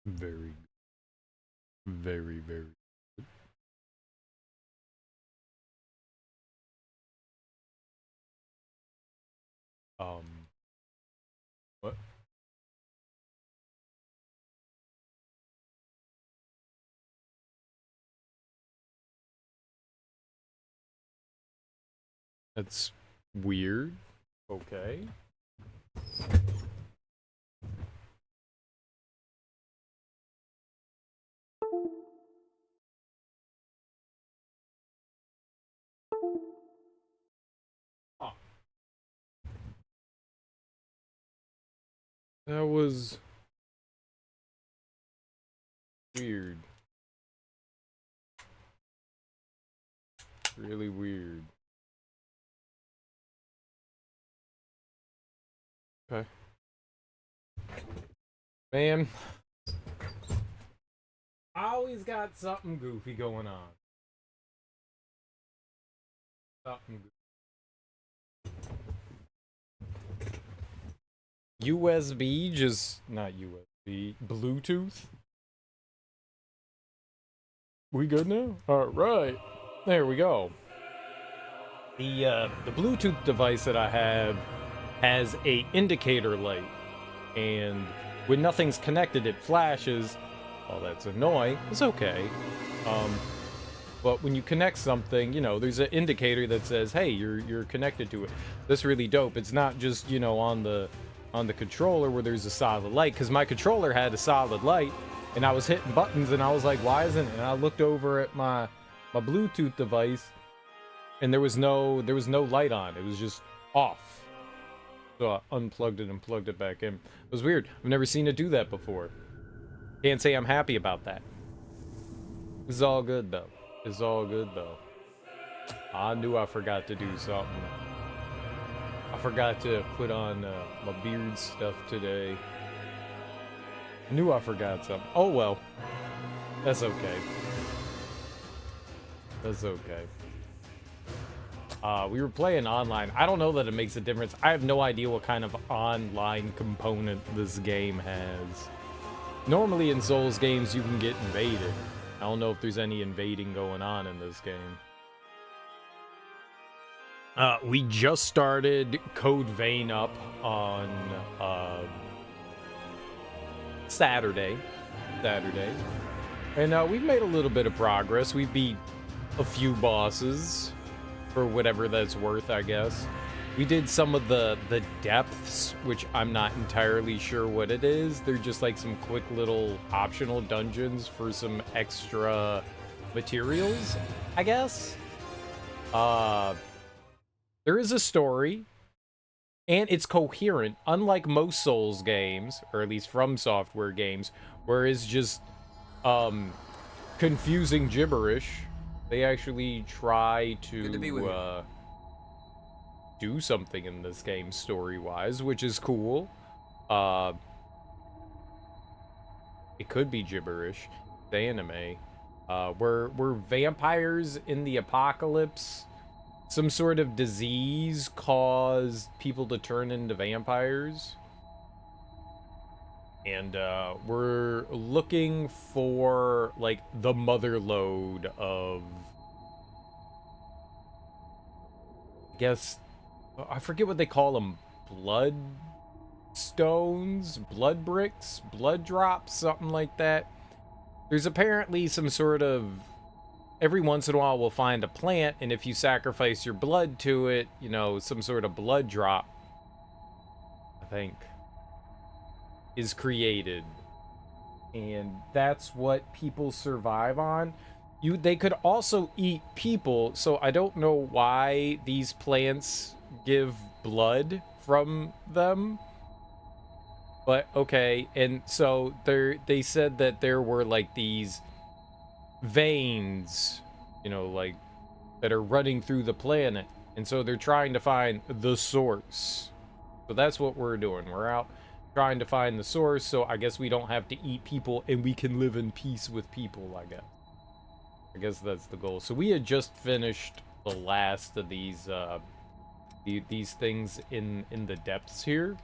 Very, very, very. Um, what? That's weird. Okay. Huh. That was weird. Really weird. Okay. Man, I always got something goofy going on. Something USB, just not USB. Bluetooth. We good now? All right. There we go. The Bluetooth device that I have has a indicator light, and when nothing's connected, it flashes. Oh, that's annoying. It's okay. Um, but when you connect something, there's an indicator that says, "Hey, you're connected to it." That's really dope. It's not just on the controller where there's a solid light, because my controller had a solid light, and I was hitting buttons, and I was like, "Why isn't?" And I looked over at my Bluetooth device, and there was no light on. It was just off. So I unplugged it and plugged it back in. It was weird. I've never seen it do that before. Can't say I'm happy about that. It's all good though. It's all good though. I knew I forgot to do something. I forgot to put on my beard stuff today. I knew I forgot something. Oh well. That's okay. That's okay. We were playing online. I don't know that it makes a difference. I have no idea what kind of online component this game has. Normally in Souls games, you can get invaded. I don't know if there's any invading going on in this game. We just started Code Vein up on Saturday. And we've made a little bit of progress. We beat a few bosses, for whatever that's worth, I guess. We did some of the depths, which I'm not entirely sure what it is. They're just like some quick little optional dungeons for some extra materials, I guess. Uh, there is a story, and it's coherent, unlike most Souls games, or at least From Software games, where it's just um confusing gibberish. They actually try to do something in this game story-wise, which is cool. Uh, it could be gibberish. The anime. Were vampires in the apocalypse some sort of disease caused people to turn into vampires? And we're looking for like the mother lode of, I guess, I forget what they call them, blood stones, blood bricks, blood drops, something like that. There's apparently some sort of, every once in a while we'll find a plant, and if you sacrifice your blood to it, some sort of blood drop, I think, is created. And that's what people survive on. They could also eat people, so I don't know why these plants give blood from them. But okay, and so they said that there were like these veins, like that are running through the planet. And so they're trying to find the source. So that's what we're doing. We're out trying to find the source, so I guess we don't have to eat people and we can live in peace with people, I guess. I guess that's the goal. So we had just finished the last of these things in the depths here.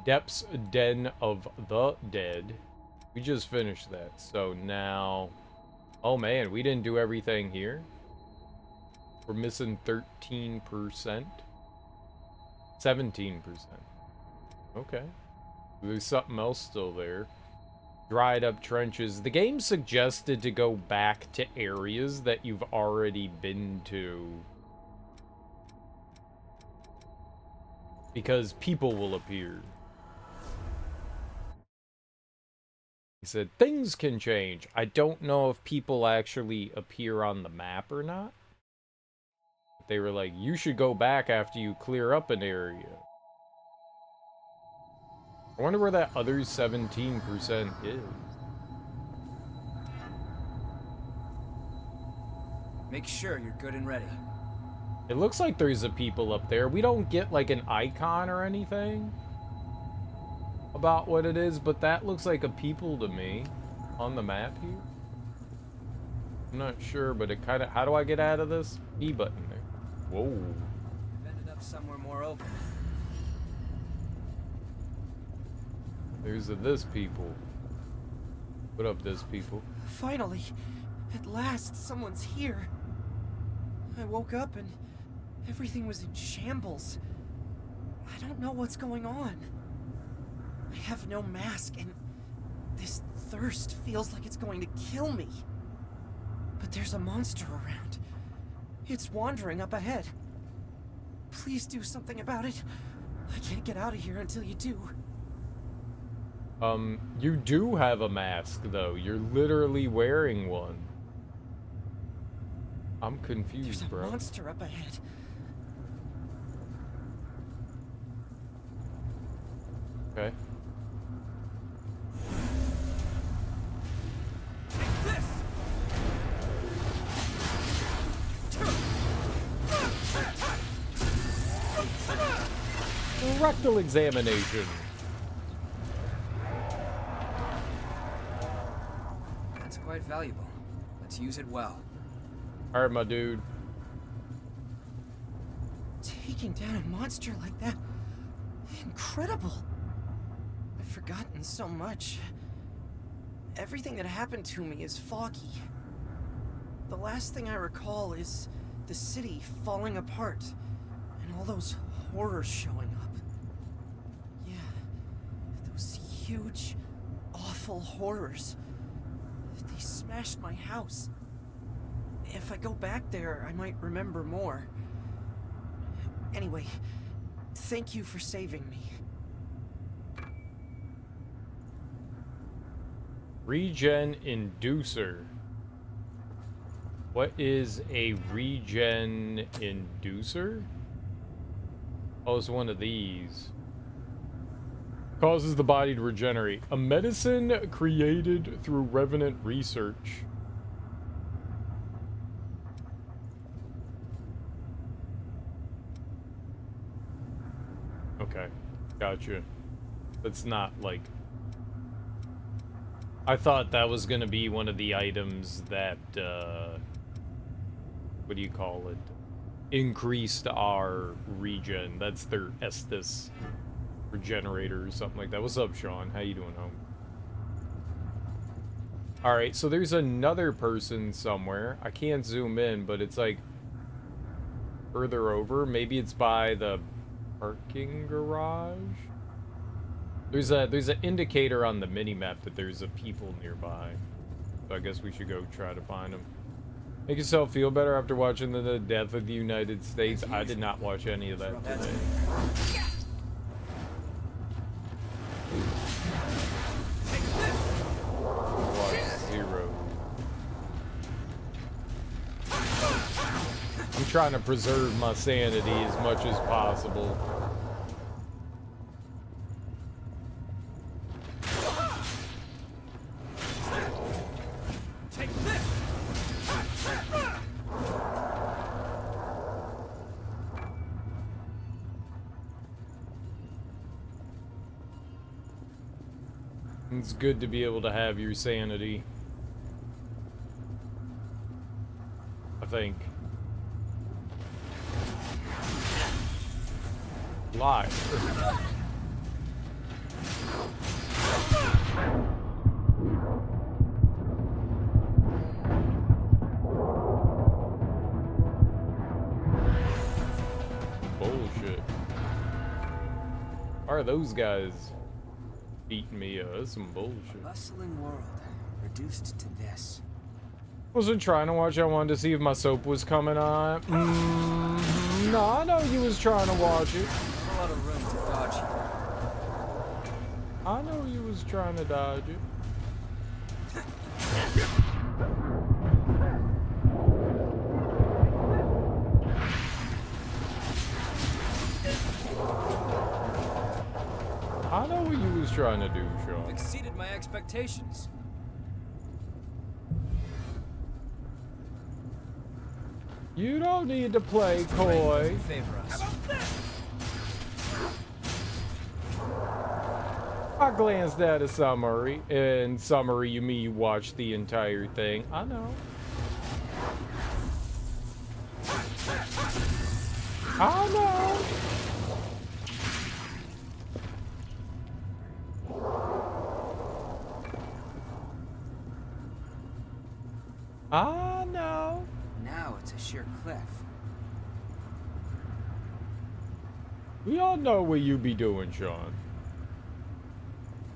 Depths Den of the Dead. We just finished that. So now... Oh man, we didn't do everything here. We're missing 13%. 17%. Okay. There's something else still there. Dried up trenches. The game suggested to go back to areas that you've already been to. Because people will appear. He said, things can change. I don't know if people actually appear on the map or not. They were like, you should go back after you clear up an area. I wonder where that other 17% is. Make sure you're good and ready. It looks like there's a people up there. We don't get like an icon or anything about what it is, but that looks like a people to me on the map here. I'm not sure, but it kind of... How do I get out of this? E button there. Whoa. We've ended up somewhere more open. There's a this people. What up, this people? Finally, at last, someone's here. I woke up and everything was in shambles. I don't know what's going on. I have no mask and this thirst feels like it's going to kill me. But there's a monster around. It's wandering up ahead. Please do something about it. I can't get out of here until you do. You do have a mask, though. You're literally wearing one. I'm confused, There's a bro. monster up ahead. Okay. Rectal examination. That's quite valuable. Let's use it well. Alright, my dude. Taking down a monster like that. Incredible. I've forgotten so much. Everything that happened to me is foggy. The last thing I recall is the city falling apart and all those horrors showing up. Yeah, those huge, awful horrors. They smashed my house. If I go back there, I might remember more. Anyway, thank you for saving me. Regen inducer. What is a regen inducer? Oh, it's one of these. Causes the body to regenerate. A medicine created through Revenant research. Okay, gotcha. That's not like... I thought that was gonna be one of the items that, what do you call it? Increased our regen. That's their Estus regenerator or something like that. What's up, Sean? How you doing, home? Alright, so there's another person somewhere. I can't zoom in, but it's like further over. Maybe it's by the parking garage? There's an indicator on the mini-map that there's a people nearby. So I guess we should go try to find them. Make yourself feel better after watching the death of the United States. I did not watch any of that today. Watch zero. I'm trying to preserve my sanity as much as possible. It's good to be able to have your sanity. I think. Live. Bullshit. Why are those guys beating me up? That's some bullshit. Bustling world, reduced to this. Wasn't trying to watch. I wanted to see if my soap was coming on. No, I know you was trying to watch it. A lot of room to dodge here. I know you was trying to dodge it. I know what you was trying to do, Sean. Exceeded my expectations. You don't need to play coy. Favor us. I glanced at a summary. In summary, you mean you watched the entire thing. I know. I know. I know. Now it's a sheer cliff. We all know what you be doing, Sean.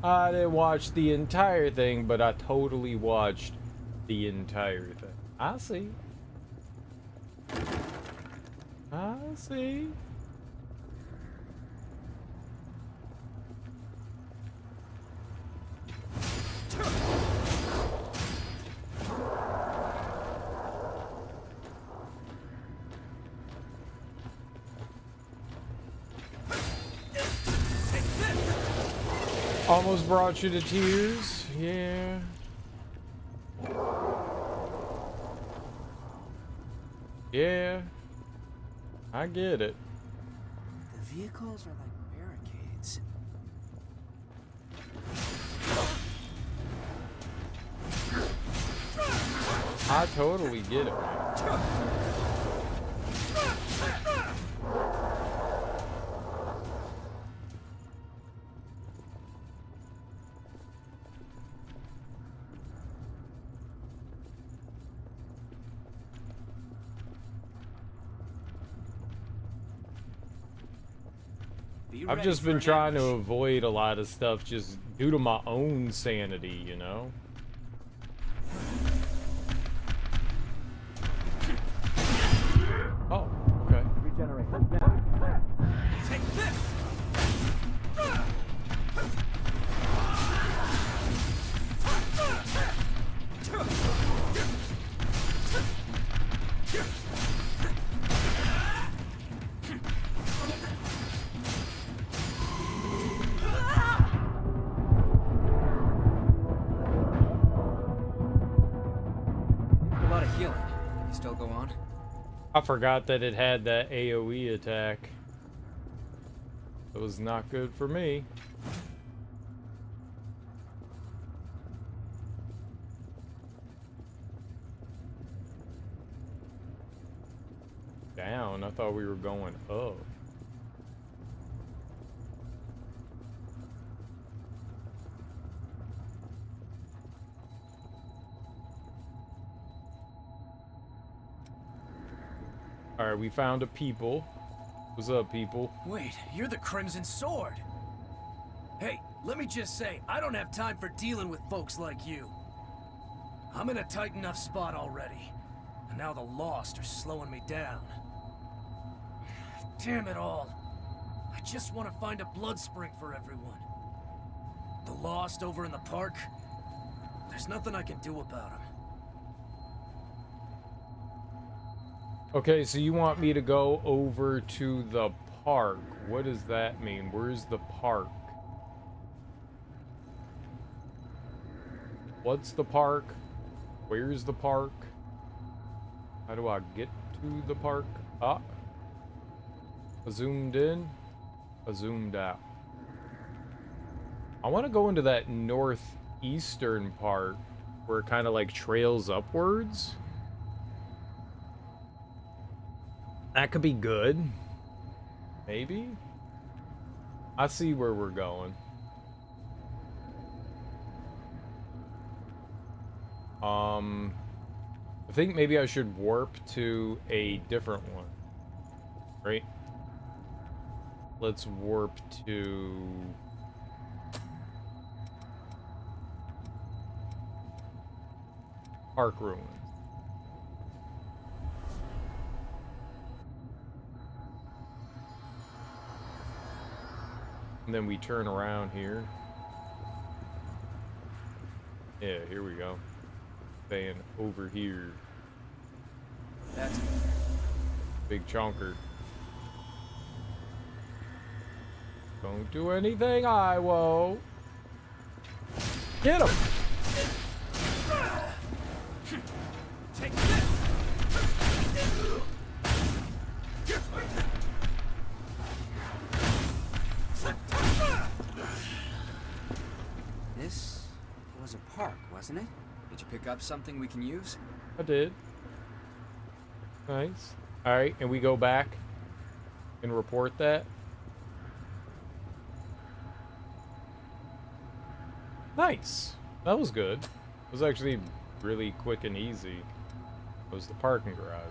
I didn't watch the entire thing, but I totally watched the entire thing. I see. I see. Almost brought you to tears. Yeah. Yeah. I get it. The vehicles are like barricades. I totally get it, man. I've just been trying to avoid a lot of stuff just due to my own sanity, you know? Oh, okay. Regenerate. Take this! A lot of healing. Can you still go on? I forgot that it had that AoE attack. It was not good for me. Down? I thought we were going up. Alright, we found a people. What's up, people? Wait, you're the Crimson Sword! Hey, let me just say, I don't have time for dealing with folks like you. I'm in a tight enough spot already, and now the Lost are slowing me down. Damn it all. I just want to find a blood spring for everyone. The Lost over in the park, there's nothing I can do about them. Okay, so you want me to go over to the park. What does that mean? Where's the park? What's the park? Where's the park? How do I get to the park? Ah. I zoomed in. I zoomed out. I want to go into that northeastern part where it kind of like trails upwards. That could be good. Maybe? I see where we're going. I think maybe I should warp to a different one. Right? Let's warp to... Park Ruins. And then we turn around here. Yeah, here we go. Staying over here. That's Big chonker. Don't do anything, I won't. Get him! Take this! This was a park, wasn't it? Did you pick up something we can use? I did. Nice. Alright, and we go back and report that. Nice. That was good. It was actually really quick and easy. It was the parking garage.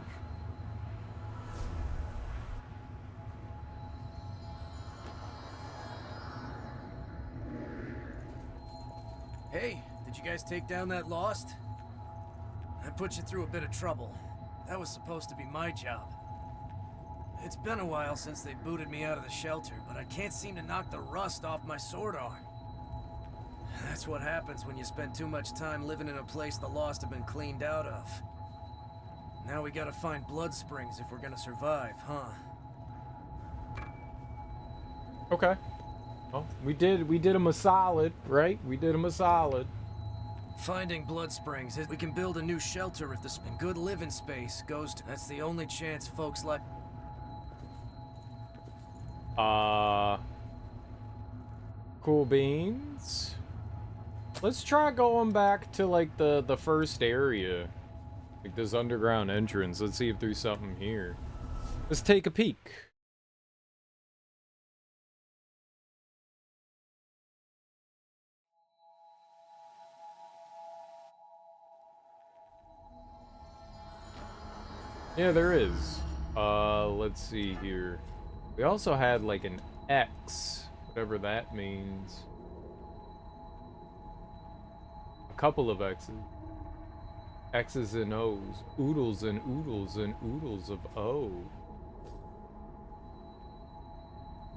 Hey, did you guys take down that Lost? I put you through a bit of trouble. That was supposed to be my job. It's been a while since they booted me out of the shelter, but I can't seem to knock the rust off my sword arm. That's what happens when you spend too much time living in a place the Lost have been cleaned out of. Now we gotta find blood springs if we're gonna survive, huh? Okay. Well, we did him a solid, right? We did him a solid. Finding blood springs is we can build a new shelter if the good living space goes to. That's the only chance folks like. Cool beans. Let's try going back to like the first area. Like this underground entrance. Let's see if there's something here. Let's take a peek. Yeah, there is. Let's see here. We also had like an X, whatever that means. A couple of X's. X's and O's. Oodles and oodles and oodles of O.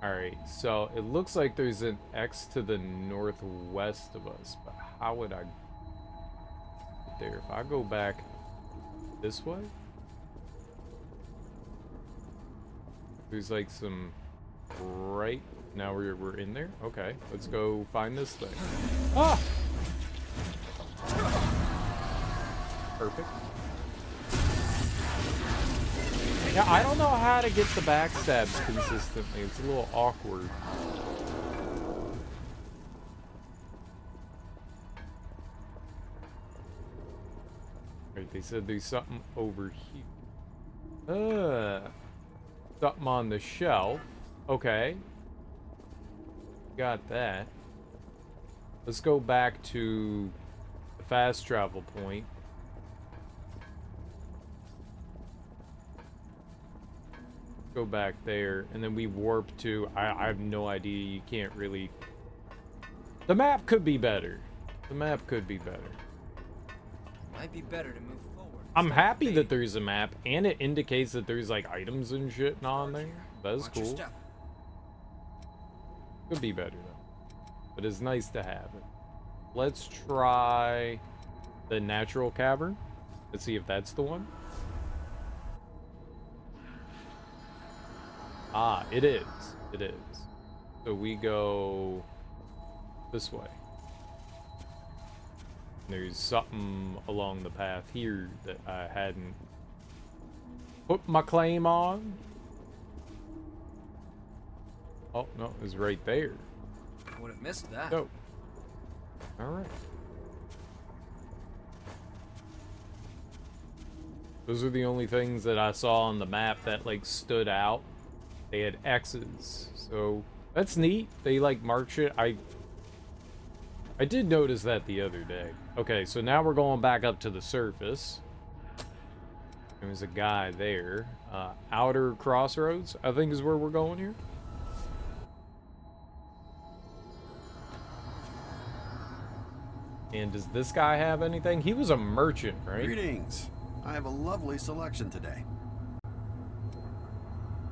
Alright, so it looks like there's an X to the northwest of us, but how would I get there? If I go back this way? There's like some right now we're in there. Okay, let's go find this thing. Ah! Perfect. Yeah, I don't know how to get the backstabs consistently. It's a little awkward. Right, they said there's something over here. Something on the shelf. Okay. Got that. Let's go back to the fast travel point. Go back there, and then we warp to... I have no idea. You can't really... The map could be better. The map could be better. Might be better to move forward. I'm happy that there's a map, and it indicates that there's like items and shit on there. That is Watch your cool. step. Could be better though, but it's nice to have it. Let's try the natural cavern. Let's see if that's the one. Ah, it is. It is. So we go this way. There's something along the path here that I hadn't put my claim on. Oh, no, it's right there. I would have missed that. Go. Alright. Those are the only things that I saw on the map that, like, stood out. They had X's, so that's neat. They, like, marked it. I I did notice that the other day. Okay, so now we're going back up to the surface. There's a guy there. Outer Crossroads, I think is where we're going here. And does this guy have anything? He was a merchant, right? Greetings. I have a lovely selection today.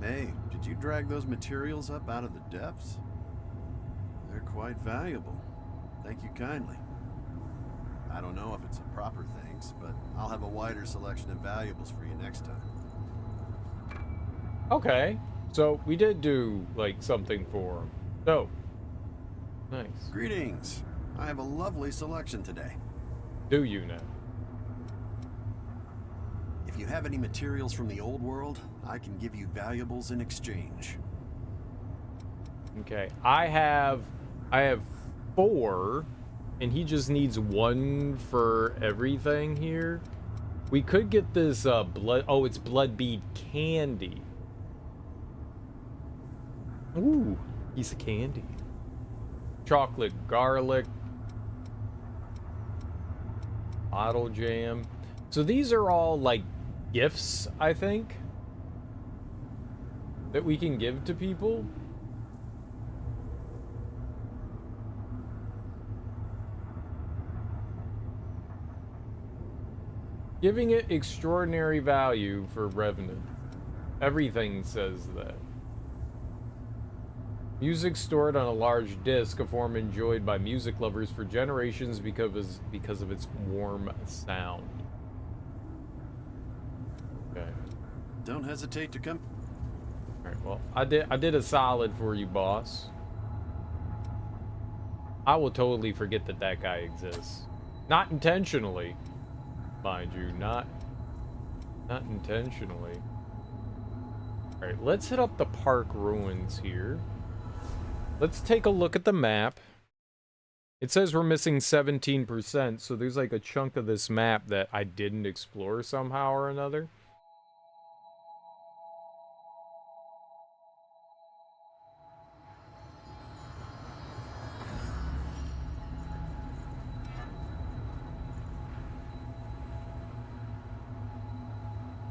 Hey, did you drag those materials up out of the depths? They're quite valuable. Thank you kindly. I don't know if it's a proper thanks, but I'll have a wider selection of valuables for you next time. Okay, so we did do, like, something for him. So, nice. Greetings. I have a lovely selection today. Do you now? If you have any materials from the old world, I can give you valuables in exchange. Okay, I have 4, and he just needs 1 for everything here. We could get this blood. Oh, it's blood bead candy. Ooh, piece of candy. Chocolate garlic. Bottle jam. So these are all like gifts, I think, that we can give to people. Giving it extraordinary value for Revenant. Everything says that. Music stored on a large disc, a form enjoyed by music lovers for generations because of its warm sound. Okay. Don't hesitate to come. Alright, well, I did a solid for you, boss. I will totally forget that that guy exists. Not intentionally. Mind you, not intentionally. Alright, let's hit up the park ruins here. Let's take a look at the map. It says we're missing 17%, so there's like a chunk of this map that I didn't explore somehow or another.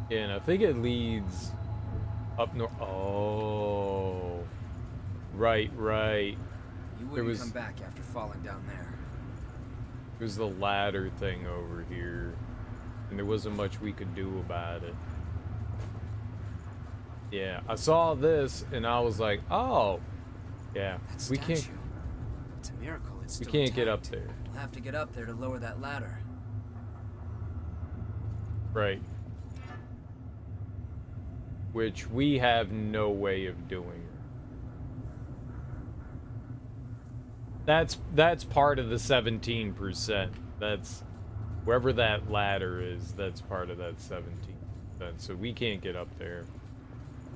Yeah, and I think it leads up north. Oh, right. You wouldn't come back after falling down there. There's the ladder thing over here, and there wasn't much we could do about it. Yeah, I saw this, and I was like, oh, yeah, That we statue. can't. It's a miracle. It's We still can't get up intact. there. We'll have to get up there to lower that ladder. Right. Which we have no way of doing. That's part of the 17%. That's wherever that ladder is, that's part of that 17%. So we can't get up there.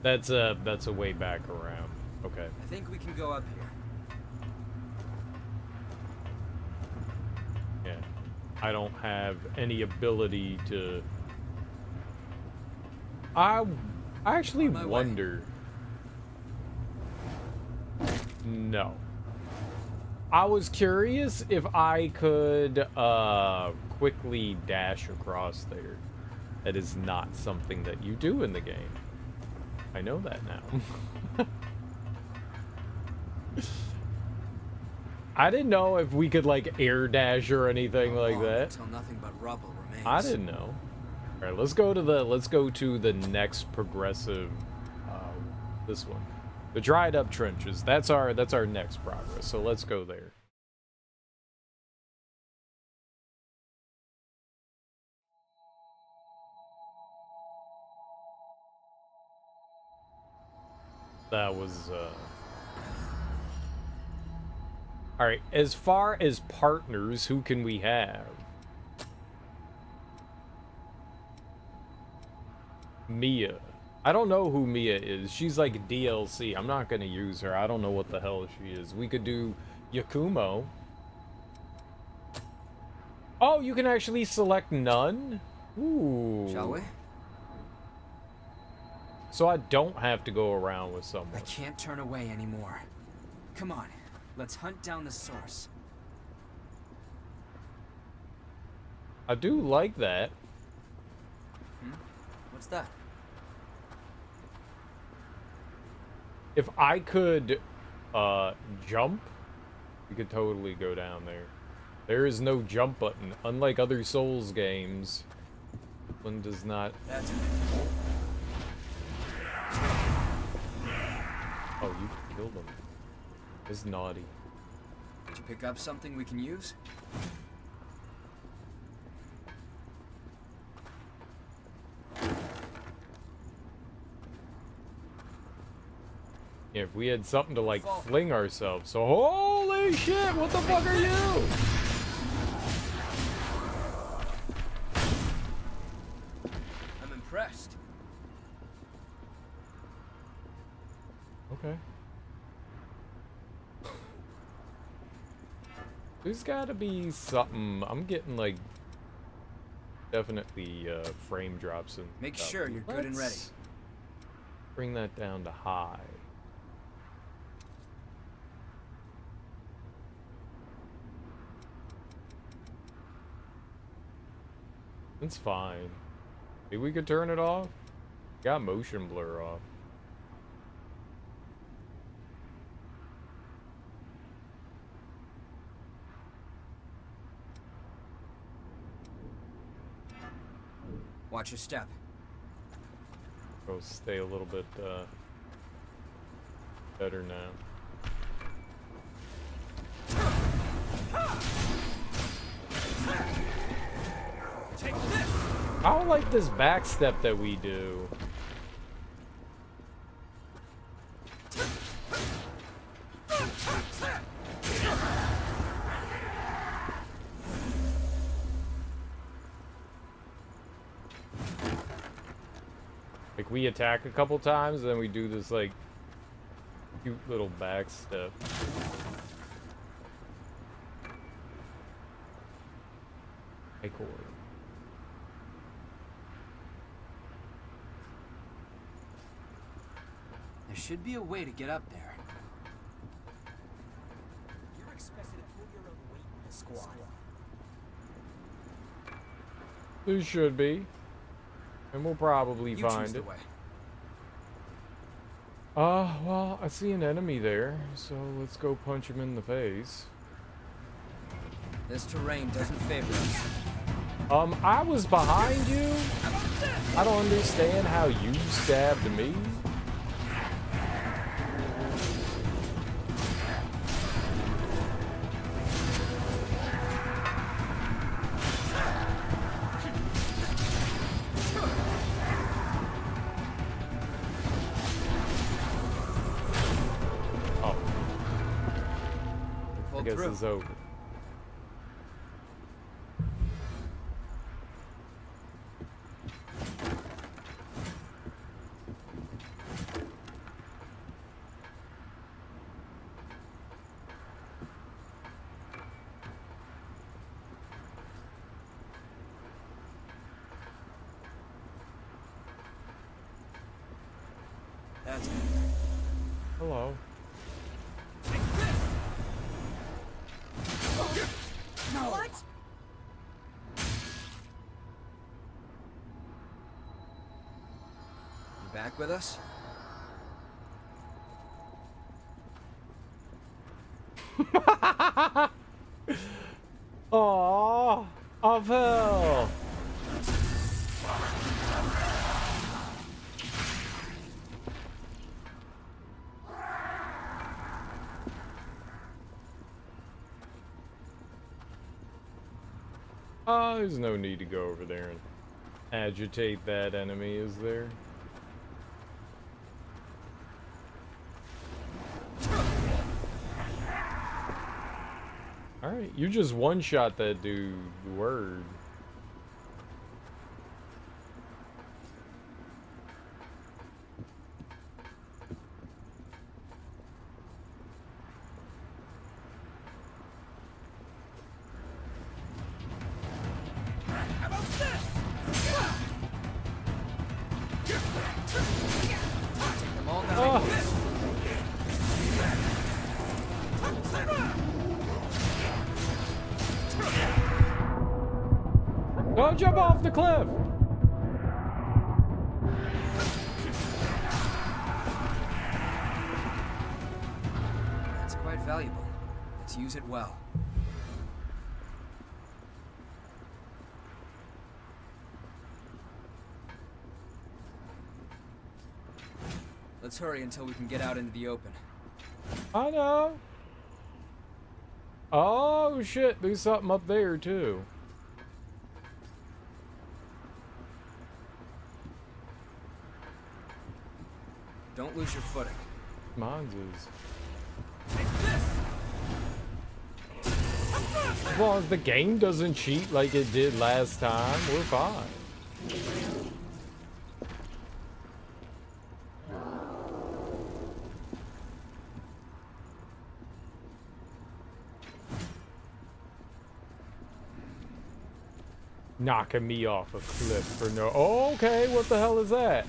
That's a way back around. Okay. I think we can go up here. Yeah. I don't have any ability to. I actually On my way. wonder. No. I was curious if I could quickly dash across there. That is not something that you do in the game. I know that now. I didn't know if we could like air dash or anything like that. Until nothing but rubble remains. I didn't know. All right, let's go to the next progressive. This one, the dried up trenches. That's our next progress. So let's go there. That was. All right. As far as partners, who can we have? Mia. I don't know who Mia is. She's like DLC. I'm not gonna use her. I don't know what the hell she is. We could do Yakumo. Oh, you can actually select none? Ooh. Shall we? So I don't have to go around with I someone. can't turn away anymore. Come on, let's hunt down the source. I do like that. What's that? If I could jump, we could totally go down there. There is no jump button. Unlike other Souls games, one does not. That's Oh, you killed him. It's naughty. Did you pick up something we can use? Yeah, if we had something to like fling ourselves. So holy shit, what the fuck are you? I'm impressed. Okay. There's gotta be something. I'm getting like definitely frame drops and Make stuff. sure you're good and ready. Let's bring that down to high. It's fine. Maybe we could turn it off. Got motion blur off. Watch your step. Go stay a little bit better now. Take this! I don't like this back step that we do. Like we attack a couple times, then we do this like cute little back step. Hey, Corey. There should be a way to get up there. You're expected to pull your own weight in the squad. There should be. And we'll probably You choose find the it. way. Well, I see an enemy there, so let's go punch him in the face. This terrain doesn't favor us. I was behind you. I don't understand how you stabbed me. Oh, I Pulled guess through. it's over. That's Hello. What? you back with us? Aww, Avel. There's no need to go over there and agitate that enemy, is there? Alright, you just one-shot that dude. Word. Take them all down. Oh. Don't jump off the cliff! That's quite valuable. Let's use it well. Let's hurry until we can get out into the open. I know. Oh shit, there's something up there too. Don't lose your footing. Mine's is. As long as the game doesn't cheat like it did last time, we're fine. Knocking me off a cliff for no. Oh, okay, what the hell is that?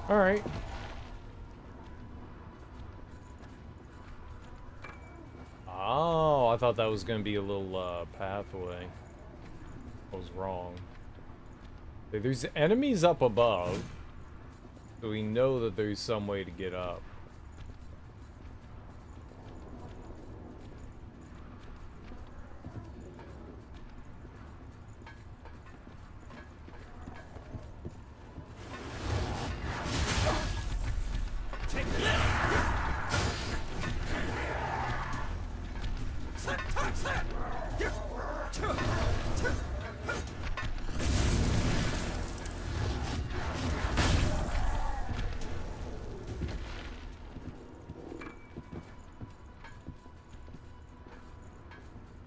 All right. Oh, I thought that was gonna be a little pathway. I was wrong. Okay, there's enemies up above, so we know that there's some way to get up.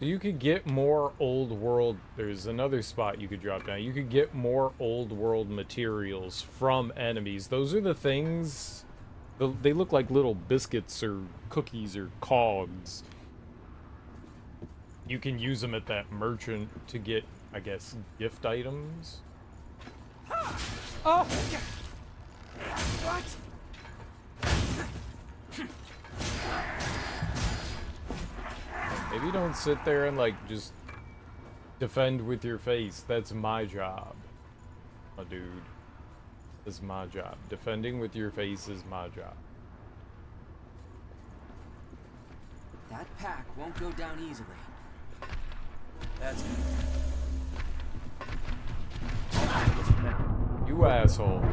You could get more old world. There's another spot you could drop down. You could get more old world materials from enemies. Those are the things. They look like little biscuits or cookies or cogs. You can use them at that merchant to get, I guess, gift items. Oh! What? Maybe don't sit there and, like, just defend with your face. That's my job. My dude. That's my job. Defending with your face is my job. That pack won't go down easily. That's You asshole.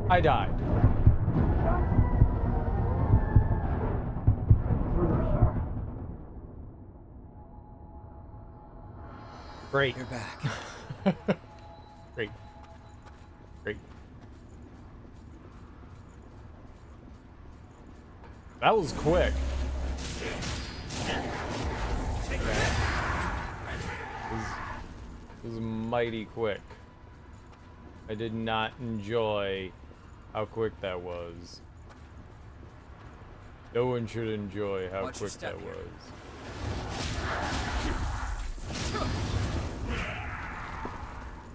I died. Great. You're back. Great. Great. That was quick. It was mighty quick. I did not enjoy how quick that was. No one should enjoy how Watch your quick that step here. was.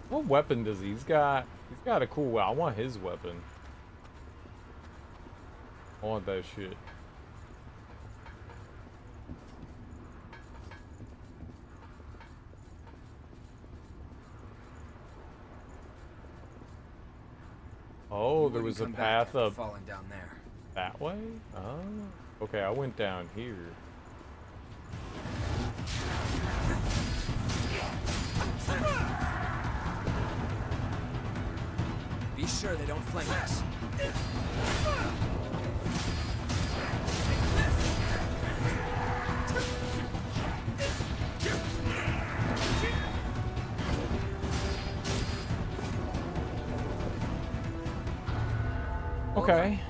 What weapon does he? He's got a cool. I want his weapon. I want that shit. Oh, there was a Come back path after up falling down there. that way? Oh. Okay, I went down here. Be sure they don't flank us. Okay.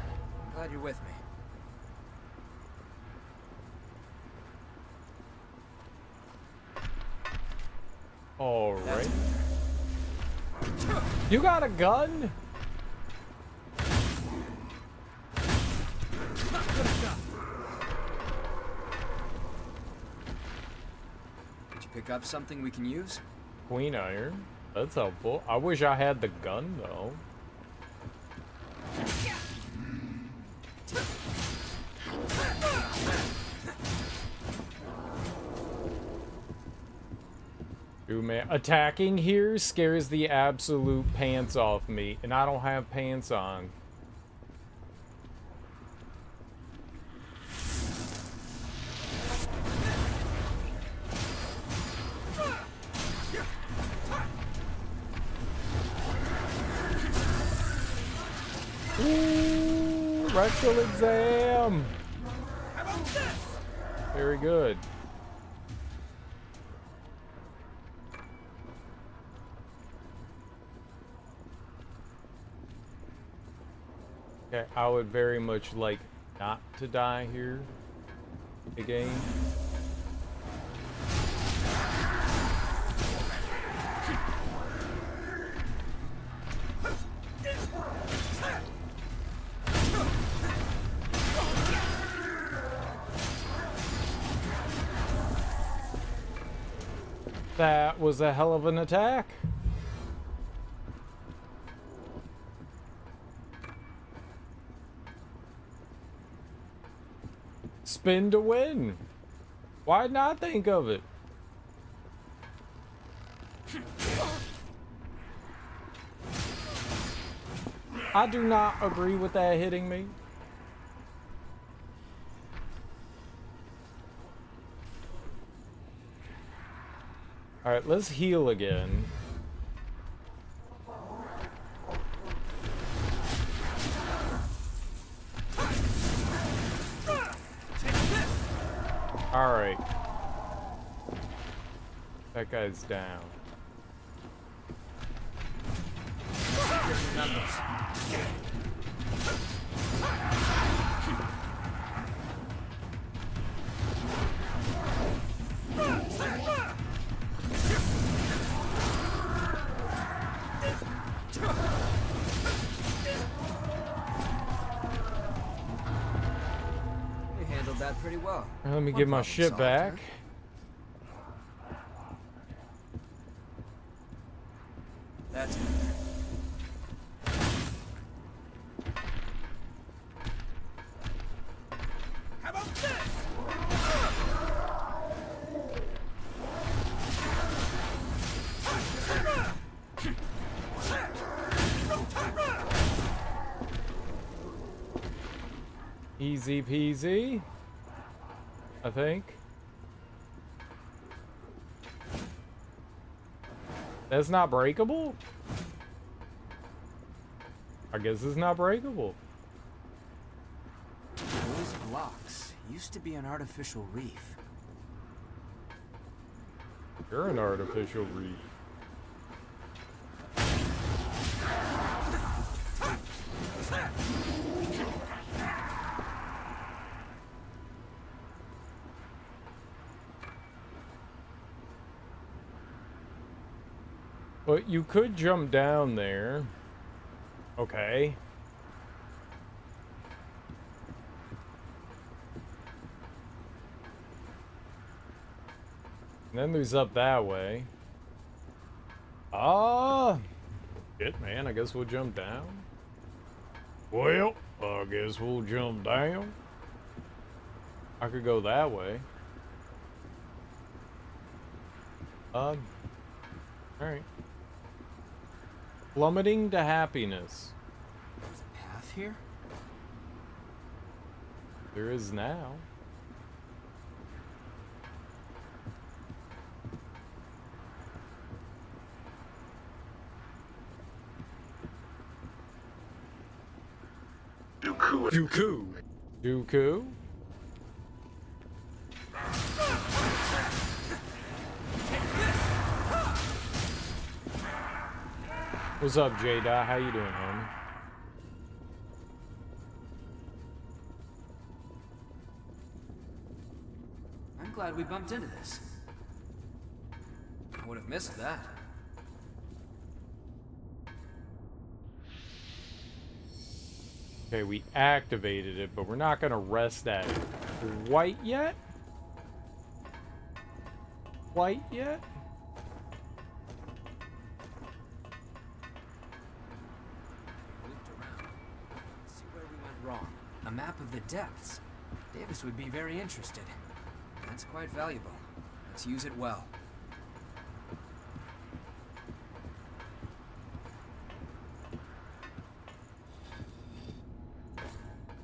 Glad you're with me. All right. You got a gun? Get your Pick up something we can use? Queen iron. That's helpful. I wish I had the gun, though. Dude, man, attacking here scares the absolute pants off me, and I don't have pants on. Ooh, rectal exam. Very good. Okay, I would very much like not to die here again. That was a hell of an attack. Spin to win. Why not think of it? I do not agree with that hitting me. Alright, let's heal again. Alright. That guy's down. You handled that pretty well. Let me One get my problem shit solved, back. huh? That's better. How about this? Easy peasy, I think. That's not breakable? I guess it's not breakable. Those blocks used to be an artificial reef. You're an artificial reef. But you could jump down there. Okay. And then there's up that way. Ah! Shit, man, I guess we'll jump down. Well, I guess we'll jump down. I could go that way. Alright. Plummeting to happiness. There's a path here? There is now. Dooku. Dooku? What's up, J-Dot? How you doing, homie? I'm glad we bumped into this. I would have missed that. Okay, we activated it, but we're not gonna rest at it quite yet. quite yet. Looked around. Let's see where we went wrong. A map of the depths. Davis would be very interested. That's quite valuable. Let's use it well.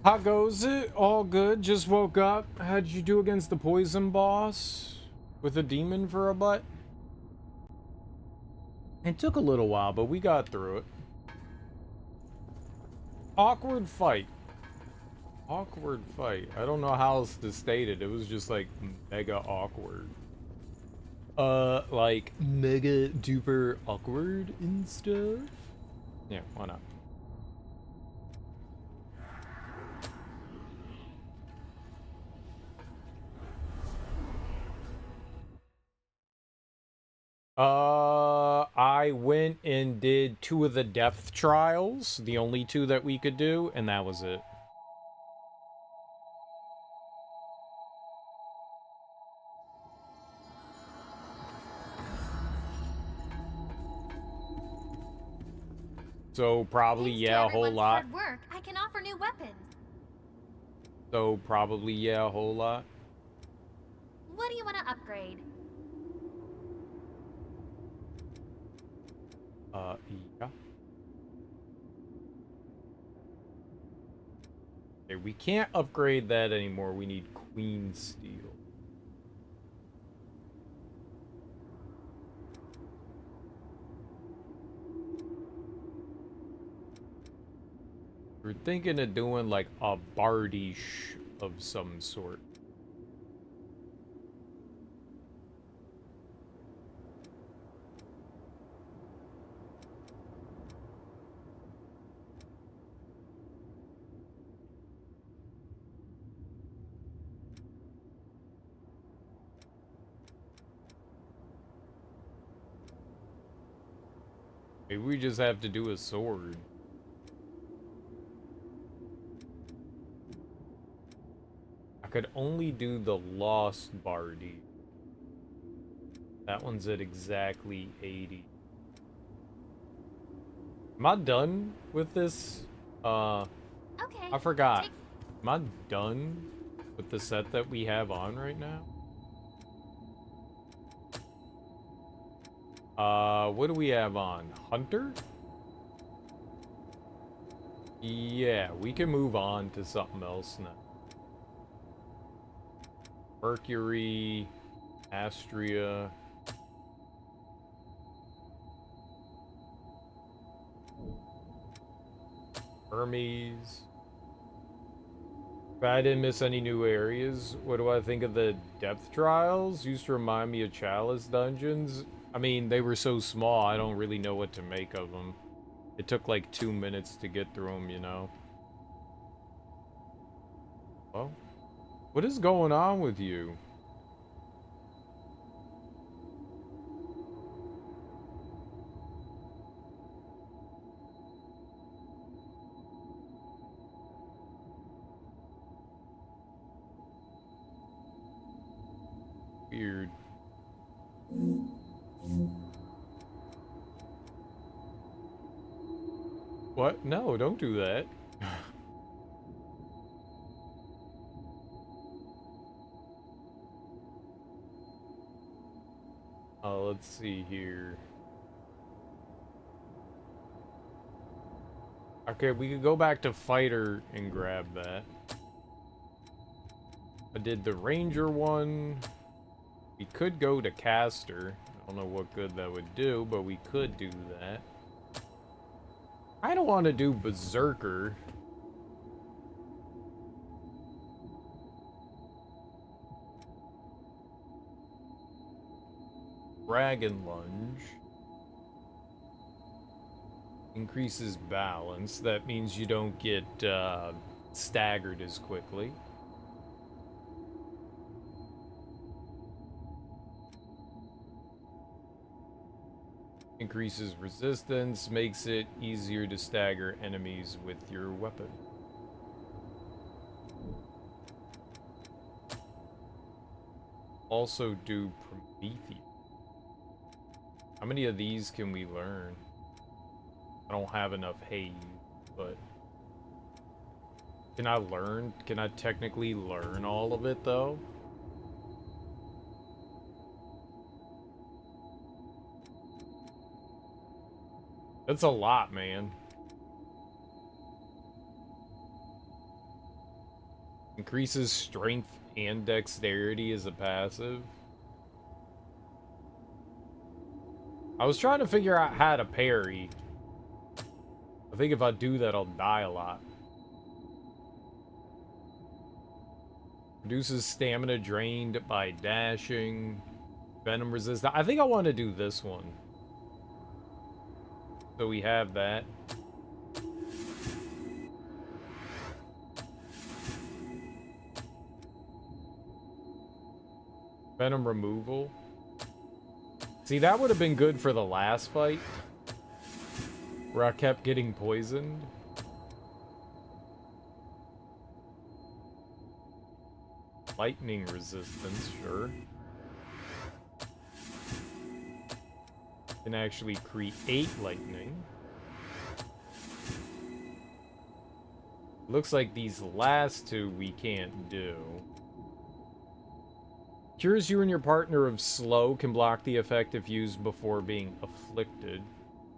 How goes it? All good. Just woke up. How'd you do against the poison boss? With a demon for a butt? It took a little while, but we got through it. Awkward fight. Awkward fight. I don't know how else to state it. It was just like mega awkward. Like mega duper awkward and stuff. Yeah, why not? I went and did 2 of the depth trials, the only 2 that we could do, and that was it. So probably Thanks to yeah, a whole everyone's lot. hard work, I can offer new weapons. So probably yeah, a whole lot. What do you want to upgrade? Yeah. Okay, we can't upgrade that anymore. We need Queen Steel. We're thinking of doing like a bardiche of some sort. Maybe we just have to do a sword. I could only do the Lost Bardi. That one's at exactly 80. Am I done with this? Okay. I forgot. Am I done with the set that we have on right now? What do we have on? Hunter? Yeah, we can move on to something else now. Mercury, Astria. Hermes. If I didn't miss any new areas, what do I think of the depth trials? Used to remind me of Chalice dungeons. I mean, they were so small, I don't really know what to make of them. It took like 2 minutes to get through them, you know? Well, what is going on with you? Weird. What? No, don't do that. Let's see here. Okay, we could go back to fighter and grab that. I did the ranger one. We could go to caster. I don't know what good that would do, but we could do that. I don't want to do berserker. Dragon lunge. Increases balance. That means you don't get staggered as quickly. Increases resistance, makes it easier to stagger enemies with your weapon. also do Prometheus. How many of these can we learn? I don't have enough haze, but can I learn? Can I technically learn all of it though? That's a lot, man. Increases strength and dexterity as a passive. I was trying to figure out how to parry. I think if I do that, I'll die a lot. Reduces stamina drained by dashing. Venom resistant. I think I want to do this one. So we have that. Venom removal. See, that would have been good for the last fight, where I kept getting poisoned. Lightning resistance, sure. Can actually create lightning. Looks like these last two we can't do. Cures you and your partner of slow, can block the effect if used before being afflicted.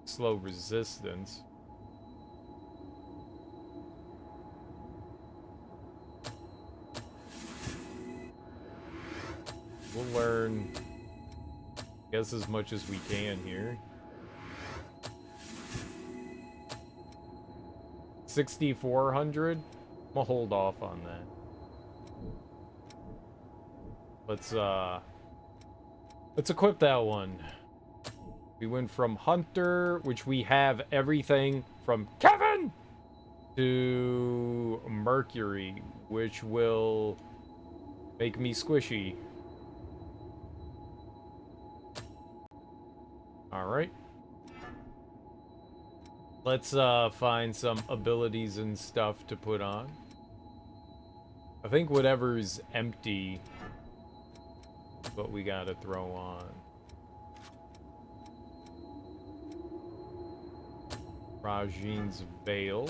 Slow resistance. We'll learn, I guess, as much as we can here. 6,400? I'm gonna hold off on that. Let's equip that one. We went from Hunter, which we have everything from Kevin, to Mercury, which will make me squishy. Alright. Let's find some abilities and stuff to put on. I think whatever's empty is what we gotta throw on. Rajin's Veil.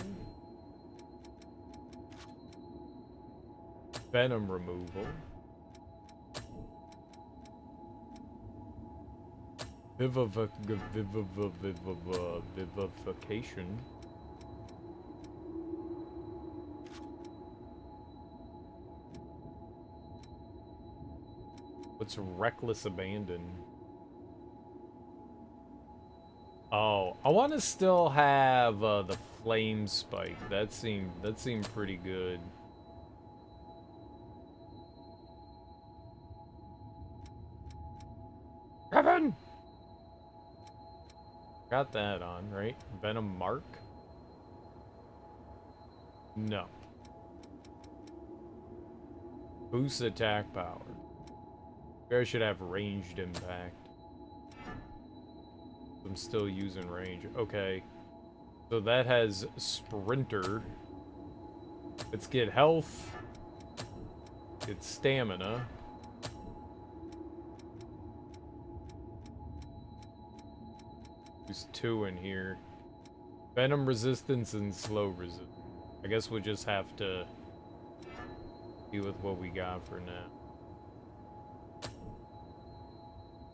Venom removal. Vivification. What's reckless abandon? Oh, I want to still have the flame spike. That seemed pretty good. Kevin! Got that on, right? Venom Mark? No. Boost attack power. Maybe I should have ranged impact. I'm still using range. Okay. So that has Sprinter. Let's get health. Get stamina. There's 2 in here. Venom resistance and slow resistance. I guess we'll just have to deal with what we got for now.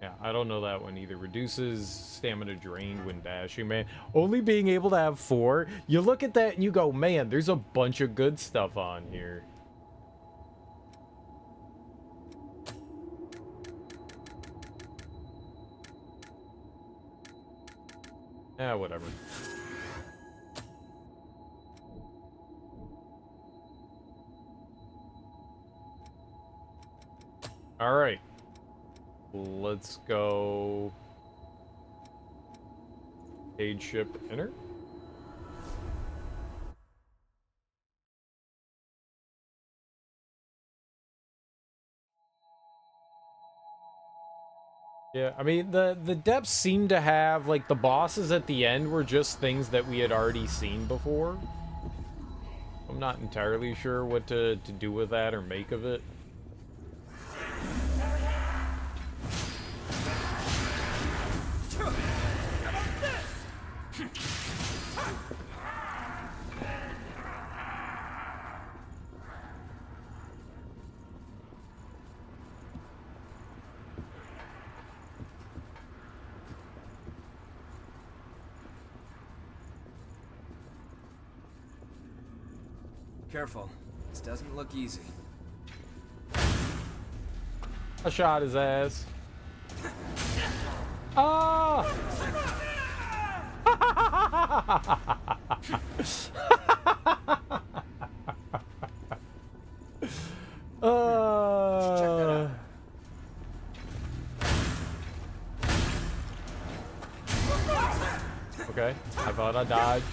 Yeah, I don't know that one either. Reduces stamina drained when dashing, man. Only being able to have 4. You look at that and you go, man, there's a bunch of good stuff on here. Yeah, whatever. All right. Let's go. Aid ship enter. Yeah, I mean, the depths seem to have, like, the bosses at the end were just things that we had already seen before. I'm not entirely sure what to do with that or make of it. Careful. This doesn't look easy. I shot his ass. Ah! Okay, I thought I dodged.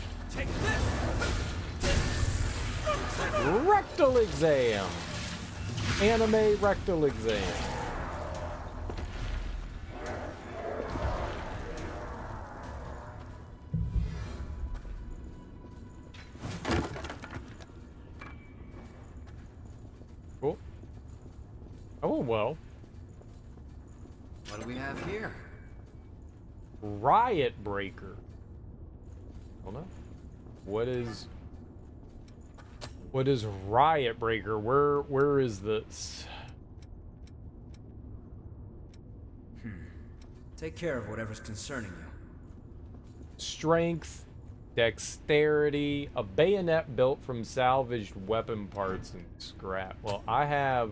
Rectal exam. Anime rectal exam. Cool. Oh well. What do we have here? Riot breaker. Hold on. What is riot breaker? Where is this? Take care of whatever's concerning you. Strength, dexterity, a bayonet built from salvaged weapon parts and scrap. Well, I have.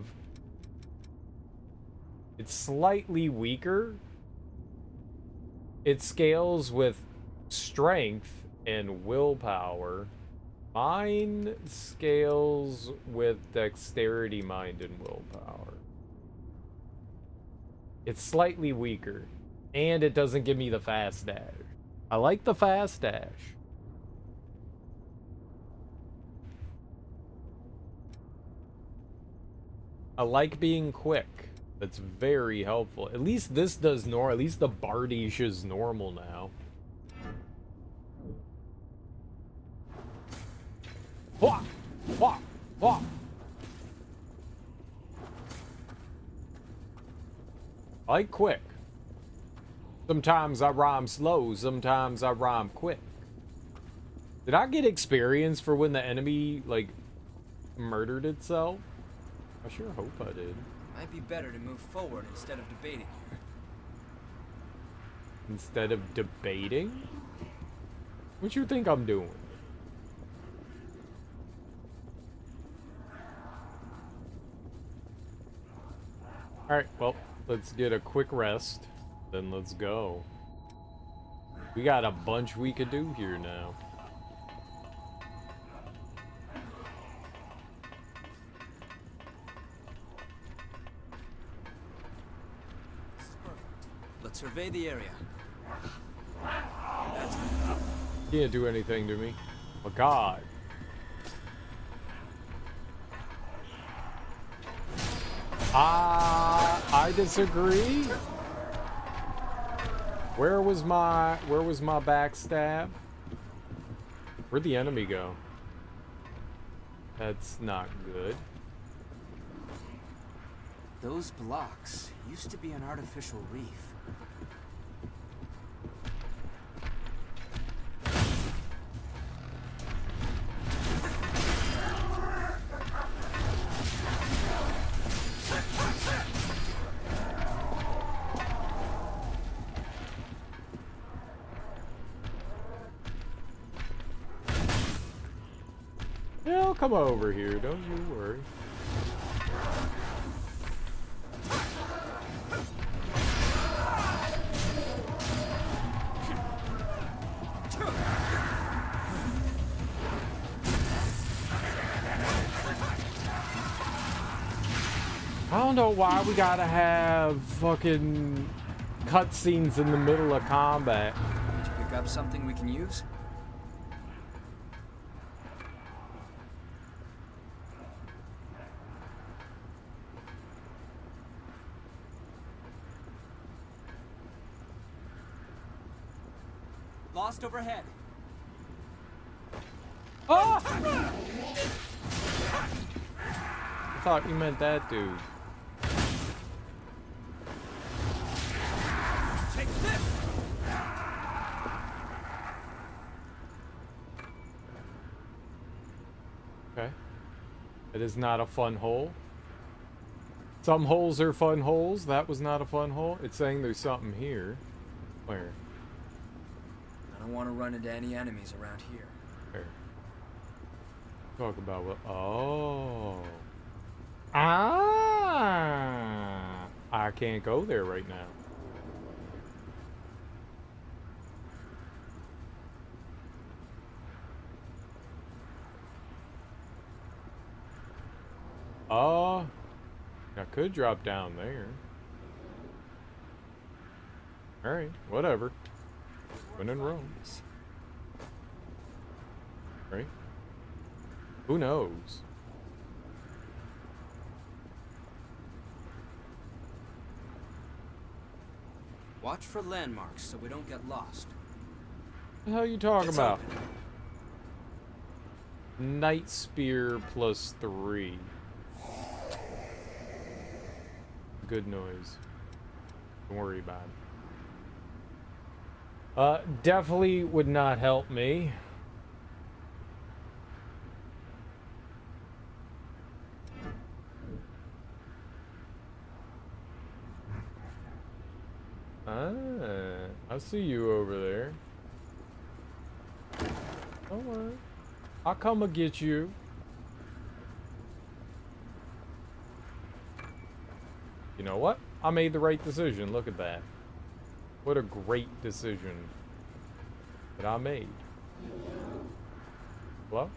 It's slightly weaker. It scales with strength and willpower. Mine scales with dexterity, mind, and willpower. It's slightly weaker. And it doesn't give me the fast dash. I like the fast dash. I like being quick. That's very helpful. At least this does at least the Bardish is normal now. Wah! Wah! Wah! I like quick. Sometimes I rhyme slow, sometimes I rhyme quick. Did I get experience for when the enemy, like, murdered itself? I sure hope I did. Might be better to move forward instead of debating here. Instead of debating? What you think I'm doing? Alright, well, let's get a quick rest. Then let's go. We got a bunch we could do here now. This is perfect. Let's survey the area. Can't do anything to me. Oh God. I disagree. Where was my backstab? Where'd the enemy go? That's not good. Those blocks used to be an artificial reef. He'll come over here, don't you worry. I don't know why we gotta have fucking cutscenes in the middle of combat. Did you pick up something we can use? Lost overhead. Oh! I thought you meant that dude. Take this! Okay. It is not a fun hole. Some holes are fun holes. That was not a fun hole. It's saying there's something here. Where? I don't want to run into any enemies around here. Where? Talk about what? Oh. Ah. I can't go there right now. Oh. I could drop down there. Alright, whatever. When in Rome. Right? Who knows? Watch for landmarks so we don't get lost. What the hell are you talking It's about? open. Night Spear +3. Good noise. Don't worry about it. Definitely would not help me. I see you over there. Don't worry. I'll come and get you. You know what? I made the right decision. Look at that. What a great decision that I made. Well?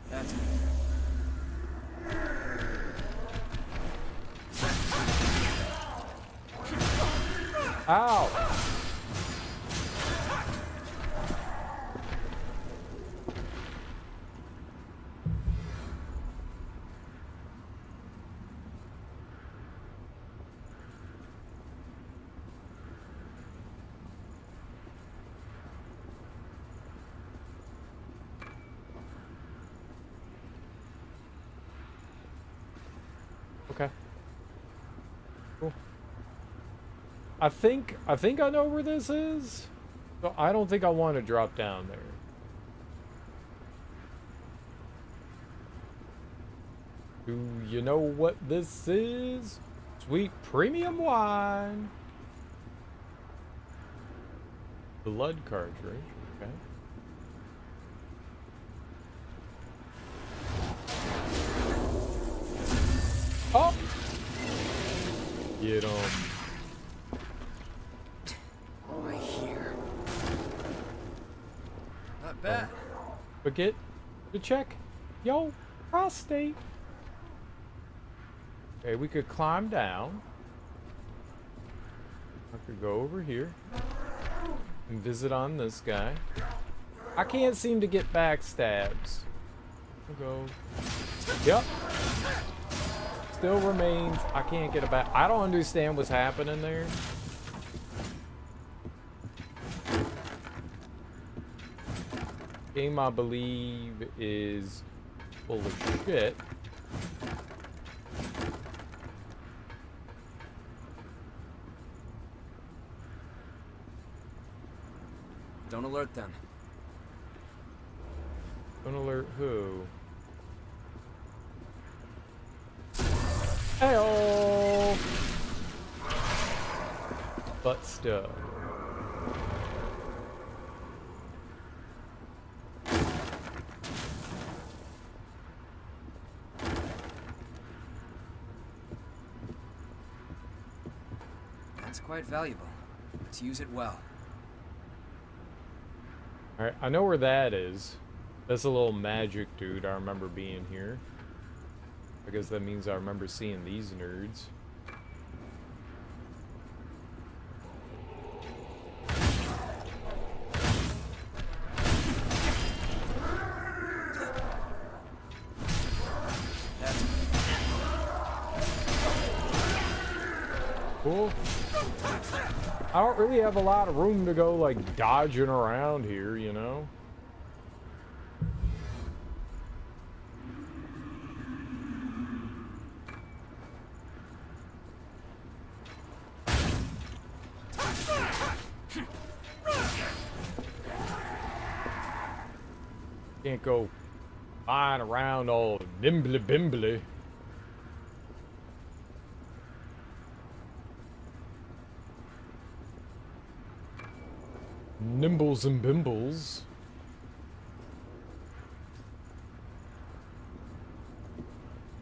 That's Ow! Okay. Cool. I think I know where this is. So I don't think I want to drop down there. Do you know what this is? Sweet premium wine. Blood cartridge. Okay. Oh! Get 'em. right here. Not bad. Forget to check yo prostate. Okay, we could climb down. I could go over here and visit on this guy. I can't seem to get backstabs. I'll go. Yep. Still remains. I can't get a back. I don't understand what's happening there. Game, I believe, is full of shit. Don't alert them. Don't alert who? Hey-oh! Butt stuff. That's quite valuable. Let's use it well. Alright, I know where that is. That's a little magic dude I remember being here. I guess that means I remember seeing these nerds. Cool. I don't really have a lot of room to go, like, dodging around here, you know? Can't go flying around all nimbly bimbly. Nimbles and bimbles.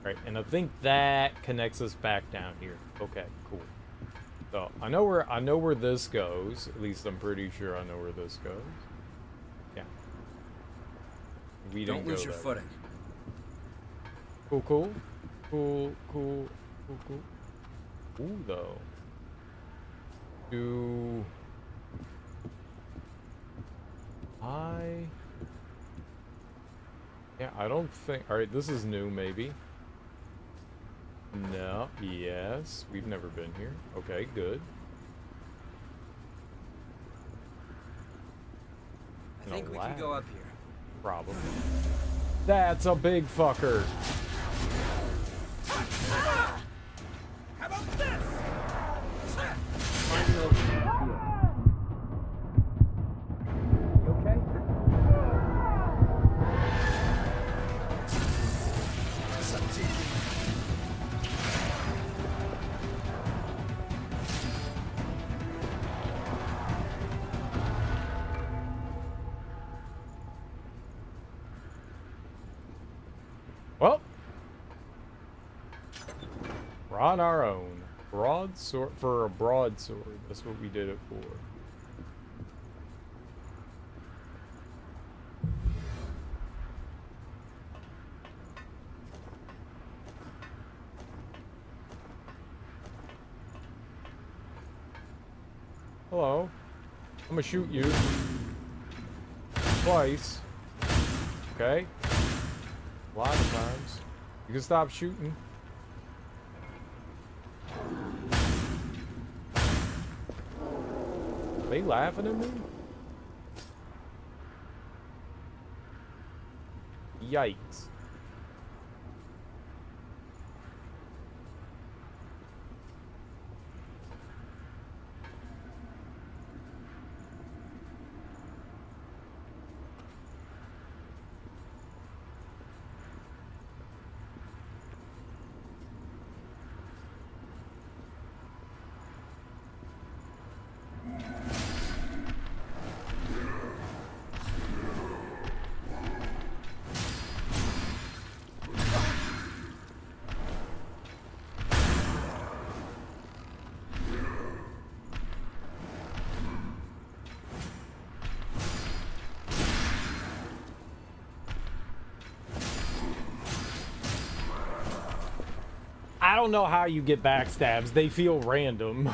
Right, and I think that connects us back down here. Okay, cool. So I know where this goes. At least I'm pretty sure I know where this goes. Yeah. We Don't didn't lose go your that way. footing. Cool, cool. Cool, cool, cool, cool. Ooh, though. Do I... Yeah, I don't think... Alright, this is new, maybe. No, yes. We've never been here. Okay, good. I think we can go up here. Probably. That's a big fucker. How about this? You okay? Well, we're on our own. Broadsword for a broadsword. That's what we did it for. Hello. I'm gonna shoot you. Twice. Okay. A lot of times. You can stop shooting. Are they laughing at me? Yikes. I don't know how you get backstabs. They feel random.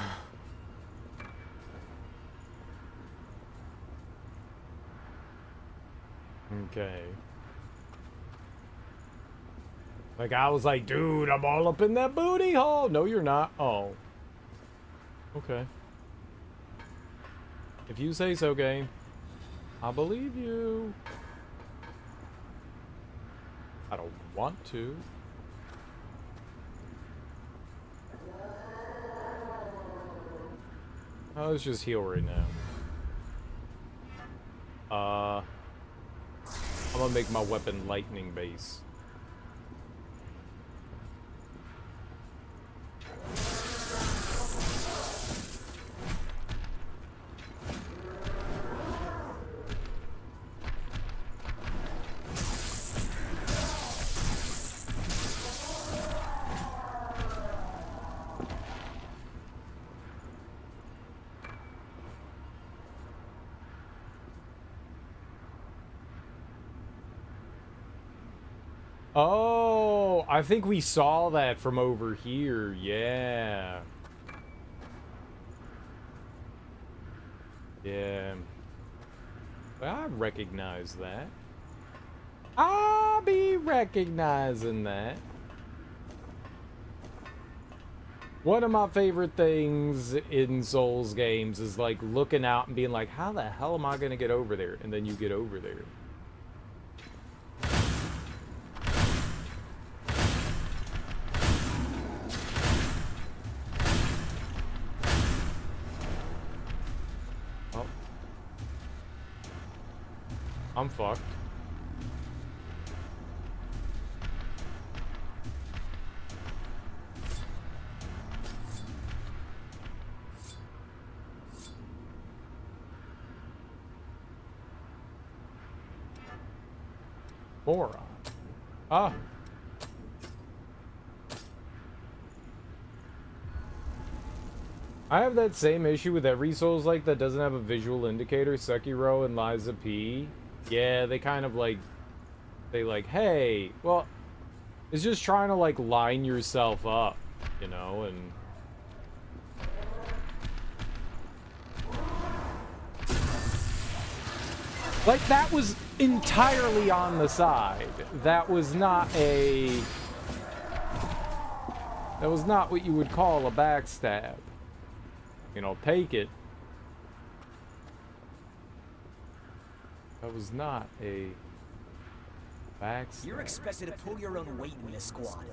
Okay. Like, I was like, dude, I'm all up in that booty hole. No, you're not. Oh. Okay. If you say so, game. I believe you. I don't want to. Oh, let's just heal right now. I'm gonna make my weapon lightning base. Oh, I think we saw that from over here. Yeah. Yeah. I recognize that. I'll be recognizing that. One of my favorite things in Souls games is like looking out and being like, how the hell am I going to get over there? And then you get over there. I'm fucked. Moron. Ah. I have that same issue with every Souls-like that doesn't have a visual indicator. Sekiro and Lies of P. Yeah, they kind of like... They like, hey, well... It's just trying to like line yourself up, you know, and... Like, that was entirely on the side. That was not a... That was not what you would call a backstab. You know, take it. That was not a backstab. You're expected to pull your own weight in this squad.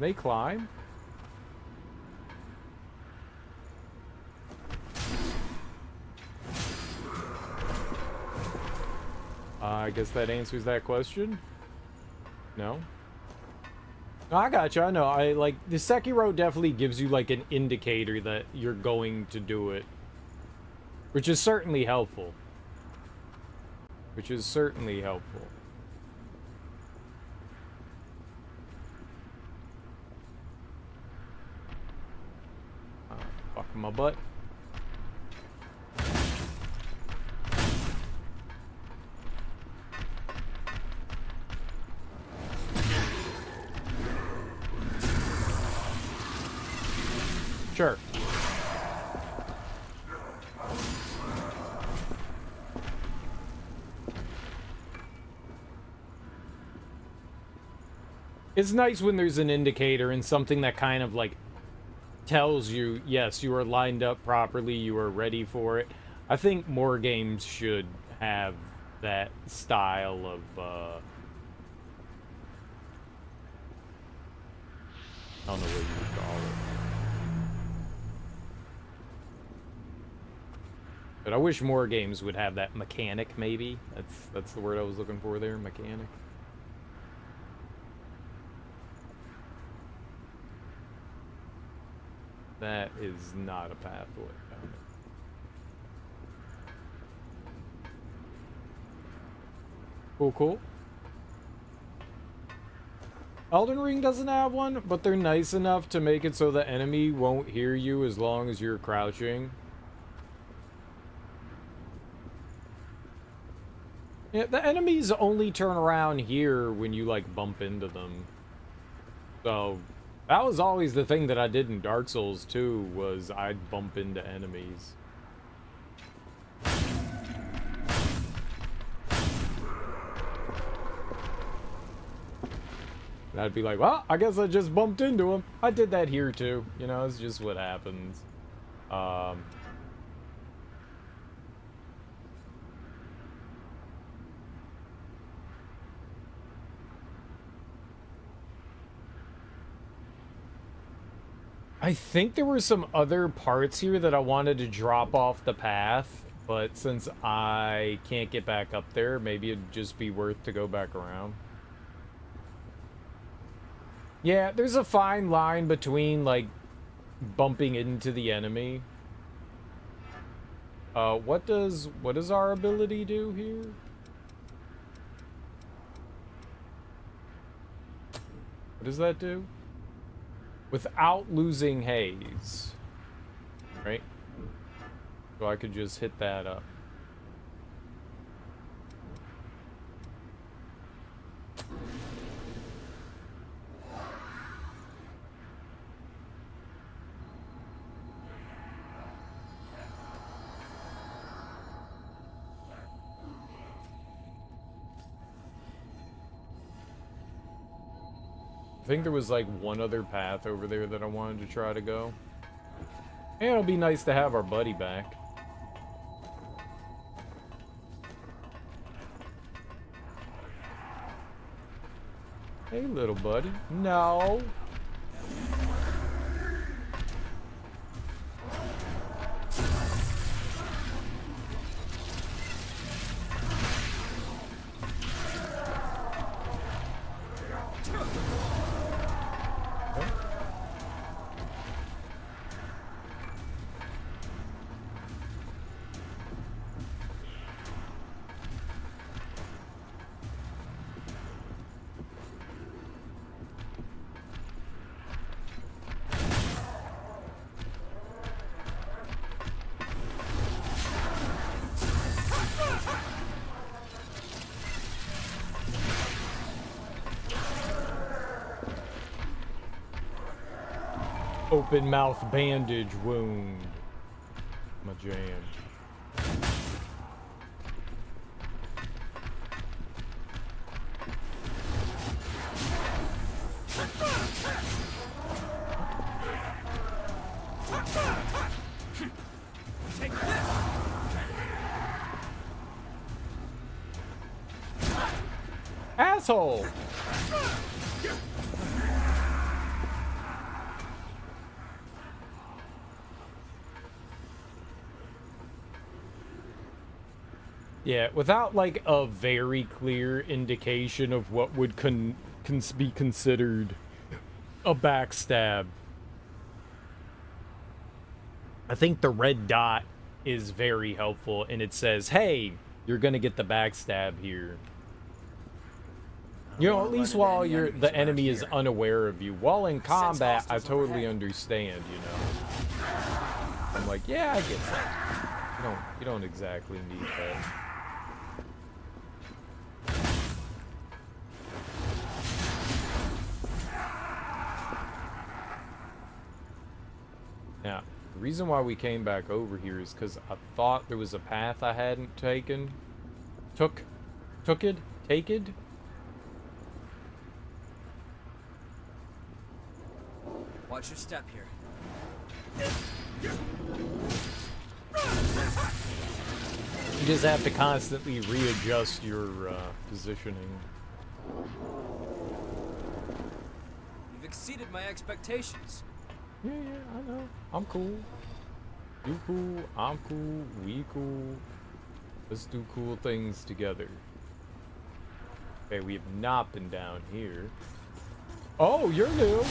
They climb? I guess that answers that question. No? No, I gotcha. I know. I like the Sekiro definitely gives you like an indicator that you're going to do it, which is certainly helpful. Which is certainly helpful. Fuck my butt. Sure. It's nice when there's an indicator and something that kind of like tells you, yes, you are lined up properly, you are ready for it. I think more games should have that style of, I don't know what you would call it. But I wish more games would have that mechanic, maybe. That's the word I was looking for there, mechanic. That is not a pathway. Cool, cool. Elden Ring doesn't have one, but they're nice enough to make it so the enemy won't hear you as long as you're crouching. Yeah, the enemies only turn around here when you, like, bump into them. So, that was always the thing that I did in Dark Souls 2, was I'd bump into enemies. And I'd be like, well, I guess I just bumped into him. I did that here, too. You know, it's just what happens. I think there were some other parts here that I wanted to drop off the path, but since I can't get back up there, maybe it'd just be worth to go back around. Yeah, there's a fine line between, like, bumping into the enemy. What does our ability do here? What does that do? Without losing haze. Right? So I could just hit that up. I think there was like one other path over there that I wanted to try to go. And it'll be nice to have our buddy back. Hey, little buddy. No. open mouth bandage wound. My jam. Asshole! Yeah, without like a very clear indication of what would be considered a backstab, I think the red dot is very helpful, and it says, hey, you're gonna get the backstab here. You know, at least while the enemy is unaware of you. While in combat, I totally understand, you know. I'm like, yeah, I get that. You don't exactly need that. Now, the reason why we came back over here is because I thought there was a path I hadn't taken. Taken? Watch your step here. You just have to constantly readjust your positioning. You've exceeded my expectations. Yeah, I know. I'm cool. You cool, I'm cool, we cool. Let's do cool things together. Okay, we have not been down here. Oh, you're new.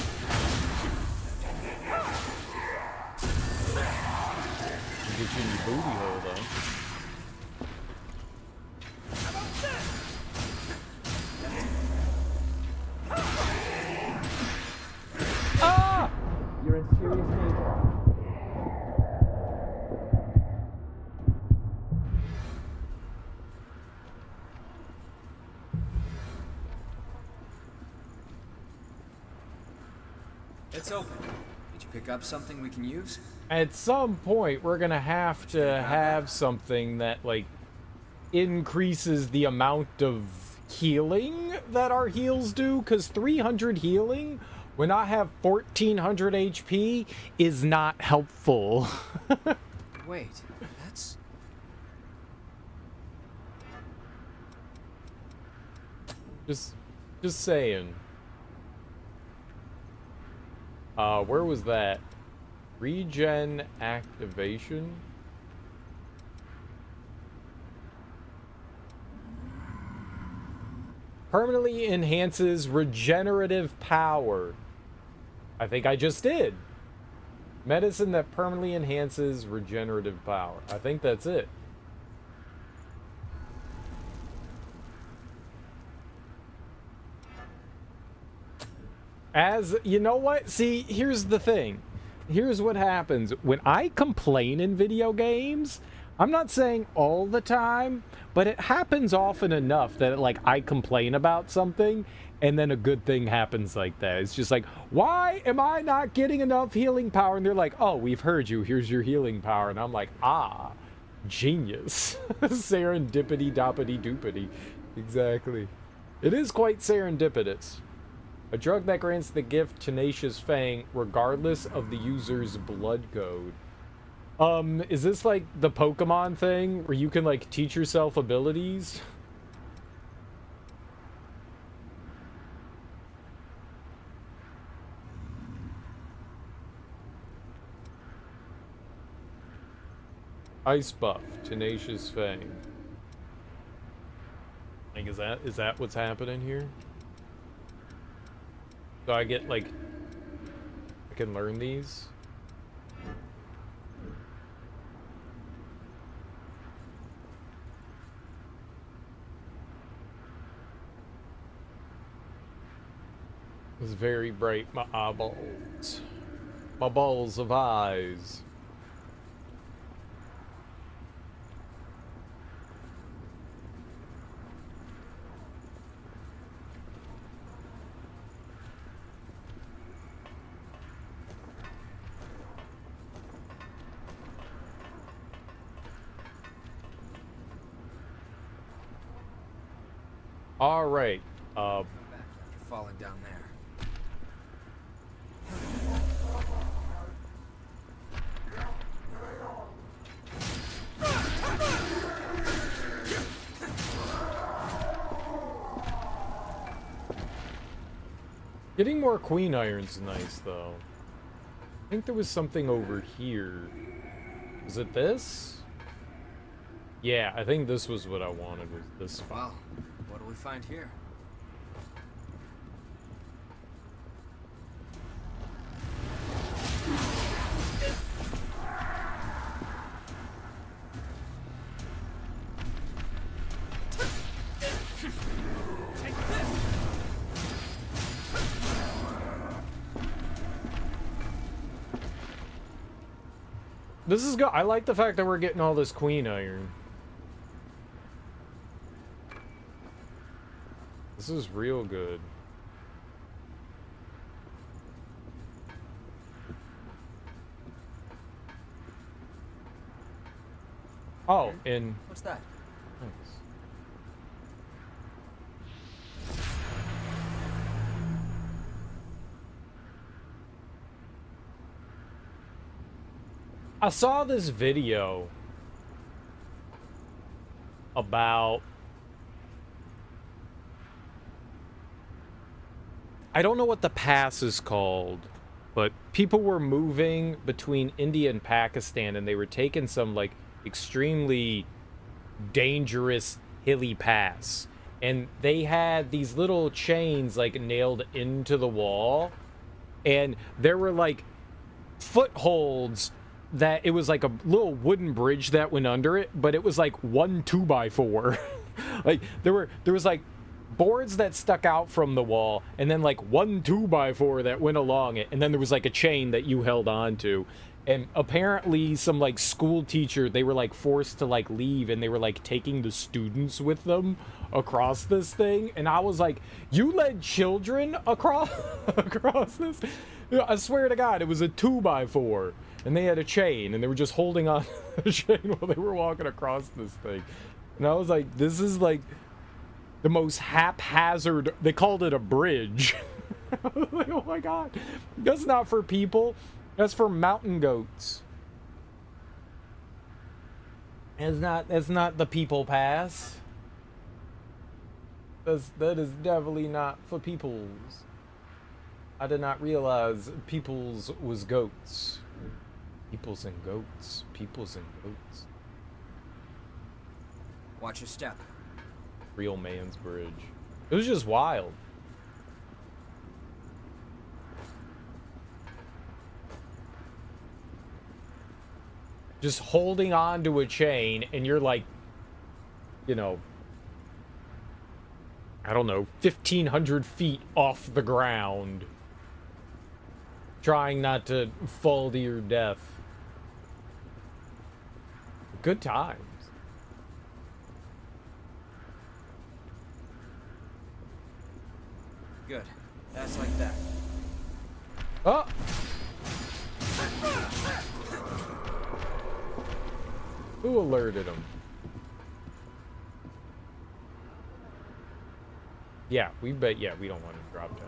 Get you in your booty hole, though. Ah! You're in serious danger. It's open. Did you pick up something we can use? At some point, we're gonna have to have something that, like, increases the amount of healing that our heals do, because 300 healing, when I have 1400 HP, is not helpful. Wait, that's... Just saying. Where was that? Regen activation? Permanently enhances regenerative power. I think I just did. Medicine that permanently enhances regenerative power. I think that's it. As, you know what? See, here's the thing. Here's what happens. When I complain in video games, I'm not saying all the time, but it happens often enough that, like, I complain about something, and then a good thing happens like that. It's just like, why am I not getting enough healing power? And they're like, oh, we've heard you. Here's your healing power. And I'm like, ah, genius. Serendipity, doppity, doopity. Exactly. It is quite serendipitous. A drug that grants the gift Tenacious Fang regardless of the user's blood code. Is this like the Pokemon thing where you can, like, teach yourself abilities? Ice buff, Tenacious Fang. Like, is that what's happening here? So I get, like, I can learn these? It's very bright, my eyeballs. My balls of eyes. All right. Come back after falling down there. Getting more queen iron's nice, though. I think there was something over here. Is it this? Yeah, I think this was what I wanted, was this one. Well, what do we find here? This is good. I like the fact that we're getting all this queen iron. This is real good. Oh, and What's that? nice. I saw this video about, I don't know what the pass is called, but people were moving between India and Pakistan, and they were taking some like extremely dangerous hilly pass, and they had these little chains like nailed into the wall, and there were like footholds that it was like a little wooden bridge that went under it, but it was like 1 2x4. Like there was like boards that stuck out from the wall, and then like 1 2x4 that went along it, and then there was like a chain that you held on to. And apparently some like school teacher, they were like forced to like leave, and they were like taking the students with them across this thing. And I was like, you led children across across this? I swear to God, it was a 2x4, and they had a chain, and they were just holding on to the chain while they were walking across this thing. And I was like, this is like the most haphazard. They called it a bridge. I was like, oh my God, that's not for people. That's for mountain goats. That's not the people pass. That is definitely not for peoples. I did not realize peoples was goats. Peoples and goats. Peoples and goats. Watch your step. Real man's bridge. It was just wild. Just holding on to a chain, and you're like, you know, I don't know, 1,500 feet off the ground, trying not to fall to your death. Good times. Good. That's like that. Oh! Who alerted him? Yeah, we don't want to drop down.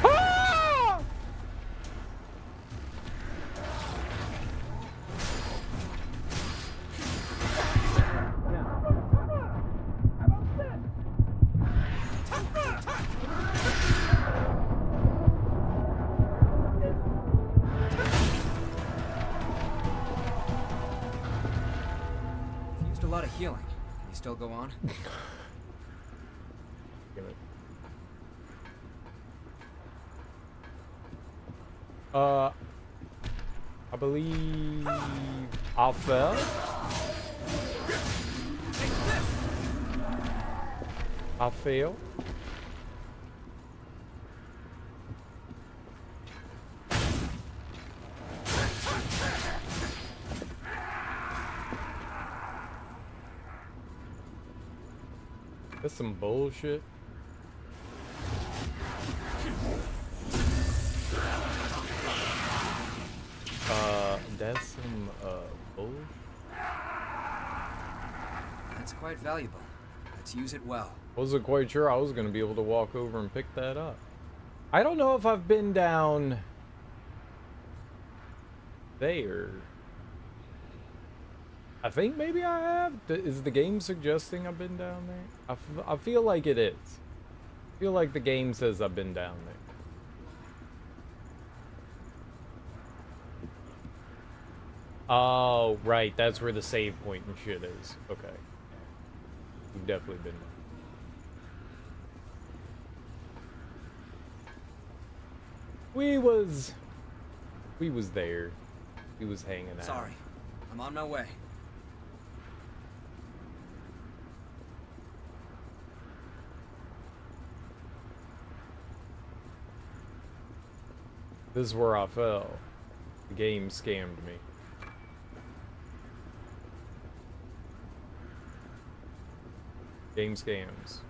Ah! Used a lot of healing. Can you still go on? I believe I fell. I fail. That's some bullshit. That's quite valuable. Let's use it well. Wasn't quite sure I was going to be able to walk over and pick that up. I don't know if I've been down there. I think maybe I have. Is the game suggesting I've been down there? I feel like it is. I feel like the game says I've been down there. Oh, right. That's where the save point and shit is. Okay. We've definitely been there. We was there. We was hanging out. Sorry. I'm on my way. This is where I fell. The game scammed me. Game scams.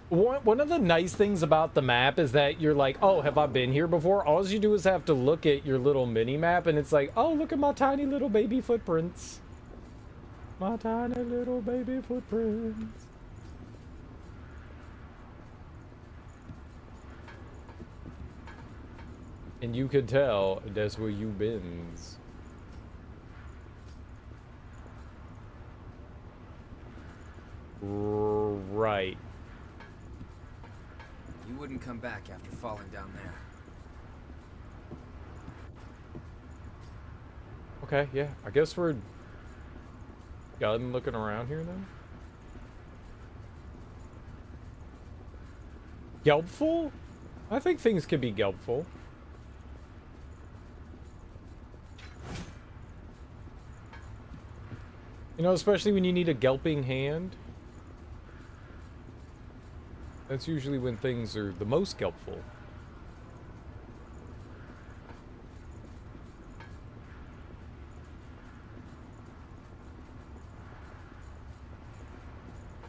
One of the nice things about the map is that you're like, oh, have I been here before? All you do is have to look at your little mini map and it's like, oh, look at my tiny little baby footprints. My tiny little baby footprints. And you could tell that's where you been. Right. You wouldn't come back after falling down there. Okay, yeah. I guess we're done looking around here then. Gelpful? I think things could be gelpful. You know, especially when you need a gelping hand. That's usually when things are the most gelpful.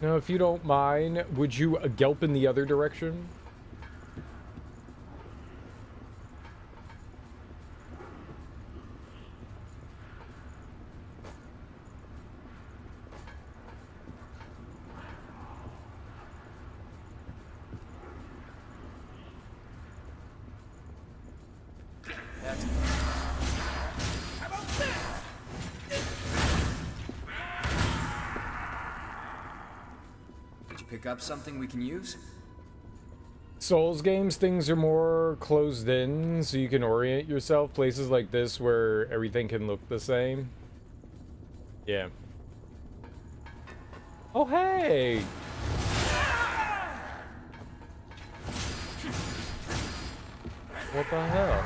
Now, if you don't mind, would you gelp in the other direction? Pick up something we can use? Souls games, things are more closed in, so you can orient yourself. Places like this where everything can look the same. Yeah. Oh, hey! What the hell?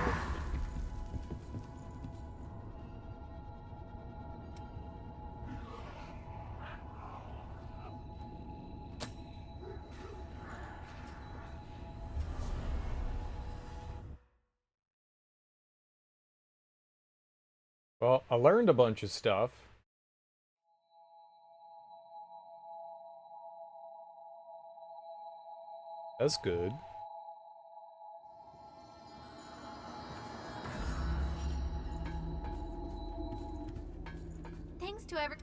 Well, I learned a bunch of stuff. That's good. Thanks to every...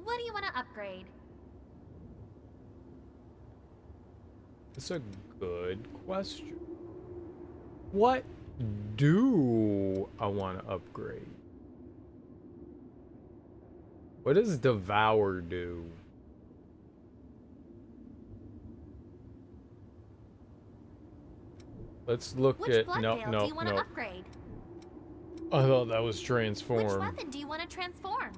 What do you want to upgrade? That's a good question. What do I want to upgrade? What does Devour do? Let's look Which at... blood No, veil no, do you want to no. upgrade? I thought that was Which transform. weapon do you want to transform?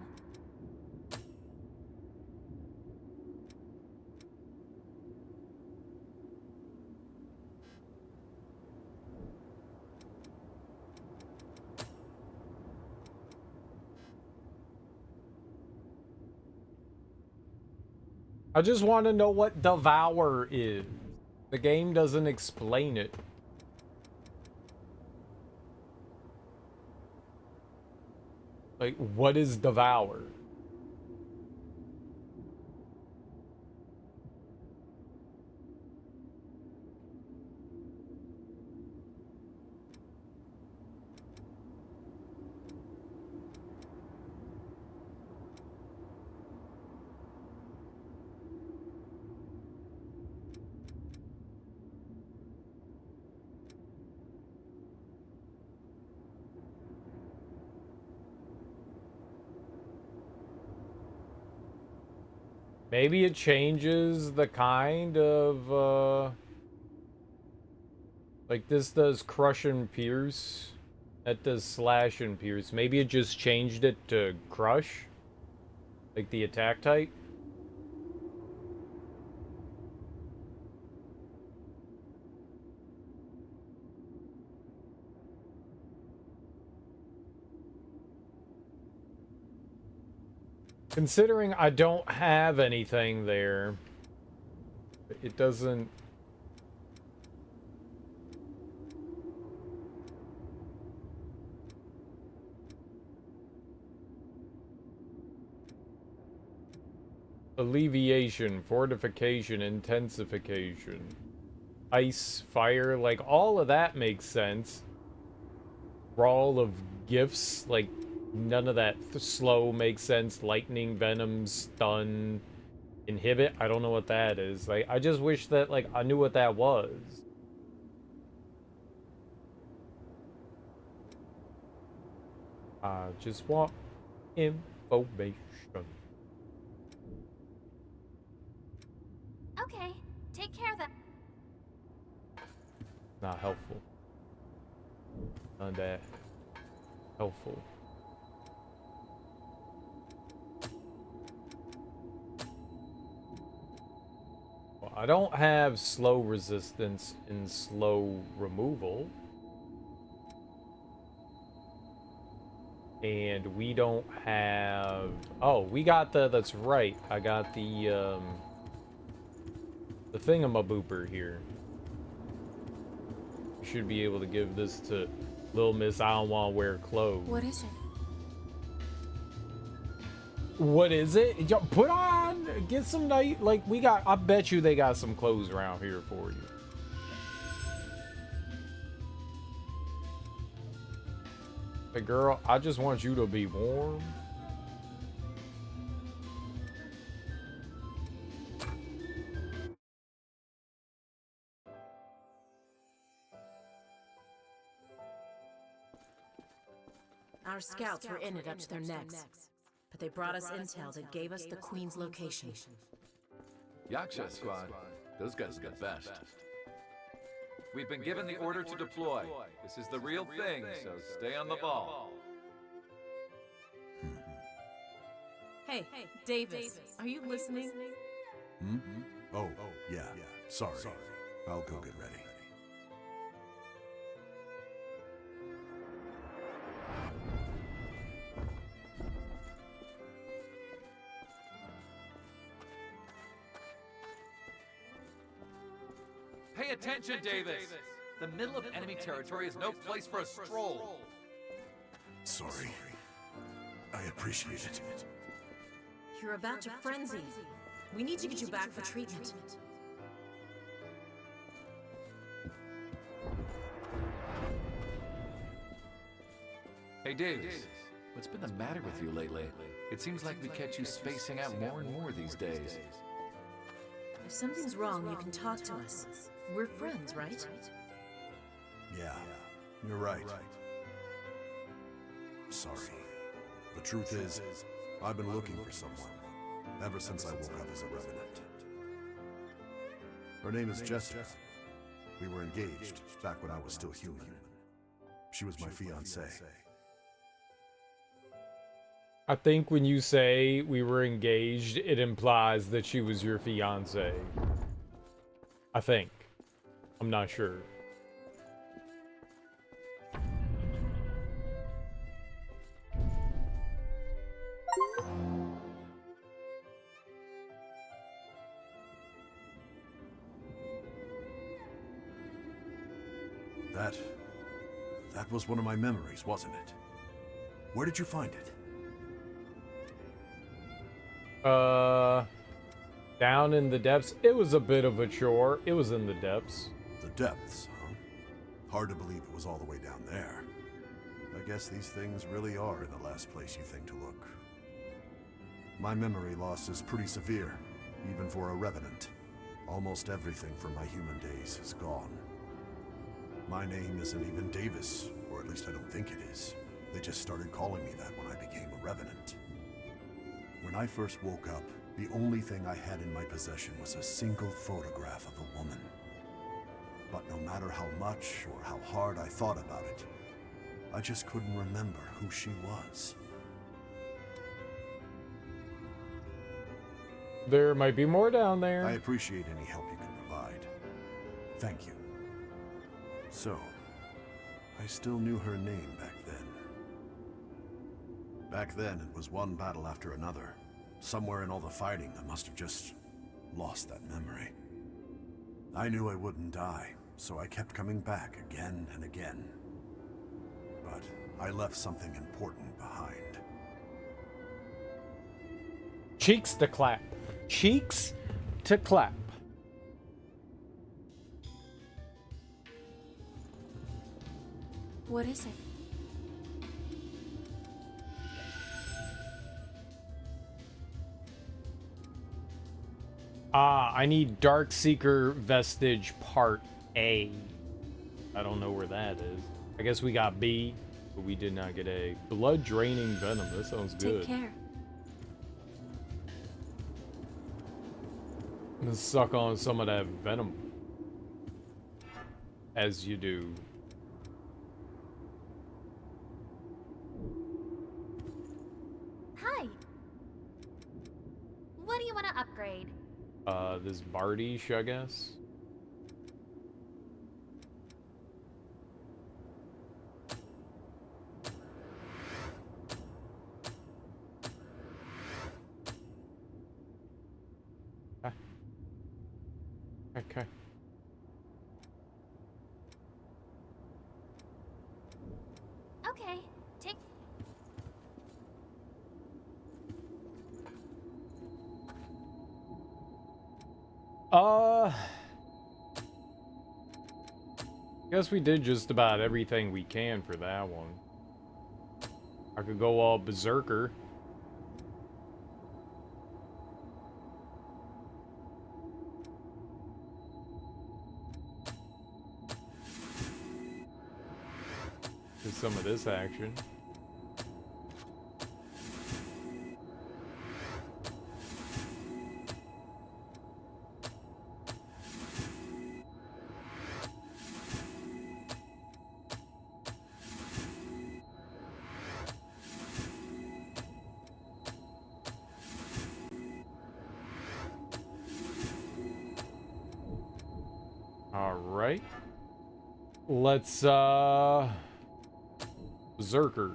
I just want to know what Devour is. The game doesn't explain it. Like, what is Devour? Maybe it changes the kind of, like this does crush and pierce. That does slash and pierce. Maybe it just changed it to crush? Like the attack type? Considering I don't have anything there, it doesn't... Alleviation, fortification, intensification, ice, fire, like all of that makes sense. Brawl of gifts, like none of that slow makes sense. Lightning, venom, stun, inhibit, I don't know what that is. Like, I just wish that, like, I knew what that was. I just want information. Okay, take care of them. Not helpful. Not that helpful. Well, I don't have slow resistance and slow removal. And we don't have... Oh, we got the... That's right. I got the thingamabooper here. We should be able to give this to Little Miss I don't want to wear clothes. What is it? What is it? Yo, put on, get some night, like we got, I bet you they got some clothes around here for you. Hey girl, I just want you to be warm. Our scouts were in it up to their necks, but they brought us intel that gave us the Queen's location. Yaksha squad, those guys are the best. We've been given the order to deploy. This is the real thing, so stay on the ball. Hey, Davis, are you listening? Hmm? Oh, yeah. Sorry. I'll go get ready. Pay attention, Davis! The middle of enemy territory is no place for a stroll. Sorry. I appreciate it. You're about to frenzy. We need to get you back for treatment. Hey, Davis. What's been the matter with you lately? It seems like we catch you spacing out more and more these days. If something's wrong, you can talk to us. We're friends, right? Yeah, you're right. Sorry. The truth is, I've been looking for someone ever since I woke up as a revenant. Her name is Jessica. We were engaged back when I was still human. She was my fiancée. I think when you say we were engaged, it implies that she was your fiance. I think. I'm not sure. That was one of my memories, wasn't it? Where did you find it? Down in the depths. It was a bit of a chore. It was in the depths. The depths, huh? Hard to believe it was all the way down there. I guess these things really are in the last place you think to look. My memory loss is pretty severe, even for a revenant. Almost everything from my human days is gone. My name isn't even Davis, or at least I don't think it is. They just started calling me that when I became a revenant. When I first woke up, The only thing I had in my possession was a single photograph of a woman. But no matter how much or how hard I thought about it, I just couldn't remember who she was. There might be more down there. I appreciate any help you can provide. Thank you. So, I still knew her name back then. Back then, it was one battle after another. Somewhere in all the fighting, I must have just lost that memory. I knew I wouldn't die, so I kept coming back again and again. But I left something important behind. Cheeks to clap. Cheeks to clap. What is it? I need Darkseeker Vestige Part A. I don't know where that is. I guess we got B, but we did not get A. Blood draining venom. That sounds good. Take care. I'm gonna suck on some of that venom. As you do. Hi. What do you want to upgrade? This Bardiche, I guess. Okay. Okay. Take. Guess we did just about everything we can for that one. I could go all berserker. Do some of this action. Alright. Let's, Berserker.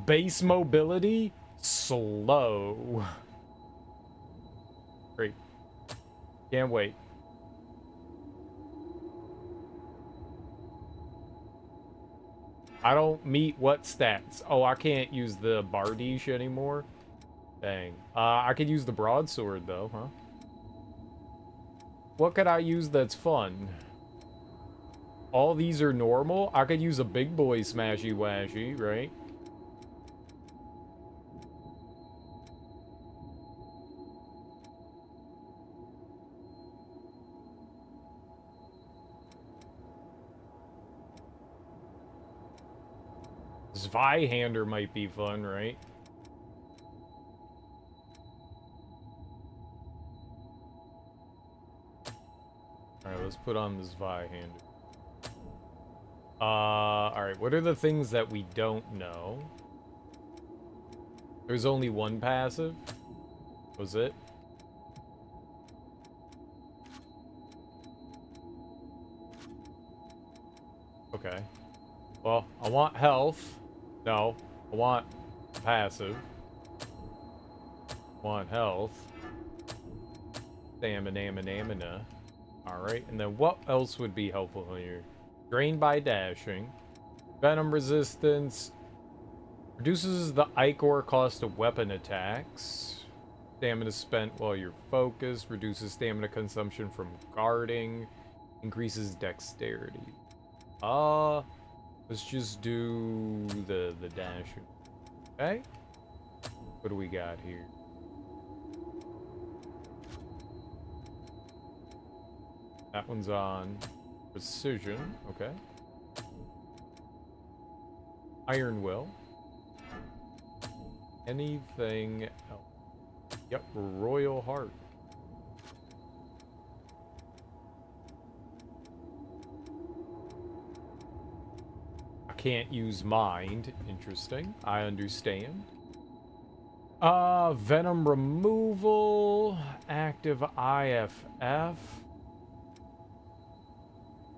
Base mobility, slow. Great. Can't wait. I don't meet what stats? Oh, I can't use the Bardiche anymore? Dang. I could use the broadsword though, huh? What could I use that's fun? All these are normal? I could use a big boy smashy washy, right? Zweihander might be fun, right? Alright, let's put on this Zweihander. Alright, what are the things that we don't know? There's only one passive? Was it? Okay. Well, I want health. No, I want passive. Want health. Stamina. Alright, and then what else would be helpful here? Drain by dashing. Venom resistance. Reduces the Ichor cost of weapon attacks. Stamina spent while you're focused. Reduces stamina consumption from guarding. Increases dexterity. Let's just do the dashing. Okay? What do we got here? That one's on precision. Okay. Iron Will. anything else? Yep, Royal Heart. I can't use Mind. Interesting. I understand. Venom removal, active IFF,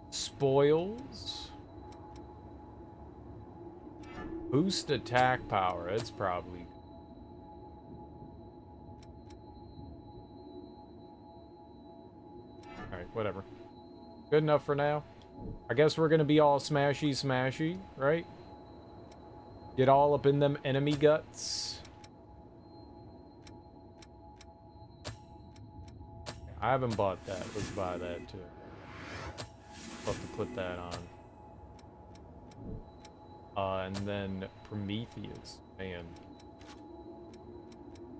spoils, boost attack power. That's probably all right. Whatever. Good enough for now. I guess we're gonna be all smashy, right? Get all up in them enemy guts. I haven't bought that. Let's buy that too. I'll have to put that on. And then Prometheus. Man.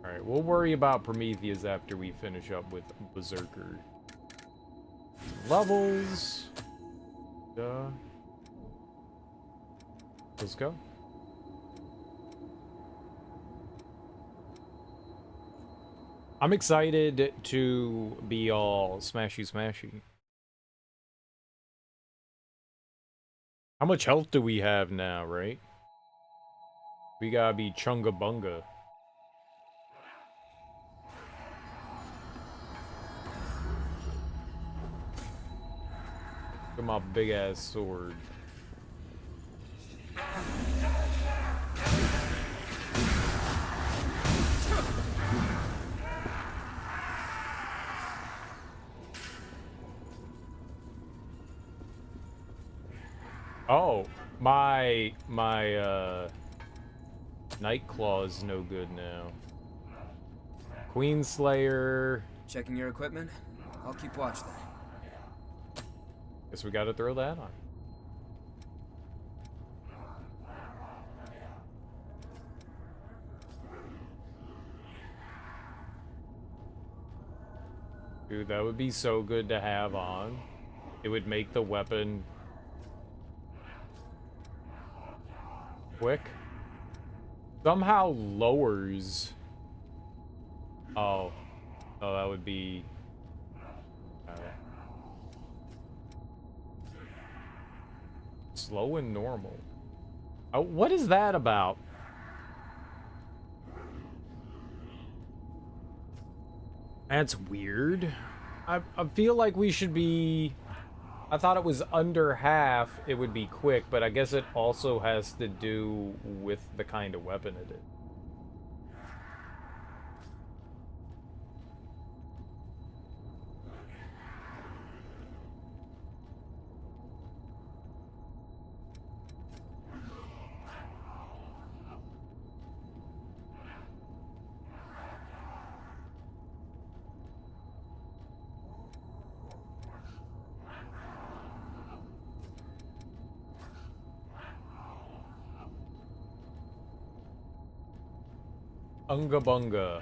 Alright, we'll worry about Prometheus after we finish up with Berserker. Levels. Let's go. I'm excited to be all smashy. How much health do we have now, right? We gotta be chunga bunga. Look at my big ass sword. Oh, my Nightclaw's no good now. Queenslayer. Checking your equipment? I'll keep watch then. Guess we gotta throw that on. Dude, that would be so good to have on. It would make the weapon quick. Somehow lowers. Oh, that would be. Slow and normal. Oh, what is that about? That's weird. I feel like we should be. I thought it was under half, it would be quick, but I guess it also has to do with the kind of weapon it is. Unga bunga.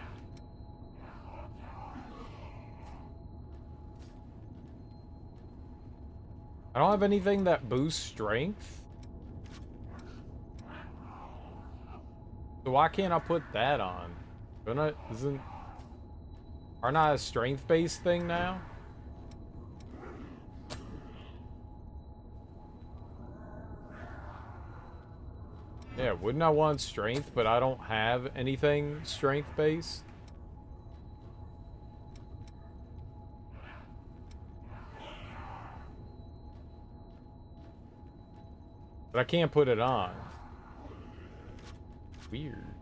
I don't have anything that boosts strength. So why can't I put that on? Aren't I a strength-based thing now? Yeah, wouldn't I want strength, but I don't have anything strength-based? But I can't put it on. Weird.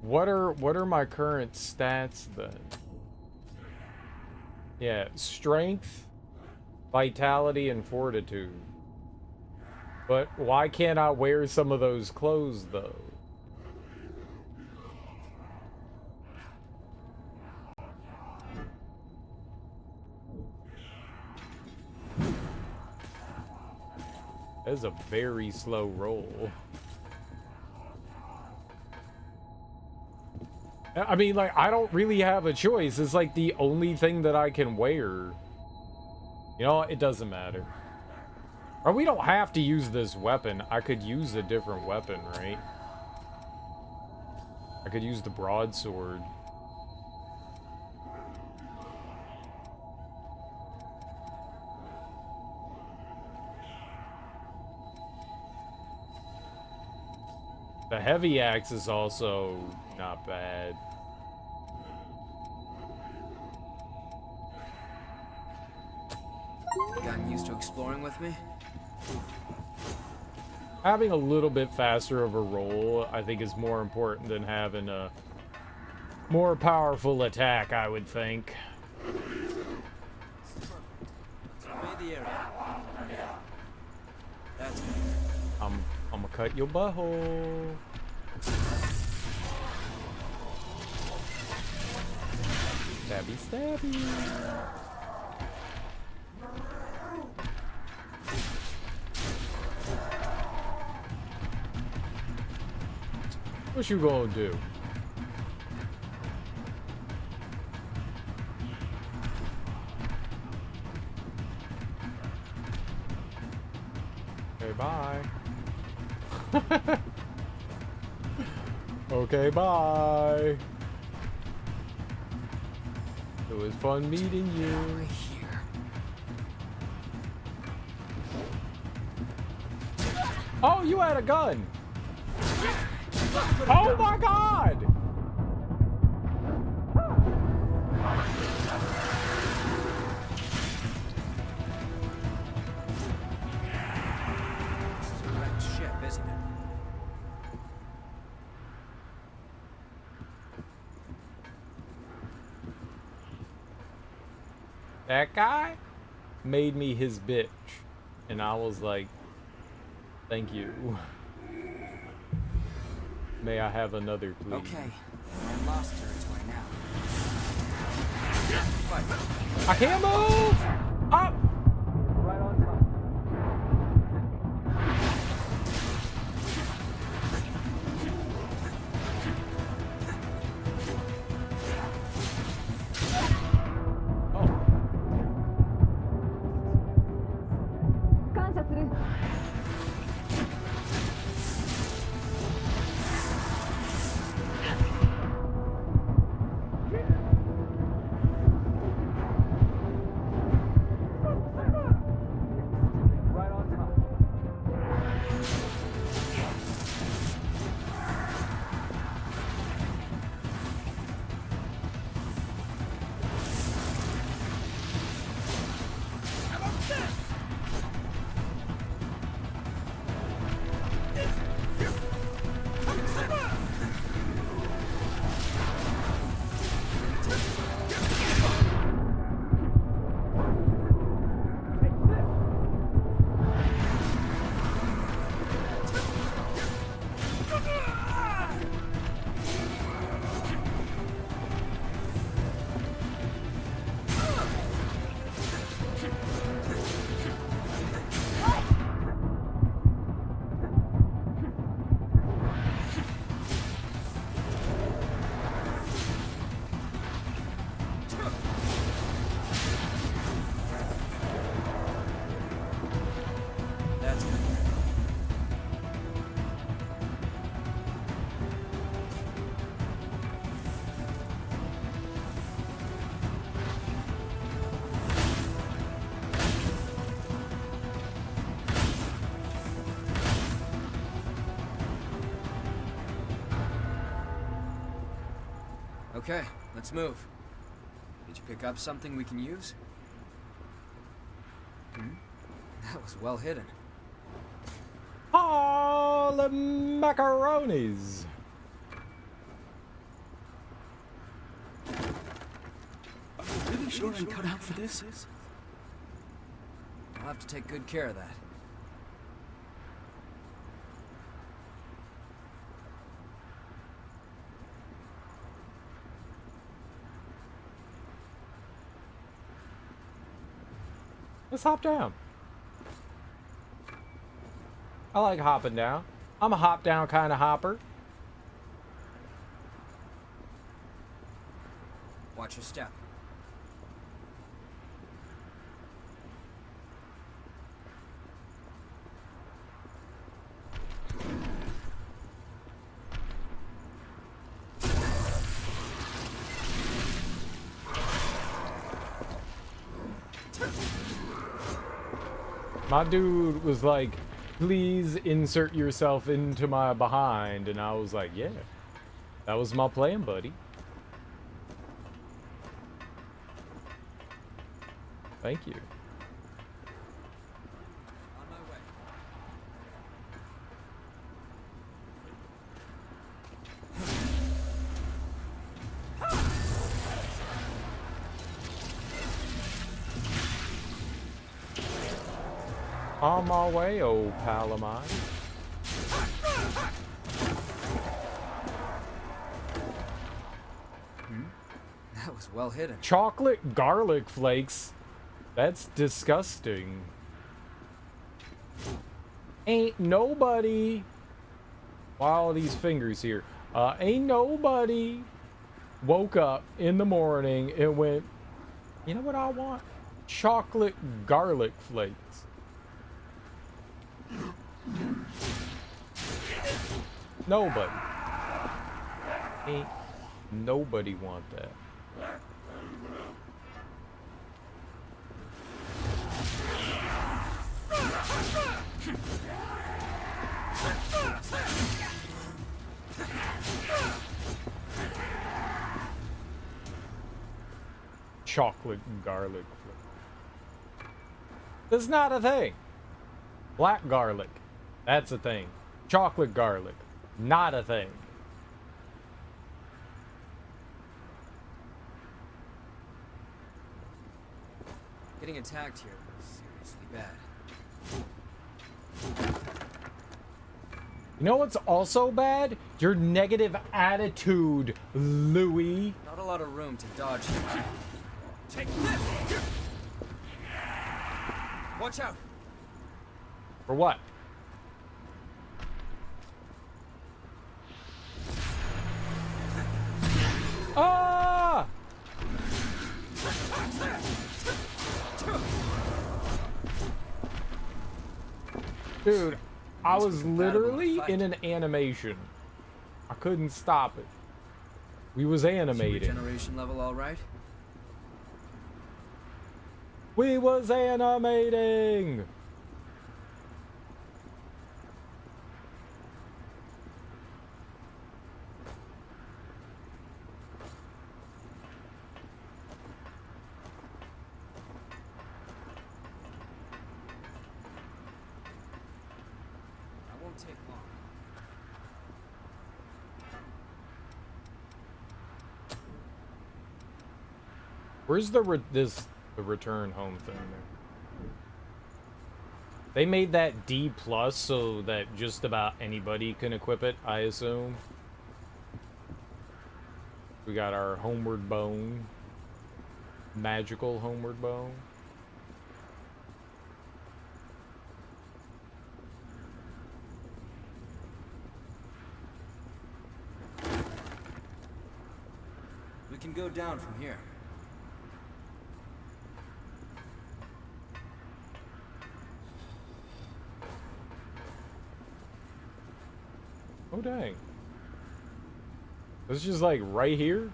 What are my current stats then? Yeah, strength, vitality, and fortitude. But why can't I wear some of those clothes though? That is a very slow roll. I mean, like, I don't really have a choice. It's like the only thing that I can wear. You know, it doesn't matter. Or we don't have to use this weapon. I could use a different weapon, right? I could use the broadsword. The heavy axe is also not bad. Gotten used to exploring with me? Having a little bit faster of a roll, I think, is more important than having a more powerful attack, I would think. Survey the area. That's good. I'm gonna cut your butthole. Stabby, stabby. What you gonna do? Okay, bye. Okay, bye. It was fun meeting you. Right here. Oh, you had a gun. Oh my God! This is a wrecked ship, isn't it? That guy made me his bitch. And I was like, thank you. May I have another, please? Okay, we're in lost territory now. Fight. I can't move! Up! Right on time. Right on time. That's good. Okay, let's move. Did you pick up something we can use? That was well hidden. All the macaronis. Really sure I'm cut out for this? I'll have to take good care of that. Let's hop down. I like hopping down. I'm a hop down kind of hopper. Watch your step. My dude was like, please insert yourself into my behind. And I was like, yeah, that was my plan, buddy. Thank you. On my way. On my way, old pal of mine. That was well hidden. Chocolate garlic flakes. That's disgusting. Ain't nobody. Why all these fingers here? Ain't nobody woke up in the morning and went, you know what I want? Chocolate garlic flakes. Nobody. Ain't nobody want that. Chocolate and garlic flake. That's not a thing. Black garlic. That's a thing. Chocolate garlic. Not a thing. Getting attacked here was seriously bad. You know what's also bad? Your negative attitude, Louis. Not a lot of room to dodge here. Take this! Watch out! For what? Ah! Dude, I was literally in an animation. I couldn't stop it. We was animating. Regeneration level all right? We was animating. That won't take long. Where's the return home thing there? They made that D+ so that just about anybody can equip it, I assume. We got our homeward bone. Magical homeward bone. We can go down from here. Oh dang. This is just like right here?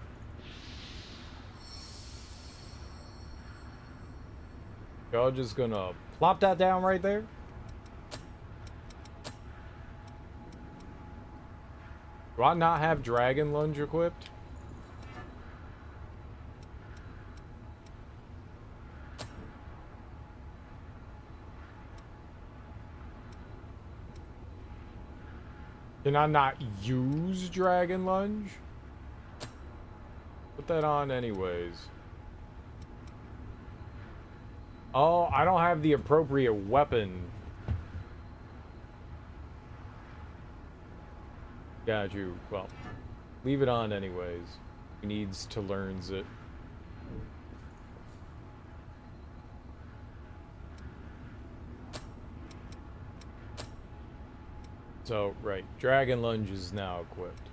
Y'all just gonna plop that down right there? Do I not have Dragon Lunge equipped? Can I not use Dragon Lunge? Put that on anyways. Oh, I don't have the appropriate weapon. Got you. Well, leave it on anyways. He needs to learn it. So, right, Dragon Lunge is now equipped.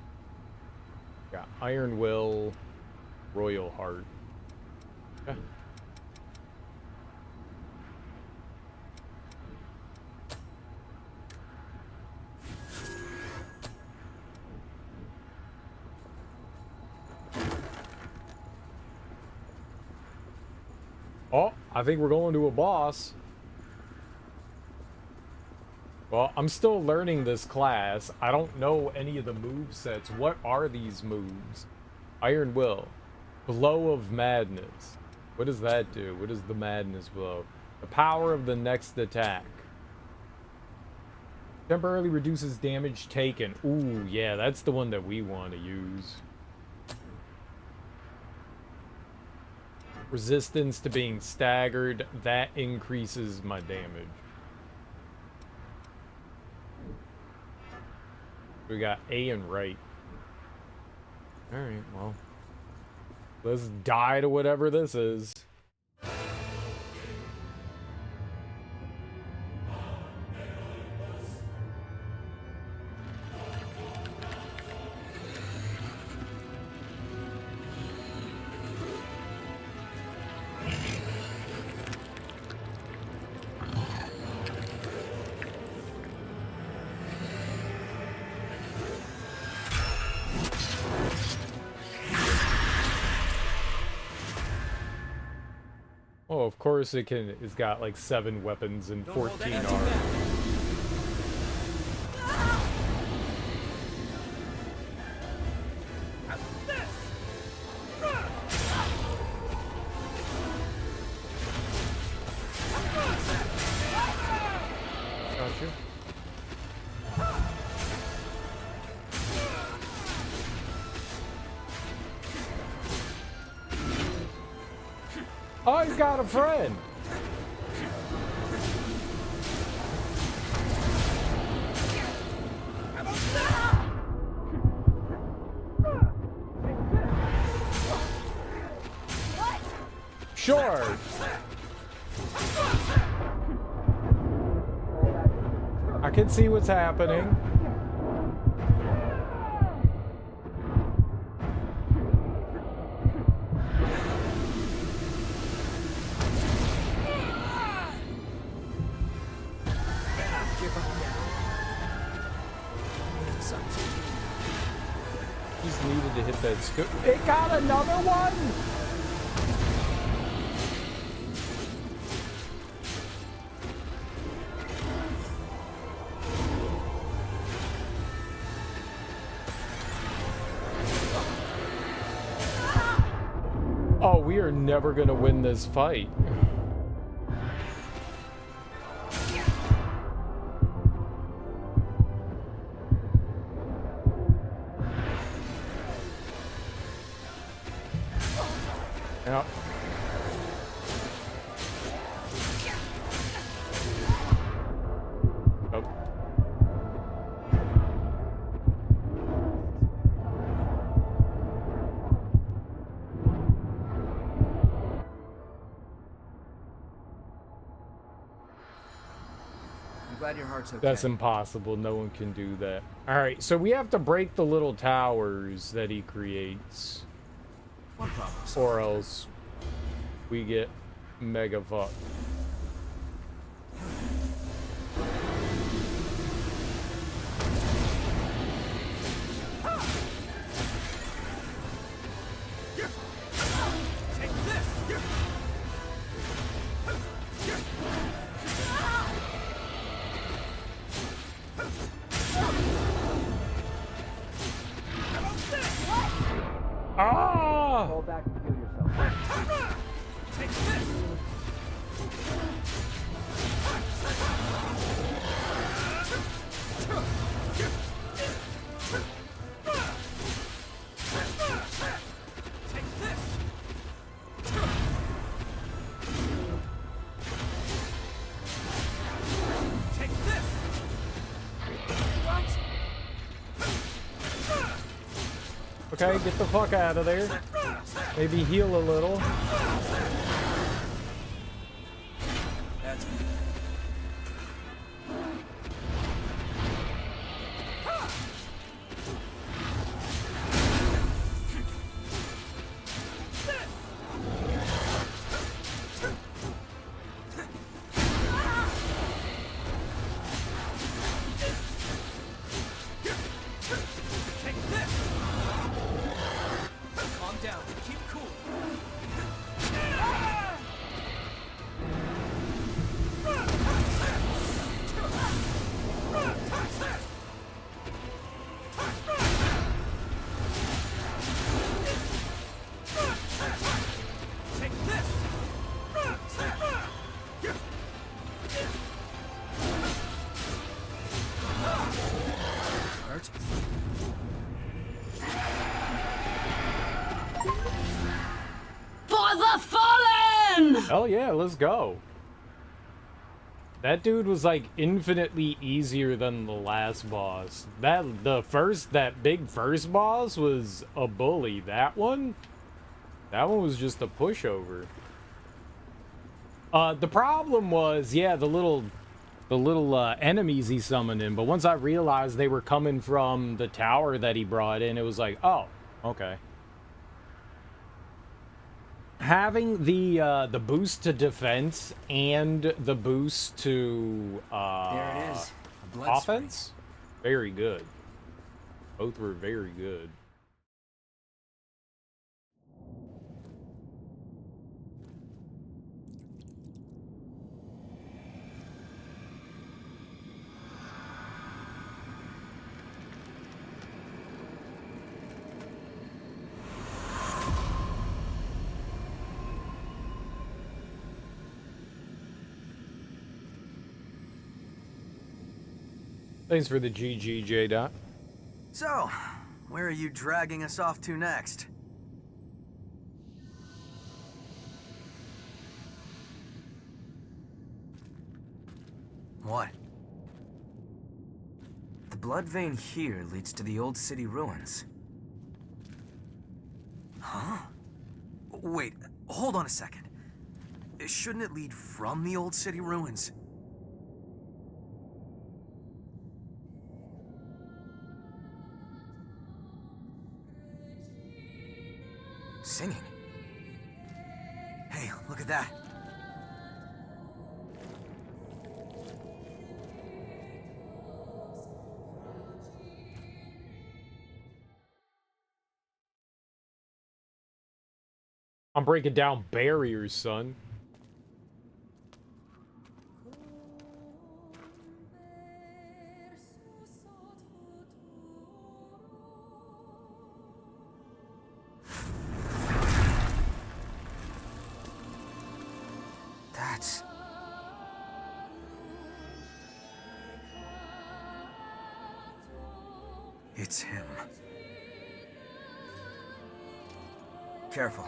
Got Iron Will, Royal Heart. Yeah. Oh, I think we're going to a boss. Well, I'm still learning this class. I don't know any of the move sets. What are these moves? Iron Will. Blow of Madness. What does that do? What does the Madness blow? The power of the next attack. Temporarily reduces damage taken. Ooh, yeah, that's the one that we want to use. Resistance to being staggered. That increases my damage. We got A and right. Alright, well. Let's die to whatever this is. Oh, of course it can. It's got like 7 weapons and 14 armor. Got you. Oh, he's got a friend. Sure. I can see what's happening. Just needed to hit that scoop. It got another one? Oh, we are never gonna win this fight. Yep. Oh. I'm glad your heart's okay. That's impossible. No one can do that. Alright, so we have to break the little towers that he creates. One problem. Or else we get mega fucked. Ah! Fall back and heal yourself. Take this! Take this! Take this! Okay, get the fuck out of there. Maybe heal a little. That's Calm down. Keep cool. Hell yeah, let's go. That dude was like infinitely easier than the last boss. That big first boss was a bully. That one was just a pushover. The problem was, yeah, the little enemies he summoned in, but once I realized they were coming from the tower that he brought in, it was like, oh, okay. Having the boost to defense and the boost to There it is. A blood offense, very good. Both were very good. Thanks for the GG, J-Dot. So, where are you dragging us off to next? What? The blood vein here leads to the old city ruins. Huh? Wait, hold on a second. Shouldn't it lead from the old city ruins? Singing. Hey, look at that. I'm breaking down barriers, son. That's... It's him. Careful.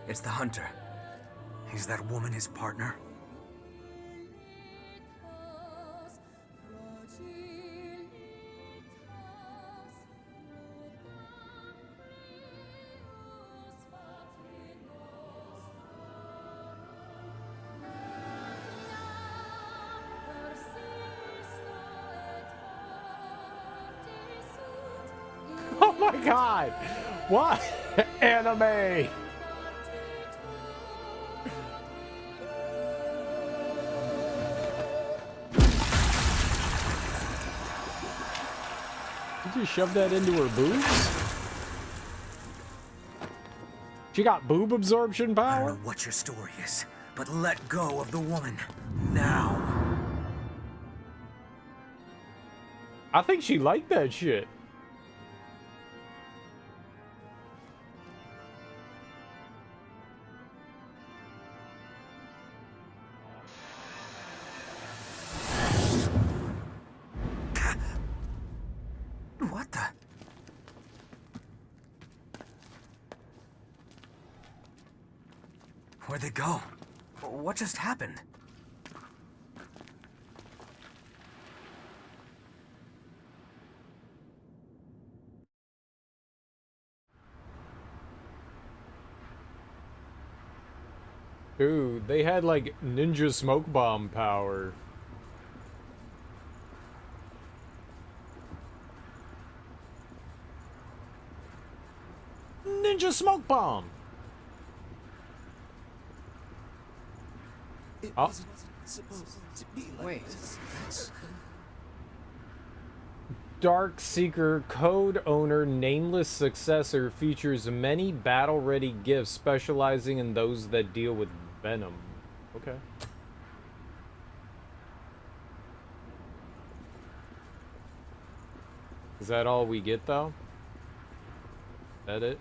It's the hunter. Is that woman his partner? Oh my god! What? Anime! Did you shove that into her boobs? She got boob absorption I power? don't know what your story is, but let go of the woman. Now. I think she liked that shit. What the? Where'd they go? What just happened? Dude, they had like ninja smoke bomb power. Ninja smoke bomb. It Oh. wasn't supposed to be like Wait, this. that's... Dark Seeker Code Owner Nameless Successor features many battle-ready gifts specializing in those that deal with venom. Okay. Is that all we get, though? That it?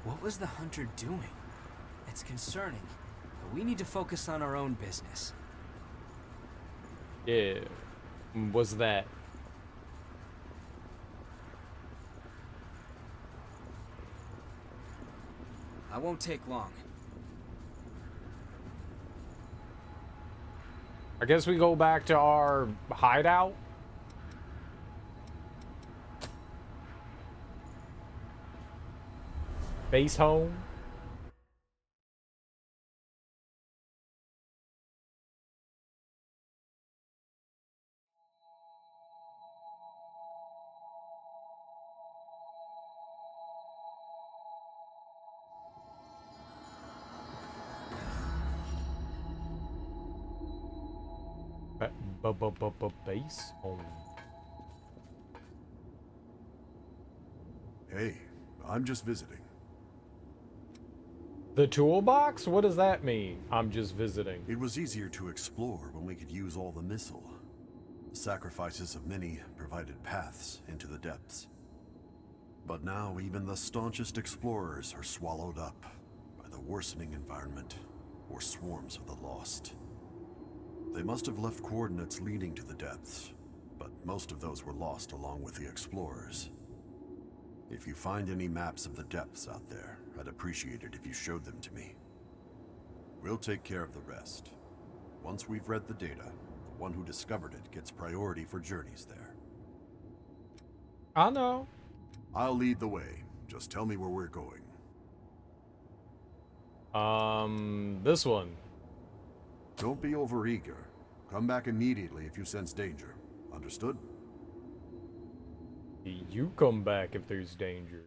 What was the hunter doing? It's concerning, but we need to focus on our own business. Yeah. What's that? I won't take long. I guess we go back to our hideout. Base home. Base home. Hey, I'm just visiting. The toolbox? What does that mean? I'm just visiting. It was easier to explore when we could use all the missile. The sacrifices of many provided paths into the depths. But now even the staunchest explorers are swallowed up by the worsening environment or swarms of the lost. They must have left coordinates leading to the depths, but most of those were lost along with the explorers. If you find any maps of the depths out there, I'd appreciate it if you showed them to me. We'll take care of the rest. Once we've read the data, the one who discovered it gets priority for journeys there. I know. I'll lead the way. Just tell me where we're going. This one. Don't be overeager. Come back immediately if you sense danger. Understood? You come back if there's danger.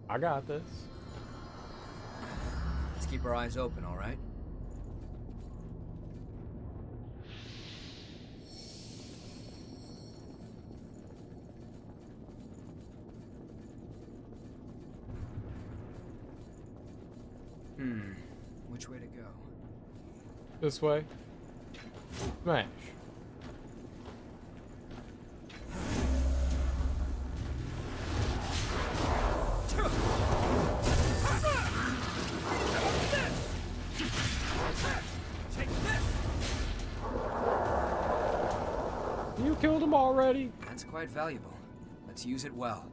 I got this. Let's keep our eyes open, all right? Which way to go? This way. Smash. You killed him already? That's quite valuable. Let's use it well.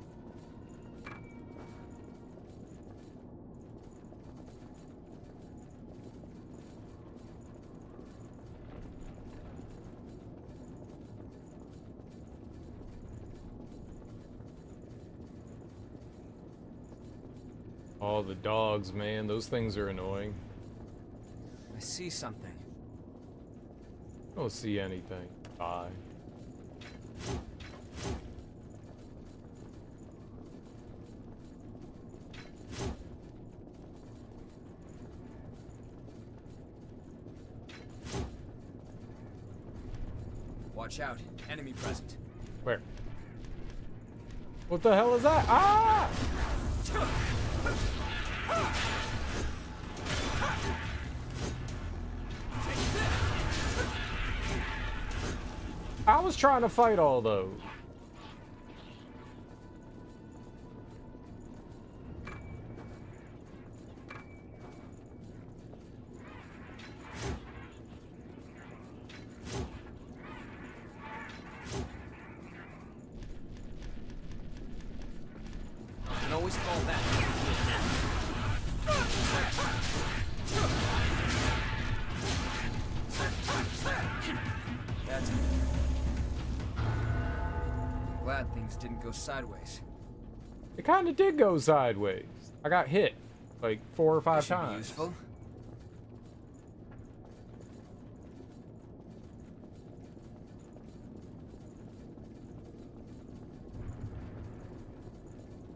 Oh, the dogs, man. Those things are annoying. I see something. I don't see anything. Bye. Watch out. Enemy present. Where? What the hell is that? Ah! I was trying to fight all those. You can always fall back. That's glad things didn't go sideways. It kind of did go sideways. I got hit like 4 or 5 This should be times. useful.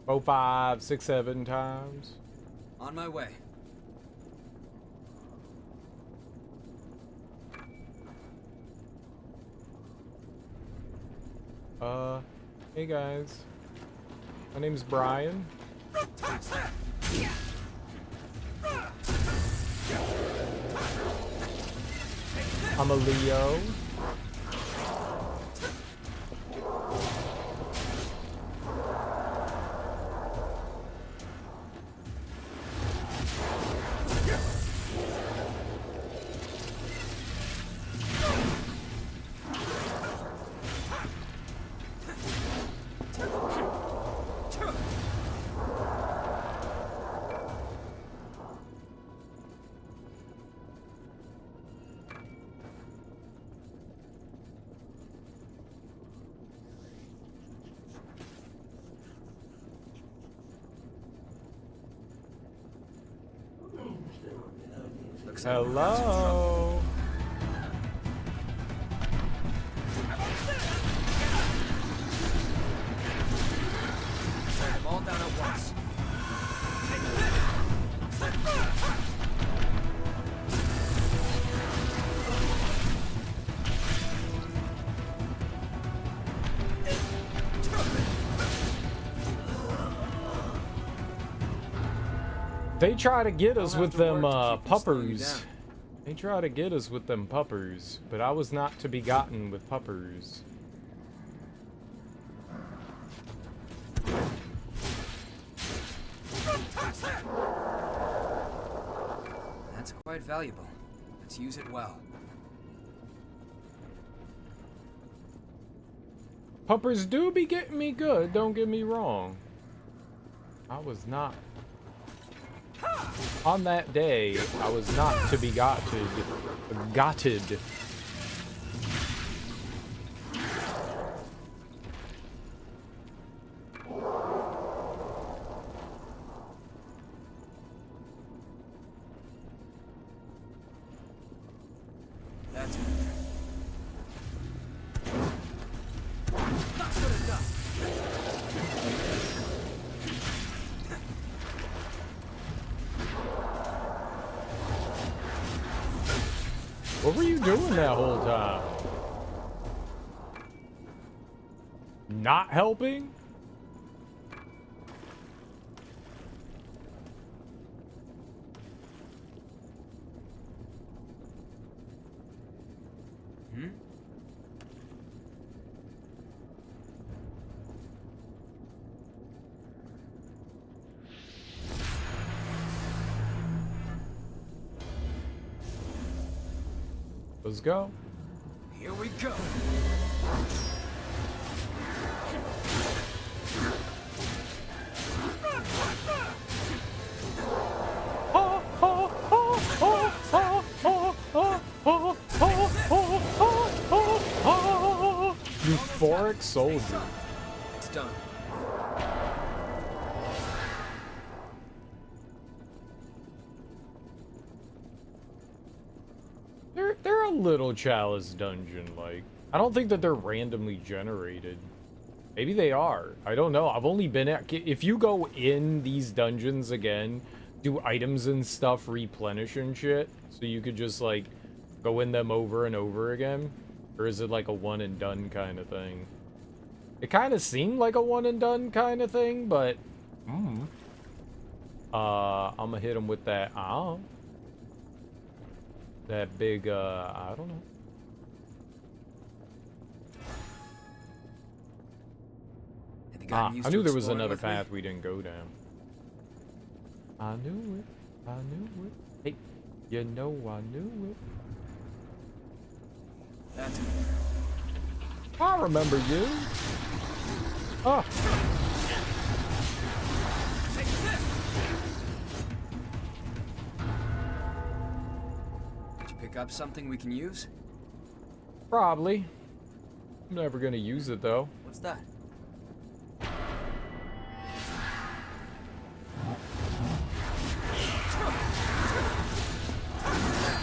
Oh, 5, 6, 7 times. On my way. Hey guys. My name's Brian. I'm a Leo. Hello. Set them all down at once. They try to get us Don't with have to them work to keep them slowing you puppers. down. They try to get us with them puppers, but I was not to be gotten with puppers. That's quite valuable. Let's use it well. Puppers do be getting me good, don't get me wrong. I was not. On that day, I was not to be gotted. Gotted. That's not good enough. What were you doing that whole time? Not helping? Hmm? Let's go. Here we go. Euphoric soldier. It's done. They're a little Chalice dungeon, like. I don't think that they're randomly generated. Maybe they are. I don't know. I've only been at... If you go in these dungeons again, do items and stuff replenish and shit? So you could just, like, go in them over and over again? Or is it like a one and done kind of thing? It kind of seemed like a one and done kind of thing, but... I'm gonna hit him with that... that big, I don't know. I knew there was another path we didn't go down. I knew it. I knew it. Hey, you know I knew it. That's I remember you. Oh. Did you pick up something we can use? Probably. I'm never gonna use it though. What's that? Be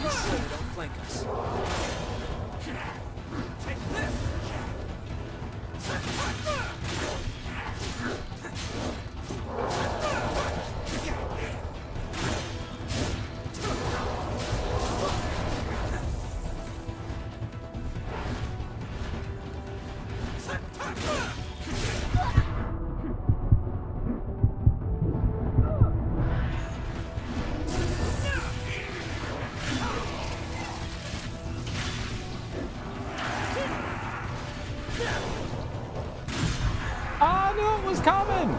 sure they don't flank us. Take this! I knew it was coming!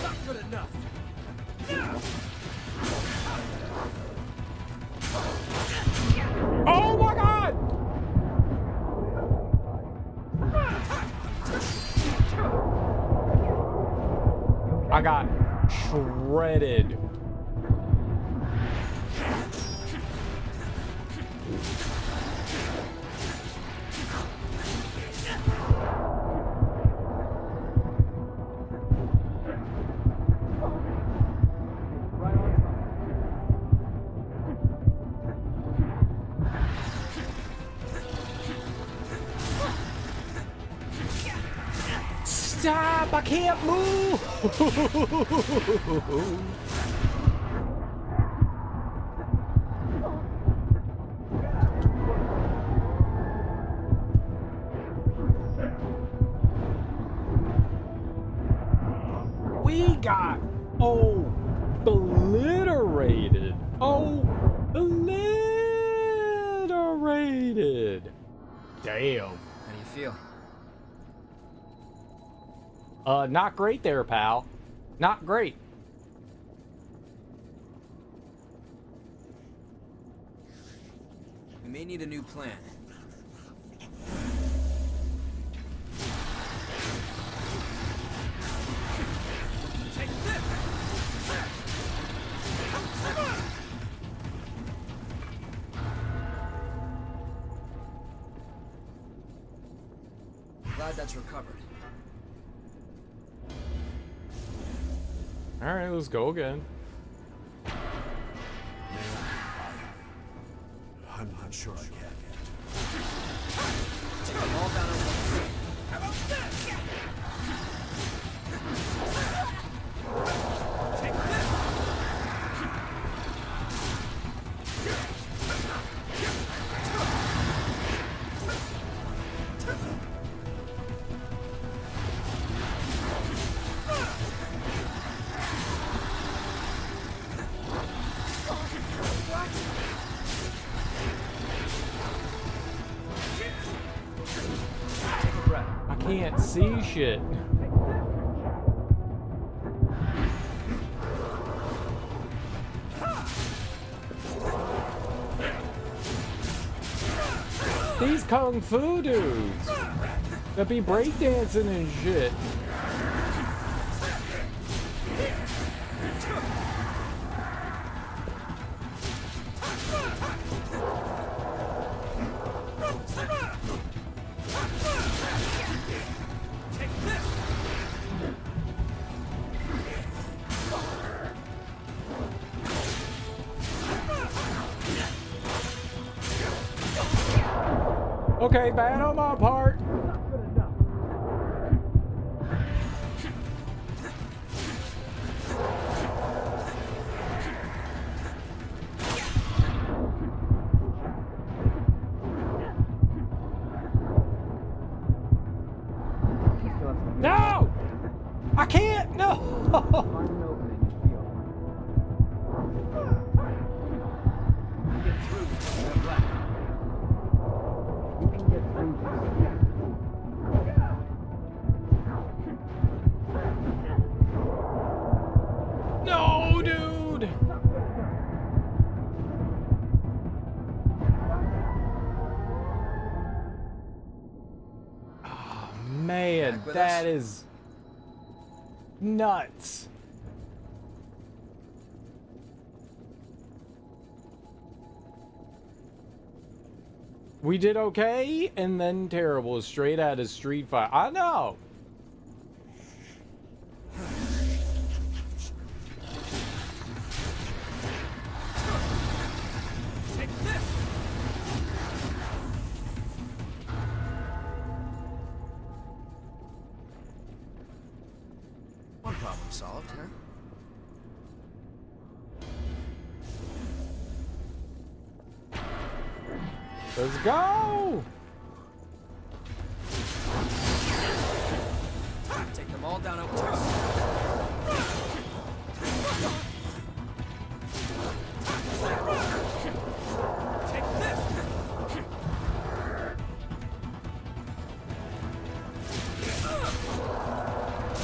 Not good enough. Oh my god! I got shredded. Stop! I can't move! We got obliterated. Obliterated. Damn. How do you feel? Not great there, pal. Not great. We may need a new plan. Glad that's recovered. All right, let's go again. I'm not sure I can. Take them all down at once. How about this? Take this! Take a breath. I can't see shit. These kung fu dudes that be breakdancing and shit. Okay, bad on my part. No! I can't! No! Get through with what you have left. You can get through this. No, dude! Oh, man, Back with that us? is nuts. We did okay, and then terrible, straight out of Street Fighter. I know. Take this! One problem solved, huh? Let's go! Take them all down at once. Take this!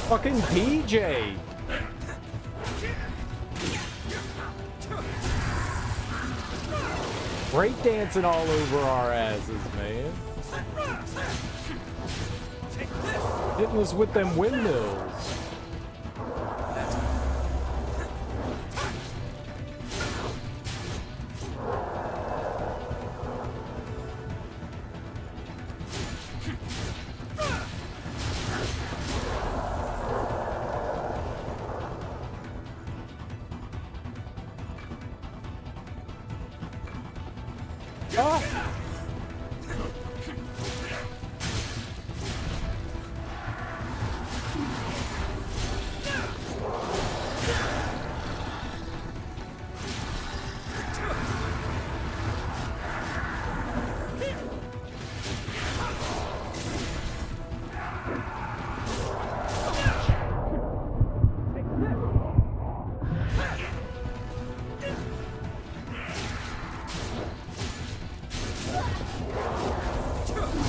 Fucking PJ! Breakdancing all over our asses, man. Hitting us with them windmills. Ah!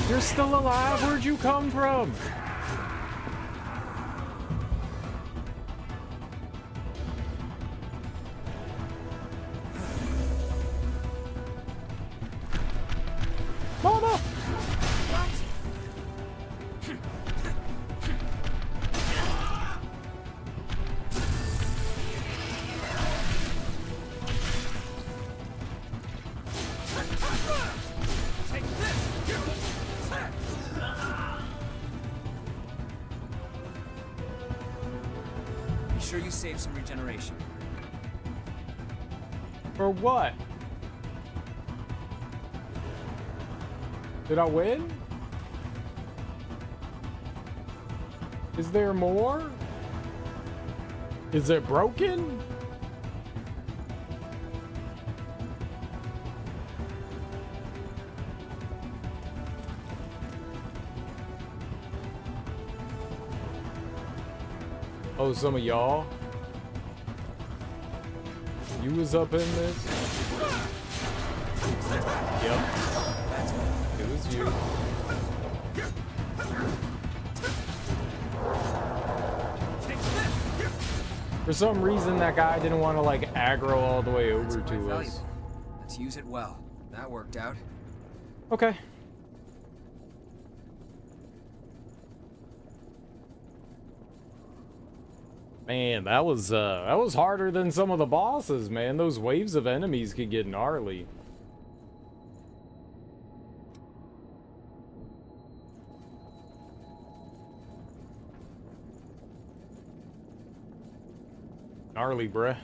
You're still alive? Where'd you come from? Mama! Be sure you save some regeneration. For what? Did I win? Is there more? Is it broken? Oh, some of y'all? You was up in this? Yep. It was you. For some reason, that guy didn't want to, like, aggro all the way over to us. Valuable. Let's use it well. That worked out. Okay. Man, that was harder than some of the bosses, man. Those waves of enemies could get gnarly. Gnarly, bruh.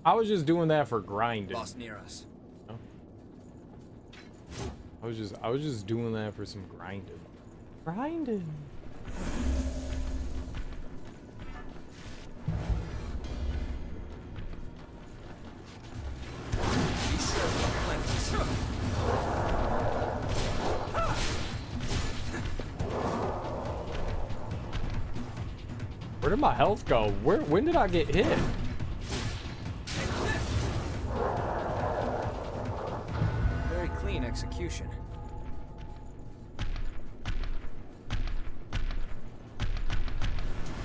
I was just doing that for grinding. Boss near us. No? I was just doing that for some grinding. Grinding. Where did my health go? When did I get hit? Very clean execution.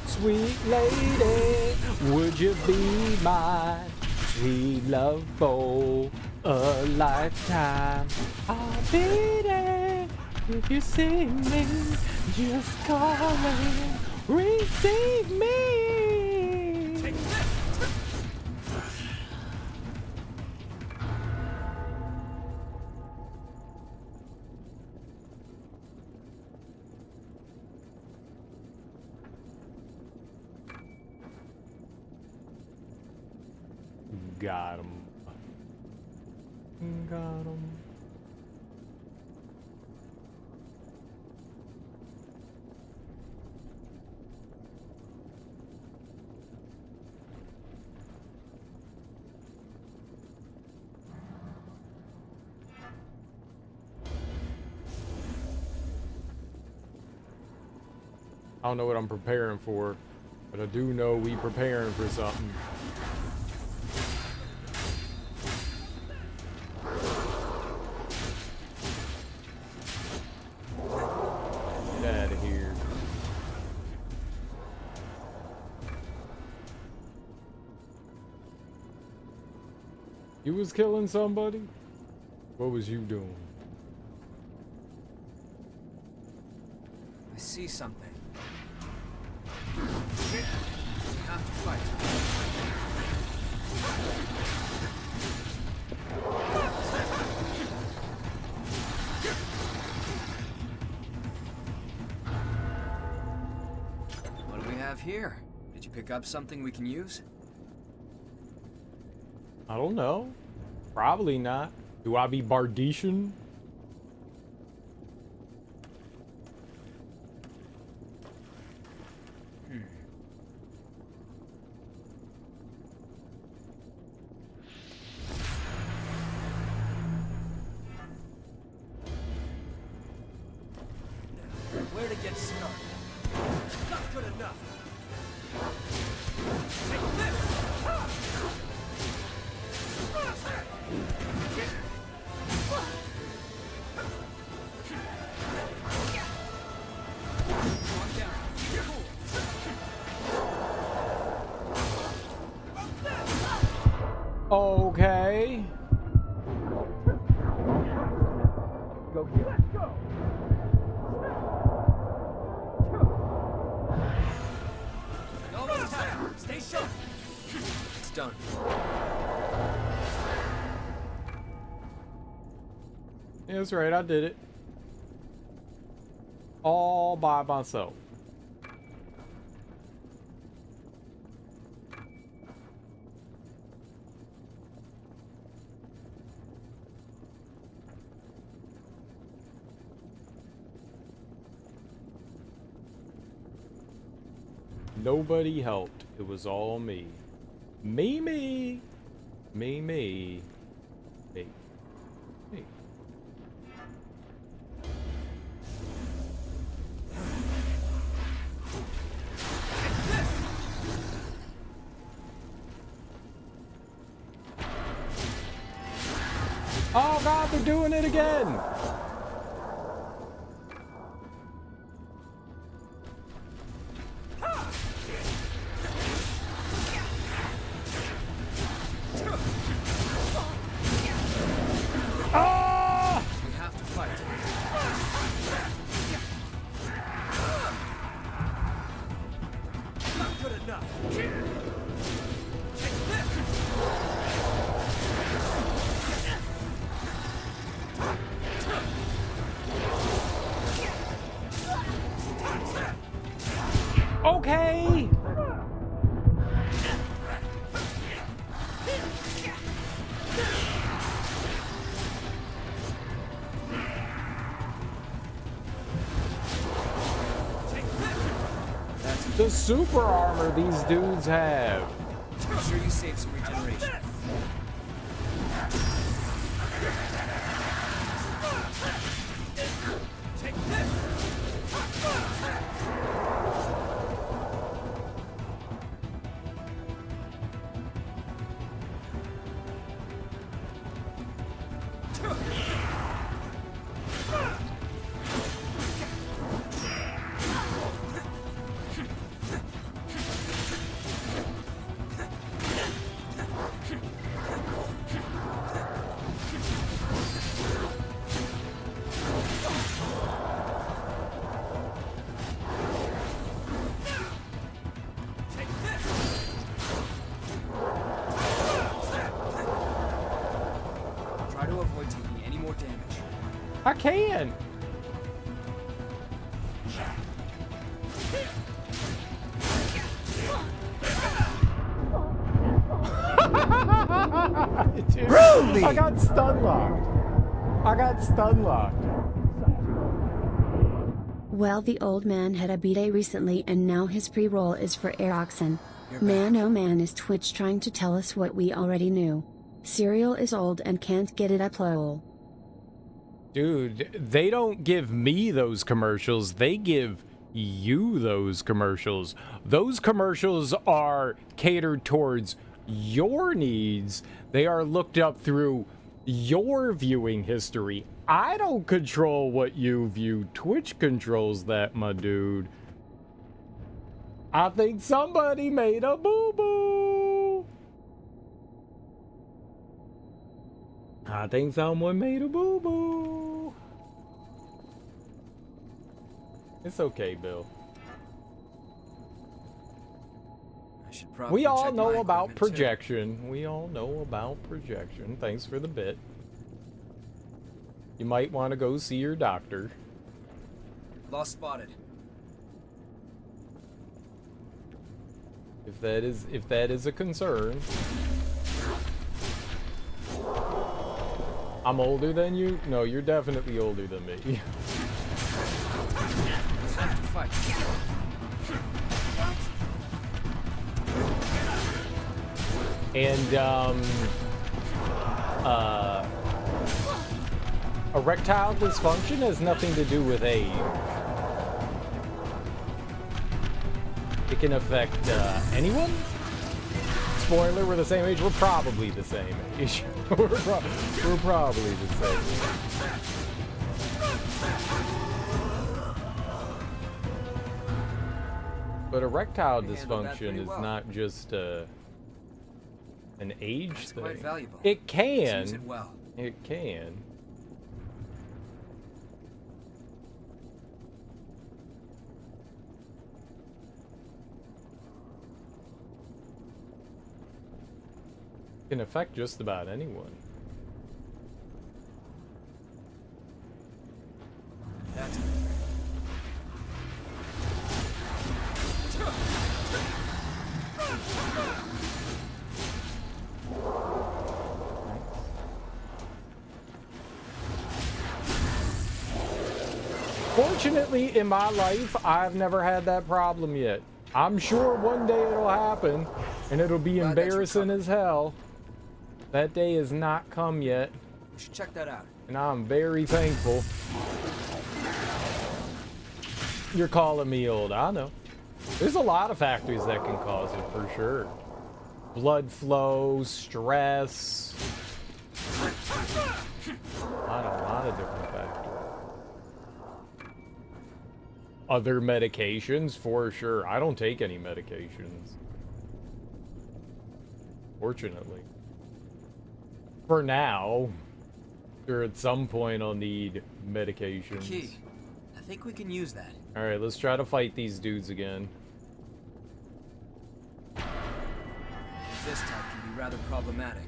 Sweet lady, would you be my sweet love for a lifetime? I'll be there if you see me, just call me, receive me. Take this. Got him. Got him. I don't know what I'm preparing for, but I do know we preparing for something. Get out of here. You was killing somebody? What was you doing? I see something. You have to fight. What do we have here? Did you pick up something we can use? I don't know. Probably not. Do I be Bardetian? Okay. Go here. Let's go. Almost time. Stay sharp. It's done. Yeah, that's right, I did it. All by myself. Nobody helped. It was all me. Me. Me. Me. Oh god, they're doing it again! Ah! We have to fight. Not good enough. Take Okay! The super armor these dudes have. I'm sure you saved some regeneration. Take this! Try to avoid taking any more damage. I can. Dude, I got stun locked. Well, the old man had a B-Day recently and now his pre-roll is for Eroxen. Man oh man, is Twitch trying to tell us what we already knew. Cereal is old and can't get it up lol. Dude, they don't give me those commercials, they give you those commercials. Those commercials are catered towards your needs. They are looked up through your viewing history. I don't control what you view. Twitch controls that, my dude. I think somebody made a boo-boo. I think someone made a boo-boo. It's okay, Bill. I should probably We all check know my about equipment, too. projection. We all know about projection. Thanks for the bit. You might want to go see your doctor. Lost spotted. If that is a concern. I'm older than you? No, you're definitely older than me. Let's have to fight. And erectile dysfunction has nothing to do with age. It can affect anyone. Spoiler, we're the same age. We're probably the same age. we're probably the same. But erectile dysfunction is not just An age That's thing. quite valuable. It Let's can. use it well. It can. Can affect just about anyone. That's Fortunately, in my life, I've never had that problem yet. I'm sure one day it'll happen, and it'll be Glad that you're embarrassing covered. as hell. That day has not come yet, We should check that out. and I'm very thankful. You're calling me old, I know. There's a lot of factors that can cause it, for sure. Blood flow, stress. A lot of different factors. Other medications, for sure. I don't take any medications. Fortunately. For now. Sure, at some point I'll need medications. Key. I think we can use that. Alright, let's try to fight these dudes again. This type can be rather problematic.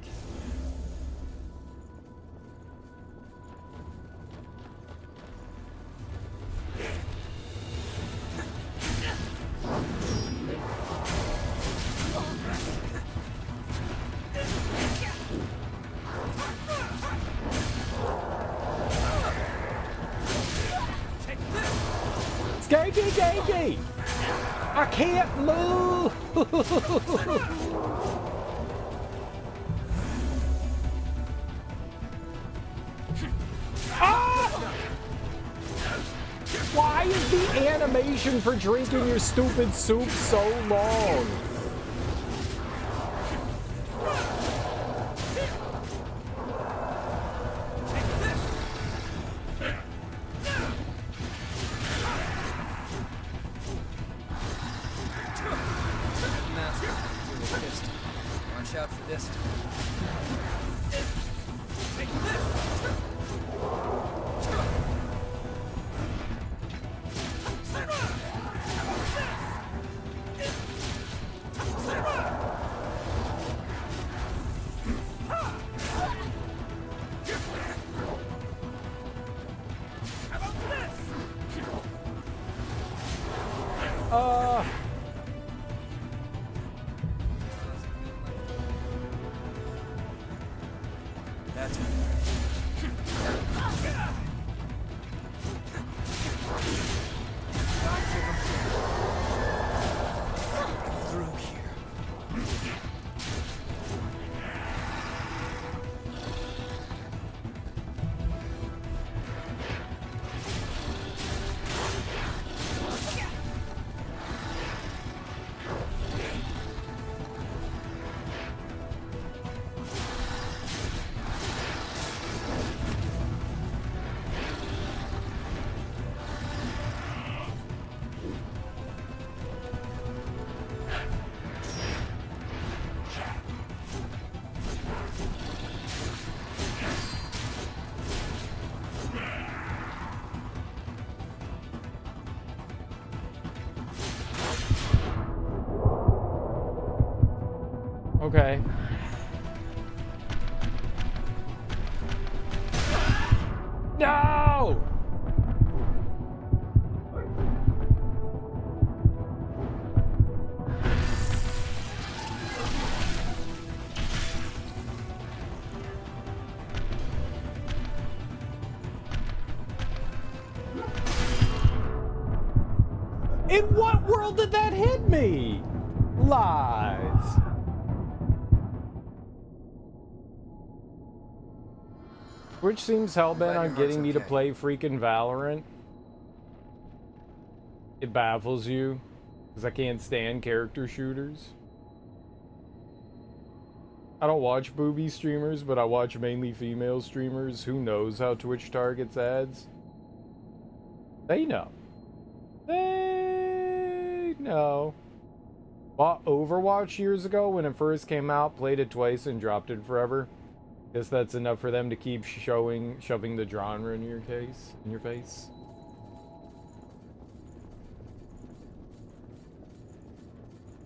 Skanky ganky! I can't move! Ah! Why is the animation for drinking your stupid soup so long? Master, deal with this. Watch out for this. That's through here. Okay. No! In what world did that hit me? Lies. Which seems hellbent on getting me to play freaking Valorant. It baffles you, because I can't stand character shooters. I don't watch booby streamers, but I watch mainly female streamers. Who knows how Twitch targets ads? They know. They know. Bought Overwatch years ago when it first came out, played it twice and dropped it forever. Guess that's enough for them to keep shoving the genre in your face.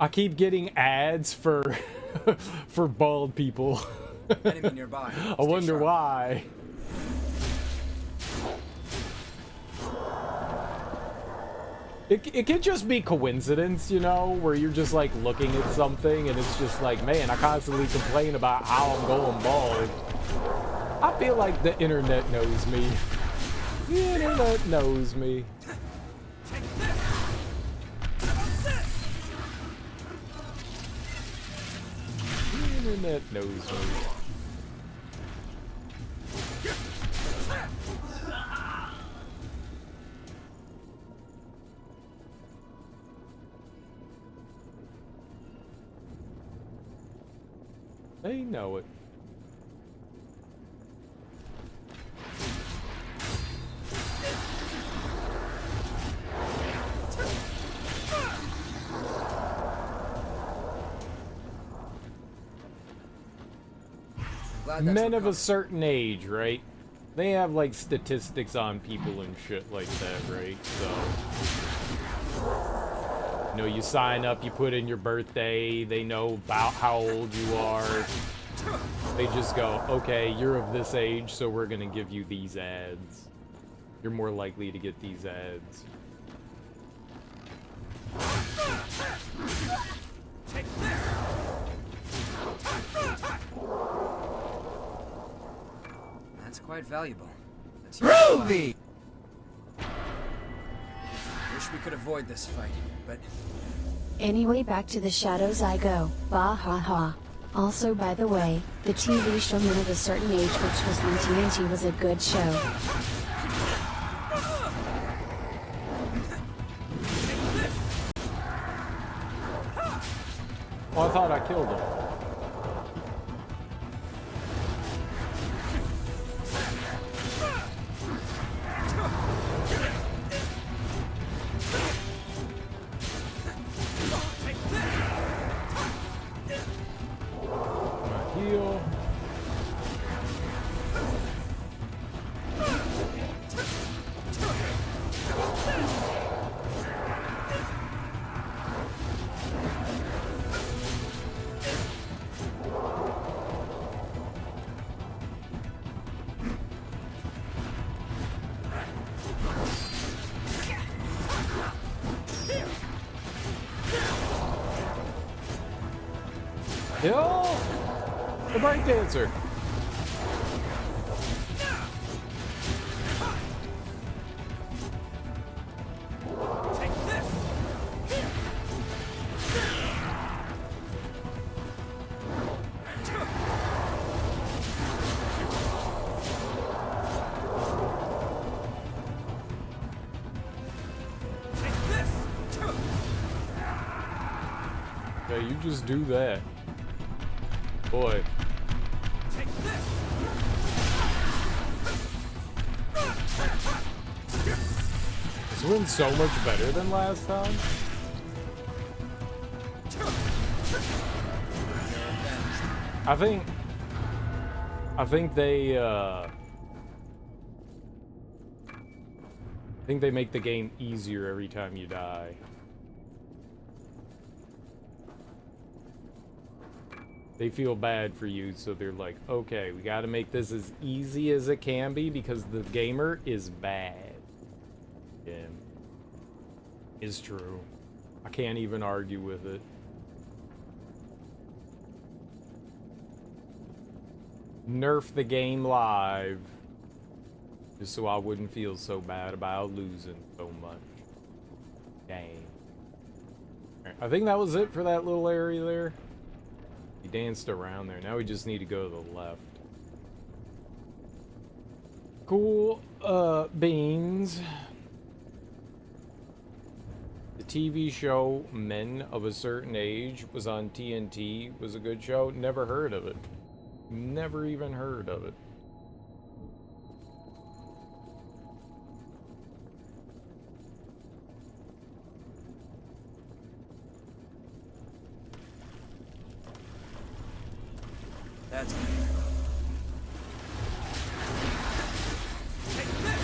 I keep getting ads for for bald people. Enemy nearby. I wonder why. It could just be coincidence, you know, where you're just like looking at something and it's just like, man, I constantly complain about how I'm going bald. I feel like the internet knows me. The internet knows me. The internet knows me. They know it. Men of a certain age, right? They have like statistics on people and shit like that, right? So, you know, you sign up, you put in your birthday, they know about how old you are. They just go, okay, you're of this age, so we're gonna give you these ads. You're more likely to get these ads. That's quite valuable. That's Ruby! Wish we could avoid this fight, but Anyway, back to the shadows I go. Bah ha ha. Also, by the way, the TV show Men of a Certain Age, which was on TNT, was a good show. Oh, I thought I killed him. Heal. Yo! The breakdancer! Okay, you just do that. Boy. This one's so much better than last time. I think they make the game easier every time you die. They feel bad for you, so they're like, okay, we gotta make this as easy as it can be because the gamer is bad. Yeah. Is true. I can't even argue with it. Nerf the game live. Just so I wouldn't feel so bad about losing so much. Dang. Alright, I think that was it for that little area there. He danced around there. Now we just need to go to the left. Cool, beans. The TV show Men of a Certain Age was on TNT. Was a good show. Never heard of it. Never even heard of it. That's better. Take this!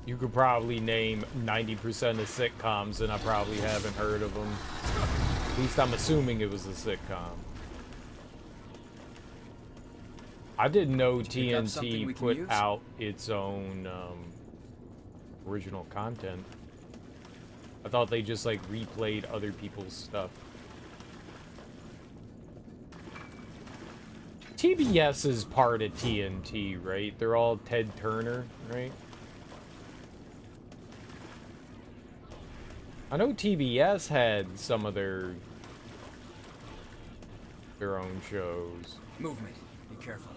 You could probably name 90% of sitcoms, and I probably haven't heard of them. At least I'm assuming it was a sitcom. I didn't know TNT put out its own original content. I thought they just like replayed other people's stuff. TBS is part of TNT, right? They're all Ted Turner, right? I know TBS had some of their own shows. Movement. Be careful.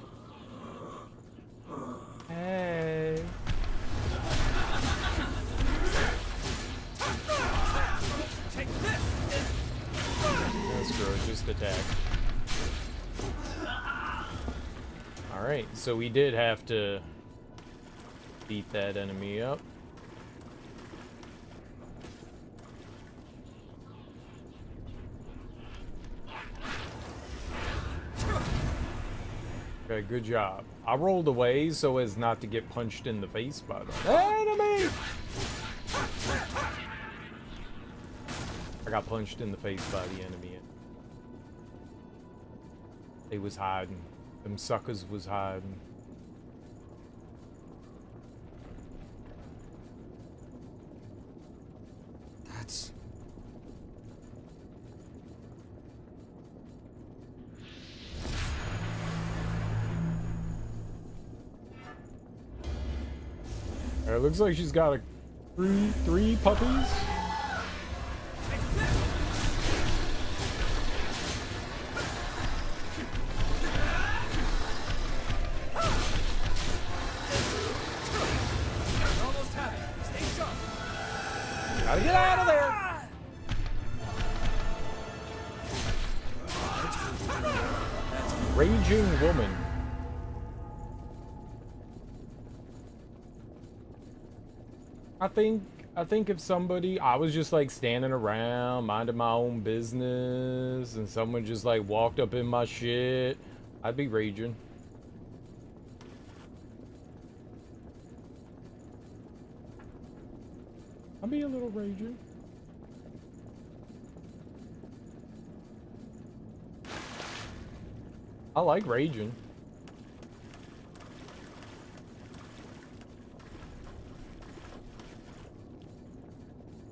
Hey. Take this! No, screw it, just attack. Alright, so we did have to beat that enemy up. Okay, good job. I rolled away so as not to get punched in the face by the enemy! I got punched in the face by the enemy. They was hiding. Them suckers was hiding. That's... It looks like she's got a three puppies. Almost have it. Stay sharp. Gotta get out of there. Raging woman. I think if somebody, I was just like standing around, minding my own business, and someone just like walked up in my shit, I'd be raging. I'd be a little raging. I like raging.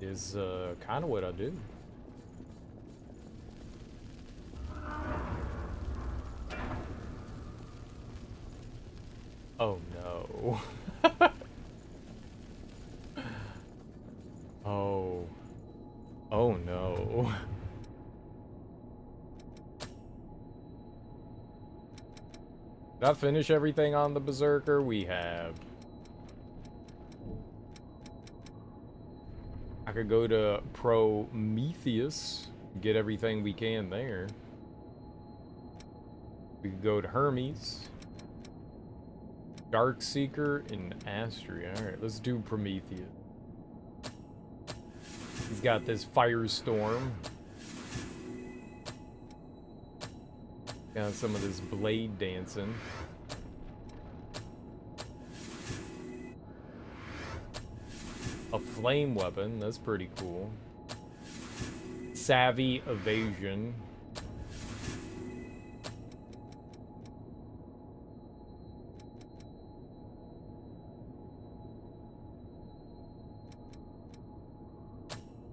Is kind of what I do. Oh no. Oh no. Did I finish everything on the Berserker? We have. I could go to Prometheus, get everything we can there. We could go to Hermes, Darkseeker, and Astria. Alright, let's do Prometheus. He's got this firestorm. Got some of this blade dancing. A flame weapon, that's pretty cool. Savvy evasion.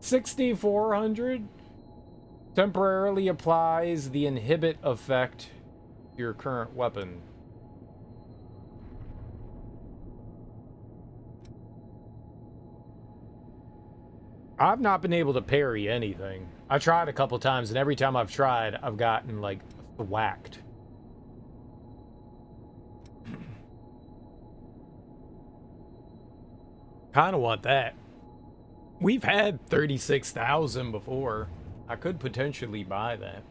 $6,400 temporarily applies the inhibit effect to your current weapon. I've not been able to parry anything. I tried a couple times, and every time I've tried, I've gotten, like, whacked. Kinda want that. We've had 36,000 before. I could potentially buy that.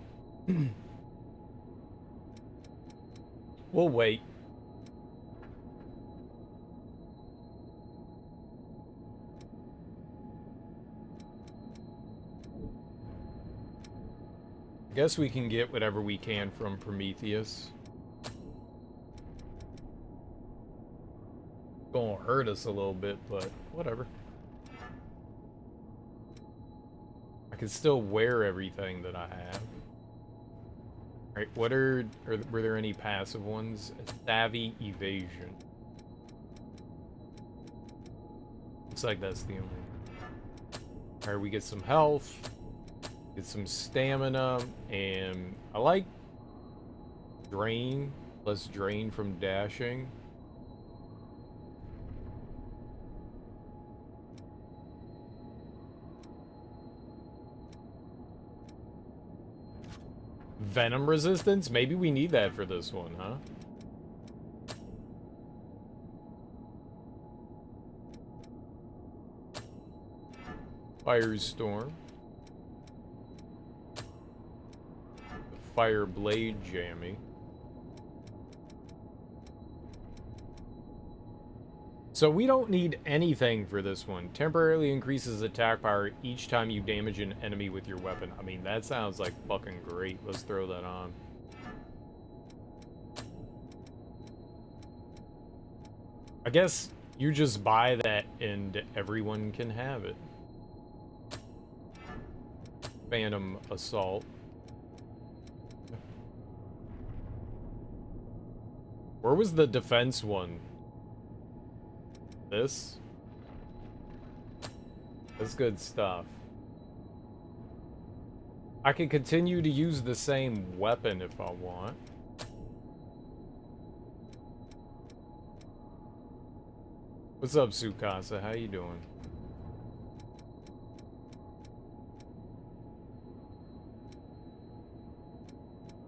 We'll wait. Guess we can get whatever we can from Prometheus. Gonna hurt us a little bit, but whatever. I can still wear everything that I have. Alright, were there any passive ones? Savvy Evasion. Looks like that's the only one. Alright, we get some health. Get some stamina, and I like drain, less drain from dashing. Venom resistance? Maybe we need that for this one, huh? Firestorm. Fire blade jammy. So we don't need anything for this one. Temporarily increases attack power each time you damage an enemy with your weapon. I mean, that sounds like fucking great. Let's throw that on. I guess you just buy that and everyone can have it. Phantom Assault. Where was the defense one? This? That's good stuff. I can continue to use the same weapon if I want. What's up, Tsukasa? How you doing?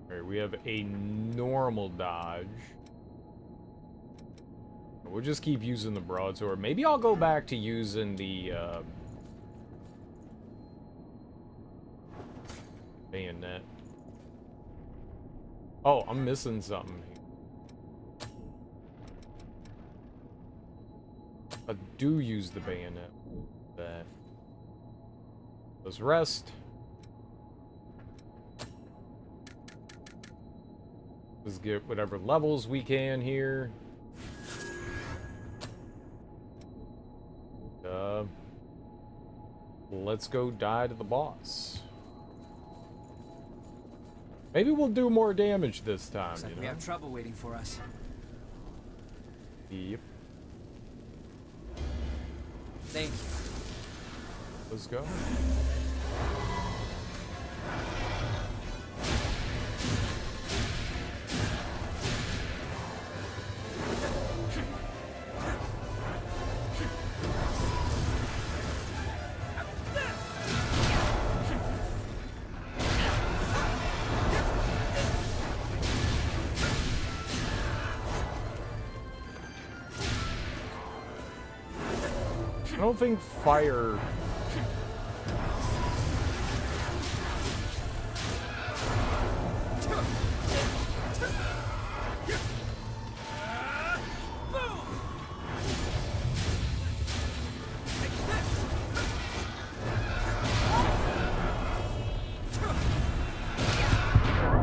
Alright, we have a normal dodge. We'll just keep using the broadsword. Maybe I'll go back to using the bayonet. Oh, I'm missing something here. I do use the bayonet. That. Let's rest. Let's get whatever levels we can here. Let's go die to the boss. Maybe we'll do more damage this time. Looks like you know? we have trouble waiting for us. Yep. Thank you. Let's go. I don't think fire...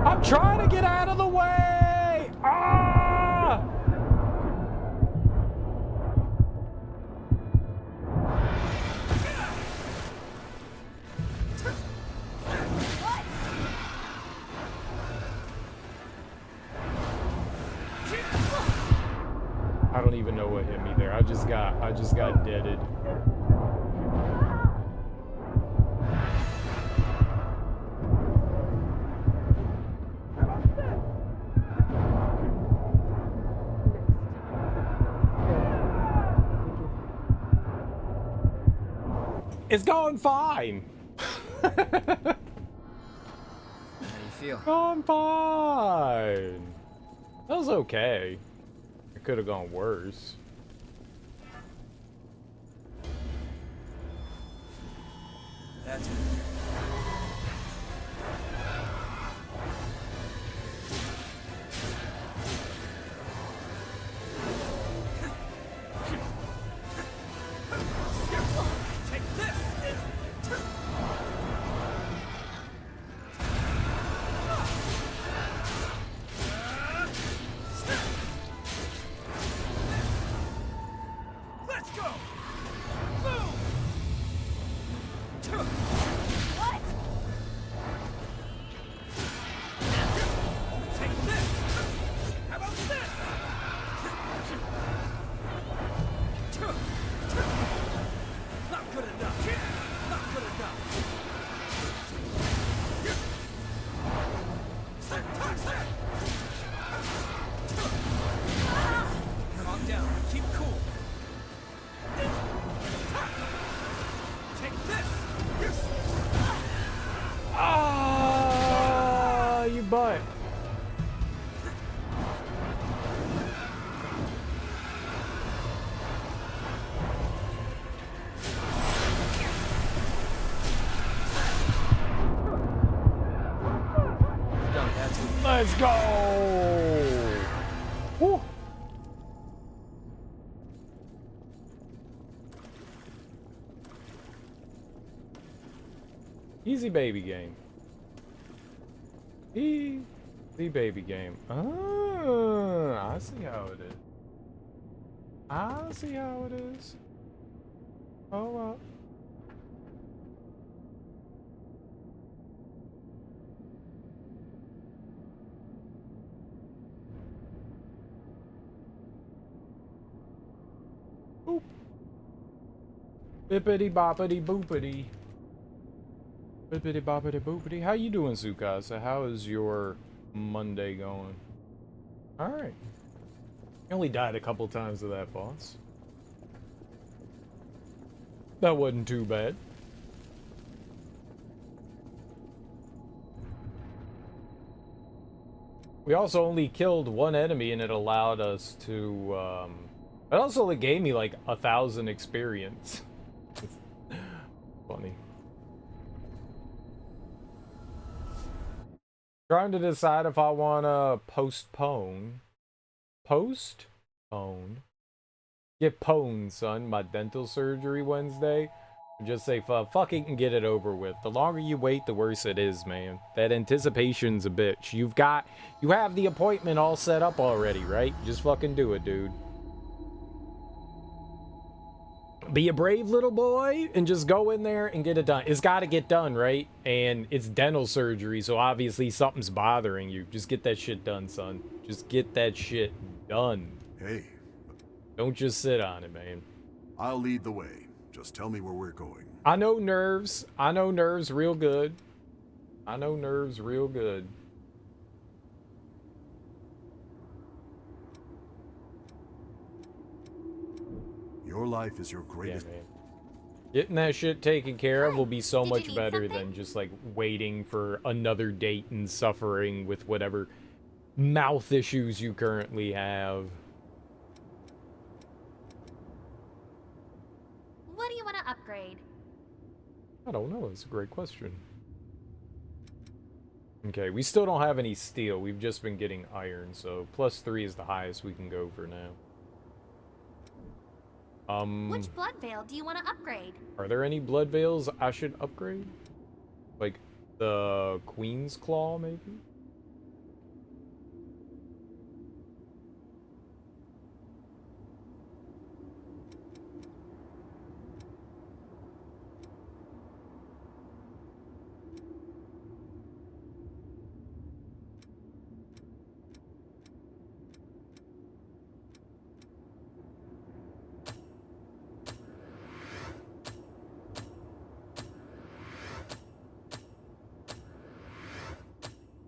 I'm trying to get out of the way! Ah! I don't even know what hit me there. I just got deaded. It's going fine. How do you feel? Going fine. That was okay. It could have gone worse. That's What? Take this! How about this? Not good enough. Not good enough. Calm down. Keep cool. Take this. Ah, you butt. Let's go. Woo. Easy baby game. Easy baby game. Ah, I see how it is. I see how it is. Oh well. Boop. Bippity boppity boopity. Bippity boppity boopity. How you doing, Tsukasa? How is your Monday going? Alright. I only died a couple times to that boss. That wasn't too bad. We also only killed one enemy and it allowed us to, it also only gave me like 1,000 experience. Funny. Trying to decide if I want to postpone. Get pwned, son. My dental surgery Wednesday. Just say fuck it and get it over with. The longer you wait, the worse it is, man. That anticipation's a bitch. You have the appointment all set up already, right? Just fucking do it, dude. Be a brave little boy and just go in there and get it done. It's got to get done, right? And it's dental surgery, so obviously something's bothering you. Just get that shit done, son. Just get that shit done. Hey. Don't just sit on it, man. I'll lead the way. Just tell me where we're going. I know nerves. I know nerves real good. I know nerves real good. Your life is your greatest. Yeah, man. Getting that shit taken care of will be so Did much you need better something? than just like waiting for another date and suffering with whatever mouth issues you currently have. What do you want to upgrade? I don't know. It's a great question. Okay, we still don't have any steel. We've just been getting iron, so +3 is the highest we can go for now. Which blood veil do you want to upgrade? Are there any blood veils I should upgrade? Like the Queen's Claw, maybe?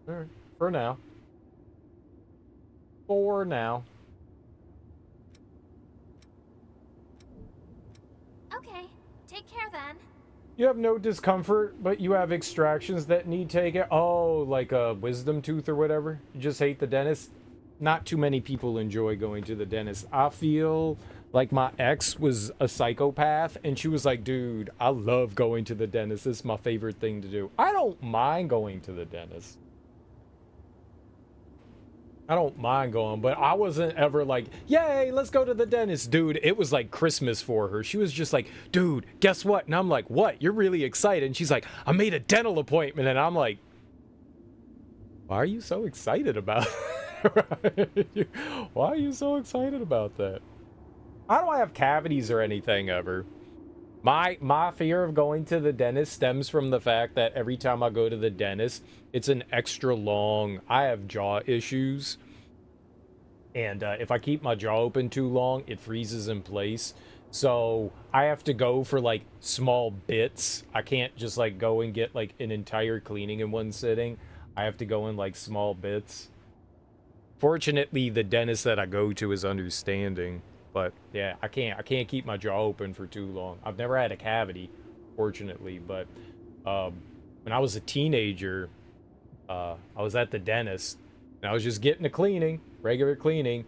Alright, for now. For now. Okay, take care then. You have no discomfort, but you have extractions that need taken. Oh, like a wisdom tooth or whatever. You just hate the dentist. Not too many people enjoy going to the dentist. I feel like my ex was a psychopath, and she was like, dude, I love going to the dentist. This is my favorite thing to do. I don't mind going to the dentist. I don't mind going, but I wasn't ever like, yay, let's go to the dentist, dude. It was like Christmas for her. She was just like, dude, guess what? And I'm like, what? You're really excited. And she's like, I made a dental appointment. And I'm like, why are you so excited about it? Why are you so excited about that? I don't have cavities or anything ever. My fear of going to the dentist stems from the fact that every time I go to the dentist, it's an extra long... I have jaw issues. And if I keep my jaw open too long, it freezes in place. So I have to go for, like, small bits. I can't just, like, go and get, like, an entire cleaning in one sitting. I have to go in, like, small bits. Fortunately, the dentist that I go to is understanding. But yeah, I can't keep my jaw open for too long. I've never had a cavity, fortunately, but when I was a teenager, I was at the dentist and I was just getting a cleaning, regular cleaning,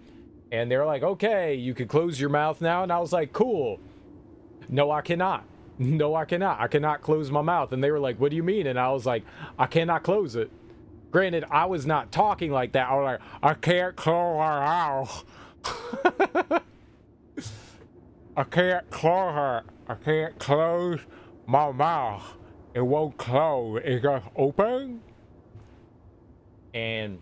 and they're like, "Okay, you can close your mouth now." And I was like, "Cool." No, I cannot. No, I cannot. I cannot close my mouth. And they were like, "What do you mean?" And I was like, "I cannot close it." Granted, I was not talking like that. I was like, "I can't close my mouth." I can't close my mouth. It won't close. It's just open. And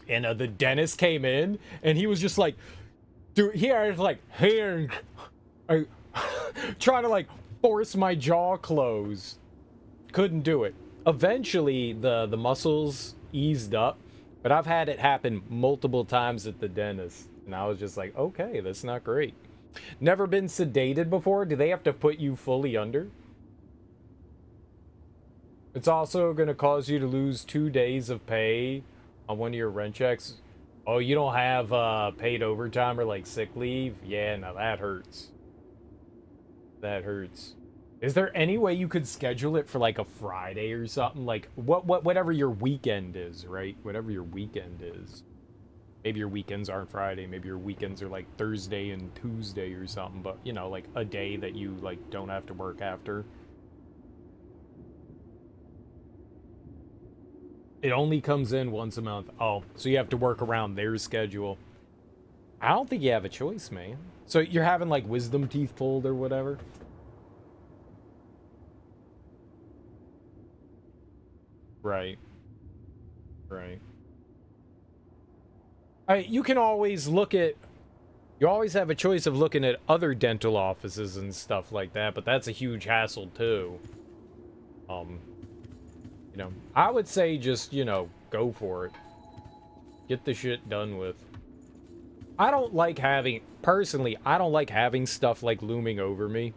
the dentist came in, and he was just like, dude, he had like hands, trying to like force my jaw closed. Couldn't do it. Eventually, the muscles eased up, but I've had it happen multiple times at the dentist, and I was just like, okay, that's not great. Never been sedated before? Do they have to put you fully under? It's also going to cause you to lose 2 days of pay on one of your rent checks. Oh, you don't have paid overtime or like sick leave? Yeah, no, that hurts. That hurts. Is there any way you could schedule it for like a Friday or something? Like whatever your weekend is, right? Whatever your weekend is. Maybe your weekends aren't Friday. Maybe your weekends are like Thursday and Tuesday or something. But, you know, like a day that you like don't have to work after. It only comes in once a month. Oh, so you have to work around their schedule. I don't think you have a choice, man. So you're having like wisdom teeth pulled or whatever? Right. Right. You can always look at... You always have a choice of looking at other dental offices and stuff like that, but that's a huge hassle too. You know, I would say just, you know, go for it. Get the shit done with. I don't like having... Personally, I don't like having stuff like looming over me.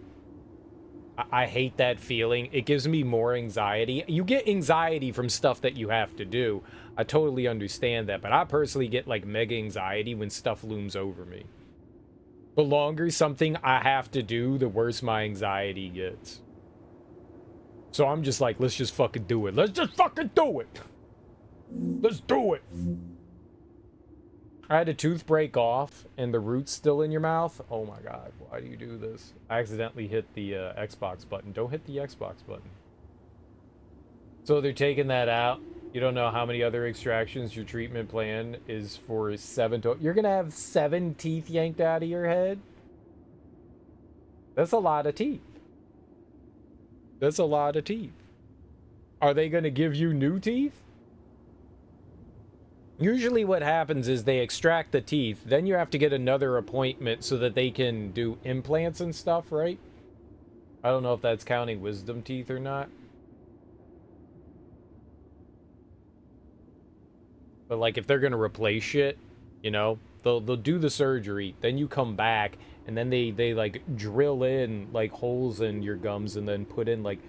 I hate that feeling. It gives me more anxiety. You get anxiety from stuff that you have to do. I totally understand that, but I personally get like mega anxiety when stuff looms over me. The longer something I have to do, the worse my anxiety gets. So I'm just like, let's just fucking do it. Let's just fucking do it. Let's do it. I had a tooth break off and the root's still in your mouth. Oh my god, why do you do this? I accidentally hit the Xbox button. Don't hit the Xbox button. So they're taking that out. You don't know how many other extractions your treatment plan is for 7 to... You're gonna have 7 teeth yanked out of your head? That's a lot of teeth. That's a lot of teeth. Are they gonna give you new teeth? Usually what happens is they extract the teeth, then you have to get another appointment so that they can do implants and stuff, right? I don't know if that's counting wisdom teeth or not. But like if they're gonna replace shit, you know, they'll do the surgery, then you come back, and then they like drill in like holes in your gums and then put in like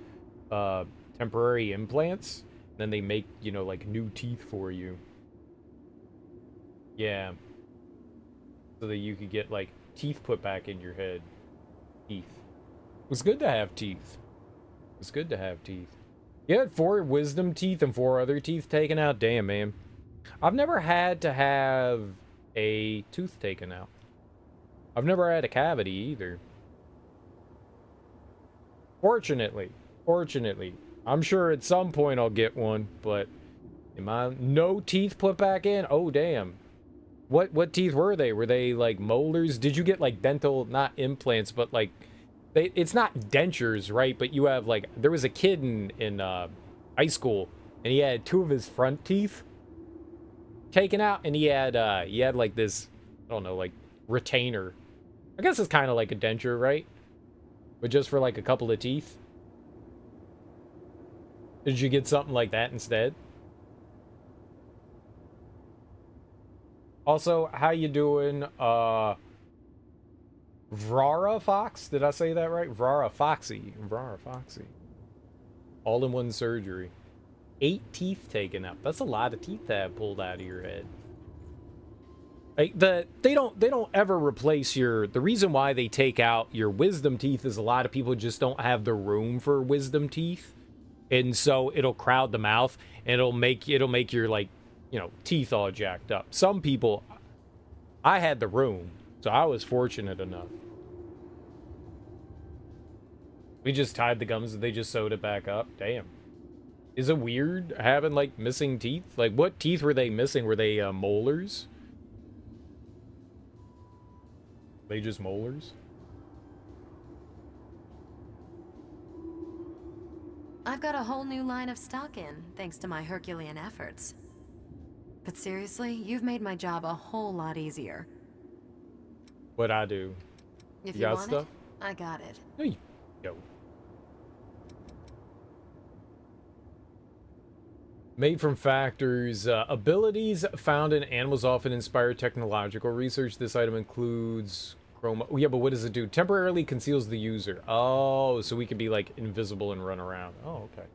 temporary implants. Then they make, you know, like new teeth for you. Yeah. So that you could get, like, teeth put back in your head. Teeth. It was good to have teeth. It was good to have teeth. You had 4 wisdom teeth and 4 other teeth taken out? Damn, man. I've never had to have a tooth taken out. I've never had a cavity either. Fortunately. I'm sure at some point I'll get one, but... Am I... No teeth put back in? Oh, damn. What teeth were they? Were they like molars? Did you get like dental, not implants, but like it's not dentures, right? But you have like, there was a kid in high school and he had 2 of his front teeth taken out, and he had like this, I don't know, like retainer. I guess it's kind of like a denture, right? But just for like a couple of teeth? Did you get something like that instead? Also, how you doing, Vrara Fox? Did I say that right? Vrara Foxy. Vrara Foxy. All-in-one surgery. 8 teeth taken out. That's a lot of teeth to have pulled out of your head. Like they don't ever replace the reason why they take out your wisdom teeth is a lot of people just don't have the room for wisdom teeth. And so it'll crowd the mouth and it'll make your, like, you know, teeth all jacked up. Some people, I had the room, so I was fortunate enough. We just tied the gums and they just sewed it back up. Damn. Is it weird having, like, missing teeth? Like, what teeth were they missing? Were they molars? They just molars? I've got a whole new line of stock in, thanks to my Herculean efforts. But seriously, you've made my job a whole lot easier. What'd I do? If You you got want stuff? it, I got it. There you go. Made from factors, abilities found in animals often inspire technological research. This item includes chroma. Oh, yeah, but what does it do? Temporarily conceals the user. Oh, so we could be like invisible and run around. Oh, okay.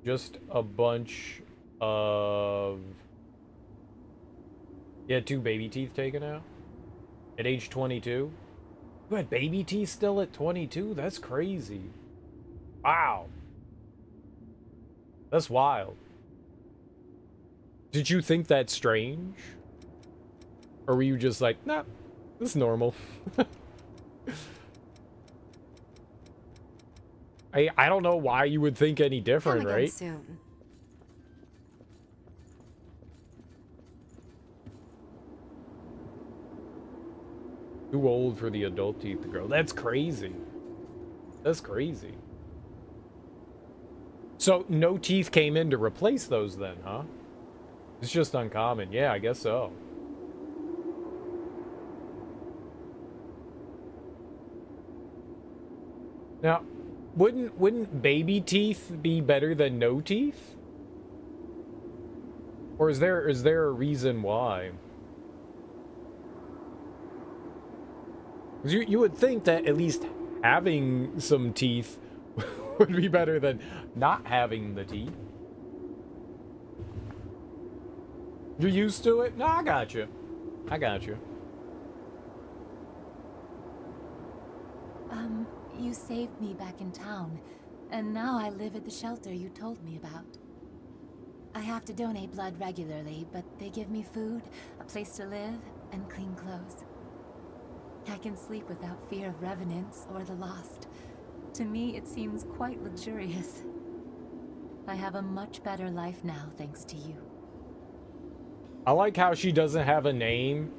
Just a bunch of... Yeah, 2 baby teeth taken out. At age 22? You had baby teeth still at 22? That's crazy. Wow. That's wild. Did you think that's strange? Or were you just like, nah, this is normal? I don't know why you would think any different, Come again right? soon. Too old for the adult teeth to grow. That's crazy. That's crazy. So no teeth came in to replace those then, huh? It's just uncommon. Yeah, I guess so. Now, wouldn't baby teeth be better than no teeth? Or is there a reason why? You would think that at least having some teeth would be better than not having the teeth. You're used to it? No, I got you. I got you. You saved me back in town, and now I live at the shelter you told me about. I have to donate blood regularly, but they give me food, a place to live, and clean clothes. I can sleep without fear of revenants or the lost. To me, it seems quite luxurious. I have a much better life now, thanks to you. I like how she doesn't have a name.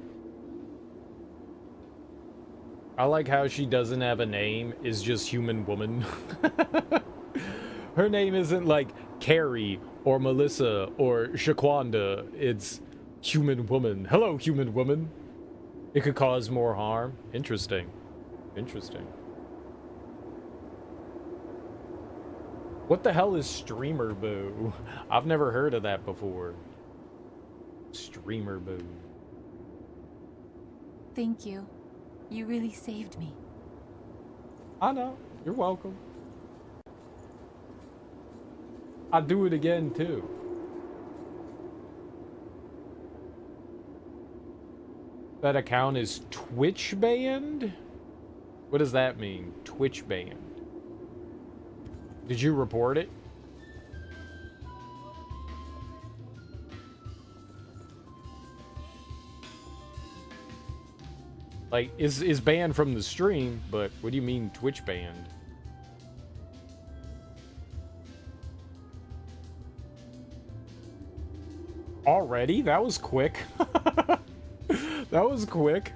I like how she doesn't have a name, is just Human Woman. Her name isn't like Carrie or Melissa or Shaquanda. It's Human Woman. Hello, Human Woman. It could cause more harm. Interesting. Interesting. What the hell is Streamer Boo? I've never heard of that before. Streamer Boo. Thank you. You really saved me. I know. You're welcome. I'd do it again, too. That account is Twitch banned? What does that mean? Twitch banned. Did you report it? Like, is banned from the stream, but what do you mean Twitch banned? Already? That was quick. That was quick.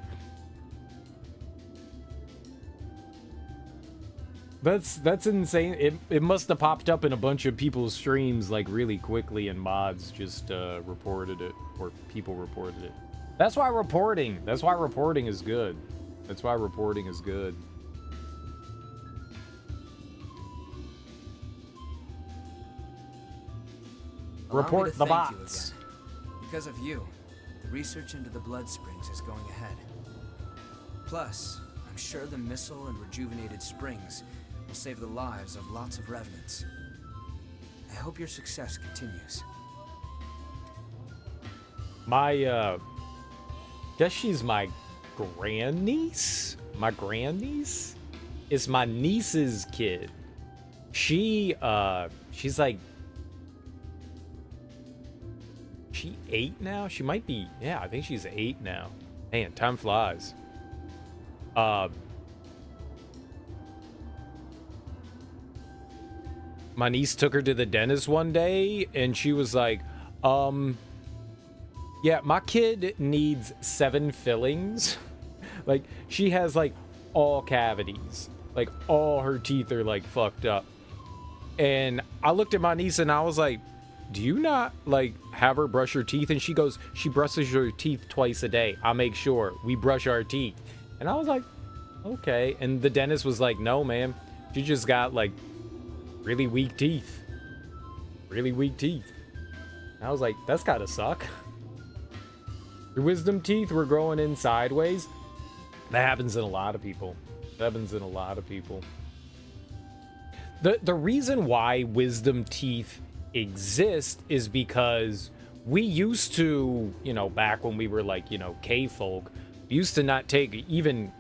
That's insane. It must have popped up in a bunch of people's streams like really quickly, and mods just reported it, or people reported it. That's why reporting is good. That's why reporting is good. Report the bots. Because of you, the research into the blood springs is going ahead. Plus, I'm sure the missile and rejuvenated springs will save the lives of lots of revenants. I hope your success continues. My, guess she's my grandniece? My grandniece? Is my niece's kid. She's like... She 8 now? She might be... Yeah, I think she's 8 now. Man, time flies. My niece took her to the dentist one day, and she was like, yeah, my kid needs 7 fillings. Like, she has, like, all cavities. Like, all her teeth are, like, fucked up. And I looked at my niece, and I was like, do you not, like, have her brush her teeth? And she goes, she brushes her teeth twice a day. I make sure we brush our teeth. And I was like, okay. And the dentist was like, no, man. She just got, like, really weak teeth. Really weak teeth. And I was like, that's gotta suck. Your wisdom teeth were growing in sideways. That happens in a lot of people. That happens in a lot of people. The reason why wisdom teeth exist is because we used to, you know, back when we were like, you know, cave folk, we used to not take even,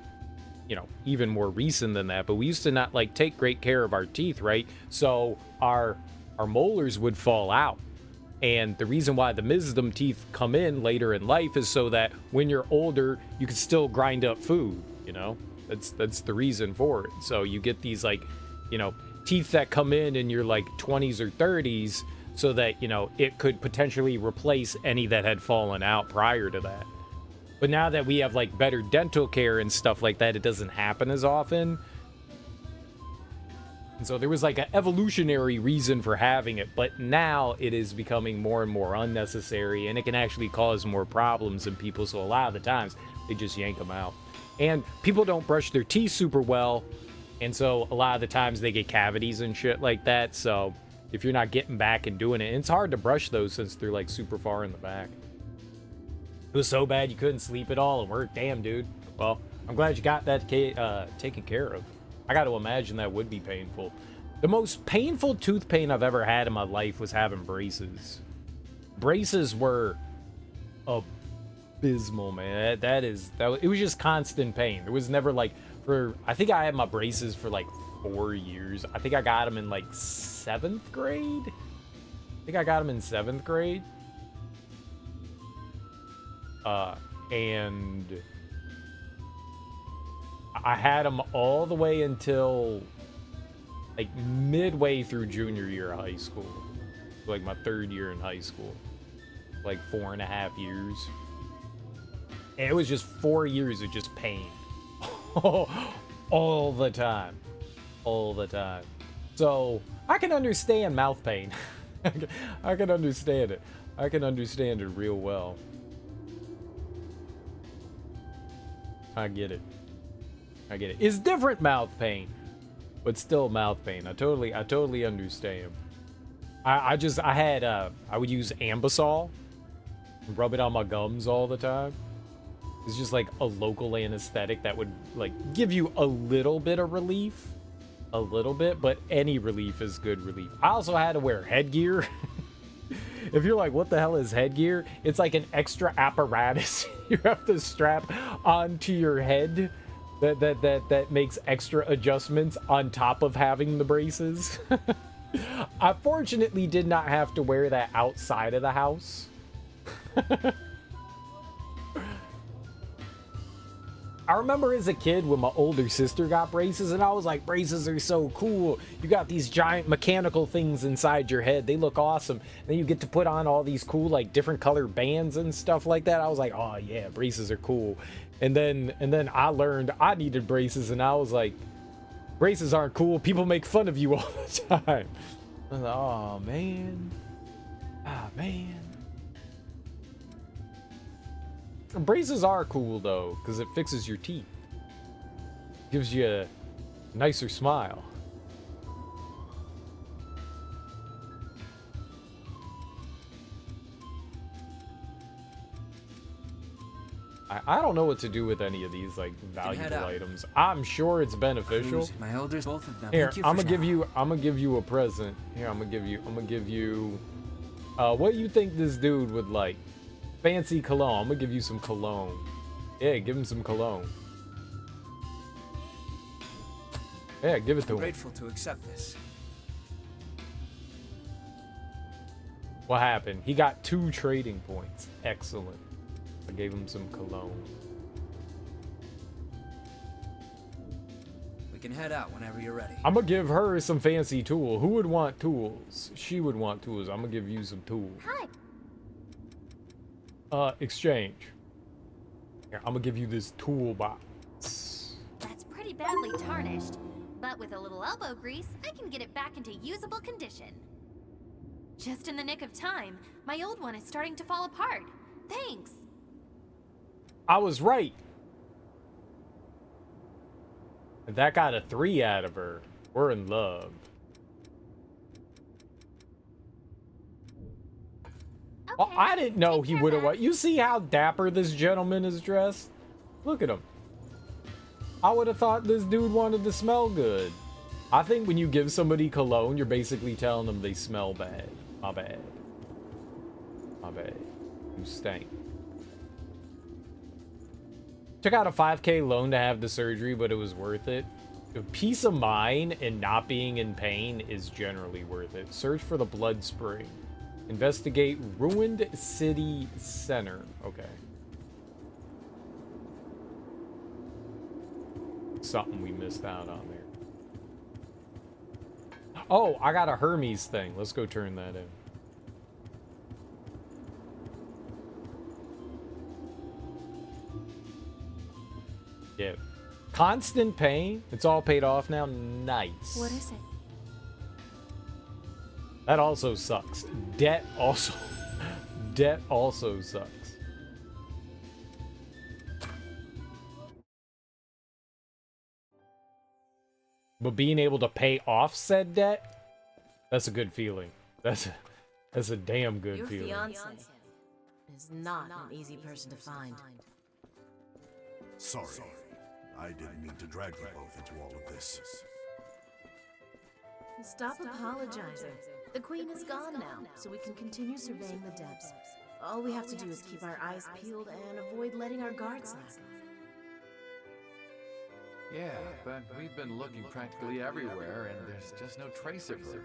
you know, even more recent than that, but we used to not like take great care of our teeth, right? So our molars would fall out. And the reason why the wisdom teeth come in later in life is so that when you're older, you can still grind up food, you know? That's the reason for it. So you get these, like, you know, teeth that come in your like 20s or 30s, so that, you know, it could potentially replace any that had fallen out prior to that. But now that we have like better dental care and stuff like that, it doesn't happen as often. And so there was like an evolutionary reason for having it, but now it is becoming more and more unnecessary, and it can actually cause more problems in people. So a lot of the times they just yank them out. And people don't brush their teeth super well, and so a lot of the times they get cavities and shit like that. So if you're not getting back and doing it, and it's hard to brush those since they're like super far in the back. It was so bad you couldn't sleep at all, and we're, damn, dude. Well, I'm glad you got that taken care of. I got to imagine that would be painful. The most painful tooth pain I've ever had in my life was having braces. Braces were abysmal, man. It was just constant pain. There was never like, I think I had my braces for like 4 years. I think I got them in like 7th grade. I think I got them in 7th grade. And I had them all the way until like midway through junior year of high school. Like my 3rd year in high school. Like 4.5 years. And it was just 4 years of just pain. All the time. All the time. So I can understand mouth pain. I can understand it. I can understand it real well. I get it. I get it. It's different mouth pain, but still mouth pain. I totally understand. I would use Ambisol and rub it on my gums all the time. It's just like a local anesthetic that would like give you a little bit of relief. A little bit, but any relief is good relief. I also had to wear headgear. If you're like, what the hell is headgear? It's like an extra apparatus you have to strap onto your head that makes extra adjustments on top of having the braces. I fortunately did not have to wear that outside of the house. I remember as a kid when my older sister got braces, and I was like, braces are so cool. You got these giant mechanical things inside your head. They look awesome. And then you get to put on all these cool, like, different color bands and stuff like that. I was like, oh yeah, braces are cool. And then I learned I needed braces, and I was like, Braces aren't cool. People make fun of you all the time. Oh, man. Ah, man. Braces are cool, though, because it fixes your teeth. Gives you a nicer smile. I don't know what to do with any of these like valuable items. I'm sure it's beneficial. My elders, both of them. Here, I'm gonna give you a present. Here, I'm gonna give you what you think this dude would like? Fancy cologne. I'm gonna give you some cologne. Yeah, give him some cologne. Yeah, give it to him. Grateful to accept this. What happened? He got 2 trading points. Excellent. I gave him some cologne. We can head out whenever you're ready. I'm gonna give her some fancy tool. Who would want tools? She would want tools. I'm gonna give you some tools. Hi. Exchange. Here, I'm gonna give you this toolbox. That's pretty badly tarnished, but with a little elbow grease, I can get it back into usable condition. Just in the nick of time, my old one is starting to fall apart. Thanks. I was right. That got a 3 out of her. We're in love. Okay, oh, I didn't know he would have. You see how dapper this gentleman is dressed? Look at him. I would have thought this dude wanted to smell good. I think when you give somebody cologne, you're basically telling them they smell bad. My bad. My bad. You stink. Took out a 5K loan to have the surgery, but it was worth it. Peace of mind and not being in pain is generally worth it. Search for the blood spring. Investigate ruined city center. Okay. Something we missed out on there. Oh, I got a Hermes thing. Let's go turn that in. Yeah. Constant pain. It's all paid off now. Nice. What is it? That also sucks. Debt also sucks. But being able to pay off said debt, that's a good feeling. That's a damn good feeling. Your fiancé is not an easy person to find. Sorry. I didn't mean to drag you both into all of this. Stop apologizing. The Queen is gone now, so we can continue surveying the depths. All we have to do is keep our eyes peeled and avoid letting our guard slack. Yeah, but we've been looking practically everywhere, and there's just no trace of her.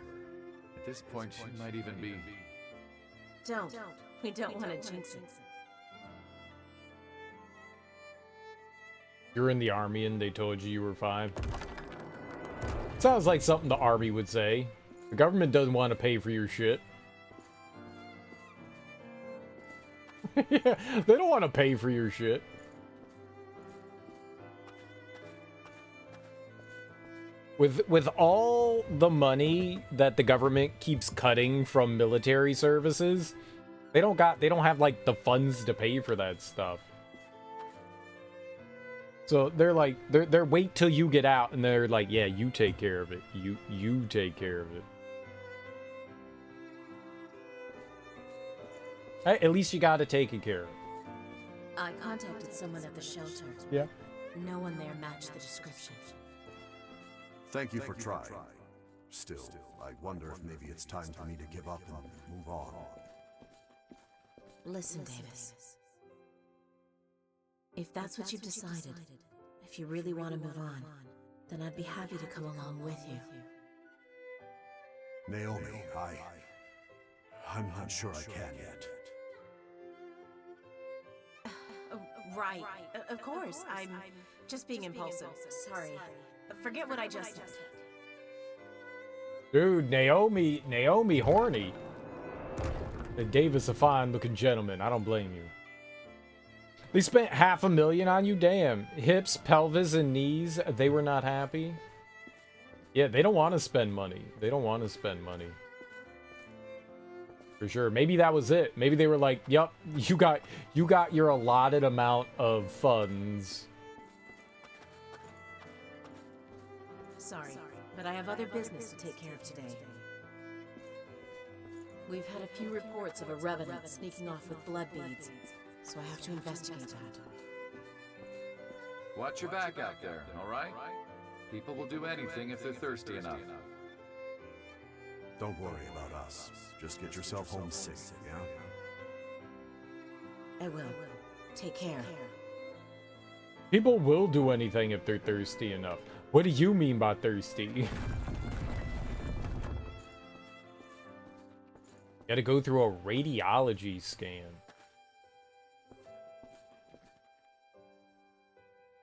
At this point, she might even be... Don't. We don't want to jinx it. You're in the army and they told you were fine. Sounds like something the army would say. The government doesn't want to pay for your shit. Yeah, they don't want to pay for your shit. With all the money that the government keeps cutting from military services, they don't have like the funds to pay for that stuff. So they're like, they're wait till you get out, and they're like, yeah, you take care of it. You take care of it. Hey, at least you got to take care of it. I contacted someone at the shelter. Yeah. No one there matched the description. Thank you for trying. Still, I wonder if maybe it's time for me to give up and move on. Listen, Davis. If that's what you've decided, if you really want to move on, then I'd be happy to come along with you. Naomi, I'm not sure I can yet. Right. Of course. I'm just being impulsive. Sorry. Forget what I just said. Dude, Naomi horny. Davis a fine-looking gentleman. I don't blame you. They spent $500,000 on you? Damn. Hips, pelvis, and knees, they were not happy? Yeah, they don't want to spend money. They don't want to spend money. For sure. Maybe that was it. Maybe they were like, "Yep, you got your allotted amount of funds." Sorry, but I have other business to take care of today. We've had a few reports of a revenant sneaking off with blood beads, so I have to investigate that. Watch your back out there, all right? People will do anything if they're thirsty enough. Don't worry about us. Just get yourself home safe, yeah? I will. Take care. People will do anything if they're thirsty enough. What do you mean by thirsty? Gotta go through a radiology scan.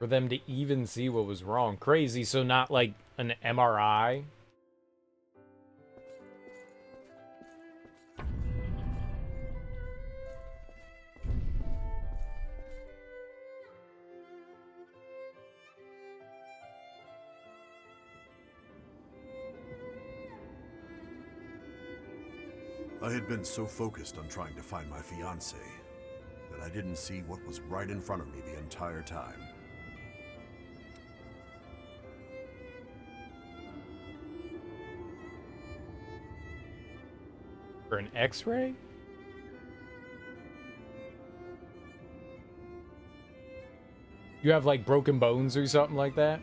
For them to even see what was wrong. Crazy, so not like an MRI? I had been so focused on trying to find my fiancée that I didn't see what was right in front of me the entire time. For an X-ray? You have like broken bones or something like that?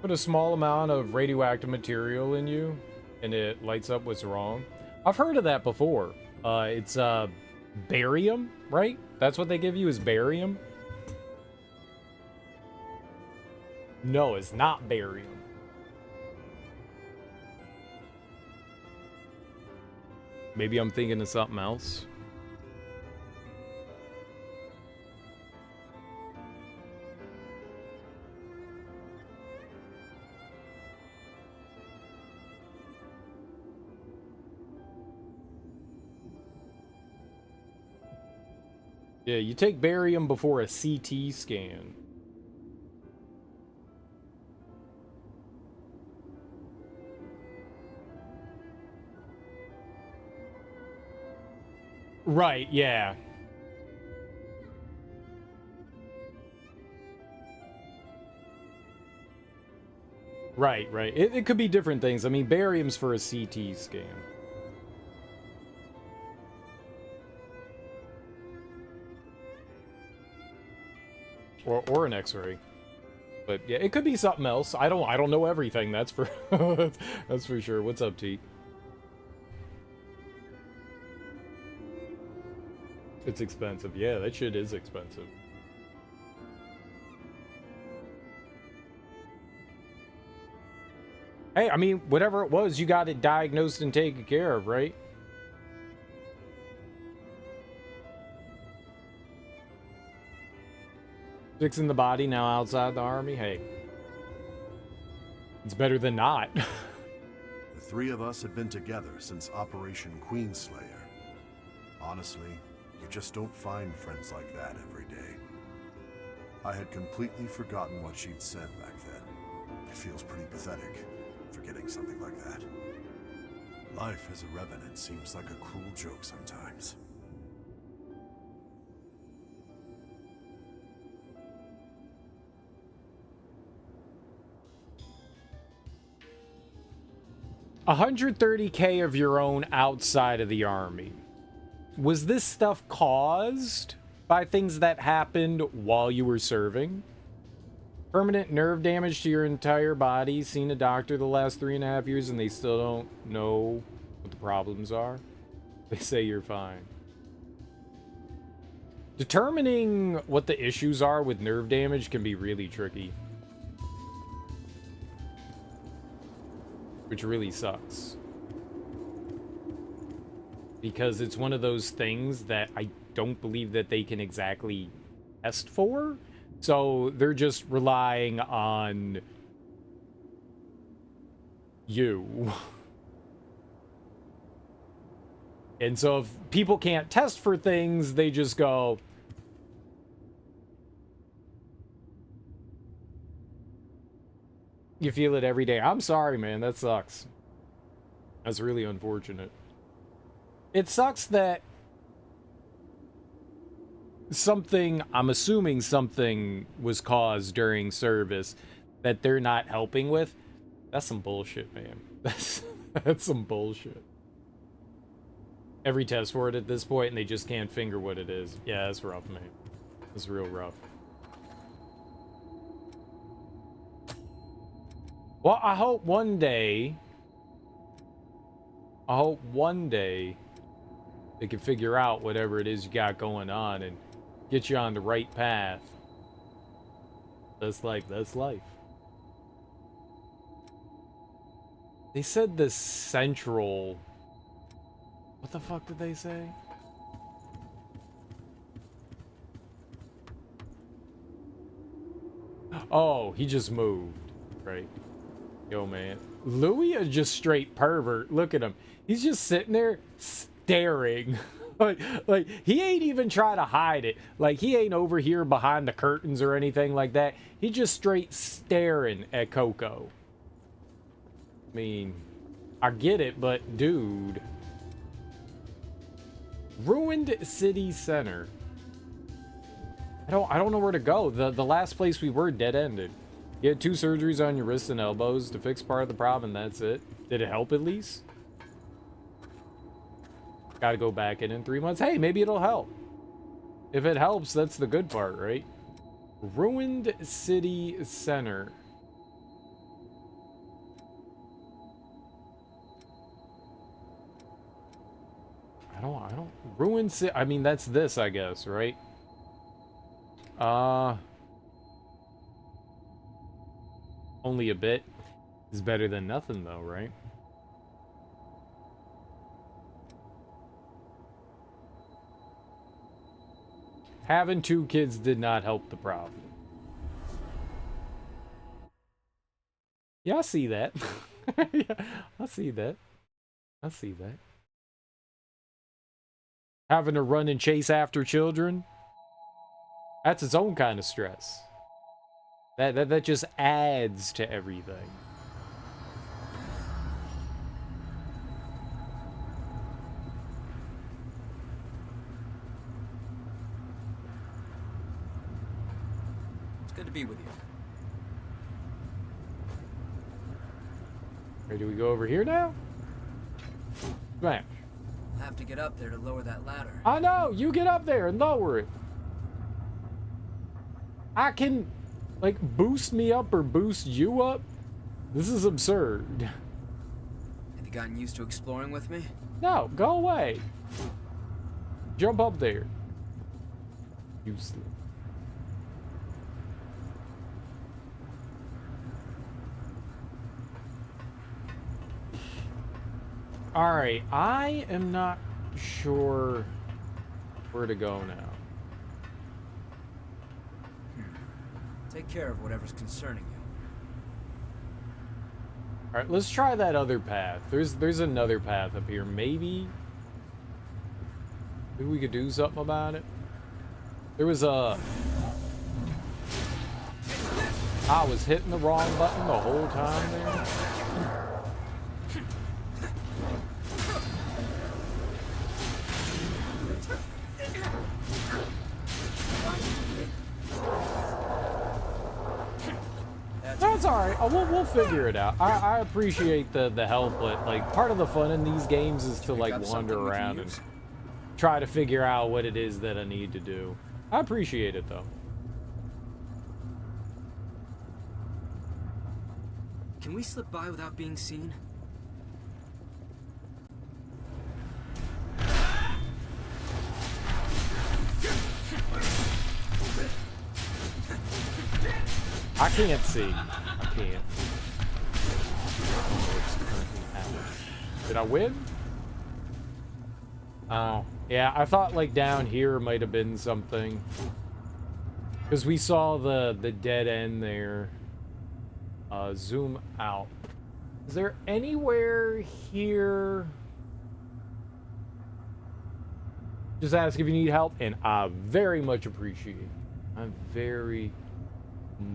Put a small amount of radioactive material in you and it lights up what's wrong. I've heard of that before. It's barium, right? That's what they give you is barium? No, it's not barium. Maybe I'm thinking of something else. Yeah, you take barium before a CT scan. Right, yeah. Right. It could be different things. I mean, barium's for a CT scan. Or an X-ray. But yeah, it could be something else. I don't know everything, that's for that's for sure. What's up, T? It's expensive. Yeah, that shit is expensive. Hey, I mean, whatever it was, you got it diagnosed and taken care of, right? Fixing the body now outside the army, hey. It's better than not. The three of us had been together since Operation Queenslayer. Honestly, you just don't find friends like that every day. I had completely forgotten what she'd said back then. It feels pretty pathetic, forgetting something like that. Life as a revenant seems like a cruel joke sometimes. $130K of your own outside of the army. Was this stuff caused by things that happened while you were serving? Permanent nerve damage to your entire body, seen a doctor the last 3.5 years and they still don't know what the problems are? They say you're fine. Determining what the issues are with nerve damage can be really tricky. Which really sucks. Because it's one of those things that I don't believe that they can exactly test for. So they're just relying on you. And so if people can't test for things, they just go, You feel it every day. I'm sorry, man. That sucks. That's really unfortunate. It sucks that something, I'm assuming something was caused during service that they're not helping with. That's some bullshit, man. That's some bullshit. Every test for it at this point, and they just can't finger what it is. Yeah, that's rough, man. It's real rough. Well, I hope one day they can figure out whatever it is you got going on and get you on the right path. That's life. That's life. They said the central... What the fuck did they say? Oh, he just moved. Right. Yo, man. Louis is just straight pervert. Look at him. He's just sitting there staring. like he ain't even trying to hide it. Like, he ain't over here behind the curtains or anything like that. He just straight staring at Coco. I mean, I get it, but dude. Ruined City Center. I don't know where to go. The last place we were dead-ended. You had 2 surgeries on your wrists and elbows to fix part of the problem, and that's it. Did it help at least? Gotta go back in 3 months. Hey, maybe it'll help. If it helps, that's the good part, right? Ruined City Center. I don't Ruined City. I mean, that's this, I guess, right? Only a bit is better than nothing, though, right? Having 2 kids did not help the problem. Yeah, I see that. Yeah, I see that. I see that. Having to run and chase after children, that's its own kind of stress. That just adds to everything. It's good to be with you. Or do we go over here now? Smash. I'll have to get up there to lower that ladder. I know! You get up there and lower it. I can, like, boost me up or boost you up? This is absurd. Have you gotten used to exploring with me? No, go away. Jump up there. Useless. Alright, I am not sure where to go now. Take care of whatever's concerning you. Alright, let's try that other path. There's another path up here. Maybe we could do something about it. There was a... I was hitting the wrong button the whole time there. That's alright. We'll figure it out. I appreciate the help, but like part of the fun in these games is to like wander around and try to figure out what it is that I need to do. I appreciate it though. Can we slip by without being seen? I can't see. I can't. Did I win? Oh, yeah. I thought like down here might have been something. Because we saw the dead end there. Zoom out. Is there anywhere here? Just ask if you need help, and I very much appreciate it. I very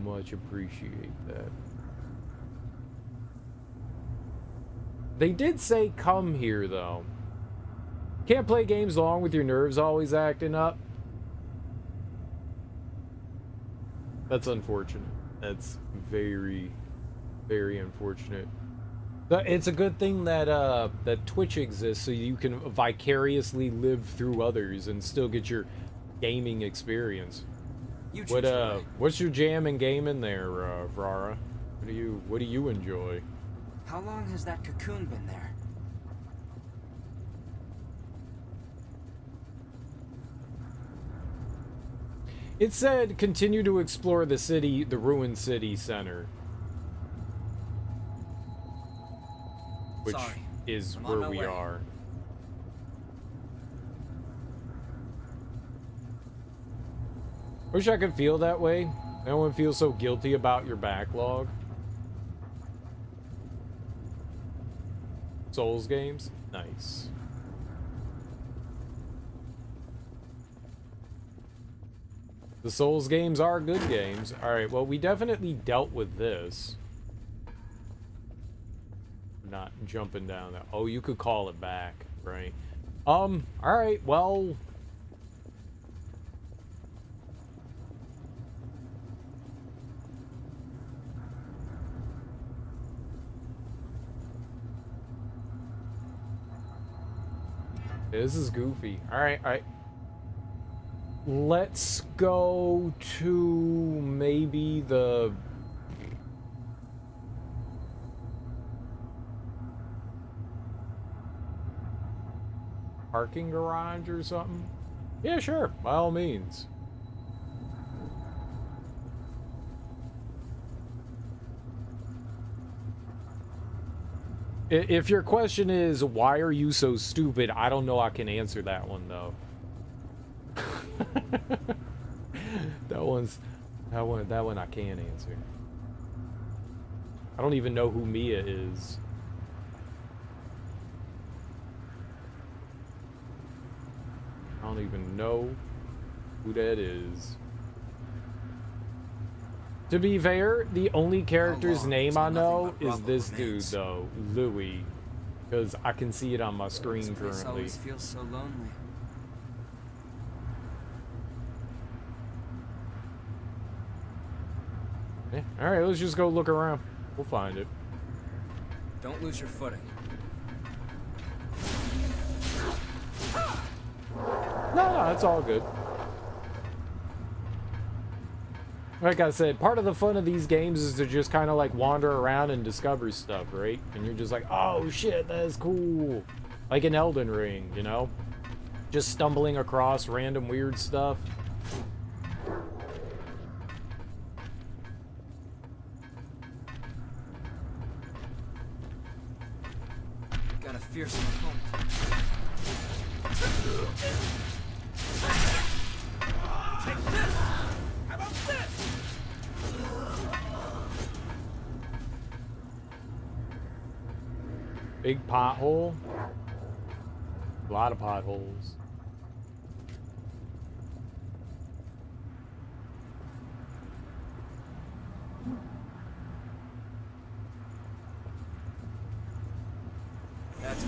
much appreciate that. They did say come here, though. Can't play games long with your nerves always acting up. That's unfortunate. That's very, very unfortunate. But it's a good thing that that Twitch exists, so you can vicariously live through others and still get your gaming experience. What's your jam and gaming there, Vrara? What do you enjoy? How long has that cocoon been there? It said continue to explore the city, the ruined city center. Which is where we are. Wish I could feel that way. No one feels so guilty about your backlog. Souls games? Nice. The Souls games are good games. Alright, well, we definitely dealt with this. Not jumping down that. Oh, you could call it back, right? Alright, well... This is goofy. Alright, alright. Let's go to maybe the... parking garage or something? Yeah, sure. By all means. If your question is, why are you so stupid? I don't know I can answer that one, though. That one I can answer. I don't even know who Mia is. I don't even know who that is. To be fair, the only character's name I know is this dude, though, Louis, because I can see it on my screen currently. This place always feels so lonely. Yeah. All right, let's just go look around. We'll find it. Don't lose your footing. No, it's all good. Like I said, part of the fun of these games is to just kind of like wander around and discover stuff, right? And you're just like, oh shit, that is cool. Like in Elden Ring, you know? Just stumbling across random weird stuff. Got a fearsome opponent. Take this! How about this? Big pothole. A lot of potholes. That's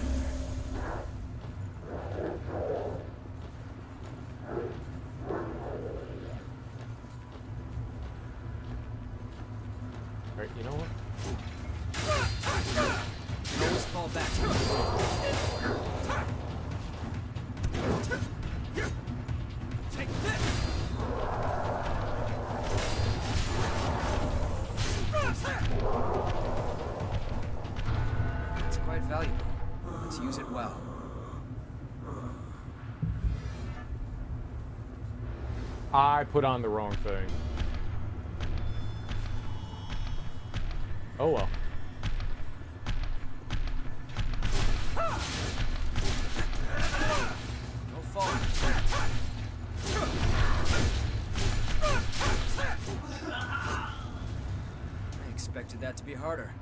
Alright, you know what? always fall back. Take this! It's quite valuable. Let's use it well. I put on the wrong thing. Oh well. No fall. I expected that to be harder.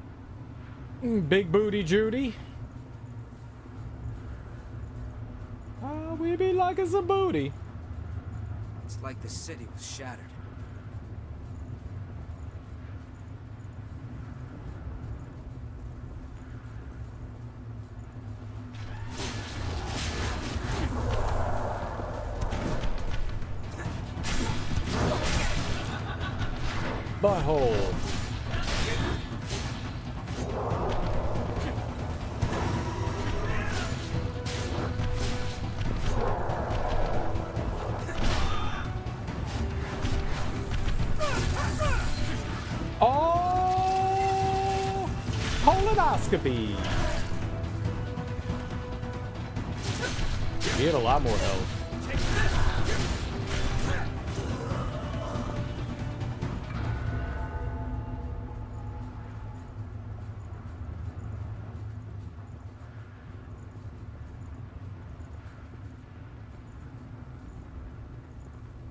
Big booty Judy. We be liking some booty. It's like the city was shattered. butthole. Oh, colonoscopy. He had a lot more health.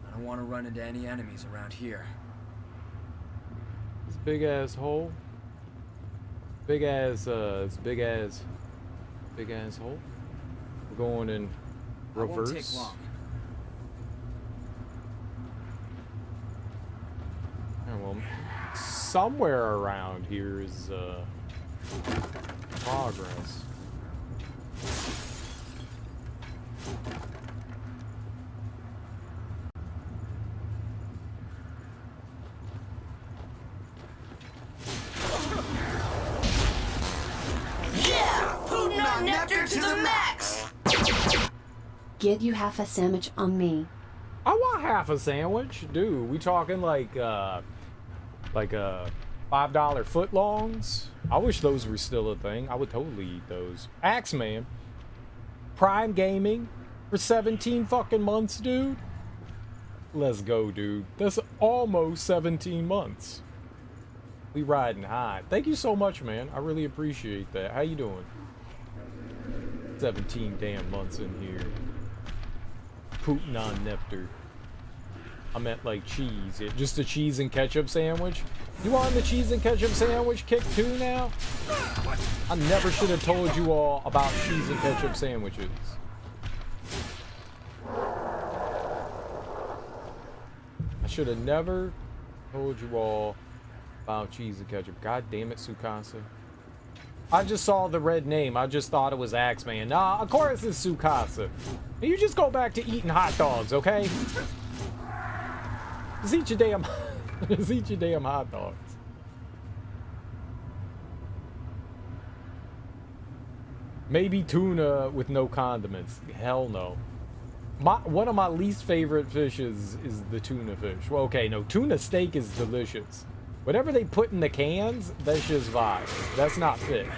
I don't want to run into any enemies around here. This big ass hole. Big ass hole. We're going in reverse. Won't take long. Yeah, well, somewhere around here is progress. Nectar to the max! Get you half a sandwich on me. I want half a sandwich, dude. We talking like $5 footlongs? I wish those were still a thing. I would totally eat those. Axeman, Prime Gaming for 17 fucking months, dude. Let's go, dude. That's almost 17 months. We riding high. Thank you so much, man. I really appreciate that. How you doing? 17 damn months in here. Putin on Neptune. I meant like cheese. Just a cheese and ketchup sandwich? You want the cheese and ketchup sandwich kick too now? I never should have told you all about cheese and ketchup sandwiches. I should have never told you all about cheese and ketchup. God damn it, Sukasa. I just saw the red name. I just thought it was Axeman. Nah, of course it's Sukasa. You just go back to eating hot dogs, okay? Just eat your damn, just eat your damn hot dogs. Maybe tuna with no condiments. Hell no. One of my least favorite fishes is the tuna fish. Well, okay, no, tuna steak is delicious. Whatever they put in the cans, that's just vibes. That's not fish.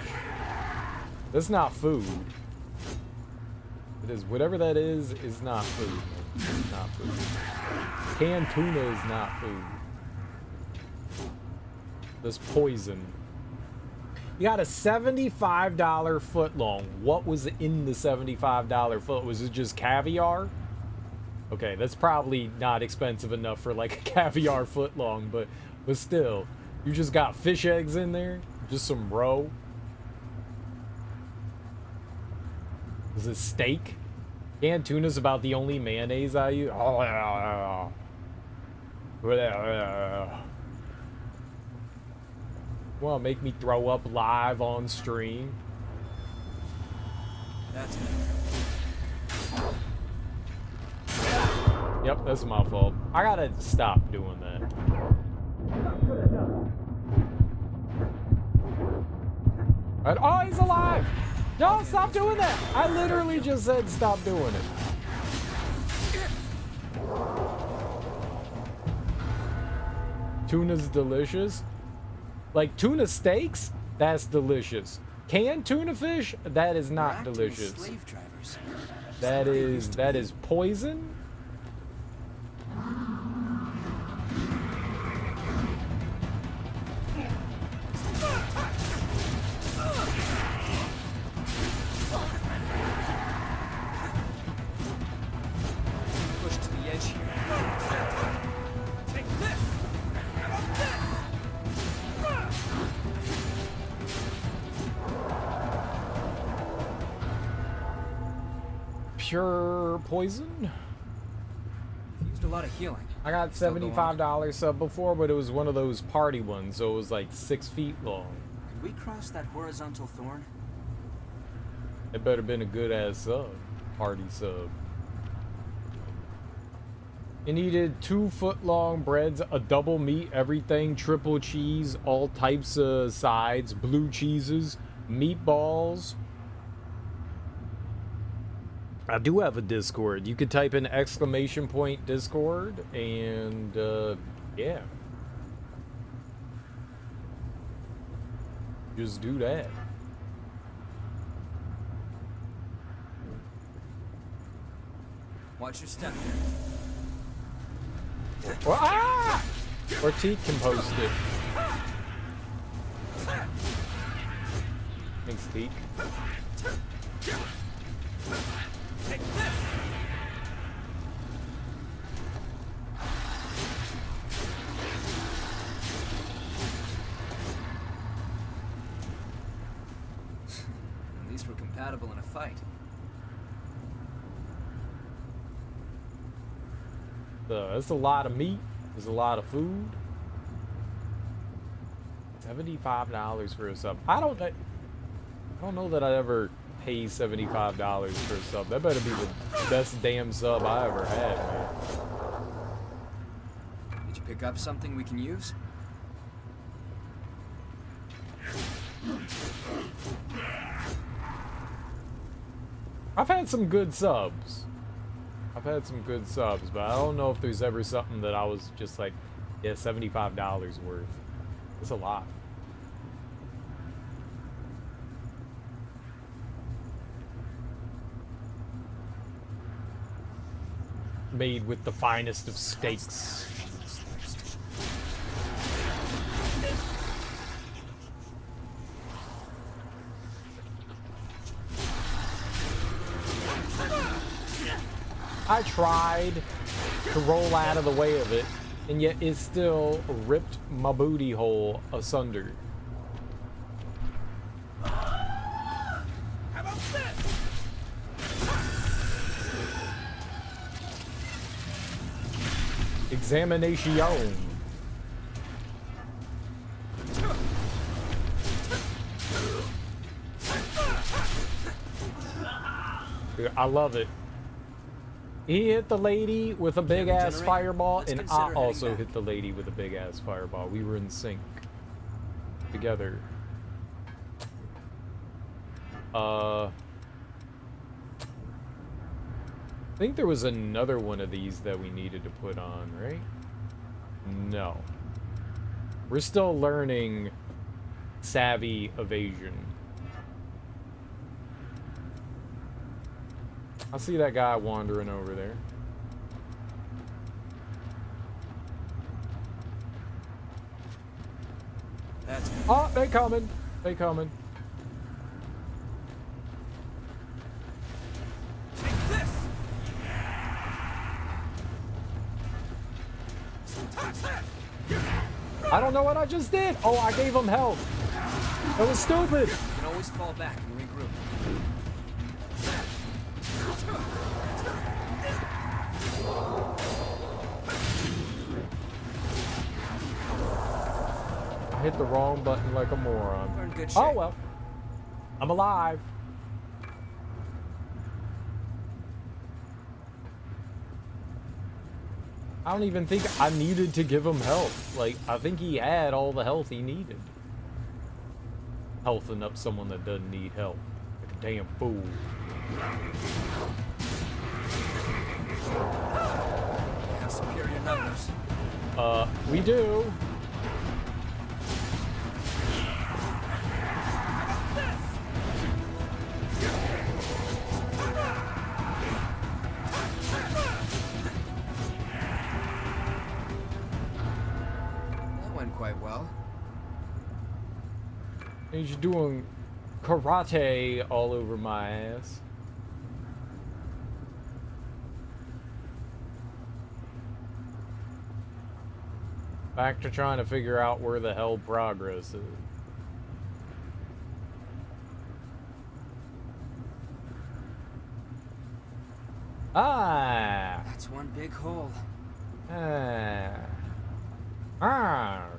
That's not food. It is whatever that is not food. It's not food. Canned tuna is not food. That's poison. You got a $75 footlong. What was in the $75 foot? Was it just caviar? Okay, that's probably not expensive enough for like a caviar footlong, but still, you just got fish eggs in there? Just some roe? Is it steak? Canned tuna's about the only mayonnaise I use. Wanna make me throw up live on stream? That's it. Yep, that's my fault. I gotta stop doing that. Right. Oh, he's alive! No, stop doing that! I literally just said stop doing it. Tuna's delicious. Like tuna steaks, that's delicious. Canned tuna fish, that is not delicious. That is poison. Push to the edge here. Take this. Pure poison. Used a lot of healing. I got $75 sub before, but it was one of those party ones, so it was like 6 feet long. Could we cross that horizontal thorn? It better been a good ass sub. Party sub. It needed 2-foot-long breads, a double meat, everything, triple cheese, all types of sides, blue cheeses, meatballs. I do have a Discord. You could type in !! Discord and yeah. Just do that. Watch your step. Ah! Or Teak can post it. Thanks, Teak. At least we're compatible in a fight. That's a lot of meat. There's a lot of food. $75 for a sub. I don't know that I ever pay $75 for a sub. That better be the best damn sub I ever had, man. Did you pick up something we can use? I've had some good subs. But I don't know if there's ever something that I was just like, yeah, $75 worth. It's a lot. Made with the finest of steaks. I tried to roll out of the way of it, and yet it still ripped my booty hole asunder. How about this? Examination. Dude, I love it. He hit the lady with a big ass fireball, and I also hit the lady with a big ass fireball. We were in sync together. I think there was another one of these that we needed to put on, right? No. We're still learning savvy evasion. I see that guy wandering over there. Oh, they coming. They coming. I don't know what I just did. Oh, I gave him health. That was stupid. You can always fall back and regroup. I hit the wrong button like a moron. We're in good shape. Oh well. I'm alive. I don't even think I needed to give him help. Like, I think he had all the health he needed. Healthing up someone that doesn't need help. Like a damn fool. We have superior numbers. We do. Quite well. He's doing karate all over my ass. Back to trying to figure out where the hell progress is. Ah! That's one big hole.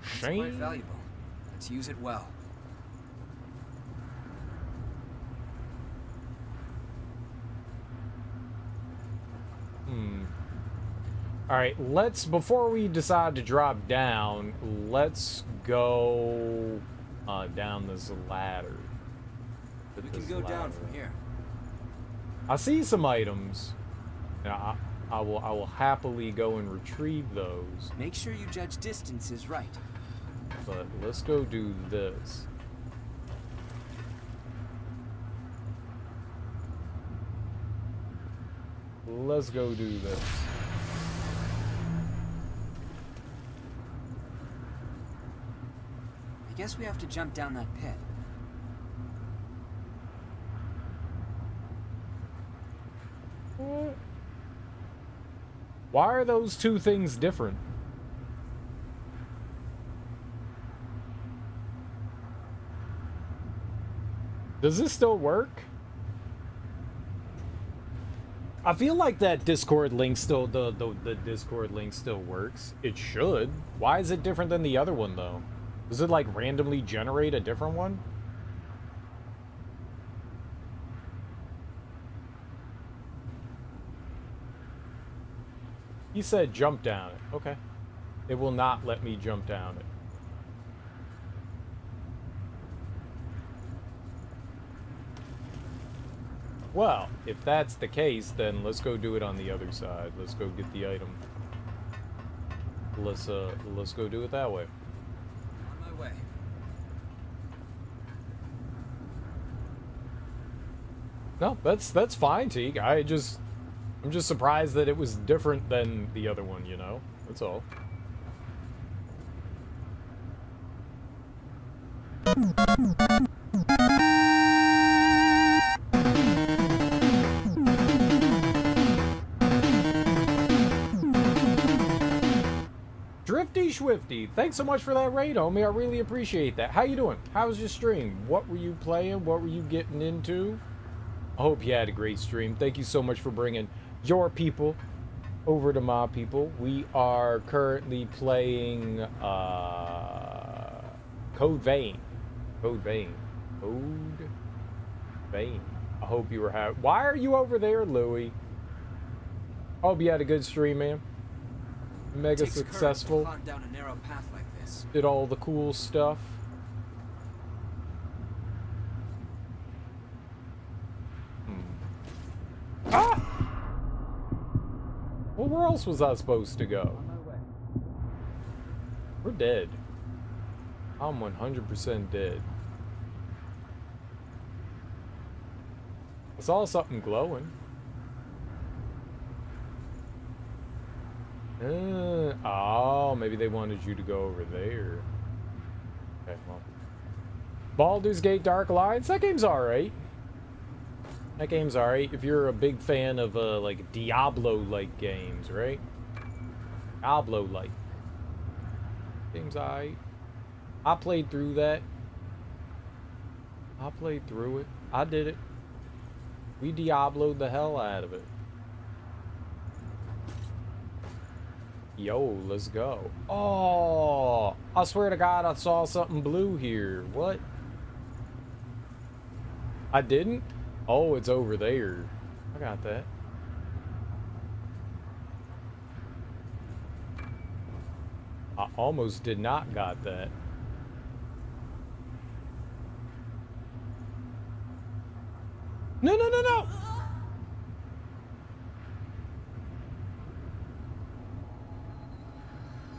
It's Shane. quite valuable. Let's use it well. Alright, let's, before we decide to drop down, let's go down this ladder. We can go down from here. I see some items. Now, I will happily go and retrieve those. Make sure you judge distances right. But let's go do this. Let's go do this. I guess we have to jump down that pit. Why are those two things different? Does this still work? I feel like that Discord link still, the Discord link still works. It should. Why is it different than the other one, though? Does it, like, randomly generate a different one? He said jump down it. Okay. It will not let me jump down it. Well, if that's the case, then let's go do it on the other side. Let's go get the item. Let's go do it that way. On my way. No, that's fine, Teague. I'm just surprised that it was different than the other one, you know? That's all. Drifty Schwifty, thanks so much for that raid, homie. I really appreciate that. How you doing? How was your stream? What were you playing? What were you getting into? I hope you had a great stream. Thank you so much for bringing your people over to my people. We are currently playing Code Vein. Code Vein. Code Vein. I hope you were happy. Why are you over there, Louie? Hope you had a good stream, man. Mega successful. Down a narrow path like this. Did all the cool stuff. Ah! Well, where else was I supposed to go? We're dead. I'm 100% dead. I saw something glowing. Oh, maybe they wanted you to go over there. Okay, well. Baldur's Gate Dark Alliance, that game's alright. That game's alright if you're a big fan of like Diablo-like games, right? Diablo-like. Game's alright. I played through that. I played through it. I did it. We Diablo'd the hell out of it. Yo, let's go. Oh, I swear to God, I saw something blue here. What? I didn't? Oh, it's over there. I got that. I almost did not got that. No, no, no, no!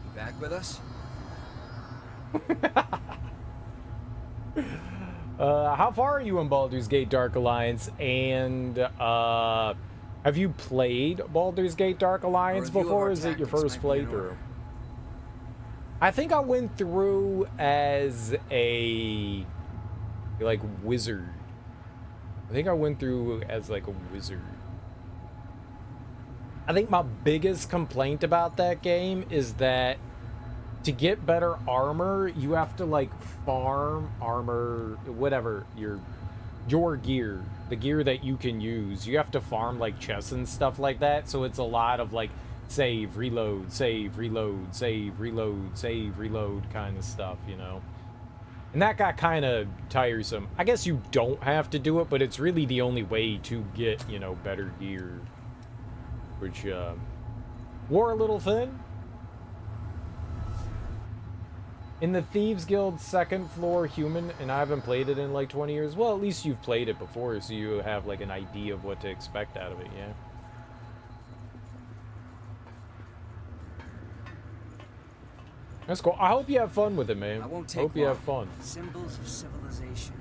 You back with us? How far are you in Baldur's Gate Dark Alliance? And have you played Baldur's Gate Dark Alliance before? Or is it your first playthrough? I think I went through as a like wizard. I think I went through as like a wizard. I think my biggest complaint about that game is that to get better armor, you have to like farm armor, whatever, your gear, the gear that you can use. You have to farm like chests and stuff like that. So it's a lot of like save, reload, save, reload, save, reload, save, reload kind of stuff, you know? And that got kind of tiresome. I guess you don't have to do it, but it's really the only way to get, you know, better gear. Which Wore a little thin. In the Thieves Guild second floor human, and I haven't played it in like 20 years. Well, at least you've played it before, so you have like an idea of what to expect out of it, yeah. That's cool. I hope you have fun with it, man. I won't take hope you have fun. Symbols of civilization.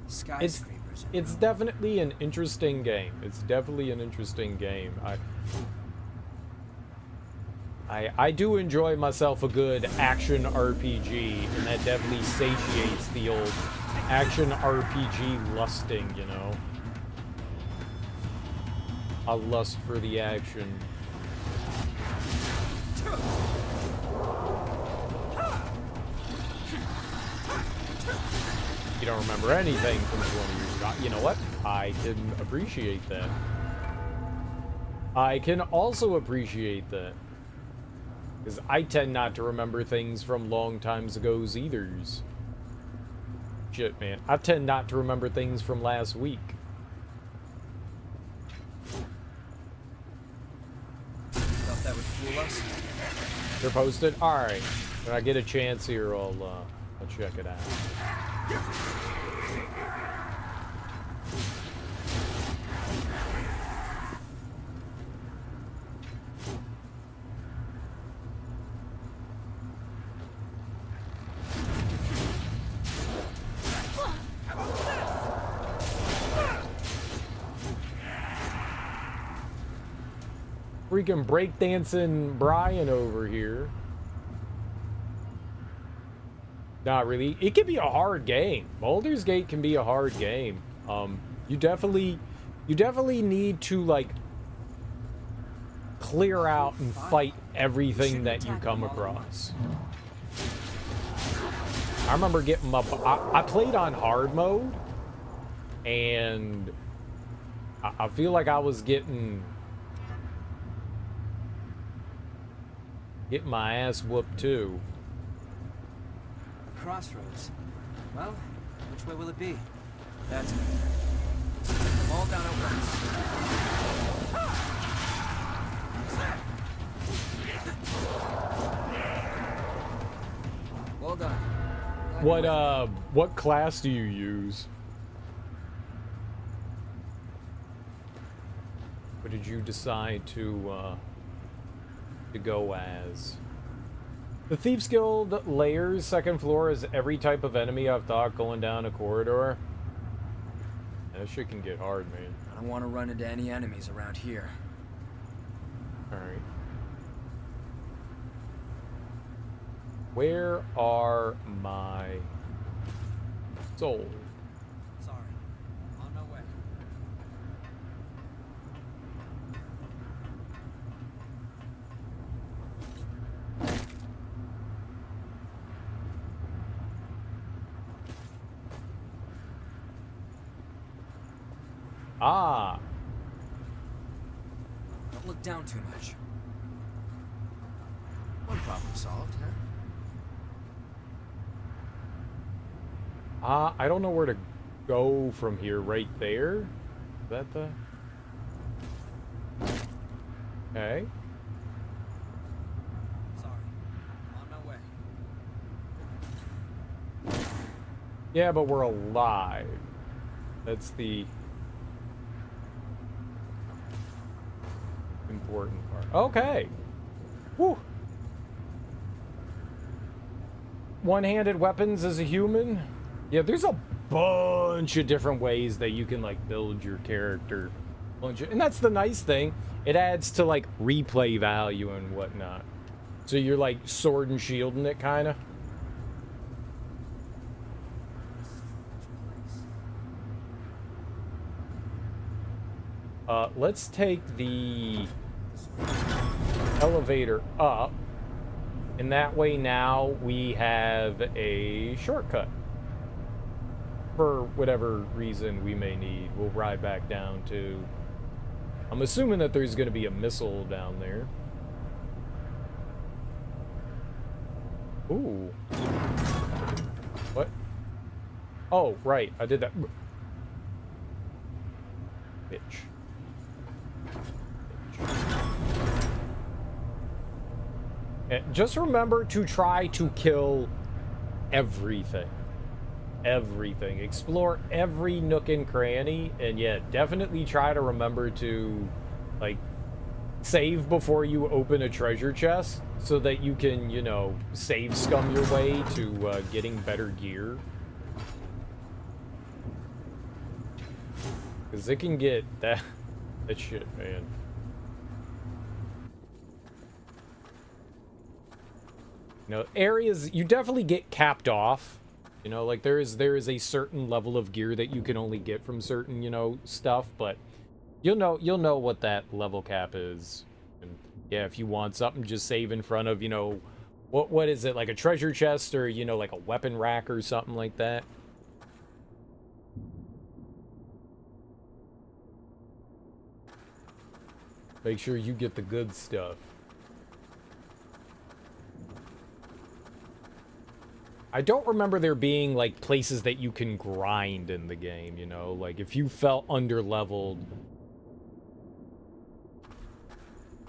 Skyscrapers. It's definitely an interesting game. It's definitely an interesting game. I do enjoy myself a good action RPG, and that definitely satiates the old action RPG lusting, you know? A lust for the action. You don't remember anything from 20 years ago. You know what? I can appreciate that. I can also appreciate that. Because I tend not to remember things from long times ago's either's. Shit, man. I tend not to remember things from last week. Thought that would fool us? They're posted? Alright. When I get a chance here, I'll check it out. Freaking breakdancing Brian over here. Not really. It can be a hard game. Baldur's Gate can be a hard game. You definitely need to like clear out and fight everything that you come across. I remember getting up. I played on hard mode, and I feel like I was getting my ass whooped too. Crossroads. Well, which way will it be? That's it. All down at once. Well done. What class do you use? What did you decide to go as? The Thieves Guild layers second floor is every type of enemy I've thought going down a corridor. That shit can get hard, man. I don't want to run into any enemies around here. Alright. Where are my souls? Sorry. On my way. Ah. Don't look down too much. One problem solved, huh? I don't know where to go from here. Right there? Is that the... Okay. Sorry. On my way. Yeah, but we're alive. That's the important part. Okay. Whew. One-handed weapons as a human. Yeah, there's a bunch of different ways that you can like build your character. And that's the nice thing. It adds to like replay value and whatnot. So you're like sword and shielding it kind of. Let's take the elevator up, and that way now we have a shortcut. For whatever reason we may need, we'll ride back down to... I'm assuming that there's going to be a missile down there. Ooh. What? Oh, right, I did that. Bitch. Just remember to try to kill everything. Everything. Explore every nook and cranny, and yeah, definitely try to remember to, like, save before you open a treasure chest so that you can, you know, save scum your way to getting better gear. Because it can get that shit, man. You know, areas, you definitely get capped off. You know, like there is a certain level of gear that you can only get from certain, you know, stuff, but you'll know what that level cap is. And yeah, if you want something, just save in front of, you know, what is it, like a treasure chest or, you know, like a weapon rack or something like that. Make sure you get the good stuff. I don't remember there being, like, places that you can grind in the game, you know? Like, if you felt underleveled,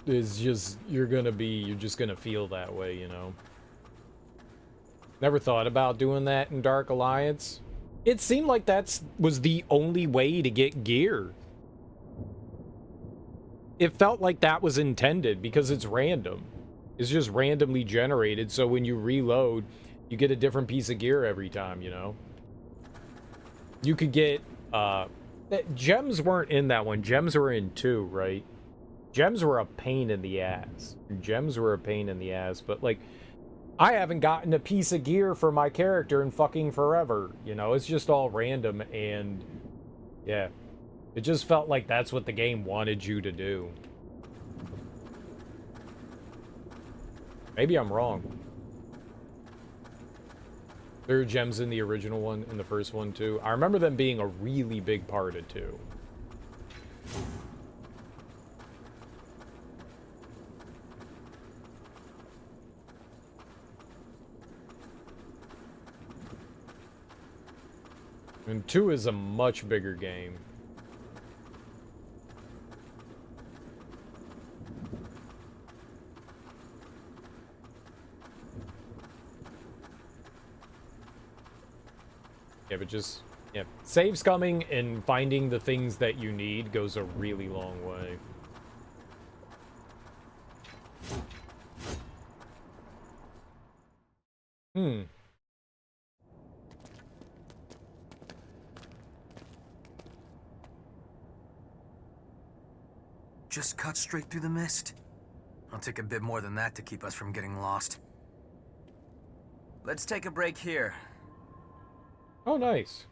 it's just, you're just gonna feel that way, you know? Never thought about doing that in Dark Alliance. It seemed like was the only way to get gear. It felt like that was intended because it's random. It's just randomly generated, so when you reload, you get a different piece of gear every time, you know? You could get, gems weren't in that one. Gems were in 2, right? Gems were a pain in the ass. Gems were a pain in the ass, but, like, I haven't gotten a piece of gear for my character in fucking forever, you know? It's just all random, and, yeah. It just felt like that's what the game wanted you to do. Maybe I'm wrong. There are gems in the original one, in the first one, too. I remember them being a really big part of 2. And 2 is a much bigger game. Yeah, but just, yeah, save scumming and finding the things that you need goes a really long way. Just cut straight through the mist. I'll take a bit more than that to keep us from getting lost. Let's take a break here. Oh, nice.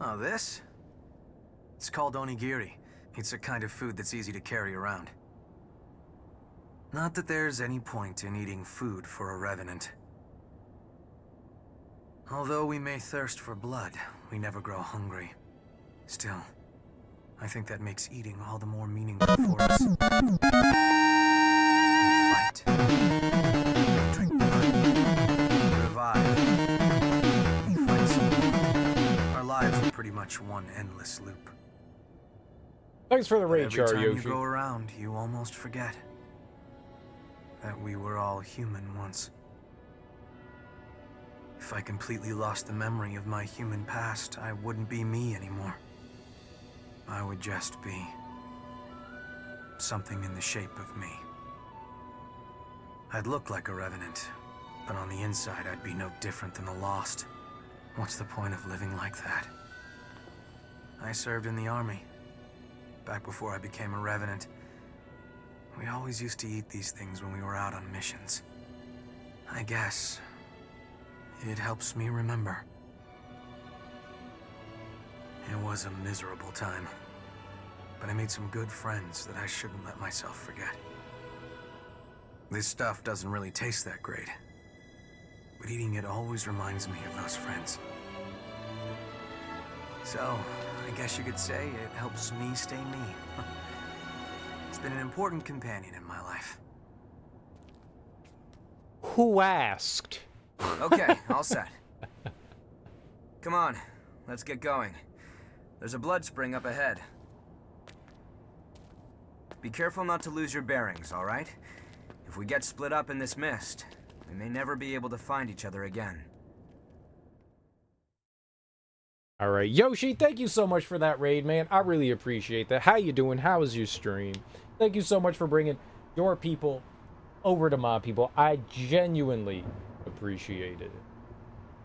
Oh, this? It's called onigiri. It's a kind of food that's easy to carry around. Not that there's any point in eating food for a revenant. Although we may thirst for blood, we never grow hungry. Still, I think that makes eating all the more meaningful for us. We fight. Drink blood. Revive. We fight some more. Our lives are pretty much one endless loop. Thanks for the raid, Char Every time Yoshi. you go around, you almost forget that we were all human once. If I completely lost the memory of my human past, I wouldn't be me anymore. I would just be something in the shape of me. I'd look like a revenant, but on the inside I'd be no different than the lost. What's the point of living like that? I served in the army, back before I became a revenant. We always used to eat these things when we were out on missions. I guess it helps me remember. It was a miserable time, but I made some good friends that I shouldn't let myself forget. This stuff doesn't really taste that great, but eating it always reminds me of those friends. So, I guess you could say it helps me stay me. It's been an important companion in my life. Who asked? Okay, all set. Come on, let's get going. There's a blood spring up ahead. Be careful not to lose your bearings, all right? If we get split up in this mist, we may never be able to find each other again. All right, Yoshi, thank you so much for that raid, man. I really appreciate that. How you doing? How is your stream? Thank you so much for bringing your people over to my people. I genuinely appreciate it.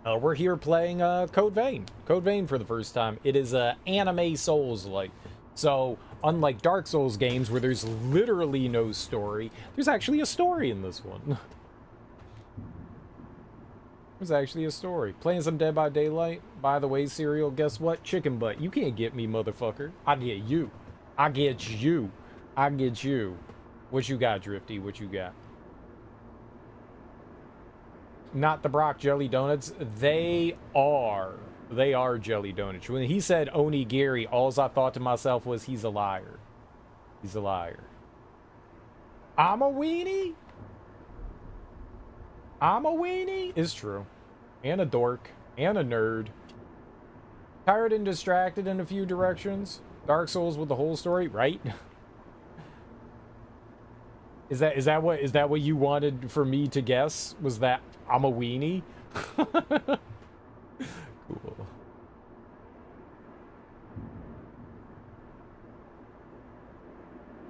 We're here playing Code Vein. Code Vein for the first time. It is anime Souls-like. So, unlike Dark Souls games where there's literally no story, there's actually a story in this one. There's actually a story. Playing some Dead by Daylight. By the way, Serial, guess what? Chicken butt. You can't get me, motherfucker. I get you. I get you. I get you. What you got, Drifty? What you got? Not the Brock Jelly Donuts. They are Jelly Donuts. When he said Onigiri, all I thought to myself was, he's a liar. He's a liar. I'm a weenie? I'm a weenie? It's true. And a dork. And a nerd. Tired and distracted in a few directions. Dark Souls with the whole story, right? Is that what you wanted for me to guess? Was that I'm a weenie? Cool.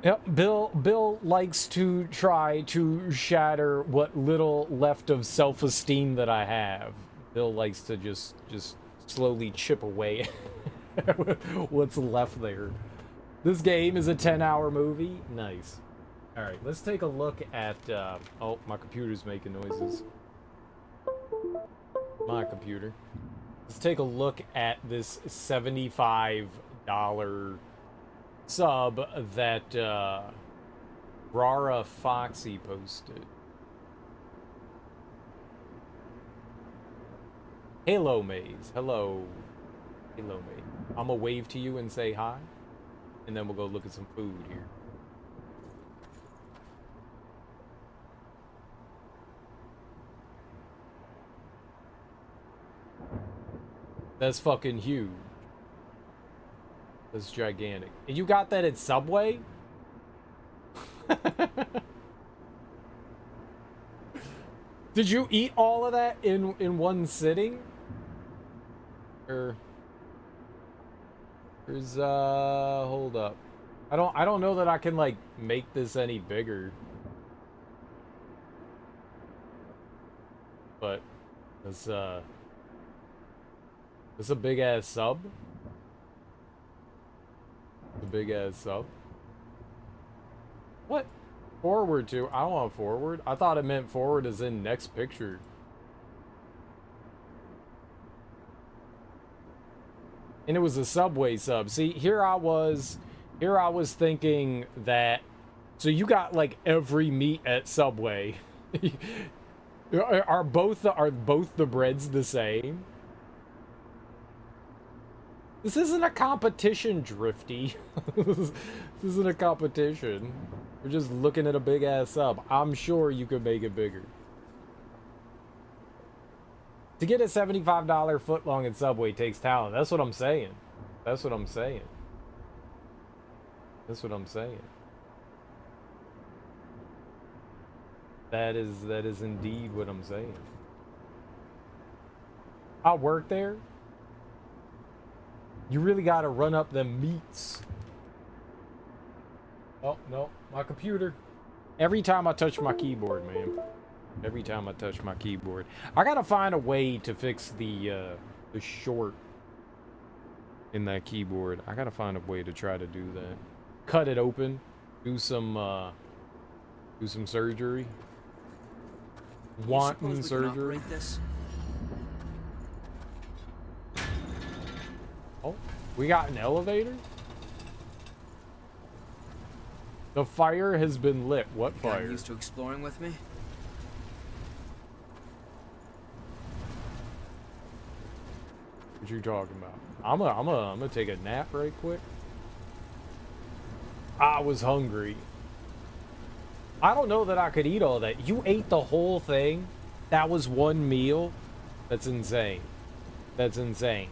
Yep, Bill likes to try to shatter what little left of self-esteem that I have. Bill likes to just slowly chip away what's left there. This game is a 10-hour movie. Nice. All right, let's take a look at, oh, my computer's making noises. My computer. Let's take a look at this $75 sub that, Rara Foxy posted. Halo Maze. Hello. Halo Maze. I'm gonna wave to you and say hi, and then we'll go look at some food here. That's fucking huge. That's gigantic. And you got that at Subway? Did you eat all of that in one sitting? Or there's hold up. I don't know that I can like make this any bigger. But it's a big ass sub. A big ass sub. What? Forward to? I don't want forward. I thought it meant forward as in next picture. And it was a Subway sub. See, here I was thinking that, so you got like every meat at Subway. Are both the breads the same? This isn't a competition, Drifty. This isn't a competition. We're just looking at a big ass sub. I'm sure you could make it bigger. To get a $75 footlong at Subway takes talent. That's what I'm saying. That's what I'm saying. That's what I'm saying. That is indeed what I'm saying. I work there. You really gotta run up them meats. Oh, no. My computer. Every time I touch my keyboard, man. Every time I touch my keyboard. I gotta find a way to fix the short in that keyboard. I gotta find a way to try to do that. Cut it open. Do some surgery. Wanton surgery. Oh, we got an elevator? The fire has been lit. What fire? Got used to exploring with me? What you talking about? I'm gonna take a nap right quick. I was hungry. I don't know that I could eat all that. You ate the whole thing? That was one meal? That's insane. That's insane.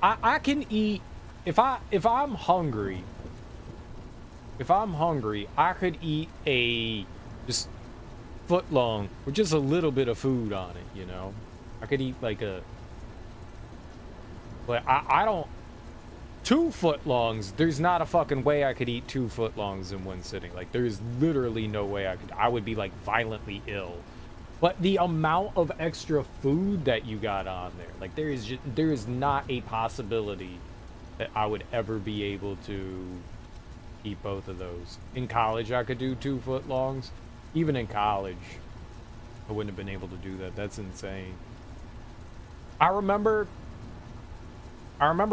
I can eat if I'm hungry. If I'm hungry, I could eat a just foot long with just a little bit of food on it, you know. I could eat like a, but I don't. 2 foot longs. There's not a fucking way I could eat 2 foot longs in one sitting. Like there's literally no way I could. I would be like violently ill. But the amount of extra food that you got on there, like there is not a possibility that I would ever be able to eat both of those. In college, I could do 2 foot longs. Even in college, I wouldn't have been able to do that. That's insane. I remember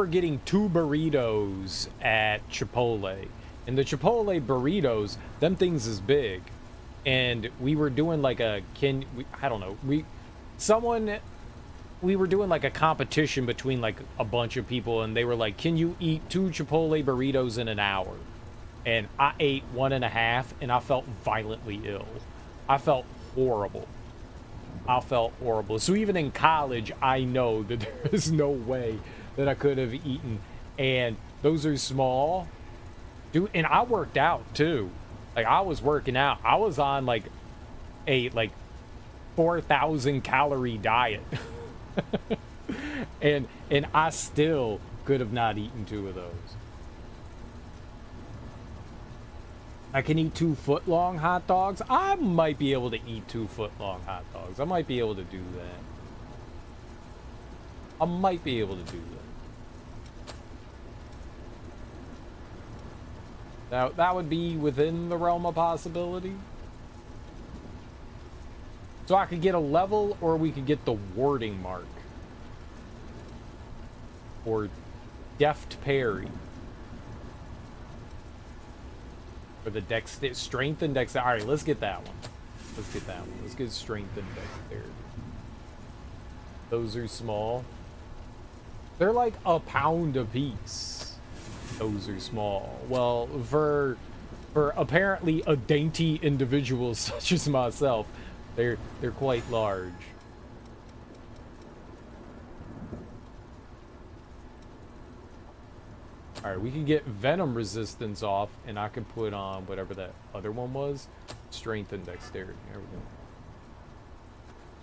getting 2 burritos at Chipotle. And the Chipotle burritos, them things is big. And we were doing like a, I don't know, we were doing like a competition between like a bunch of people, and they were like, can you eat 2 Chipotle burritos in an hour? And I ate 1.5, and I felt violently ill. I felt horrible. So even in college, I know that there is no way that I could have eaten. And those are small. Dude, and I worked out too. Like I was working out. I was on like a 4,000 calorie diet. and I still could have not eaten 2 of those. I can eat 2 foot long hot dogs. I might be able to eat 2 foot long hot dogs. I might be able to do that. That would be within the realm of possibility. So I could get a level, or we could get the warding mark. Or deft parry. Or the strength and dexterity. Alright, let's get that one. Let's get strength and dexterity. Those are small. They're like a pound a piece. Those are small. Well, for apparently a dainty individual such as myself, they're quite large. Alright, we can get venom resistance off, and I can put on whatever that other one was. Strength and dexterity. There we go.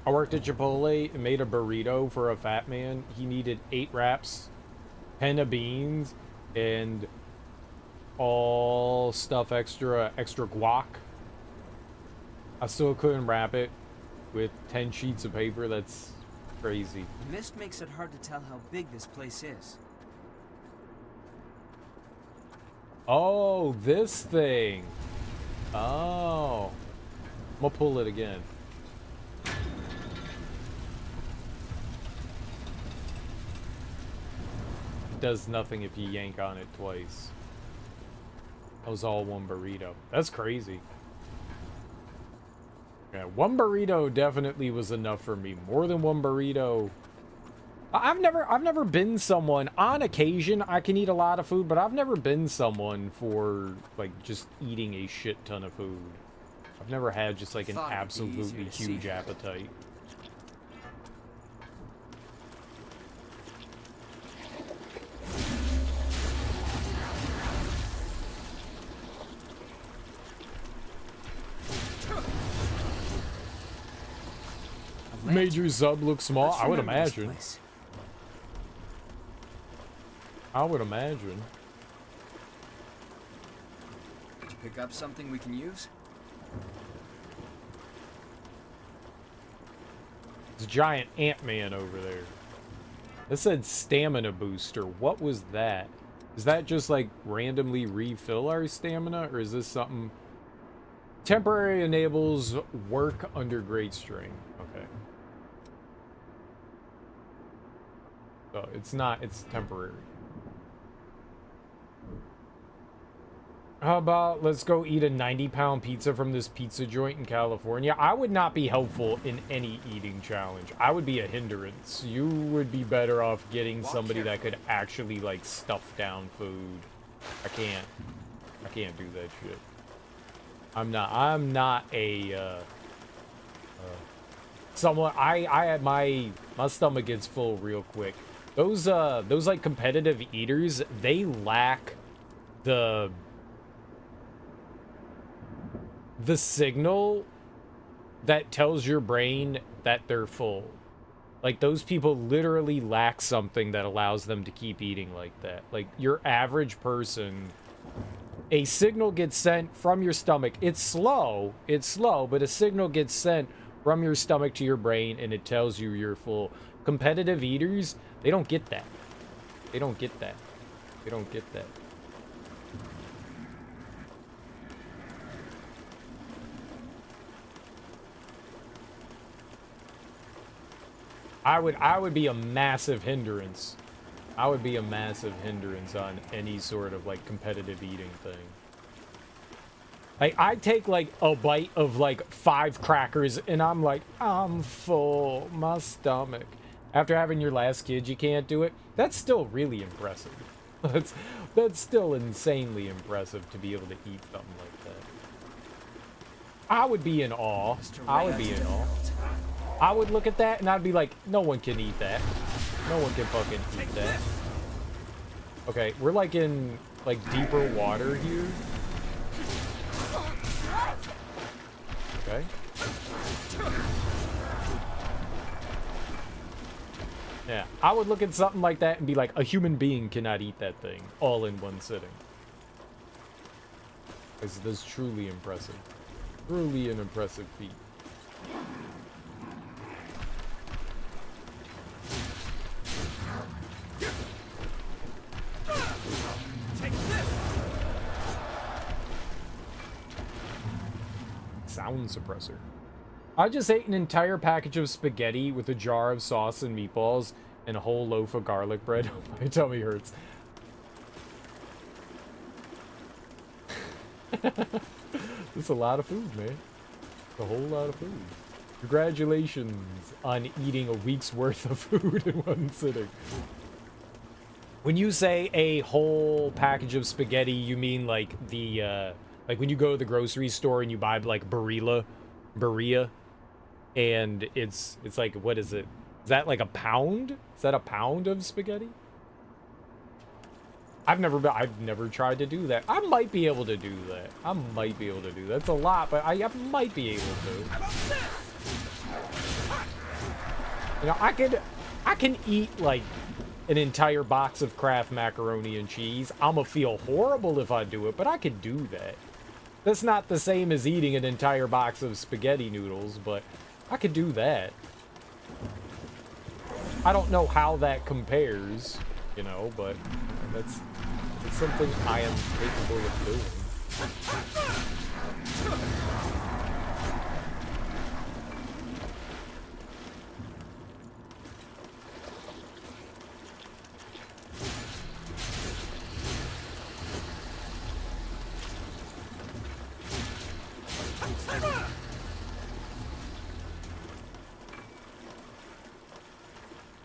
I worked at Chipotle and made a burrito for a fat man. He needed 8 wraps, 10 of beans, and all stuff extra guac. I still couldn't wrap it with 10 sheets of paper. That's crazy. Mist makes it hard to tell how big this place is. Oh, this thing. Oh. I'm gonna pull it again. It does nothing if you yank on it twice. That was all 1 burrito. That's crazy. Yeah, 1 burrito definitely was enough for me. More than 1 burrito. I've never been someone, on occasion I can eat a lot of food, but I've never been someone for like just eating a shit ton of food. I've never had just like an absolutely huge appetite. Made your sub look small? I would imagine. I would imagine. Did you pick up something we can use? There's a giant Ant-Man over there. It said stamina booster. What was that? Is that just like randomly refill our stamina, or is this something? Temporary enables work under great strain. Okay. So it's not, it's temporary. How about let's go eat a 90-pound pizza from this pizza joint in California? I would not be helpful in any eating challenge. I would be a hindrance. You would be better off getting somebody that could actually like stuff down food. I can't do that shit. I'm not a someone. I had my stomach gets full real quick. Those like competitive eaters, they lack the signal that tells your brain that they're full. Like, those people literally lack something that allows them to keep eating like that. Like, your average person, a signal gets sent from your stomach. It's slow, but a signal gets sent from your stomach to your brain, and it tells you you're full. Competitive eaters, they don't get that. They don't get that. They don't get that. I would be a massive hindrance. I would be a massive hindrance on any sort of like competitive eating thing. Like, I take like a bite of like 5 crackers and I'm like, I'm full, my stomach. After having your last kid, you can't do it. That's still really impressive. That's still insanely impressive to be able to eat something like that. I would be in awe. I would be in awe. I would look at that and I'd be like, no one can eat that. No one can fucking eat that. Okay, we're like in like deeper water here. Okay. Yeah, I would look at something like that and be like, a human being cannot eat that thing all in one sitting. This is truly impressive. Truly an impressive feat. Sound suppressor. I just ate an entire package of spaghetti with a jar of sauce and meatballs and a whole loaf of garlic bread. My tummy hurts. That's a lot of food, man. A whole lot of food. Congratulations on eating a week's worth of food in one sitting. When you say a whole package of spaghetti, you mean like the like when you go to the grocery store and you buy like Barilla, and it's like, what is it? Is that like a pound? Is that a pound of spaghetti? I've never tried to do that. I might be able to do that. I might be able to do that. That's a lot, but I might be able to. You know, I can eat like an entire box of Kraft macaroni and cheese. I'ma feel horrible if I do it, but I could do that. That's not the same as eating an entire box of spaghetti noodles, but I could do that. I don't know how that compares, you know, but it's something I am capable of doing.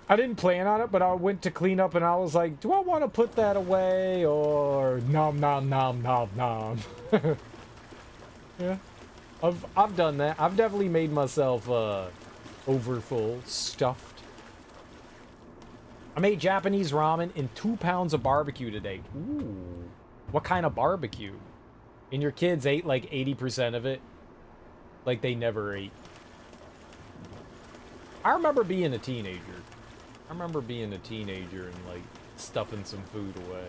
I didn't plan on it, but I went to clean up and I was like, do I want to put that away or nom nom nom nom nom? Yeah, I've done that. I've definitely made myself overfull, stuffed. I made Japanese ramen and 2 pounds of barbecue today. Ooh, what kind of barbecue? And your kids ate like 80% of it, like they never ate. I remember being a teenager. I remember being a teenager and like stuffing some food away.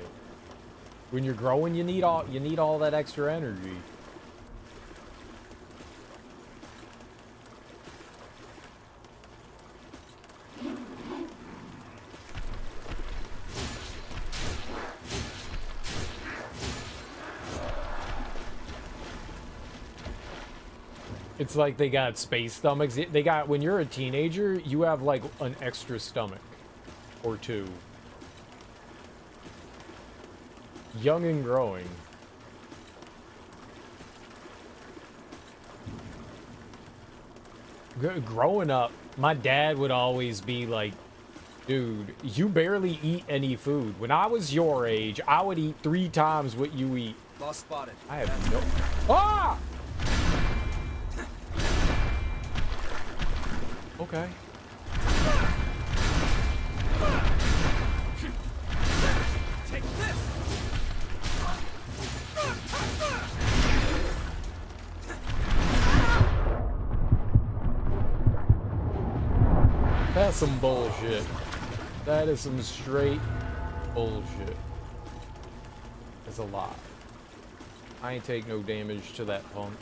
When you're growing, you need all that extra energy. It's like they got space stomachs. They got, when you're a teenager, you have like an extra stomach or 2. Young and growing. Growing up, my dad would always be like, dude, you barely eat any food. When I was your age, I would eat 3 times what you eat. Lost spotted. I have no... Ah! Okay. that's some bullshit. That is some straight bullshit. That's a lot. I ain't take no damage to that punk.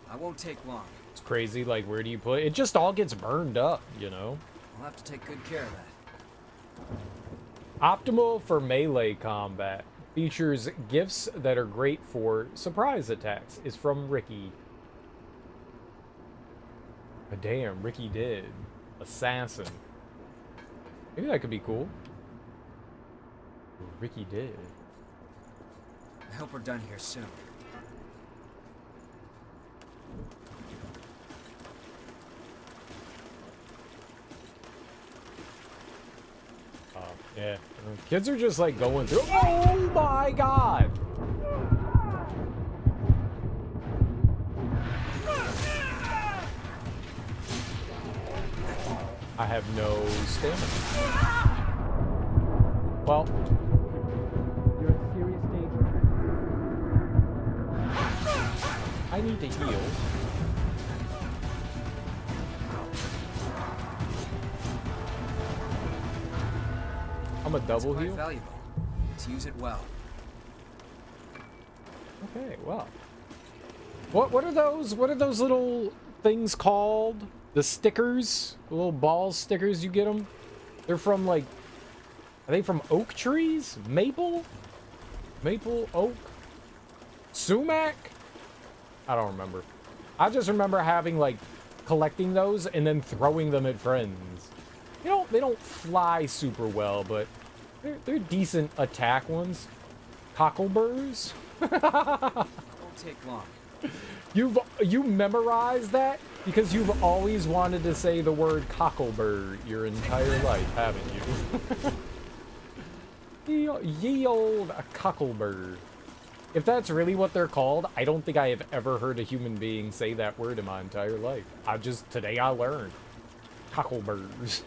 I won't take long. It's crazy, like, where do you put it? It just all gets burned up, you know? I'll have to take good care of that. Optimal for melee combat. Features gifts that are great for surprise attacks. Is from Ricky. Oh, damn, Ricky did. Assassin. Maybe that could be cool. Ricky did. I hope we're done here soon. Yeah. Kids are just like going through. Oh my god! I have no stamina. Well, you're in serious danger. I need to heal. I'm a double heal. Valuable. Let's use it well. Okay, well. What are those? What are those little things called? The stickers? The little ball stickers you get them? They're from like, are they from oak trees? Maple? Maple, oak? Sumac? I don't remember. I just remember having like, collecting those and then throwing them at friends. You know, they don't fly super well, but they're decent attack ones. Cockleburs? Won't take long. You memorized that because you've always wanted to say the word cocklebur your entire life, haven't you? Ye old cocklebur. If that's really what they're called, I don't think I have ever heard a human being say that word in my entire life. Today I learned. Cockleburs.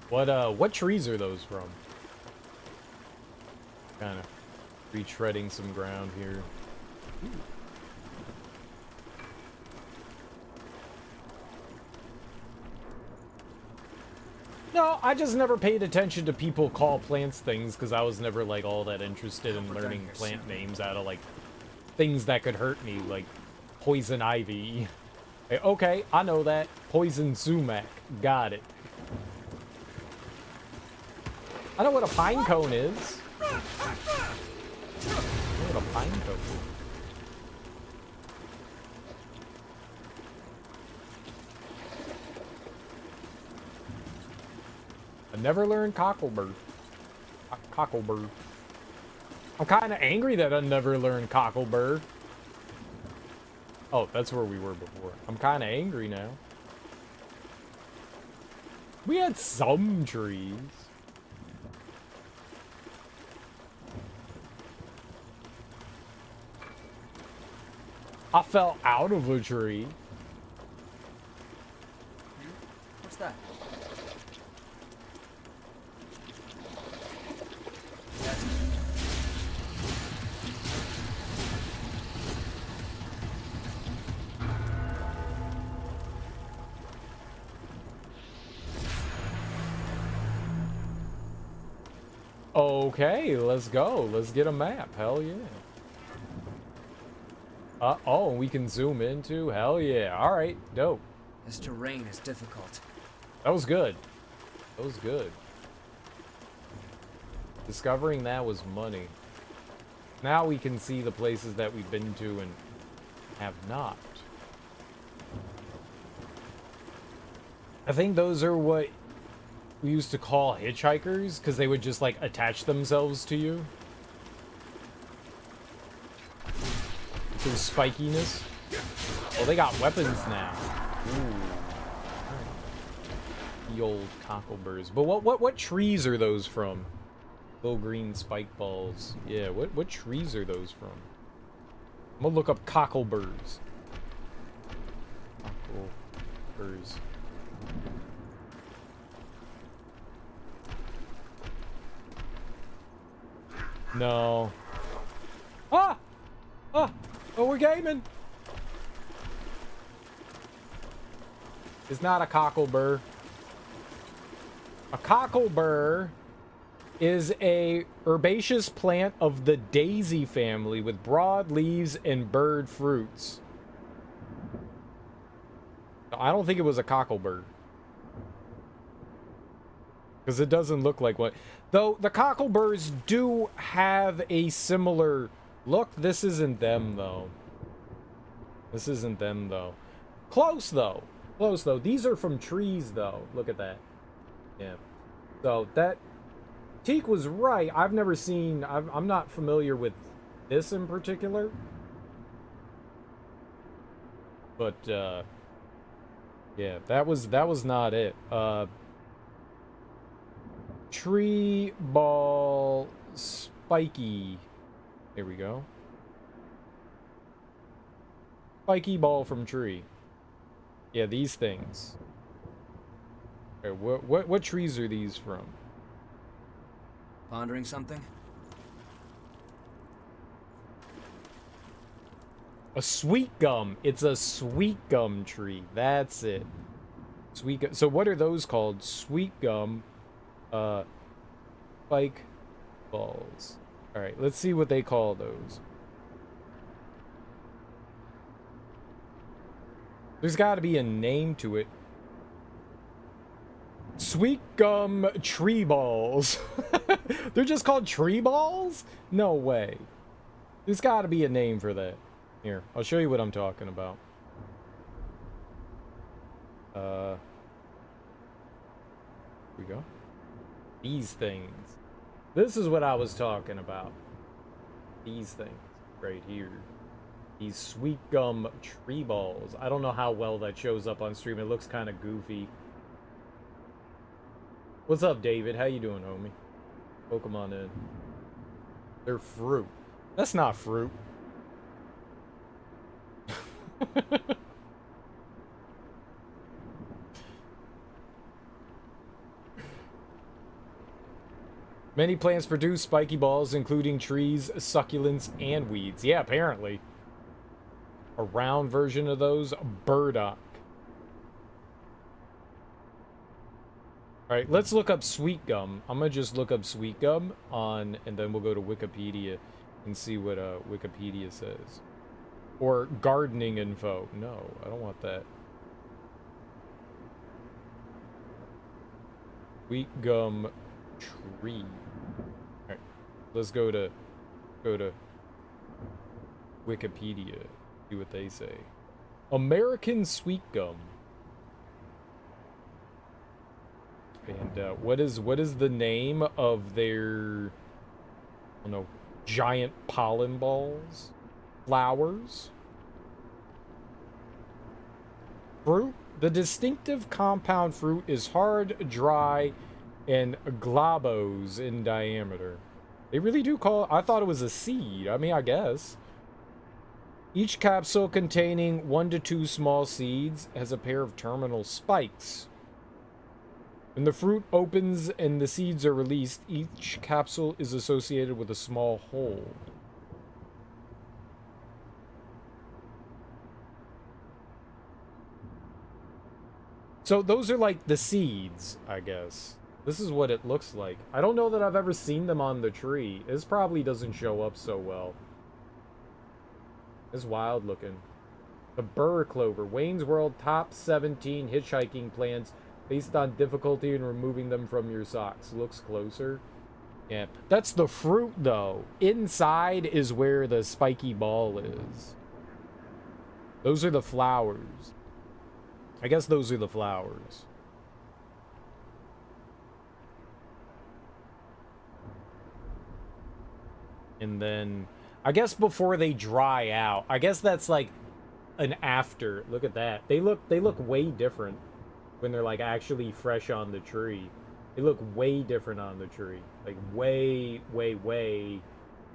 What trees are those from? Kind of retreading some ground here. Ooh. No, I just never paid attention to people call plants things because I was never like all that interested in learning plant names out of like things that could hurt me, like poison ivy. Hey, okay, I know that. Poison sumac. Got it. I know what a pine cone is. I know what a pine cone is. I never learned cocklebur. Cocklebur. I'm kind of angry that I never learned cocklebur. Oh, that's where we were before. I'm kind of angry now. We had some trees. I fell out of a tree. What's that? Okay, let's go. Let's get a map. Hell yeah. Oh, we can zoom into. Hell yeah. All right, dope. This terrain is difficult. That was good. That was good. Discovering that was money. Now we can see the places that we've been to and have not. I think those are what we used to call hitchhikers, because they would just like attach themselves to you. To the spikiness. Oh, they got weapons now. Ooh. The old cockleburs. But what trees are those from? Little green spike balls. Yeah, what trees are those from? I'm gonna look up cockleburs. Cockleburs. No. Ah! Ah! Oh, we're gaming! It's not a cocklebur. A cocklebur is a herbaceous plant of the daisy family with broad leaves and bird fruits. I don't think it was a cocklebur. Because it doesn't look like one. Though the cockleburs do have a similar look. This isn't them, though. This isn't them, though. Close, though. Close, though. These are from trees, though. Look at that. Yeah. So that... Teak was right. I've never seen... I'm not familiar with this in particular. But, yeah, that was not it. Tree ball spiky. There we go. Spiky ball from tree. Yeah, these things. Okay, what trees are these from? Pondering something? A sweet gum. It's a sweet gum tree. That's it. Sweet gum. So what are those called? Sweet gum. Spike balls. All right, let's see what they call those. There's got to be a name to it. Sweet gum tree balls. They're just called tree balls? No way. There's got to be a name for that. Here, I'll show you what I'm talking about. Here we go. These things. This is what I was talking about. These things right here. These sweet gum tree balls. I don't know how well that shows up on stream. It looks kind of goofy. What's up, David? How you doing, homie? Pokemon in. They're fruit. That's not fruit. Many plants produce spiky balls, including trees, succulents, and weeds. Yeah, apparently. A round version of those, burdock. Alright, let's look up sweet gum. I'm gonna just look up sweet gum on, and then we'll go to Wikipedia and see what Wikipedia says. Or gardening info. No, I don't want that. Sweet gum tree. Alright, let's go to Wikipedia, see what they say. American sweet gum. And what is the name of their, I don't know, giant pollen balls? Flowers? Fruit? The distinctive compound fruit is hard, dry, and globose in diameter. They really do call... I thought it was a seed. I mean, I guess. Each capsule containing 1 to 2 small seeds has a pair of terminal spikes. When the fruit opens and the seeds are released, each capsule is associated with a small hole. So those are like the seeds, I guess. This is what it looks like. I don't know that I've ever seen them on the tree. This probably doesn't show up so well. It's wild looking. The burr clover. Wayne's World top 17 hitchhiking plants based on difficulty in removing them from your socks. Looks closer. Yeah. That's the fruit, though. Inside is where the spiky ball is. Those are the flowers. I guess those are the flowers. And then, I guess before they dry out, I guess that's like an after. Look at that. They look way different when they're like actually fresh on the tree. They look way different on the tree. Like way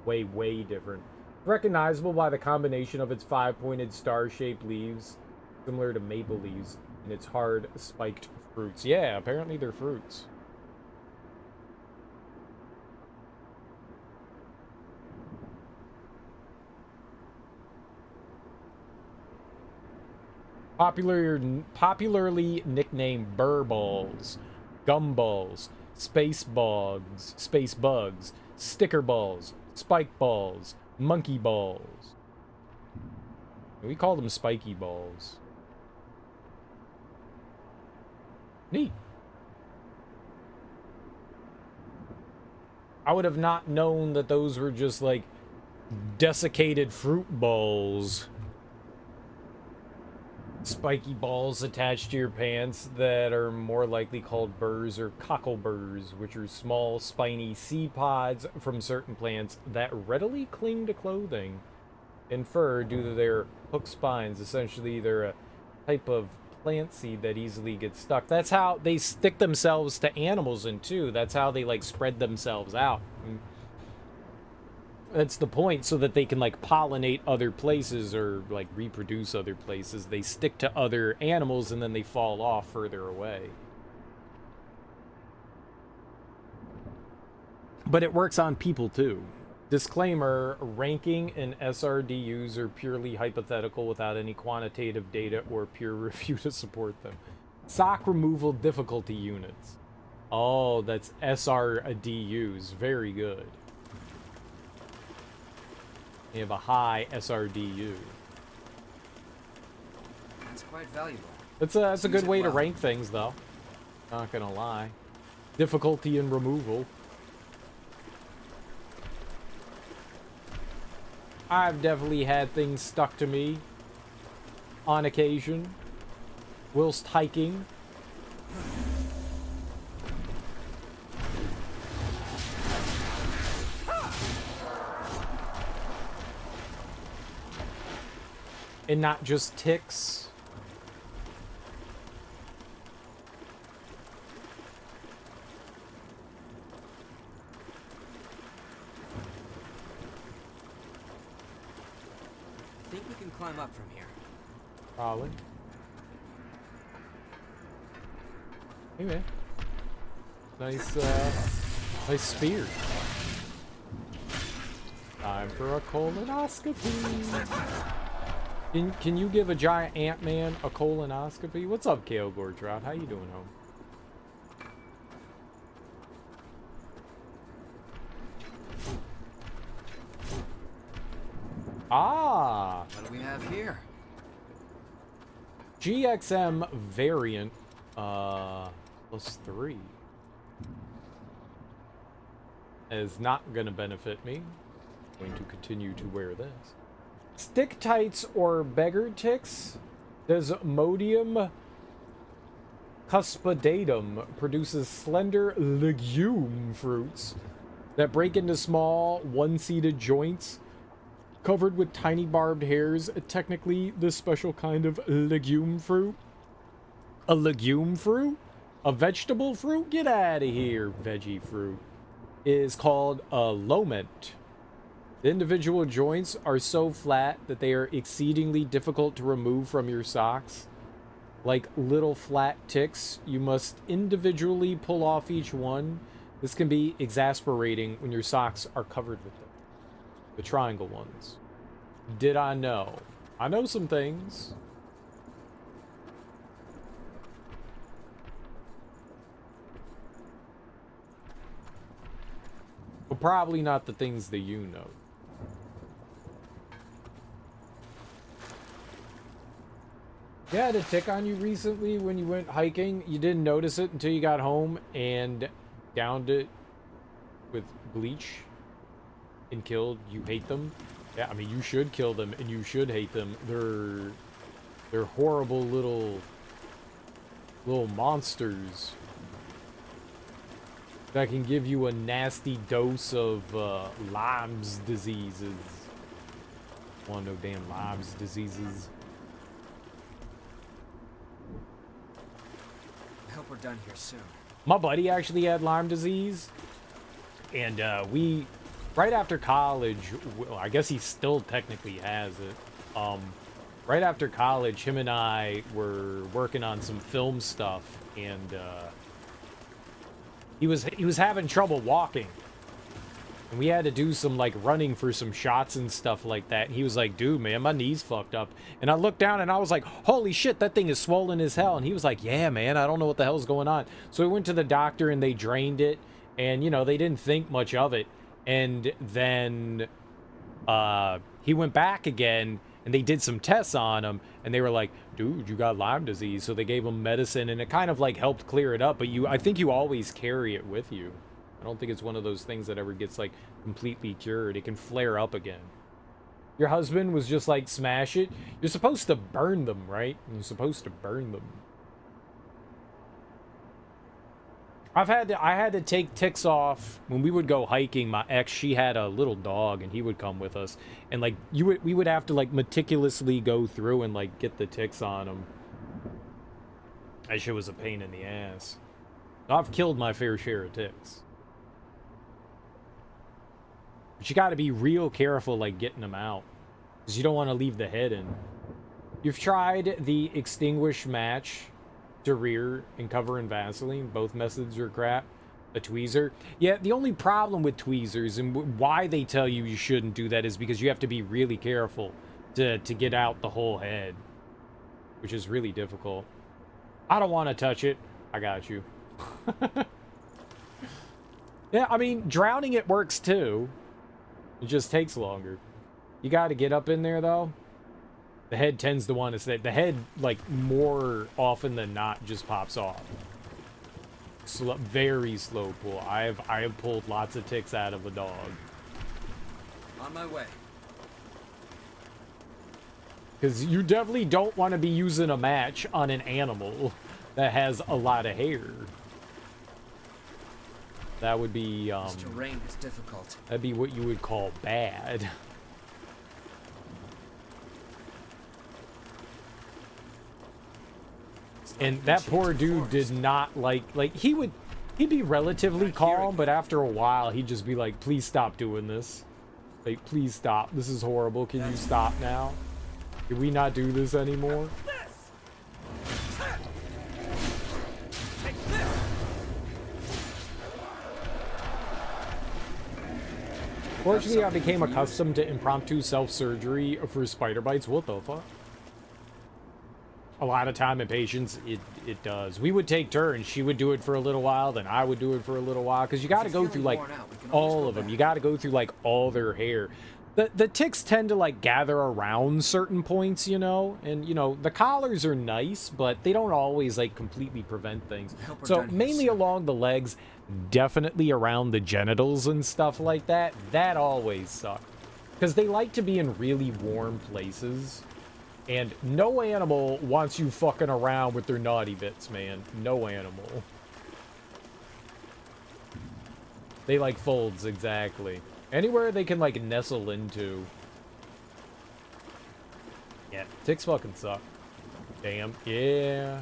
different. Recognizable by the combination of its 5-pointed star-shaped leaves, similar to maple leaves, and its hard spiked fruits. Yeah, apparently they're fruits. Popularly nicknamed burballs, gumballs, space bugs, sticker balls, spike balls, monkey balls. We call them spiky balls. Neat. I would have not known that those were just like desiccated fruit balls. Spiky balls attached to your pants that are more likely called burrs or cockleburs, which are small, spiny seed pods from certain plants that readily cling to clothing and fur due to their hooked spines. Essentially, they're a type of plant seed that easily gets stuck. That's how they stick themselves to animals in too. That's how they like spread themselves out. That's the point, so that they can like pollinate other places or like reproduce other places. They stick to other animals and then they fall off further away. But it works on people too. Disclaimer, ranking and SRDUs are purely hypothetical without any quantitative data or peer review to support them. Sock removal difficulty units. Oh, that's SRDUs. Very good. You have a high SRDU. That's quite valuable. That's a good way to rank things, though. Not gonna lie. Difficulty in removal. I've definitely had things stuck to me on occasion whilst hiking. And not just ticks. I think we can climb up from here. Probably. Hey man. Nice, nice spear. Time for a colonoscopy. Can you give a giant Ant-Man a colonoscopy? What's up, Kale Gortrout? How you doing, home? Ah! What do we have here? GXM variant, +3. Is not gonna benefit me. I'm going to continue to wear this. Stick tights or beggar ticks. Desmodium cuspidatum produces slender legume fruits that break into small, one-seeded joints covered with tiny barbed hairs. Technically, this special kind of legume fruit. A legume fruit? A vegetable fruit? Get out of here, veggie fruit. Is called a loment. The individual joints are so flat that they are exceedingly difficult to remove from your socks. Like little flat ticks, you must individually pull off each one. This can be exasperating when your socks are covered with them. The triangle ones. Did I know? I know some things. But probably not the things that you know. You had a tick on you recently when you went hiking. You didn't notice it until you got home and downed it with bleach and killed. You hate them. Yeah, I mean, you should kill them and you should hate them. They're horrible little monsters that can give you a nasty dose of Lyme's diseases. Want no damn Lyme's diseases. I hope we're done here soon. My buddy actually had Lyme disease, and we, right after college, well, I guess he still technically has it. Right after college, him and I were working on some film stuff, and he was having trouble walking, And we had to do some like running for some shots and stuff like that. And he was like, dude, man, my knee's fucked up. And I looked down and I was like, holy shit, that thing is swollen as hell. And he was like, yeah, man, I don't know what the hell's going on. So we went to the doctor and they drained it. And, you know, they didn't think much of it. And then he went back again and they did some tests on him. And they were like, dude, you got Lyme disease. So they gave him medicine and it kind of like helped clear it up. But I think you always carry it with you. I don't think it's one of those things that ever gets, like, completely cured. It can flare up again. Your husband was just like, smash it. You're supposed to burn them, right? You're supposed to burn them. I had to take ticks off. When we would go hiking, my ex, she had a little dog, and he would come with us. And, like, we would have to, like, meticulously go through and, like, get the ticks on him. That shit was a pain in the ass. I've killed my fair share of ticks. But you gotta be real careful, like, getting them out. Because you don't want to leave the head in. You've tried the extinguish match to rear and cover in Vaseline. Both methods are crap. A tweezer. Yeah, the only problem with tweezers and why they tell you shouldn't do that is because you have to be really careful to get out the whole head. Which is really difficult. I don't want to touch it. I got you. Yeah, I mean, drowning it works too. It just takes longer. You got to get up in there, though. The head tends to want to stay. The head, like, more often than not, just pops off. Very slow pull. I have pulled lots of ticks out of a dog. On my way. Because you definitely don't want to be using a match on an animal that has a lot of hair. That would be, This terrain is difficult. That'd be what you would call bad. And that poor dude did not like he'd be relatively calm, but after a while he'd just be like, please stop doing this. Like, please stop. This is horrible. Can you stop now? Can we not do this anymore? Fortunately, I became accustomed to impromptu self-surgery for spider bites. What the fuck? A lot of time and patience, it does. We would take turns. She would do it for a little while, then I would do it for a little while. Because you got to go through, like, all of them. You got to go through, like, all their hair. The ticks tend to, like, gather around certain points, you know? And, you know, the collars are nice, but they don't always, like, completely prevent things. So, mainly along the legs, definitely around the genitals and stuff like that. That always sucks. Because they like to be in really warm places. And no animal wants you fucking around with their naughty bits, man. No animal. They like folds, exactly. Anywhere they can, like, nestle into. Yeah, ticks fucking suck. Damn. Yeah.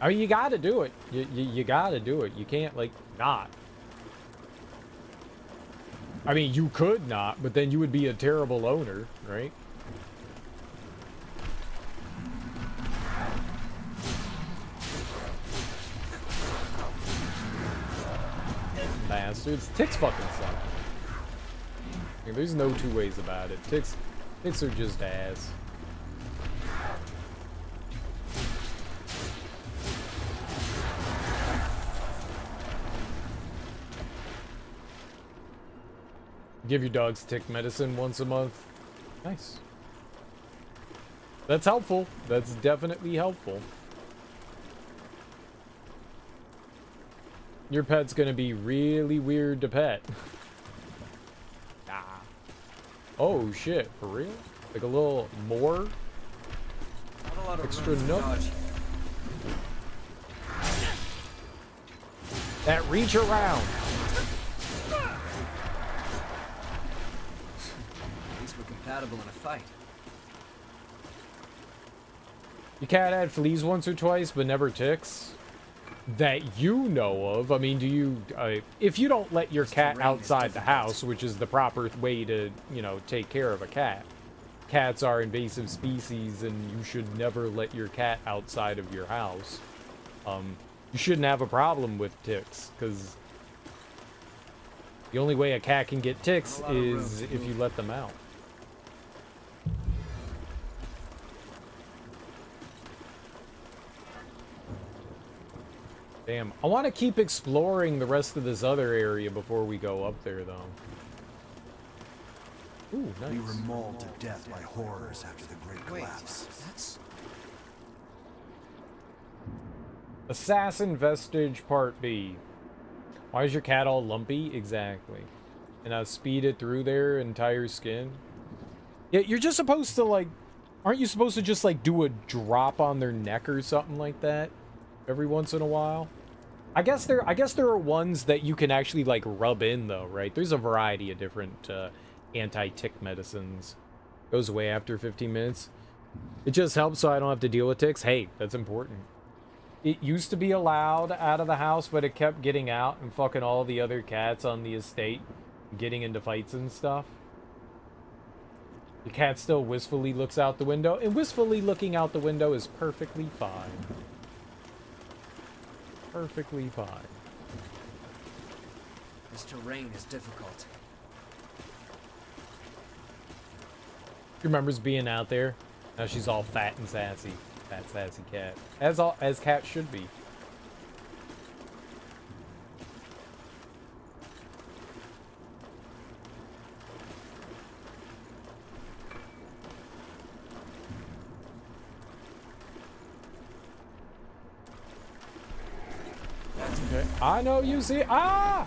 I mean, you gotta do it. You gotta do it. You can't, like, not. I mean, you could not, but then you would be a terrible owner, right? Bastards. Ticks fucking suck. I mean, there's no two ways about it. Ticks are just ass. Give your dogs tick medicine once a month. Nice. That's helpful. That's definitely helpful. Your pet's gonna be really weird to pet. Nah. Oh shit, for real? Like a little more? Not a lot of extra nook? That reach around. At least we're compatible in a fight. Your cat had fleas once or twice, but never ticks? That you know of. I mean, do you... if you don't let your cat outside the house, which is the proper way to, you know, take care of a cat. Cats are invasive species, and you should never let your cat outside of your house. You shouldn't have a problem with ticks, because... The only way a cat can get ticks is if you let them out. Damn, I want to keep exploring the rest of this other area before we go up there, though. Ooh, nice. We were mauled to death by horrors after the Great Collapse. That's... Assassin Vestige Part B. Why is your cat all lumpy? Exactly. And I speed it through their entire skin. Yeah, you're just supposed to, like... Aren't you supposed to just, like, do a drop on their neck or something like that? Every once in a while? I guess there are ones that you can actually, like, rub in, though, right? There's a variety of different anti-tick medicines. Goes away after 15 minutes. It just helps so I don't have to deal with ticks. Hey, that's important. It used to be allowed out of the house, but it kept getting out and fucking all the other cats on the estate, getting into fights and stuff. The cat still wistfully looks out the window, and wistfully looking out the window is perfectly fine. Perfectly fine. This terrain is difficult. She remembers being out there. Now she's all fat and sassy. Fat, sassy cat. As cats should be. Okay. I know you see. Ah!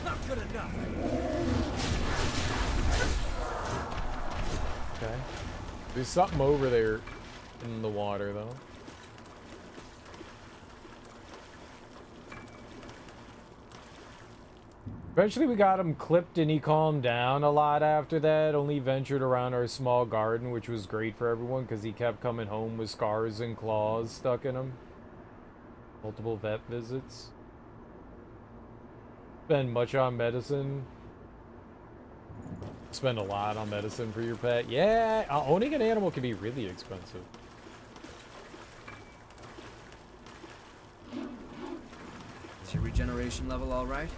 Not good enough. Okay. There's something over there in the water, though. Eventually we got him clipped and he calmed down a lot after that. Only ventured around our small garden, which was great for everyone because he kept coming home with scars and claws stuck in him. Multiple vet visits. Spend much on medicine. Spend a lot on medicine for your pet. Yeah, owning an animal can be really expensive. Is your regeneration level all right?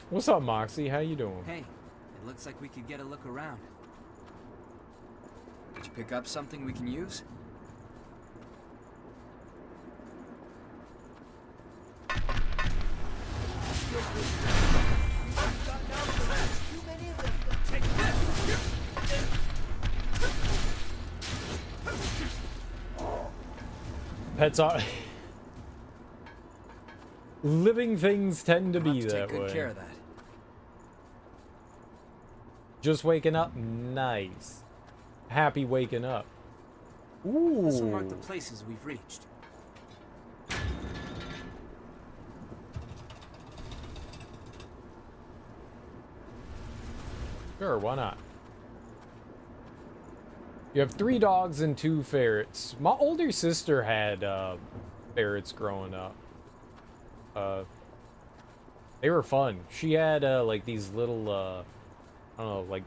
What's up, Moxie? How you doing? Hey, it looks like we could get a look around. Did you pick up something we can use? Pets are... Living things tend to be that way. Take good care of that. Just waking up? Nice. Happy waking up. Ooh. This will mark the places we've reached. Sure, why not? You have 3 dogs and 2 ferrets. My older sister had ferrets growing up. They were fun. She had like these little I don't know, like,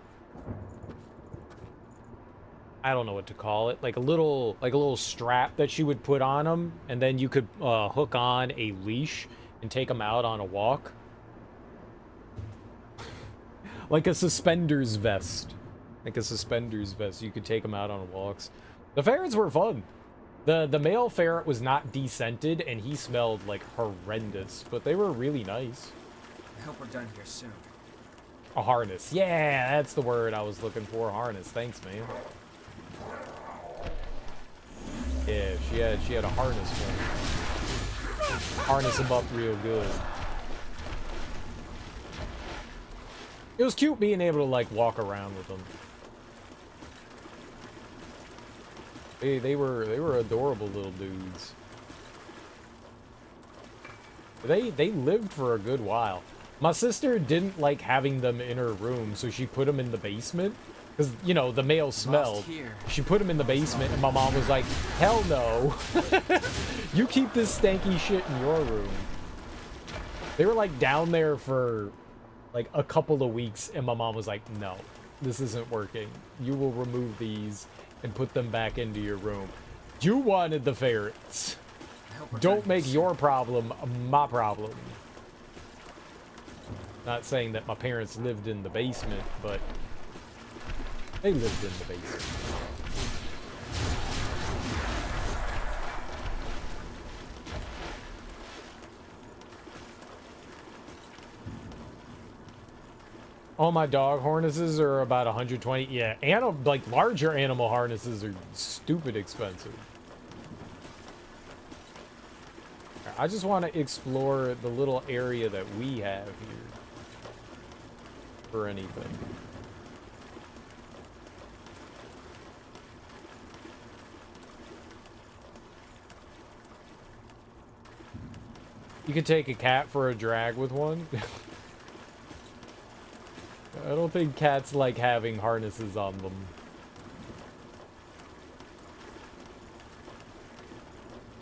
I don't know what to call it, like a little strap that she would put on them, and then you could hook on a leash and take them out on a walk. Like a suspenders vest. Like a suspenders vest. You could take them out on walks. The ferrets were fun. The male ferret was not descented, and he smelled like horrendous, but they were really nice. I hope we're done here soon. A harness. Yeah, that's the word I was looking for. Harness. Thanks, man. Yeah, she had a harness for him. Harness him up real good. It was cute being able to, like, walk around with them. They were adorable little dudes. They lived for a good while. My sister didn't like having them in her room, so she put them in the basement. Because, you know, the male smelled. She put him in the basement, and my mom was like, hell no. You keep this stanky shit in your room. They were, like, down there for, like, a couple of weeks, and my mom was like, no, this isn't working. You will remove these and put them back into your room. You wanted the ferrets. Don't make your problem my problem. Not saying that my parents lived in the basement, but they lived in the basement. All my dog harnesses are about 120. Yeah, like larger animal harnesses are stupid expensive. I just want to explore the little area that we have here for anything. You could take a cat for a drag with one. I don't think cats like having harnesses on them.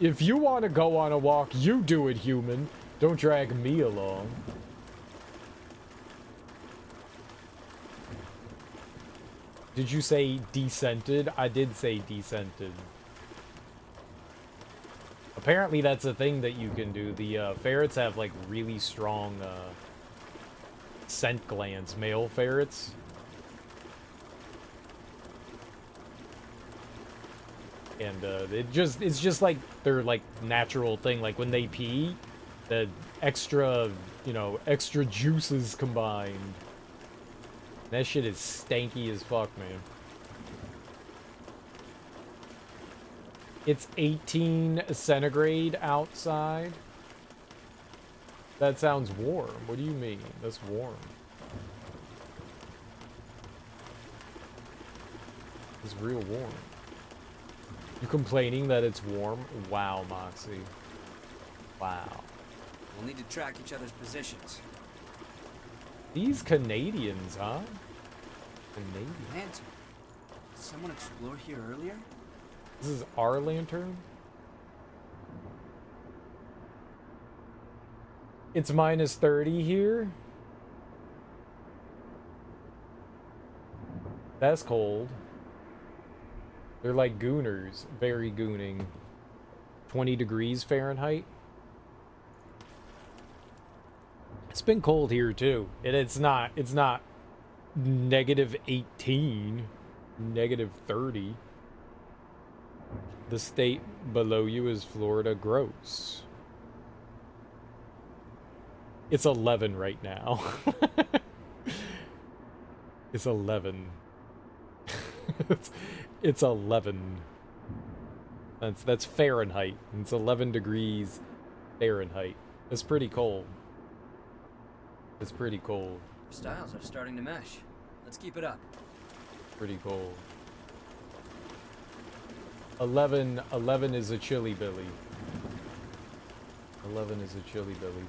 If you want to go on a walk, you do it, human. Don't drag me along. Did you say descented? I did say descented. Apparently that's a thing that you can do. The ferrets have like really strong scent glands, male ferrets. And it's just like their like natural thing. Like when they pee, the extra, you know, extra juices combined. That shit is stanky as fuck, man. It's 18 centigrade outside. That sounds warm. What do you mean? That's warm. It's real warm. You complaining that it's warm? Wow, Moxie. Wow. We'll need to track each other's positions. These Canadians, huh? Canadian. Lantern. Did someone explore here earlier? This is our lantern? It's minus 30 here. That's cold. They're like gooners. Very gooning. 20 degrees Fahrenheit. It's been cold here too. And it's not negative 18. Negative 30. The state below you is Florida. Gross. It's 11 right now. It's 11. It's 11. That's Fahrenheit. It's 11 degrees Fahrenheit. It's pretty cold. It's pretty cold. Styles are starting to mesh. Let's keep it up. Pretty cold. 11 is a chilly billy. 11 is a chilly billy.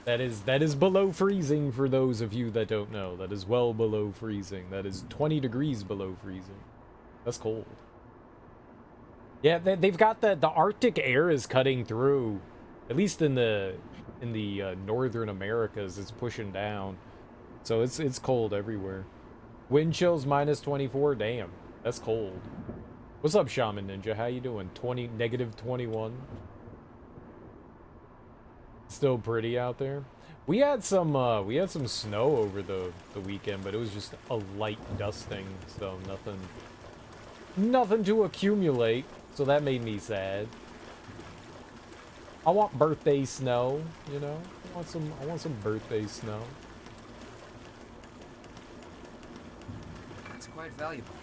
That is below freezing for those of you that don't know. That is well below freezing. That is 20 degrees below freezing. That's cold. Yeah, they've got the Arctic air is cutting through. At least in the northern Americas, it's pushing down. So it's cold everywhere. Wind chills minus 24. Damn, that's cold. What's up, Shaman Ninja? How you doing? Negative 21. Still pretty out there. We had some snow over the weekend, but it was just a light dusting, so nothing to accumulate. So that made me sad. I want birthday snow, you know. I want some birthday snow. It's quite valuable.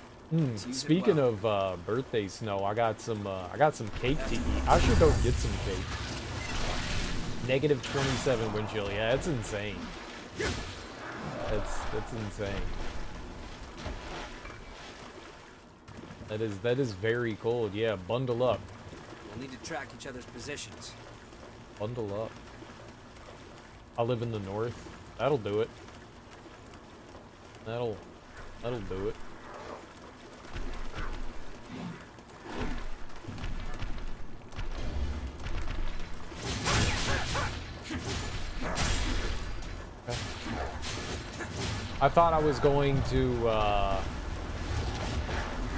Speaking of birthday snow, I got some cake to eat. I should go get some cake. Negative 27 wind chill. Yeah, that's insane. That's insane. That is very cold. Yeah, bundle up. We'll need to track each other's positions. Bundle up. I live in the north. That'll do it. That'll do it. Okay. I thought I was going to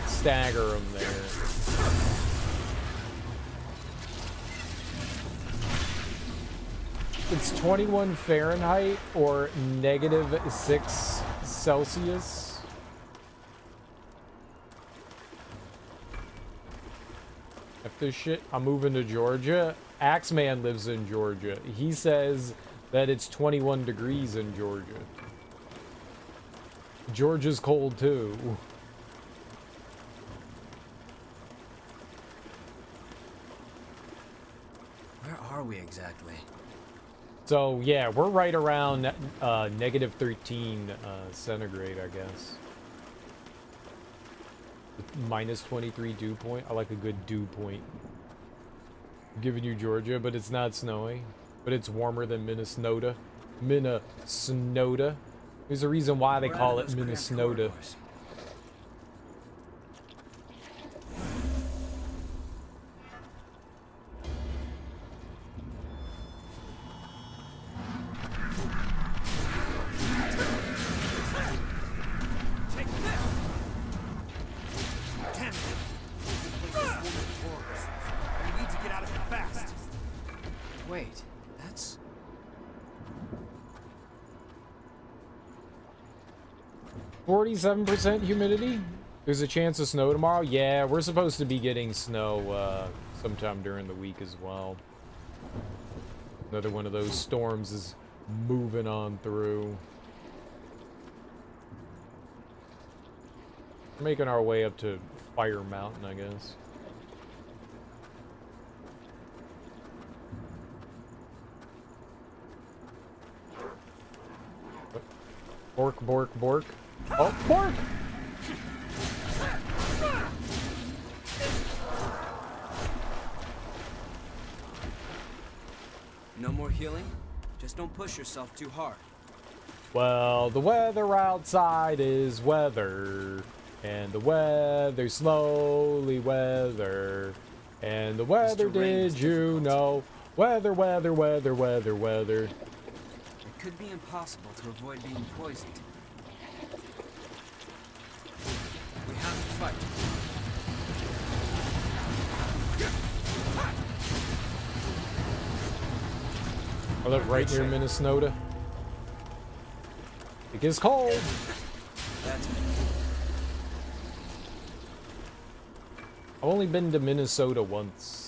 stagger him there. It's 21 Fahrenheit or -6 Celsius. If this shit, I'm moving to Georgia. Axeman lives in Georgia. He says that it's 21 degrees in Georgia. Georgia's cold too. Where are we exactly? So yeah, we're right around -13 centigrade, I guess. -23 dew point. I like a good dew point. I'm giving you Georgia, but it's not snowy. But it's warmer than Minnesota. Minnesota. There's a reason why they call it Minnesota. Wait, that's... 47% humidity? There's a chance of snow tomorrow? Yeah, we're supposed to be getting snow sometime during the week as well. Another one of those storms is moving on through. We're making our way up to Fire Mountain, I guess. Bork, bork, bork. Oh, bork! No more healing? Just don't push yourself too hard. Well, the weather outside is weather. And the weather slowly weather. And the weather, did you know? Weather, weather, weather, weather, weather. It could be impossible to avoid being poisoned. We have to fight. I live right near Minnesota. It gets cold. That's me. I've only been to Minnesota once.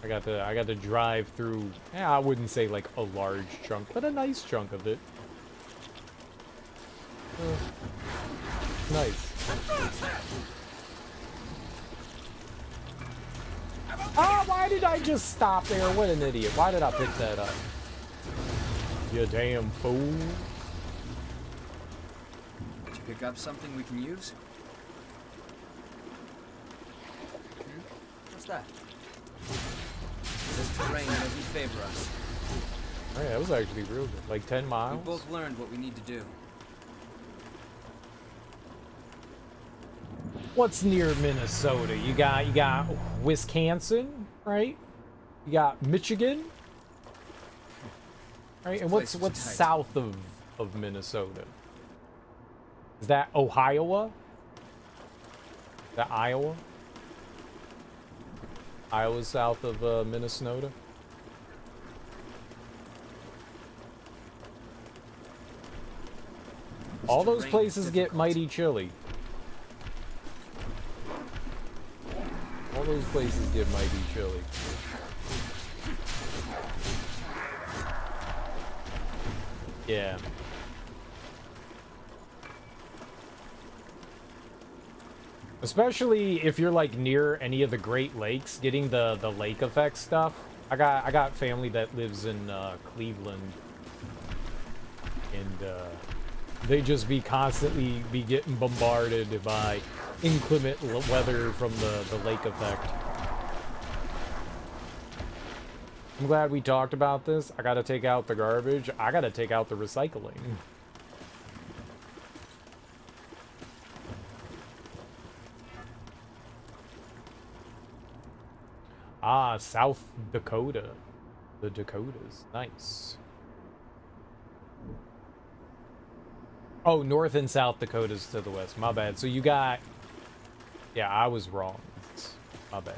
I got to drive through. Yeah, I wouldn't say like a large chunk, but a nice chunk of it. Nice. Oh, why did I just stop there? What an idiot. Why did I pick that up? You damn fool. Did you pick up something we can use? What's that? This terrain doesn't favor us. Oh, yeah, that was actually real good. Like 10 miles? We both learned what we need to do. What's near Minnesota? You got Wisconsin, right? You got Michigan, right? And what's south of Minnesota? Is that Ohio? Is that Iowa? Iowa's south of Minnesota. All those places get mighty chilly. All those places get mighty chilly. Yeah. Especially if you're like near any of the Great Lakes, getting the lake effect stuff. I got family that lives in Cleveland, and they just constantly be getting bombarded by inclement weather from the lake effect. I'm glad we talked about this. I gotta take out the garbage. I gotta take out the recycling. Ah, South Dakota. The Dakotas. Nice. Oh, North and South Dakotas to the west. My bad. So you got... Yeah, I was wrong. My bad.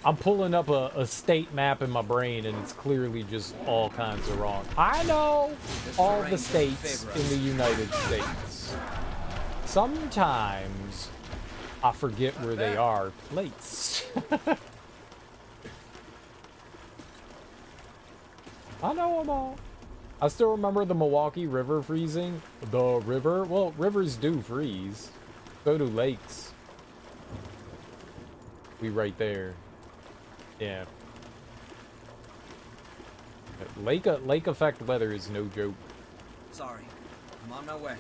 I'm pulling up a state map in my brain, and it's clearly just all kinds of wrong. I know all the states in the United States. Sometimes I forget where they are placed. I know them all. I still remember the Milwaukee River freezing. The river? Well, rivers do freeze. So do lakes. We right there. Yeah. Lake effect weather is no joke. Sorry, I'm on my way.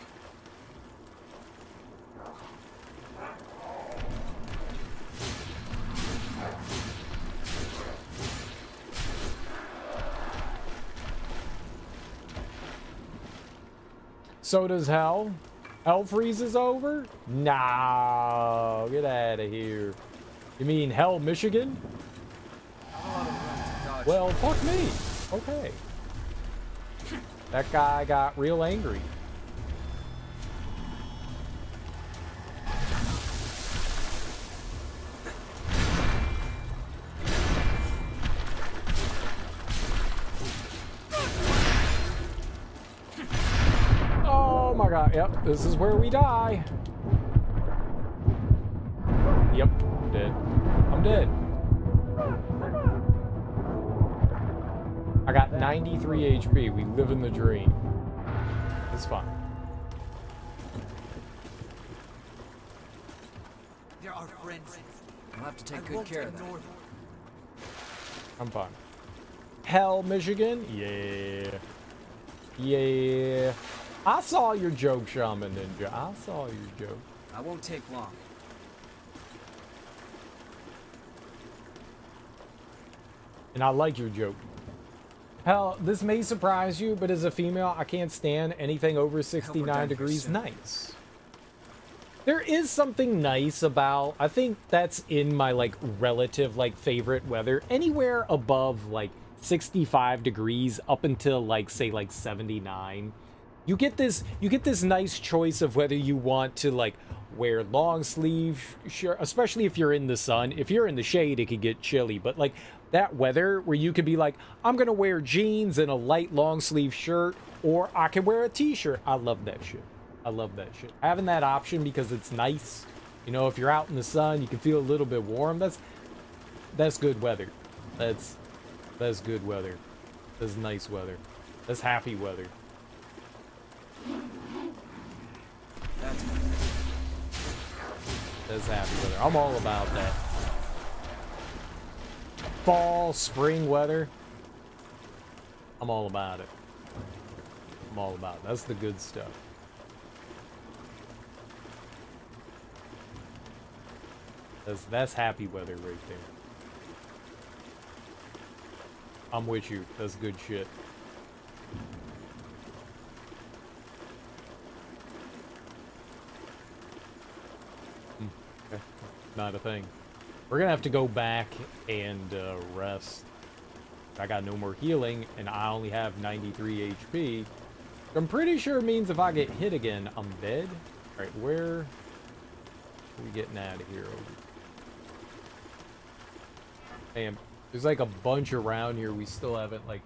So does hell. Hell freezes over? Nah, get out of here. You mean hell, Michigan? Well, fuck me. Okay. That guy got real angry. Oh my god, yep, this is where we die. Yep, I'm dead. I'm dead. I got 93 HP. We live in the dream. It's fine. There are friends. I'll have to take good care of them. I'm fine. Hell, Michigan? Yeah. Yeah. I saw your joke, Shaman Ninja. I saw your joke. I won't take long. And I like your joke. Hell, this may surprise you, but as a female, I can't stand anything over 69 degrees nice. There is something nice about, I think that's in my like relative like favorite weather, anywhere above like 65 degrees up until like say like 79. You get this nice choice of whether you want to like wear long sleeve shirt, especially if you're in the sun. If you're in the shade, it could get chilly, but like that weather where you could be like, I'm gonna wear jeans and a light long sleeve shirt, or I can wear a t-shirt. I love that shit. I love that shit. Having that option because it's nice. You know, if you're out in the sun, you can feel a little bit warm. That's good weather. That's good weather. That's nice weather. That's happy weather. That's happy weather. I'm all about that. Fall, spring weather. I'm all about it. I'm all about it. That's the good stuff. That's happy weather right there. I'm with you. That's good shit. Okay. Not a thing. We're gonna have to go back and rest. I got no more healing, and I only have 93 HP. I'm pretty sure it means if I get hit again, I'm dead. Alright, where are we getting out of here? Damn, there's like a bunch around here we still haven't like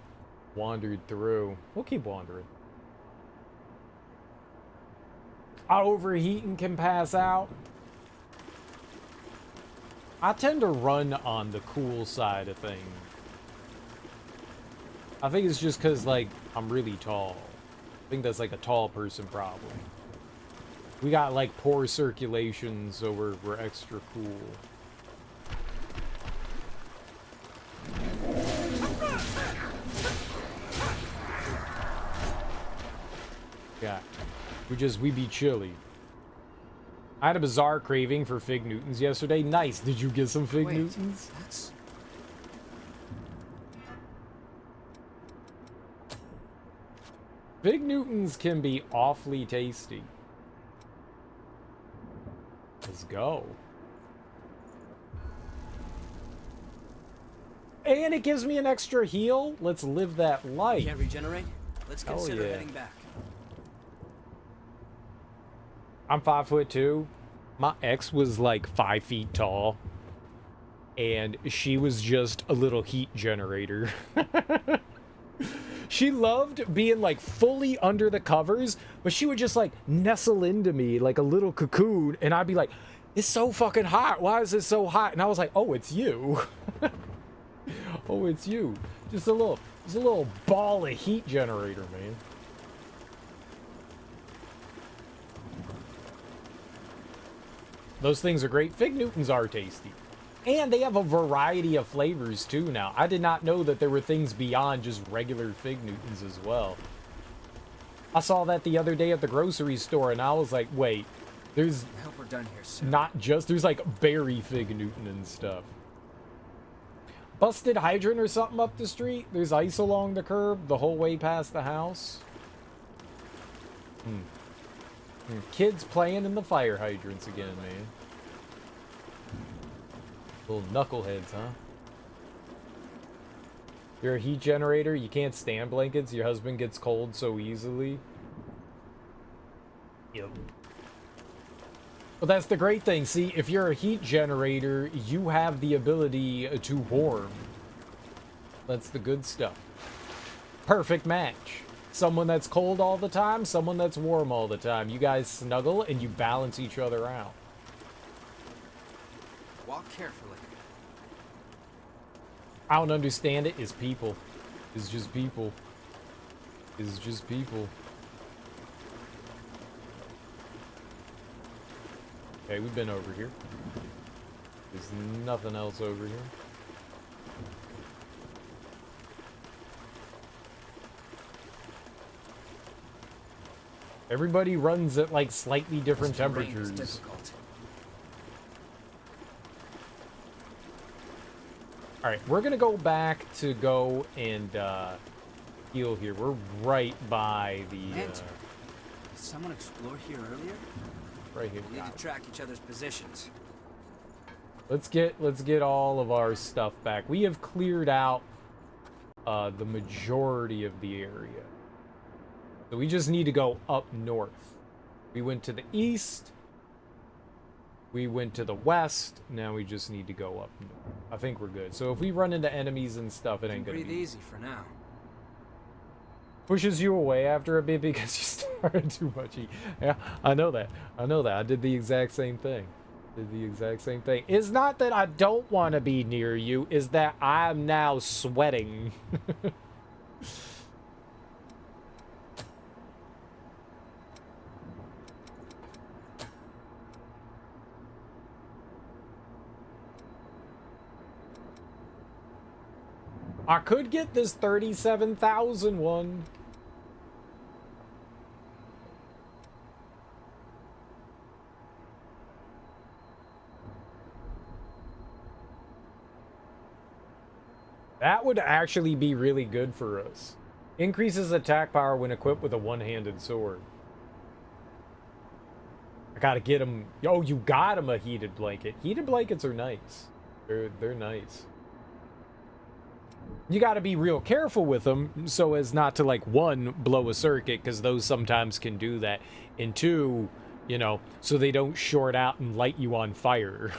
wandered through. We'll keep wandering. I overheat and can pass out. I tend to run on the cool side of things. I think it's just because, like, I'm really tall. I think that's, like, a tall person problem. We got, like, poor circulation, so we're extra cool. Yeah. We be chilly. I had a bizarre craving for Fig Newtons yesterday. Nice. Did you get some Fig Wait, Newtons? that's... Fig Newtons can be awfully tasty. Let's go. And it gives me an extra heal. Let's live that life. Can't regenerate? Let's Hell consider yeah. heading back. I'm 5'2". My ex was like 5 feet tall. And she was just a little heat generator. She loved being like fully under the covers, but she would just like nestle into me like a little cocoon. And I'd be like, it's so fucking hot. Why is it so hot? And I was like, oh, it's you. Oh, it's you. Just a little ball of heat generator, man. Those things are great. Fig Newtons are tasty. And they have a variety of flavors too now. I did not know that there were things beyond just regular Fig Newtons as well. I saw that the other day at the grocery store and I was like, wait, there's I hope we're done here soon. not just, there's like berry Fig Newton and stuff. Busted hydrant or something up the street. There's ice along the curb the whole way past the house. Kids playing in the fire hydrants again, man. Little knuckleheads, huh? You're a heat generator. You can't stand blankets. Your husband gets cold so easily. Yep. Well, that's the great thing. See, if you're a heat generator, you have the ability to warm. That's the good stuff. Perfect match. Someone that's cold all the time, someone that's warm all the time. You guys snuggle and you balance each other out. Walk carefully. I don't understand it. It's people. It's just people. It's just people. Okay, we've been over here. There's nothing else over here. Everybody runs at like slightly different temperatures. Alright, we're gonna go back to go and heal here. We're right by the Did someone explore here earlier? right here. We need to track each other's positions. Let's get all of our stuff back. We have cleared out the majority of the area. So we just need to go up north. We went to the east. We went to the west. Now we just need to go up north. I think we're good. So if we run into enemies and stuff, it ain't gonna Breathe be easy for now. pushes you away after a bit because you started too much. Yeah, I know that. I know that. I did the exact same thing. It's not that I don't want to be near you. Is that I'm now sweating. I could get this 37,000 one. That would actually be really good for us. Increases attack power when equipped with a one-handed sword. I gotta get him. Oh, you got him a heated blanket. Heated blankets are nice. They're nice. You got to be real careful with them so as not to, like, one, blow a circuit, because those sometimes can do that, and two, you know, so they don't short out and light you on fire.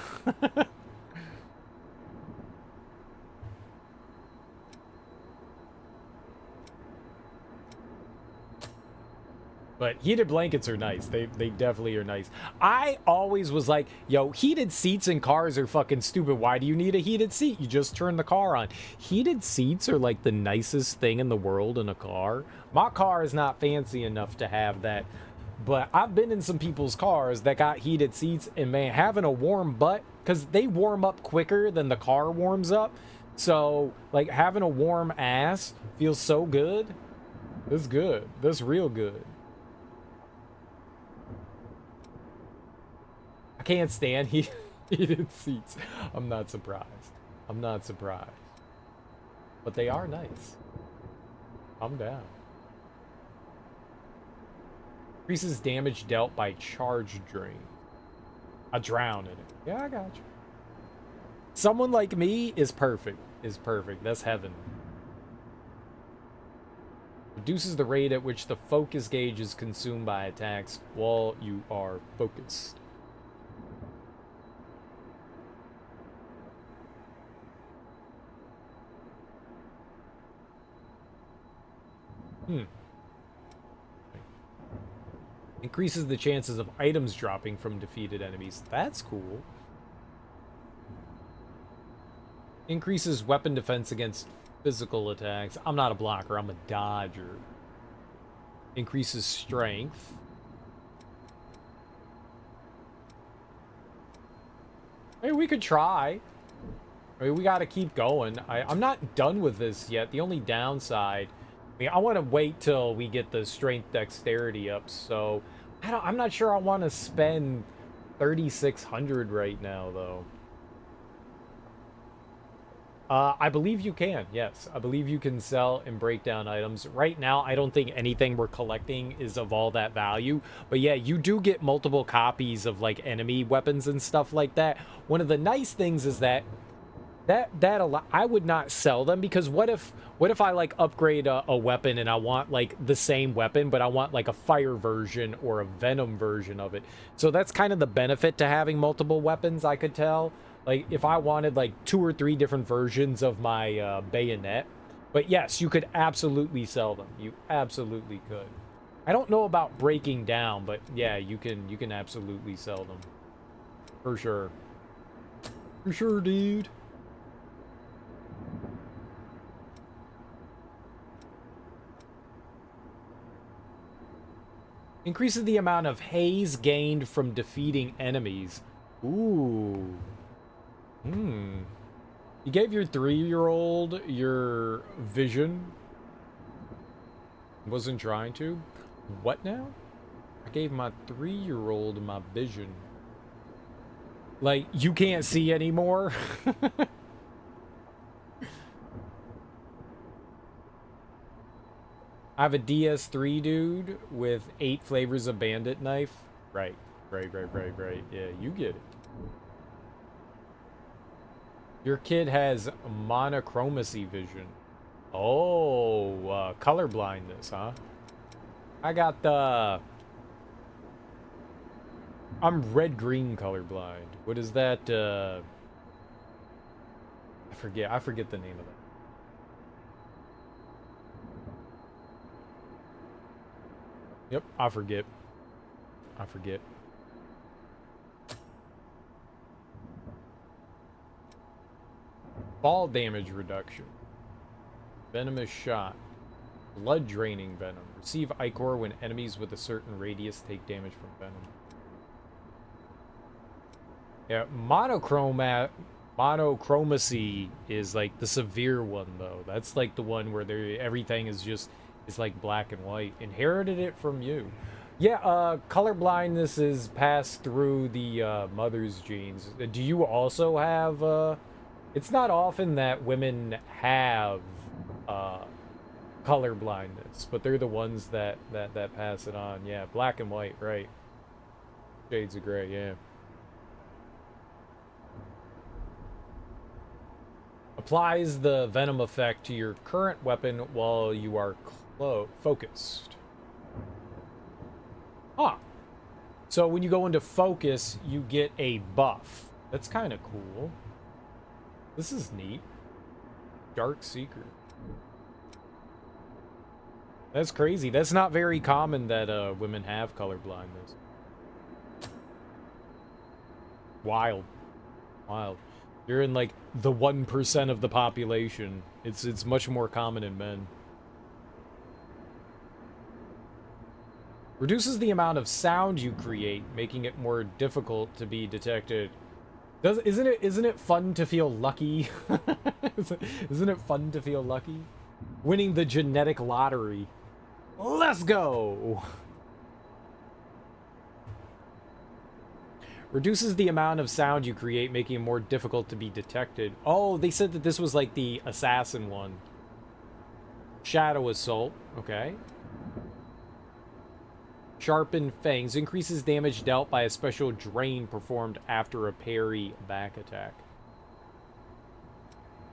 But heated blankets are nice. They definitely are nice. I always was like, yo, heated seats in cars are fucking stupid. Why do you need a heated seat? You just turn the car on. Heated seats are like the nicest thing in the world in a car. My car is not fancy enough to have that. But I've been in some people's cars that got heated seats, and man, having a warm butt, because they warm up quicker than the car warms up. So, like, having a warm ass feels so good. That's good. That's real good. I can't stand heated seats. I'm not surprised. I'm not surprised. But they are nice. Calm down. Increases damage dealt by charge drain. A drown in it. Yeah, I got you. Someone like me is perfect. Is perfect. That's heaven. Reduces the rate at which the focus gauge is consumed by attacks while you are focused. Increases the chances of items dropping from defeated enemies. That's cool. Increases weapon defense against physical attacks. I'm not a blocker, I'm a dodger. Increases strength. Hey, we could try. I mean, we gotta keep going. I'm not done with this yet. The only downside, I mean, I want to wait till we get the strength dexterity up, so I'm not sure I want to spend 3,600 right now, though. I believe you can, yes. I believe you can sell and break down items. Right now, I don't think anything we're collecting is of all that value. But yeah, you do get multiple copies of, like, enemy weapons and stuff like that. One of the nice things is that I would not sell them, because what if I like upgrade a weapon and I want like the same weapon, but I want like a fire version or a venom version of it. So that's kind of the benefit to having multiple weapons, I could tell. Like if I wanted like 2 or 3 different versions of my bayonet. But yes, you could absolutely sell them. You absolutely could. I don't know about breaking down, but yeah, you can absolutely sell them. For sure. For sure, dude. Increases the amount of haze gained from defeating enemies. Ooh. You gave your 3-year-old your vision. Wasn't trying to. What now? I gave my 3-year-old my vision. Like, you can't see anymore? I have a DS3 dude with 8 flavors of bandit knife. Right. Yeah, you get it. Your kid has monochromacy vision. Oh, color blindness, huh? I got the... I'm red-green colorblind. What is that, I forget the name of it. Yep, I forget. Fall damage reduction. Venomous shot. Blood draining venom. Receive ichor when enemies with a certain radius take damage from venom. Yeah, monochromacy is like the severe one though. That's like the one where everything is just like black and white. Inherited it from you. Yeah, color blindness is passed through the mother's genes. Do you also have it's not often that women have color blindness, but they're the ones that pass it on. Yeah, black and white, right. Shades of gray, yeah. Applies the venom effect to your current weapon while you are focused. Ah. So when you go into focus, you get a buff. That's kind of cool. This is neat. Dark Seeker. That's crazy. That's not very common that women have color blindness. Wild. You're in like the 1% of the population. It's much more common in men. Reduces the amount of sound you create, making it more difficult to be detected. Isn't it fun to feel lucky? Isn't it fun to feel lucky? Winning the genetic lottery. Let's go! Reduces the amount of sound you create, making it more difficult to be detected. Oh, they said that this was like the assassin one. Shadow Assault. Okay. Sharpened Fangs. Increases damage dealt by a special drain performed after a parry back attack.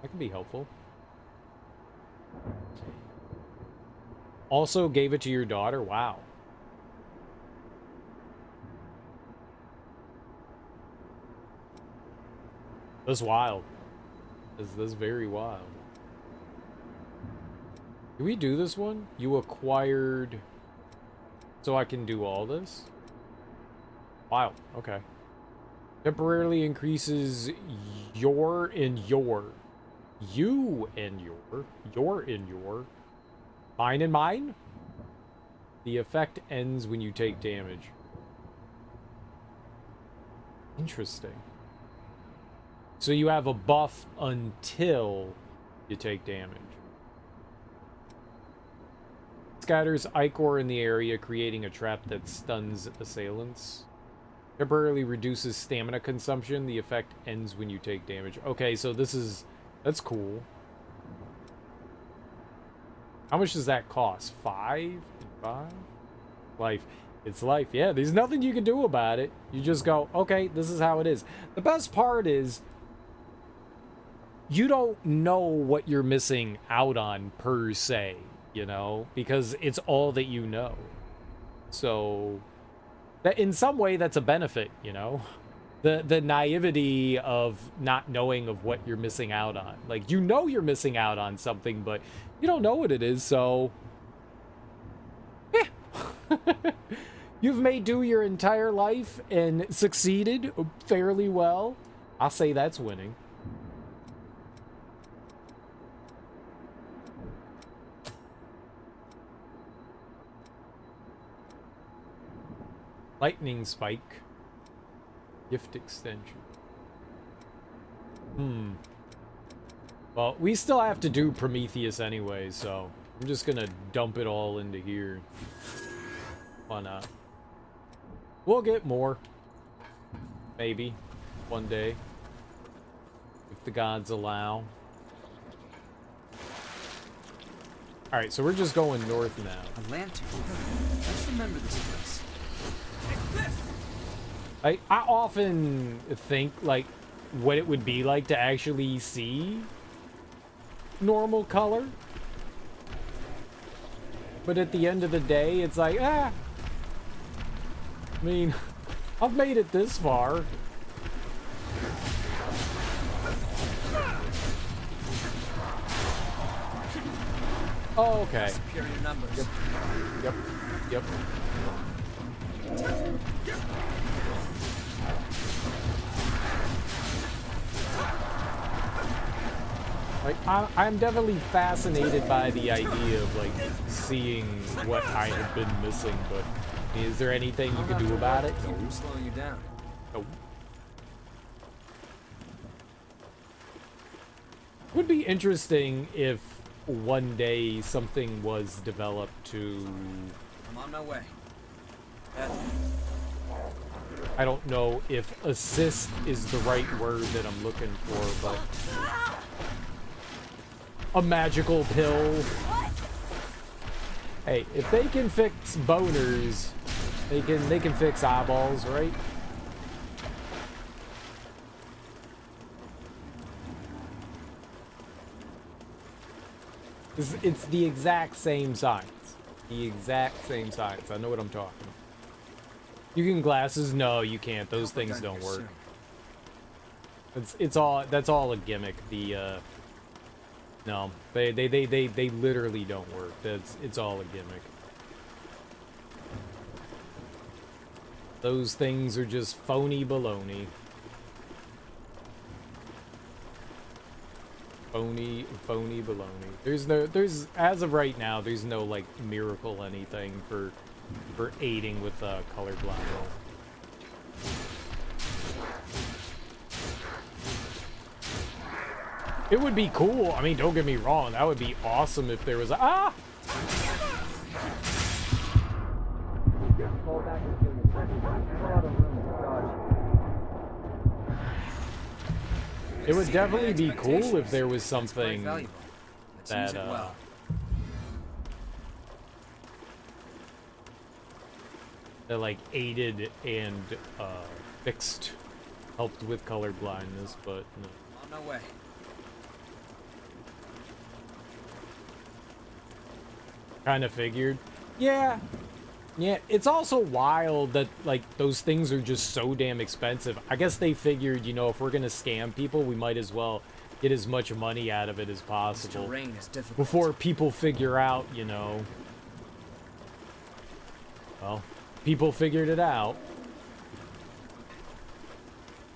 That can be helpful. Also gave it to your daughter? Wow. That's wild. That's very wild. Did we do this one? You acquired... So I can do all this? Wow, okay. Temporarily increases your and your. You and your and your. Mine and mine? The effect ends when you take damage. Interesting. So you have a buff until you take damage. Scatters Ichor in the area, creating a trap that stuns assailants. Temporarily reduces stamina consumption. The effect ends when you take damage. Okay, so this is... That's cool. How much does that cost? 5? 5? Life. It's life. Yeah, there's nothing you can do about it. You just go, okay, this is how it is. The best part is... You don't know what you're missing out on, per se, you know? Because it's all that you know. So... that in some way, that's a benefit, you know? The naivety of not knowing of what you're missing out on. Like, you know you're missing out on something, but you don't know what it is, so... Yeah. You've made do your entire life and succeeded fairly well. I'll say that's winning. Lightning Spike. Gift extension. Well, we still have to do Prometheus anyway, so I'm just gonna dump it all into here. Why not? We'll get more. Maybe. One day. If the gods allow. Alright, so we're just going north now. A lantern. Let's remember this place. I often think, like, what it would be like to actually see normal color. But at the end of the day, it's like, I mean, I've made it this far. Oh, okay. Superior numbers. Yep. Like, I'm definitely fascinated by the idea of, like, seeing what I have been missing, but is there anything you can do about it? I'm slowing you down. Oh. Would be interesting if one day something was developed to... I'm on my way. I don't know if assist is the right word that I'm looking for, but... A magical pill. Hey, if they can fix boners, they can fix eyeballs, right? It's the exact same science. The exact same science. I know what I'm talking about. You can glasses? No, you can't. Those things don't work. It's all, that's all a gimmick. The no, they literally don't work. It's all a gimmick. Those things are just phony baloney. Phony baloney. There's as of right now, there's no like miracle anything for aiding with colorblind. It would be cool. I mean, don't get me wrong. That would be awesome if there was a... Ah! Fall back into the room. It would definitely be cool if expectations. there was That's quite something valuable. Let's that use it well. that like aided and helped with color blindness, but no. On my way. Kind of figured. Yeah. Yeah, it's also wild that, like, those things are just so damn expensive. I guess they figured, you know, if we're gonna scam people, we might as well get as much money out of it as possible. This terrain is difficult. Before people figure out, you know... Well, people figured it out.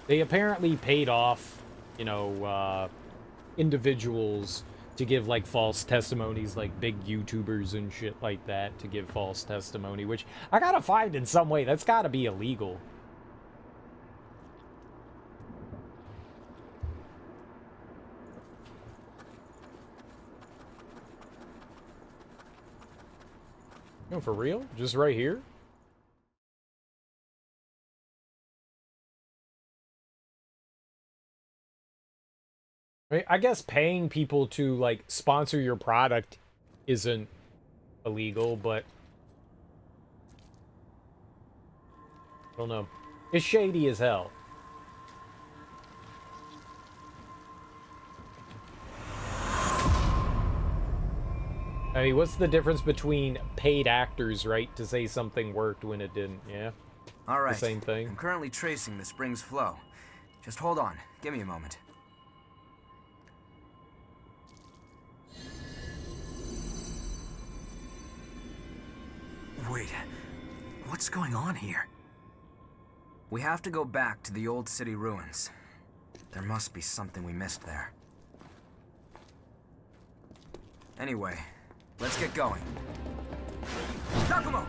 They apparently paid off, you know, individuals to give, like, false testimonies, like big YouTubers and shit like that, to give false testimony, which I gotta find in some way. That's gotta be illegal. No, for real? Just right here? I guess paying people to, like, sponsor your product isn't illegal, but... I don't know. It's shady as hell. I mean, what's the difference between paid actors, right, to say something worked when it didn't, yeah? All right. The same thing. I'm currently tracing the spring's flow. Just hold on. Give me a moment. Wait, what's going on here? We have to go back to the old city ruins. There must be something we missed there. Anyway, let's get going. Giacomo!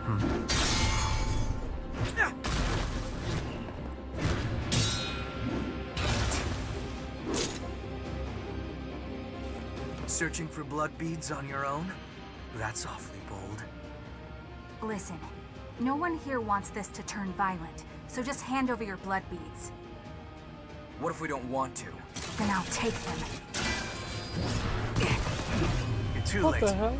Searching for blood beads on your own? That's awfully bold. Listen, no one here wants this to turn violent, so just hand over your blood beads. What if we don't want to? Then I'll take them. You're too What late. the hell?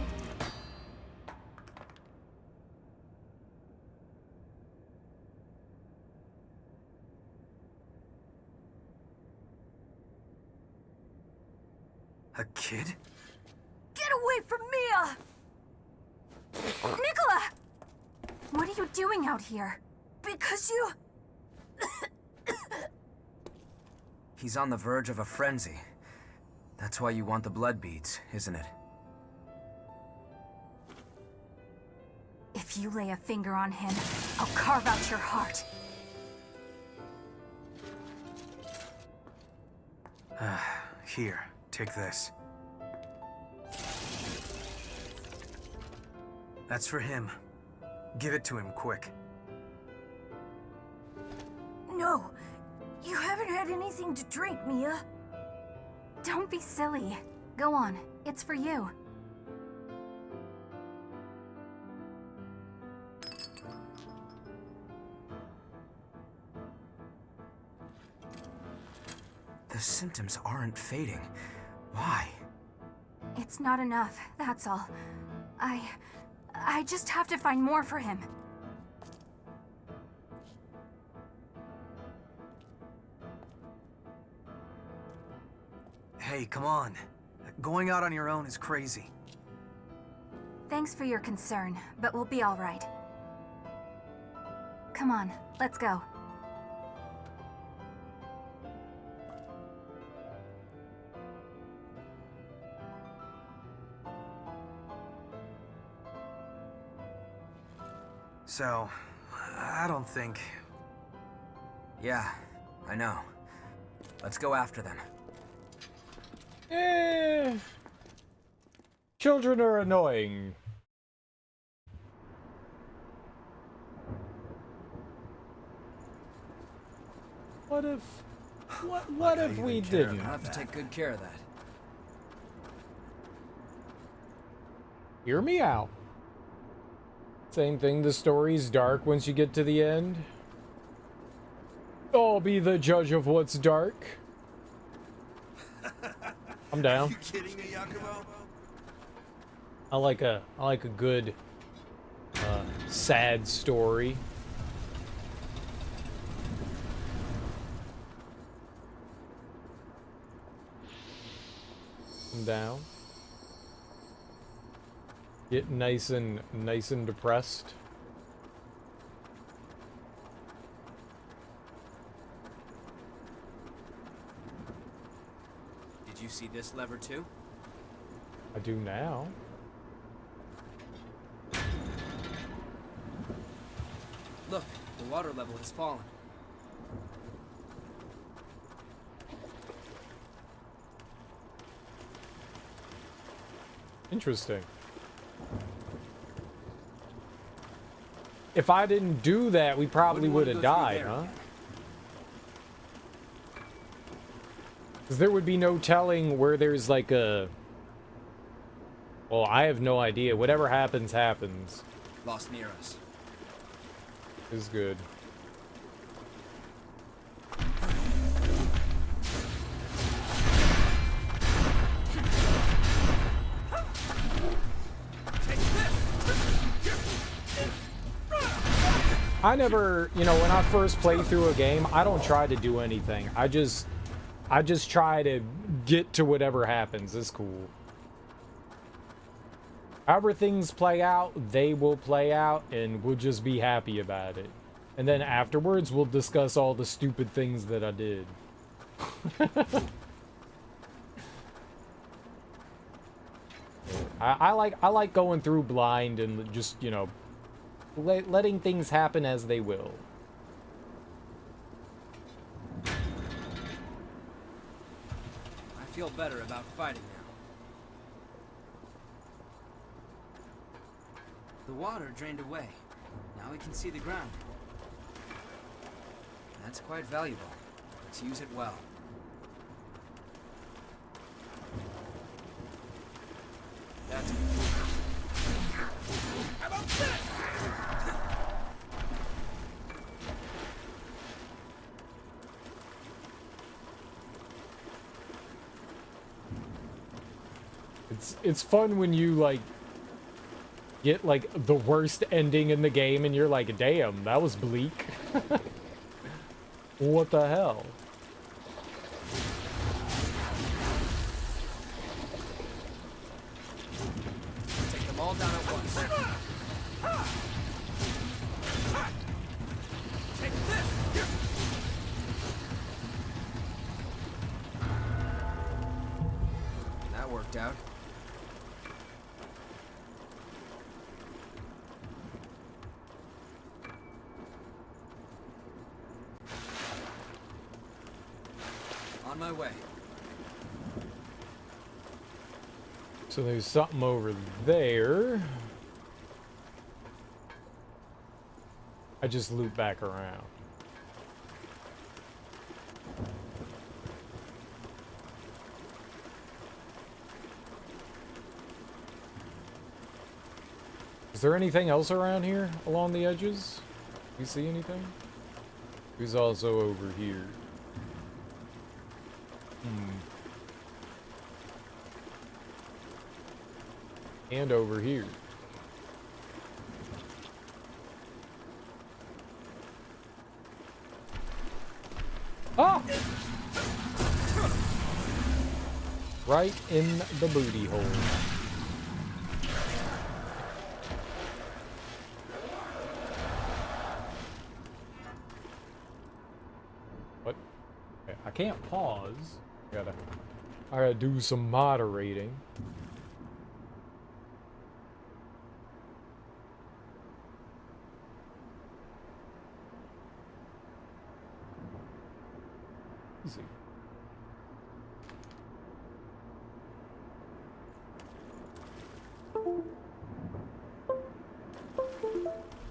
A kid? Get away from Mia! Nicola! What are you doing out here? Because you... He's on the verge of a frenzy. That's why you want the blood beads, isn't it? If you lay a finger on him, I'll carve out your heart. Here, take this. That's for him. Give it to him, quick. No! You haven't had anything to drink, Mia. Don't be silly. Go on. It's for you. The symptoms aren't fading. Why? It's not enough, that's all. I just have to find more for him. Hey, come on. Going out on your own is crazy. Thanks for your concern, but we'll be all right. Come on, let's go. So, I don't think... Yeah, I know. Let's go after them. Children are annoying. What if we didn't? I'll have to take good care of that. Hear me out. Same thing, the story's dark once you get to the end. I'll be the judge of what's dark. I'm down. Are you kidding me, Yakumo? I like a good sad story. I'm down. Get nice and depressed. Did you see this lever too? I do now. Look, the water level has fallen. Interesting. If I didn't do that, we probably would have died, huh? Because there would be no telling where there's like a... Well, I have no idea. Whatever happens, happens. Lost near us. Is good. I never, you know, when I first play through a game, I don't try to do anything. I just try to get to whatever happens. It's cool. However things play out, they will play out, and we'll just be happy about it. And then afterwards, we'll discuss all the stupid things that I did. I like going through blind and just, you know, letting things happen as they will. I feel better about fighting now. The water drained away. Now we can see the ground. That's quite valuable. Let's use it well. That's how about that? It's fun when you like get like the worst ending in the game and you're like, damn, that was bleak. What the hell? Take them all down at once. Take this. That worked out. On my way. So there's something over there. I just loop back around. Is there anything else around here along the edges? You see anything? Who's also over here? And over here. Ah! Right in the booty hole. What? Okay, I can't pause. I gotta do some moderating. Easy.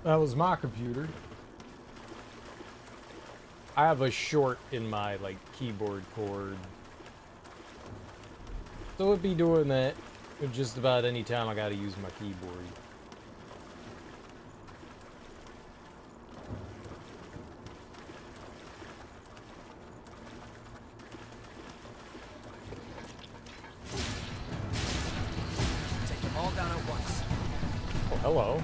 That was my computer. I have a short in my like keyboard cord. So it'd be doing that just about any time I gotta use my keyboard. Hello.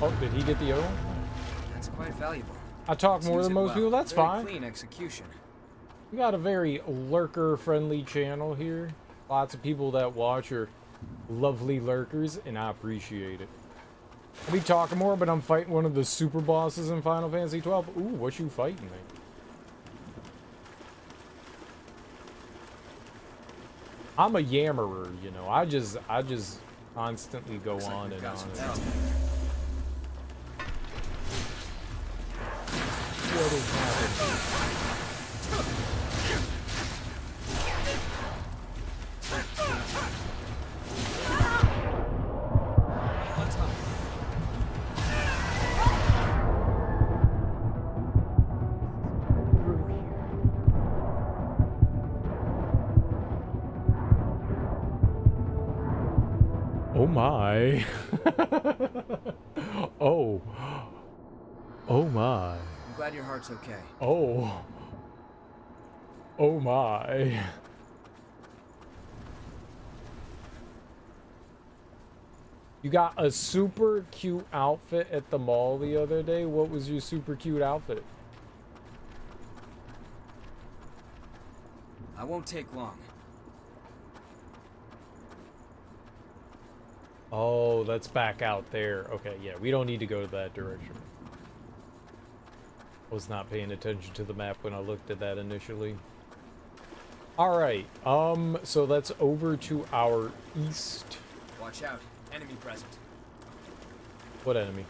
Oh, did he get the arrow? That's quite valuable. I talk Let's more use than it most well. people, that's Very fine. Clean execution. We got a very lurker-friendly channel here. Lots of people that watch are lovely lurkers, and I appreciate it. I'll be talking more, but I'm fighting one of the super bosses in Final Fantasy 12. Ooh, what you fighting, man? I'm a yammerer, you know. I just constantly go on and on. What is happening? Oh my. Oh. Oh my. I'm glad your heart's okay. Oh. Oh my. You got a super cute outfit at the mall the other day. What was your super cute outfit? I won't take long. Oh, that's back out there. Okay, yeah, we don't need to go to that direction. Was not paying attention to the map when I looked at that initially. Alright, so that's over to our east. Watch out. Enemy present. What enemy?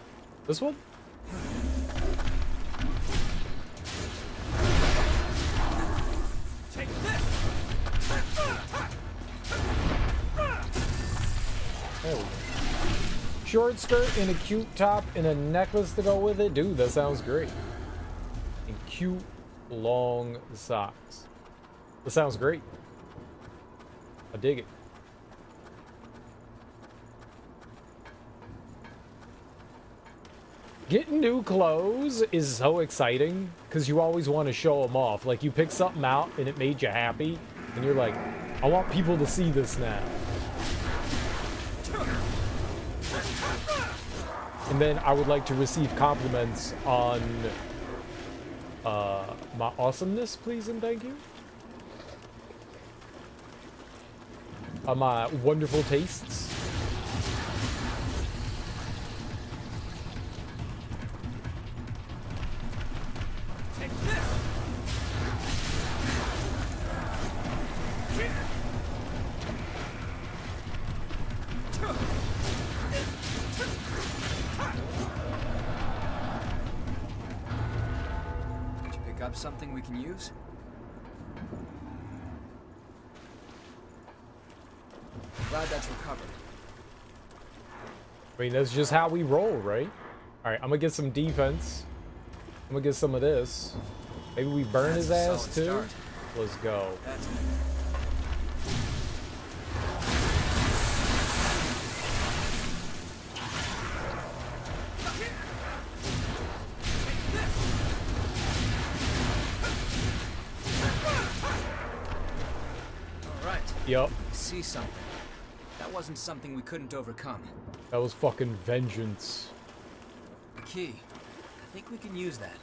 This one? Take this. There we go. Short skirt and a cute top and a necklace to go with it. Dude, that sounds great. And cute long socks. That sounds great. I dig it. Getting new clothes is so exciting because you always want to show them off. Like, you pick something out and it made you happy, and you're like, I want people to see this now. And then I would like to receive compliments on my awesomeness, please and thank you. On my wonderful tastes. Did you pick up something we can use? Glad that's recovered. I mean, that's just how we roll, right? Alright, I'm gonna get some defense. I'm gonna get some of this. Maybe we burn his ass too? Start. Let's go. That's Alright. Yup. See something. That wasn't something we couldn't overcome. That was fucking vengeance. The key. I think we can use that.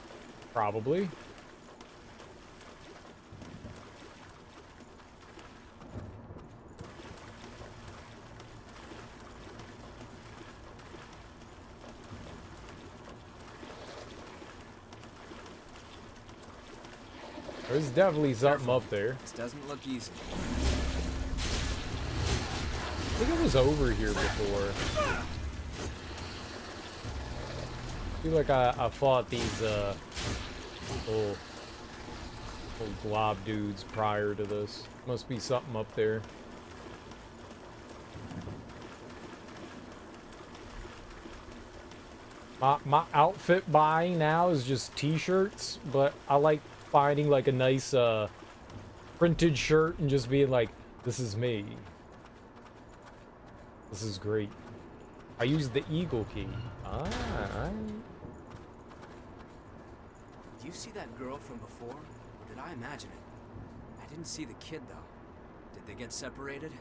Probably. There's definitely something up there. This doesn't look easy. I think I was over here before. I feel like I fought these little glob dudes prior to this. Must be something up there. My outfit buying now is just t-shirts, but I like finding like a nice printed shirt and just being like, this is me. This is great. I used the eagle key. Ah, Do you see that girl from before? Or did I imagine it? I didn't see the kid, though. Did they get separated?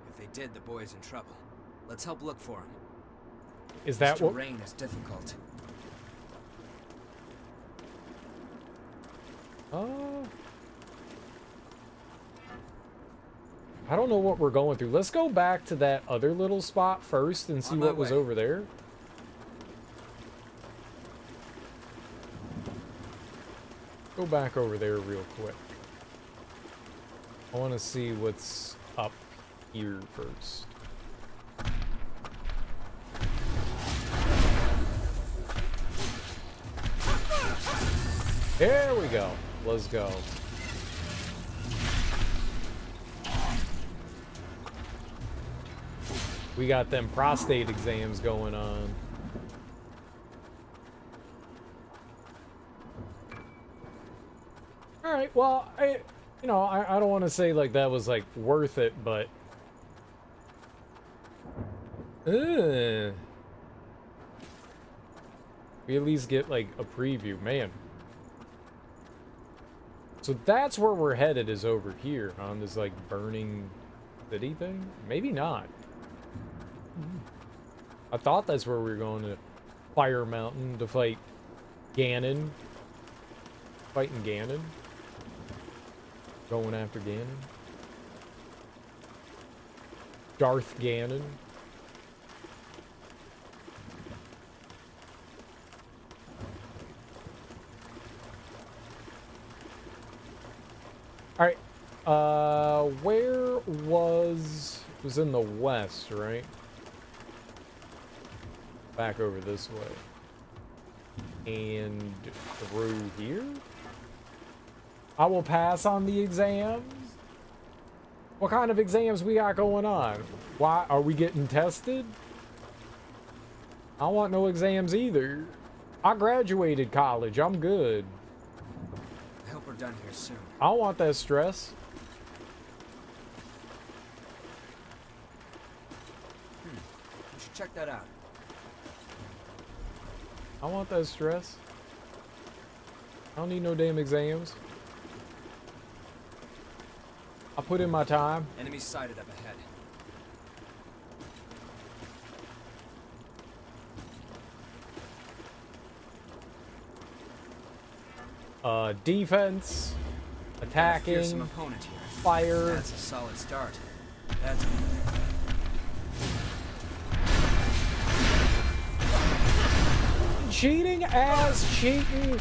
If they did, the boy's in trouble. Let's help look for him. is that what? Terrain is difficult. I don't know what we're going through. Let's go back to that other little spot first and see On my what was way. over there. Go back over there real quick. I want to see what's up here first. There we go. Let's go. We got them prostate exams going on. All right, well, I don't want to say like that was like worth it, but we at least get like a preview, man. So that's where we're headed, is over here on this like burning city thing. Maybe not. I thought that's where we were going, to Fire Mountain to fight Ganon. Fighting Ganon. Going after Ganon. Darth Ganon. Alright. Where was... It was in the west, right? Back over this way. And through here? I will pass on the exams. What kind of exams we got going on? Why are we getting tested? I don't want no exams either. I graduated college. I'm good. I hope we're done here soon. I don't want that stress. We should check that out. I want that stress. I don't need no damn exams. I put in my time. Enemy sighted up ahead. Defense, attacking, Fearsome opponent here. fire. That's a solid start. That's cheating ass cheating.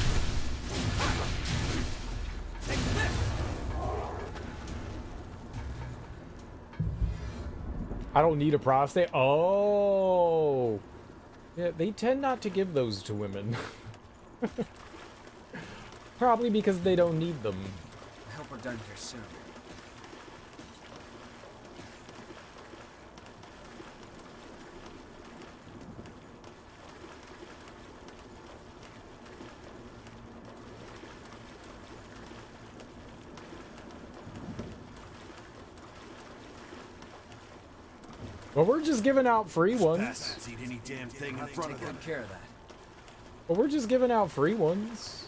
I don't need a prostate. Oh. Yeah, they tend not to give those to women. Probably because they don't need them. I hope we're done here soon. Well, we're just giving out free ones. Bastards eat any damn thing in front of them. Take care of that. Well, we're just giving out free ones.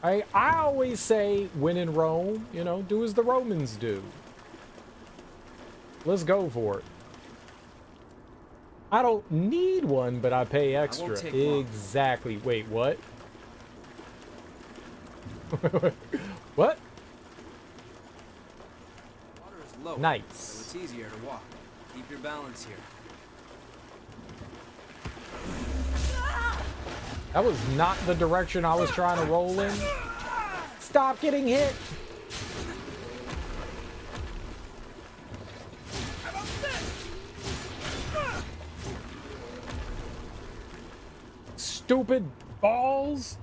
I always say, when in Rome, you know, do as the Romans do. Let's go for it. I don't need one, but I pay extra. won't take long. Exactly. Wait, what? What? Water is low. Nice. So it's easier to walk. Keep your balance here. That was not the direction I was trying to roll in. Stop getting hit. Stupid balls.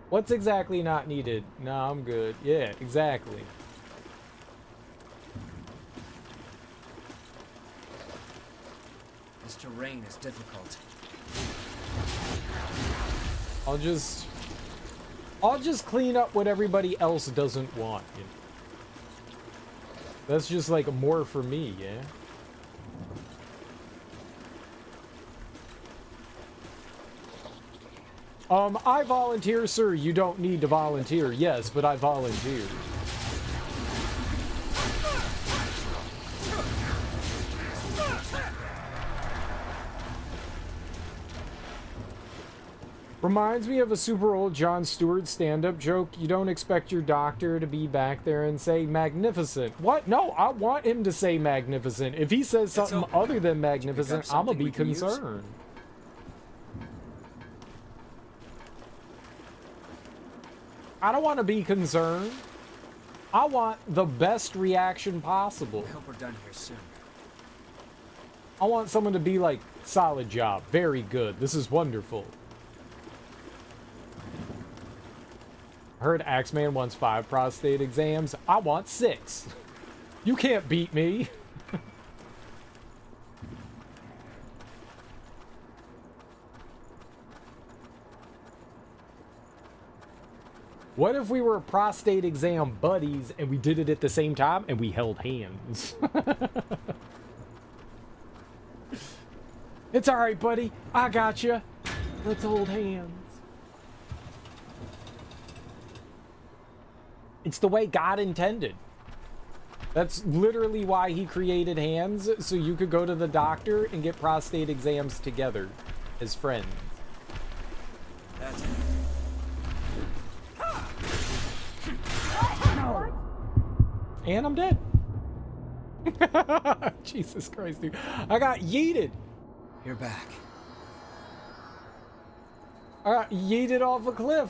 What's exactly not needed? Nah, I'm good. Yeah, exactly. This terrain is difficult. I'll just clean up what everybody else doesn't want. You know? That's just like more for me, yeah? I volunteer, sir. You don't need to volunteer. Yes, but I volunteer. Reminds me of a super old Jon Stewart stand-up joke. You don't expect your doctor to be back there and say magnificent. What? No, I want him to say magnificent. If he says something other than magnificent, I'm gonna be concerned. I don't want to be concerned. I want the best reaction possible. I hope we're done here soon. I want someone to be like, solid job, very good, this is wonderful. I heard Axeman wants 5 prostate exams. I want 6. You can't beat me. What if we were prostate exam buddies and we did it at the same time and we held hands? It's all right, buddy. I got you. Let's hold hands. It's the way God intended. That's literally why he created hands, so you could go to the doctor and get prostate exams together as friends. That's it. And I'm dead. Jesus Christ, dude. I got yeeted. You're back. I got yeeted off a cliff.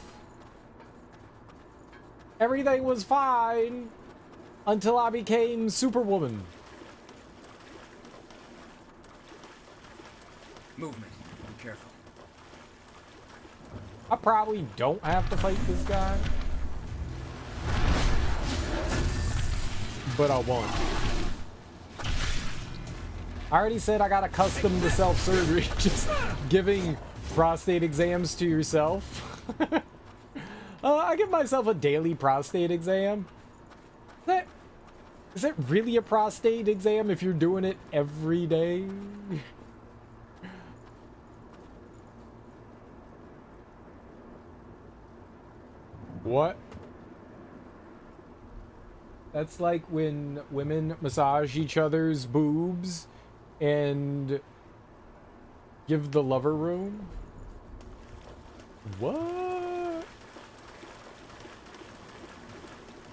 Everything was fine until I became Superwoman. Movement. Be careful. I probably don't have to fight this guy. But I won't. I already said I got accustomed to self-surgery. Just giving prostate exams to yourself. I give myself a daily prostate exam. Is that really a prostate exam if you're doing it every day? What? That's like when women massage each other's boobs and give the lover room? What?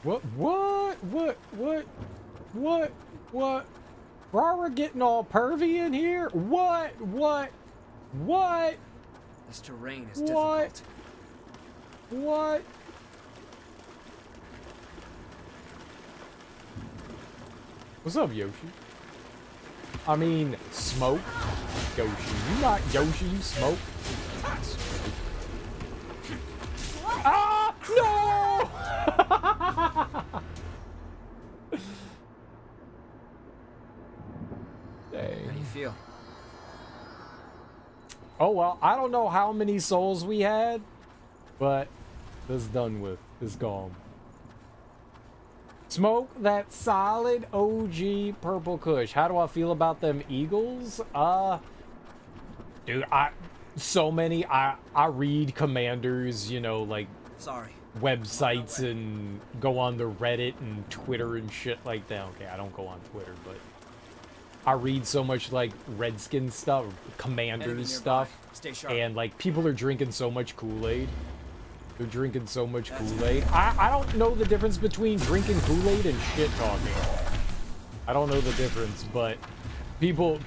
What? Rara getting all pervy in here? What? This terrain is difficult. What? What's up, Yoshi? I mean, smoke. Yoshi. You not Yoshi, you smoke. Ah! No! Dang. How do you feel? Oh, well, I don't know how many souls we had, but this done with. This gone. Smoke that solid OG purple kush. How do I feel about them eagles? Dude, I read commanders, you know, like websites and go on the Reddit and Twitter and shit like that. Okay, I don't go on Twitter, but I read so much like Redskin stuff, commanders stuff, and like people are drinking so much Kool-Aid. They're drinking so much Kool-Aid. I don't know the difference between drinking Kool-Aid and shit talking. I don't know the difference, but people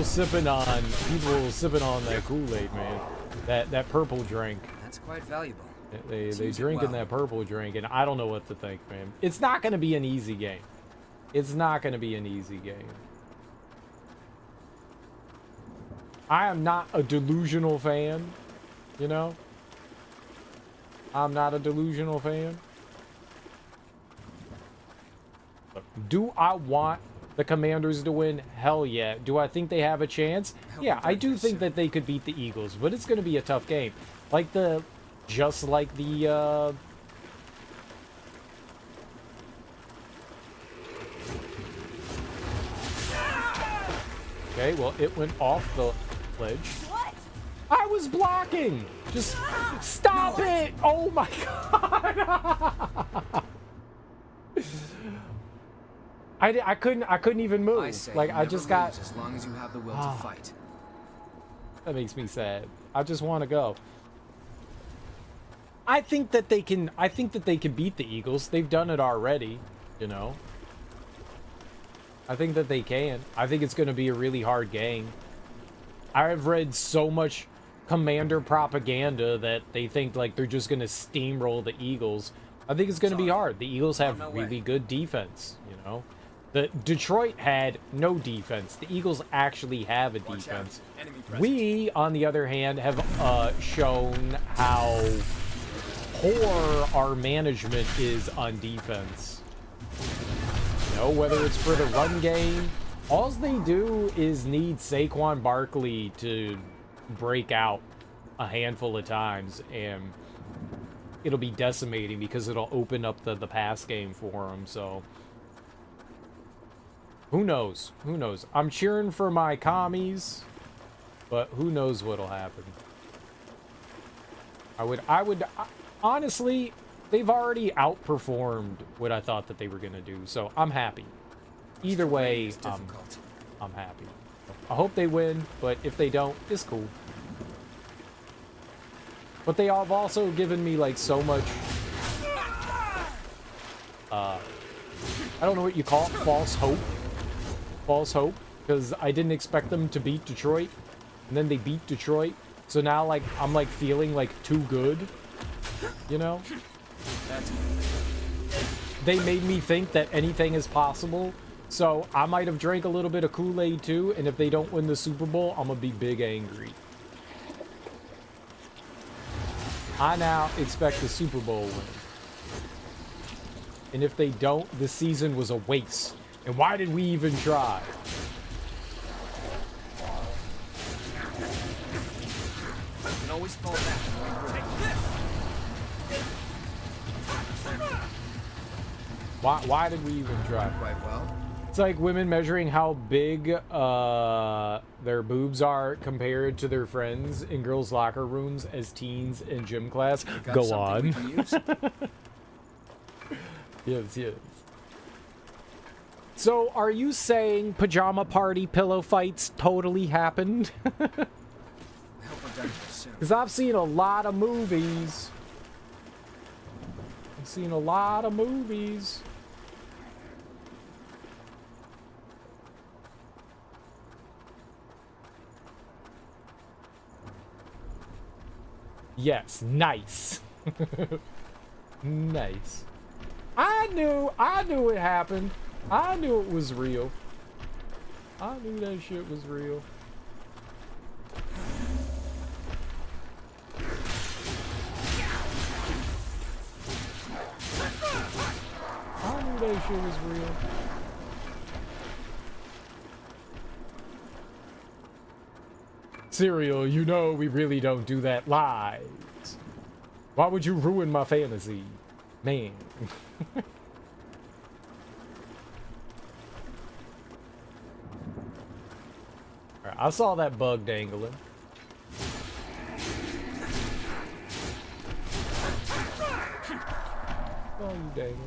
sipping on that Kool-Aid, man. That purple drink. That's quite valuable. They drinking that purple drink, and I don't know what to think, man. It's not gonna be an easy game. It's not gonna be an easy game. I am not a delusional fan, you know? I'm not a delusional fan. Do I want the Commanders to win? Hell yeah. Do I think they have a chance? Yeah, I do think that they could beat the Eagles, but it's going to be a tough game. Just like the, Okay, well, it went off the ledge. What? I was blocking! Just stop it! Oh my god! I couldn't even move. I say Like you I never just got. lose as long as you have the will to fight. That makes me sad. I just want to go. I think that they can. I think that they can beat the Eagles. They've done it already. You know. I think that they can. I think it's going to be a really hard game. I've read so much Commander propaganda that they think like they're just going to steamroll the Eagles. I think it's going to be hard. The Eagles have really good defense, you know. The Detroit had no defense. The Eagles actually have a defense. We, on the other hand, have shown how poor our management is on defense. You know, whether it's for the run game, all they do is need Saquon Barkley to break out a handful of times, and it'll be decimating because it'll open up the pass game for them. So who knows? Who knows? I'm cheering for my commies, but who knows what'll happen. I would honestly, they've already outperformed what I thought that they were gonna do, so I'm happy. Either way, I'm happy. I hope they win, but if they don't, it's cool. But they have also given me like so much I don't know what you call it, false hope, because I didn't expect them to beat Detroit, and then they beat Detroit, so now like I'm like feeling like too good, you know. They made me think that anything is possible, so I might have drank a little bit of Kool-Aid too, and if they don't win the Super Bowl, I'm gonna be big angry. I now expect the Super Bowl win. And if they don't, the season was a waste. And why did we even try? You can always fall back. Why did we even try? Quite well. It's like women measuring how big their boobs are compared to their friends in girls' locker rooms as teens in gym class. Go on. Yes, yes. So, are you saying pajama party pillow fights totally happened? Because I've seen a lot of movies. I've seen a lot of movies. Yes, nice. Nice. I knew it happened. I knew it was real. I knew that shit was real. I knew that shit was real. Serial, you know we really don't do that live. Why would you ruin my fantasy? Man. Alright, I saw that bug dangling. Oh, you dangling.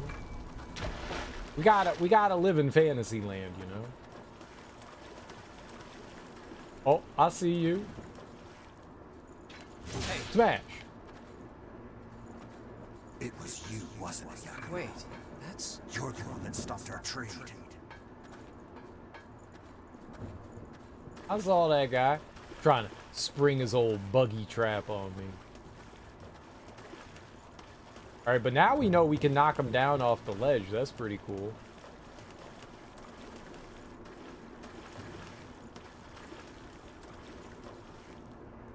We gotta live in fantasy land, you know. Oh, I see you. Hey. Smash. It was you, wasn't it, Yakumo? Wait, that's... You're the one that stopped our trade. I saw that guy trying to spring his old buggy trap on me. Alright, but now we know we can knock him down off the ledge. That's pretty cool.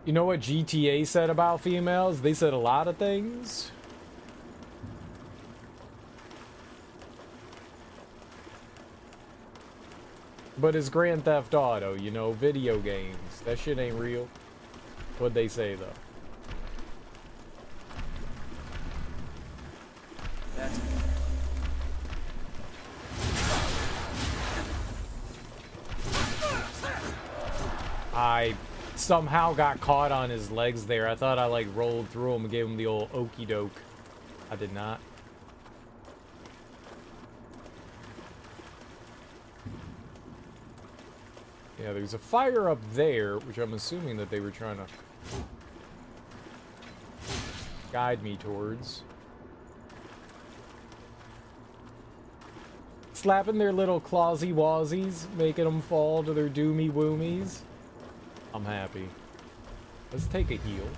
You know what GTA said about females? They said a lot of things. But it's Grand Theft Auto, you know, video games. That shit ain't real. What'd they say, though? That's... I somehow got caught on his legs there. I thought I like rolled through him and gave him the old okey doke. I did not. Yeah, there's a fire up there, which I'm assuming that they were trying to guide me towards. Slapping their little clawsy wazies, making them fall to their doomy woomies. I'm happy. Let's take a heal.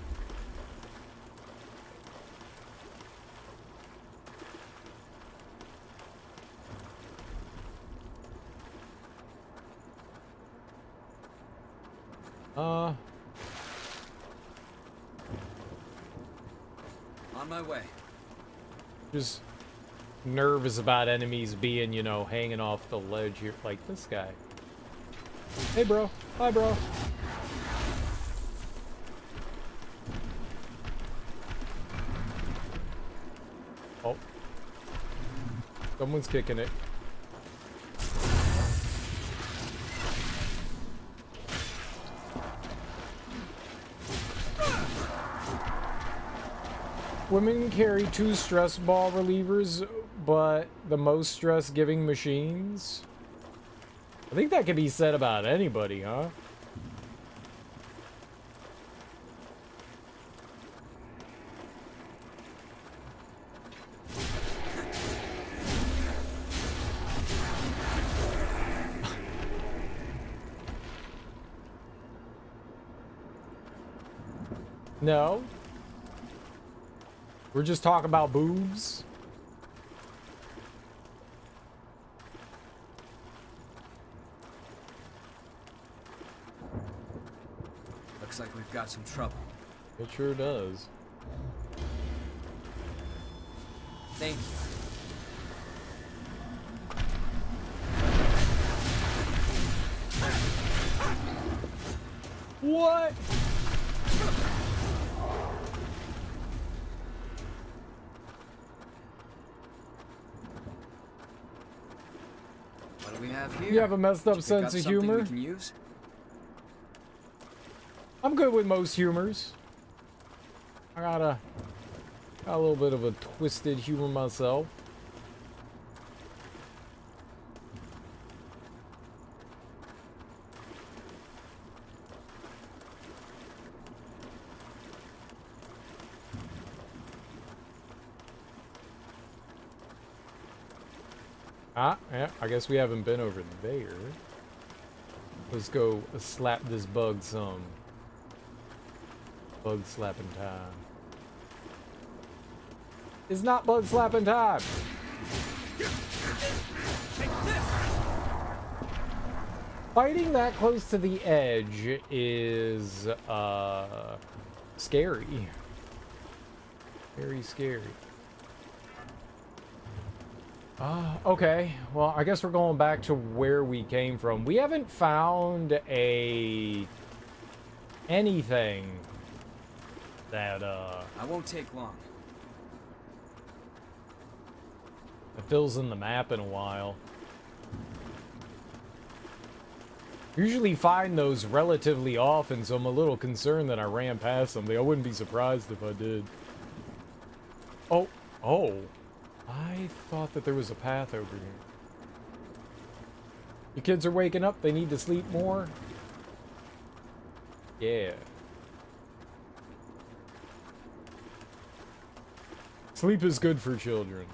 On my way. Just nervous about enemies being, you know, hanging off the ledge here, like this guy. Hey, bro. Bye, bro. Oh. Someone's kicking it. Women carry 2 stress ball relievers, but the most stress giving machines? I think that could be said about anybody, huh? No? We're just talking about boobs? Looks like we've got some trouble. It sure does. Thank you. What? What do we have here? You have a messed up Pick sense up of something humor? we can use? I'm good with most humors. I got a little bit of a twisted humor myself. Ah, yeah, I guess we haven't been over there. Let's go slap this bug some. Bug slapping time. It's not bug slapping time! Fighting that close to the edge is, scary. Very scary. Okay. Well, I guess we're going back to where we came from. We haven't found anything that, I won't take long. that fills in the map in a while. Usually find those relatively often, so I'm a little concerned that I ran past something. I wouldn't be surprised if I did. Oh. I thought that there was a path over here. Your kids are waking up. They need to sleep more. Yeah. Sleep is good for children.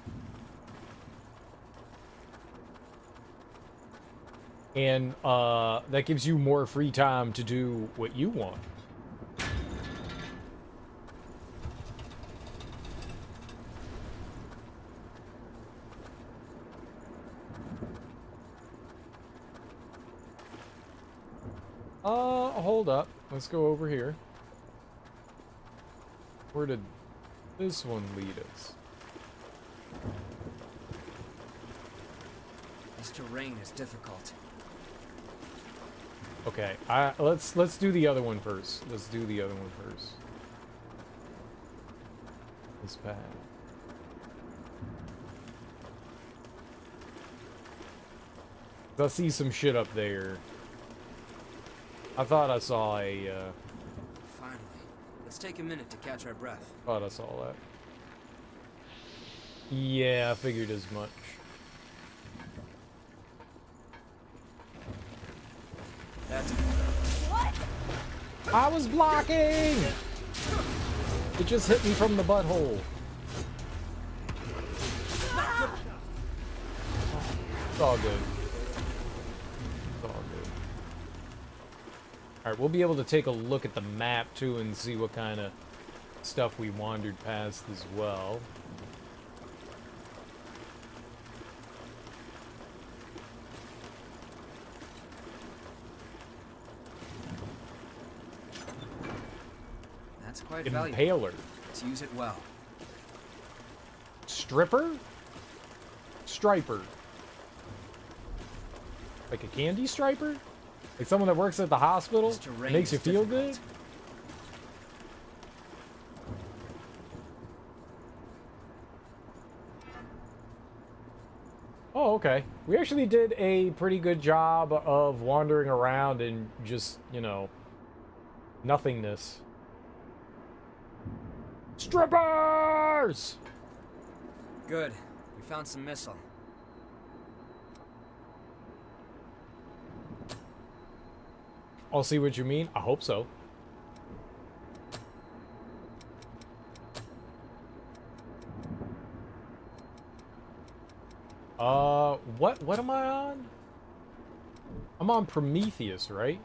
And that gives you more free time to do what you want. Hold up. Let's go over here. Where did this one lead us? This terrain is difficult. Okay, let's do the other one first. Let's do the other one first. This path. I see some shit up there. I thought I saw a, Finally. Let's take a minute to catch our breath. thought I saw that. Yeah, I figured as much. That's... What? I was blocking! It just hit me from the butthole. It's all good. It's all good. Alright, we'll be able to take a look at the map too and see what kind of stuff we wandered past as well. That's quite valuable. Impaler. Let's use it well. Stripper? Striper. Like a candy striper? Like someone that works at the hospital? Makes you feel good? Oh, okay. We actually did a pretty good job of wandering around and just, you know, nothingness. Strippers! Good. We found some missile. I'll see what you mean. I hope so. What am I on? I'm on Prometheus, right?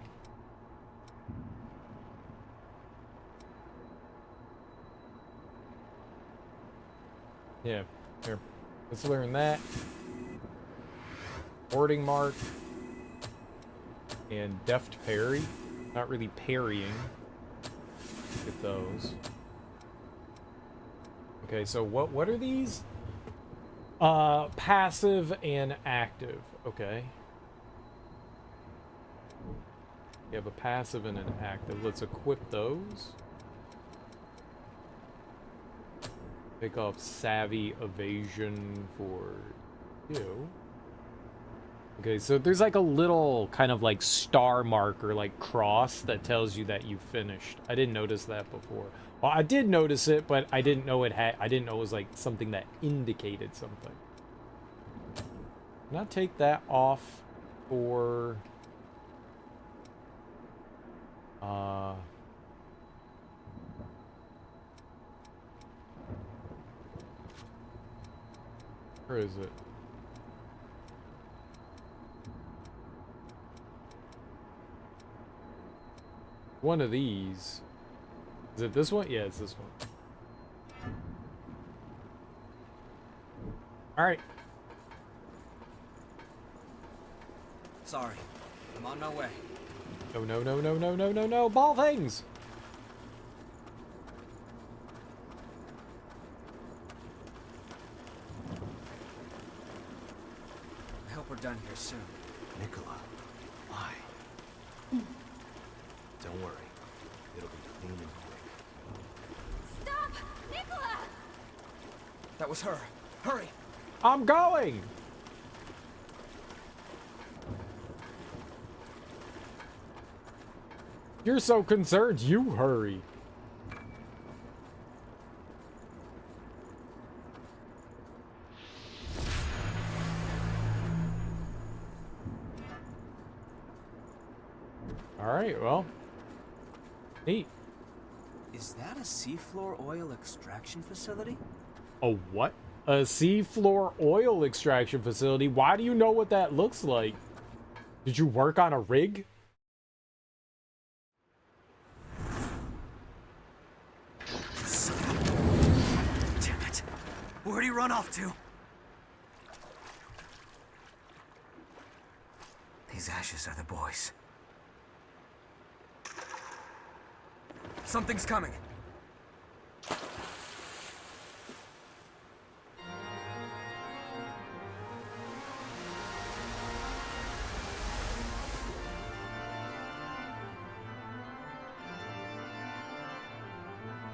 Yeah, here. Let's learn that. Boarding mark. And deft parry. Not really parrying. Get those. Okay, so what are these? Passive and active. Okay. You have a passive and an active. Let's equip those. Pick off Savvy Evasion for you. Okay, so there's like a little kind of like star mark or like cross that tells you that you finished. I didn't notice that before. Well, I did notice it, but I didn't know it had. I didn't know it was like something that indicated something. Can I take that off for? Where is it? One of these. Is it this one? Yeah, it's this one. Alright. Sorry. I'm on my way. No, no, no, no, no, no, no, no. Ball things! I hope we're done here soon. Nicola, why? Don't worry. It'll be clean and quick. Stop! Nicola! That was her. Hurry! I'm going! You're so concerned, you hurry. Alright, well. Neat. Is that a seafloor oil extraction facility? A what? A seafloor oil extraction facility? Why do you know what that looks like? Did you work on a rig? Damn it. Where'd he run off to? These ashes are the boys. Something's coming.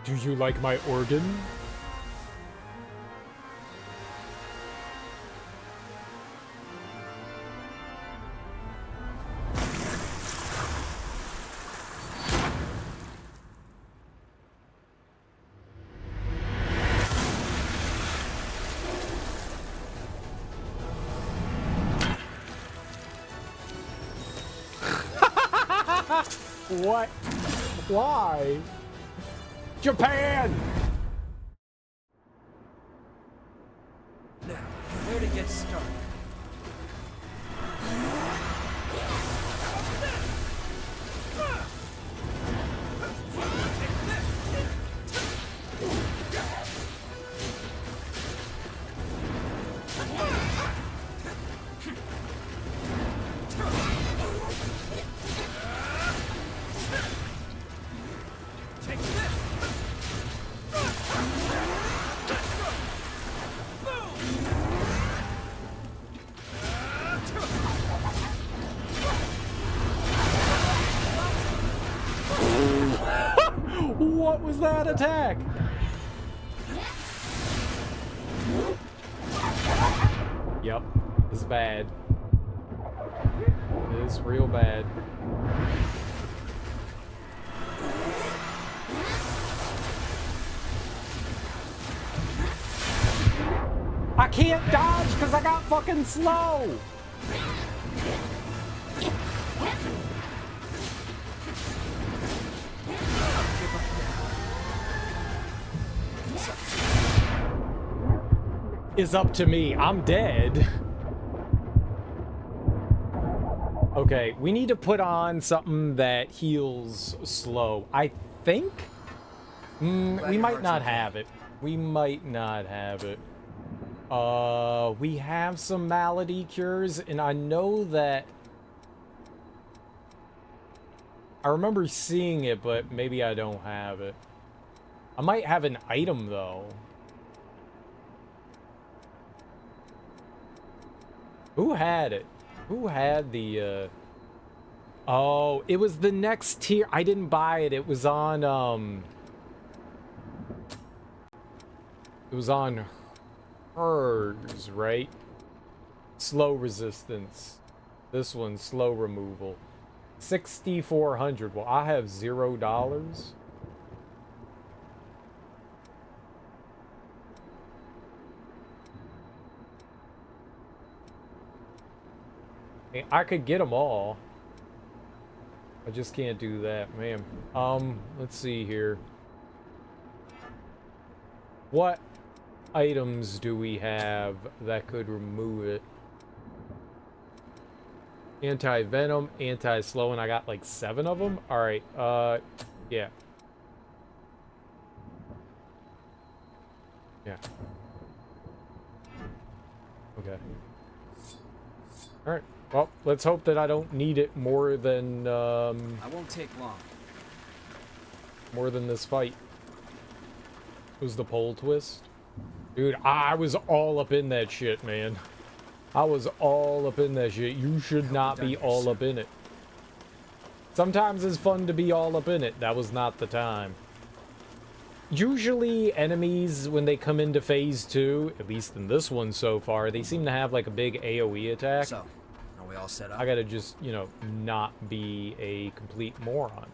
Do you like my organ? What? Why? Japan! Now, where to get started? What was that attack? Yep, it's bad. It's real bad. I can't dodge because I got fucking slow. Is up to me. I'm dead. Okay, we need to put on something that heals slow. I think we might not have it. We might not have it. We have some malady cures, and I know that I remember seeing it, but maybe I don't have it. I might have an item though. Who had it? Who had the, Oh, it was the next tier. I didn't buy it. It was on, It was on hers, right? Slow resistance. This one's slow removal. 6,400. Well, I have $0. I could get them all. I just can't do that, man. Let's see here. What items do we have that could remove it? Anti-venom, anti-slow, and I got like 7 of them? Alright, yeah. Yeah. Okay. Alright. Well, let's hope that I don't need it more than, I won't take long. More than this fight. It was the pole twist. Dude, I was all up in that shit, man. I was all up in that shit. You should not be all up in it. Sometimes it's fun to be all up in it. That was not the time. Usually enemies, when they come into phase 2, at least in this one so far, they seem to have like a big AoE attack. So, are we all set up? I gotta just, you know, not be a complete moron.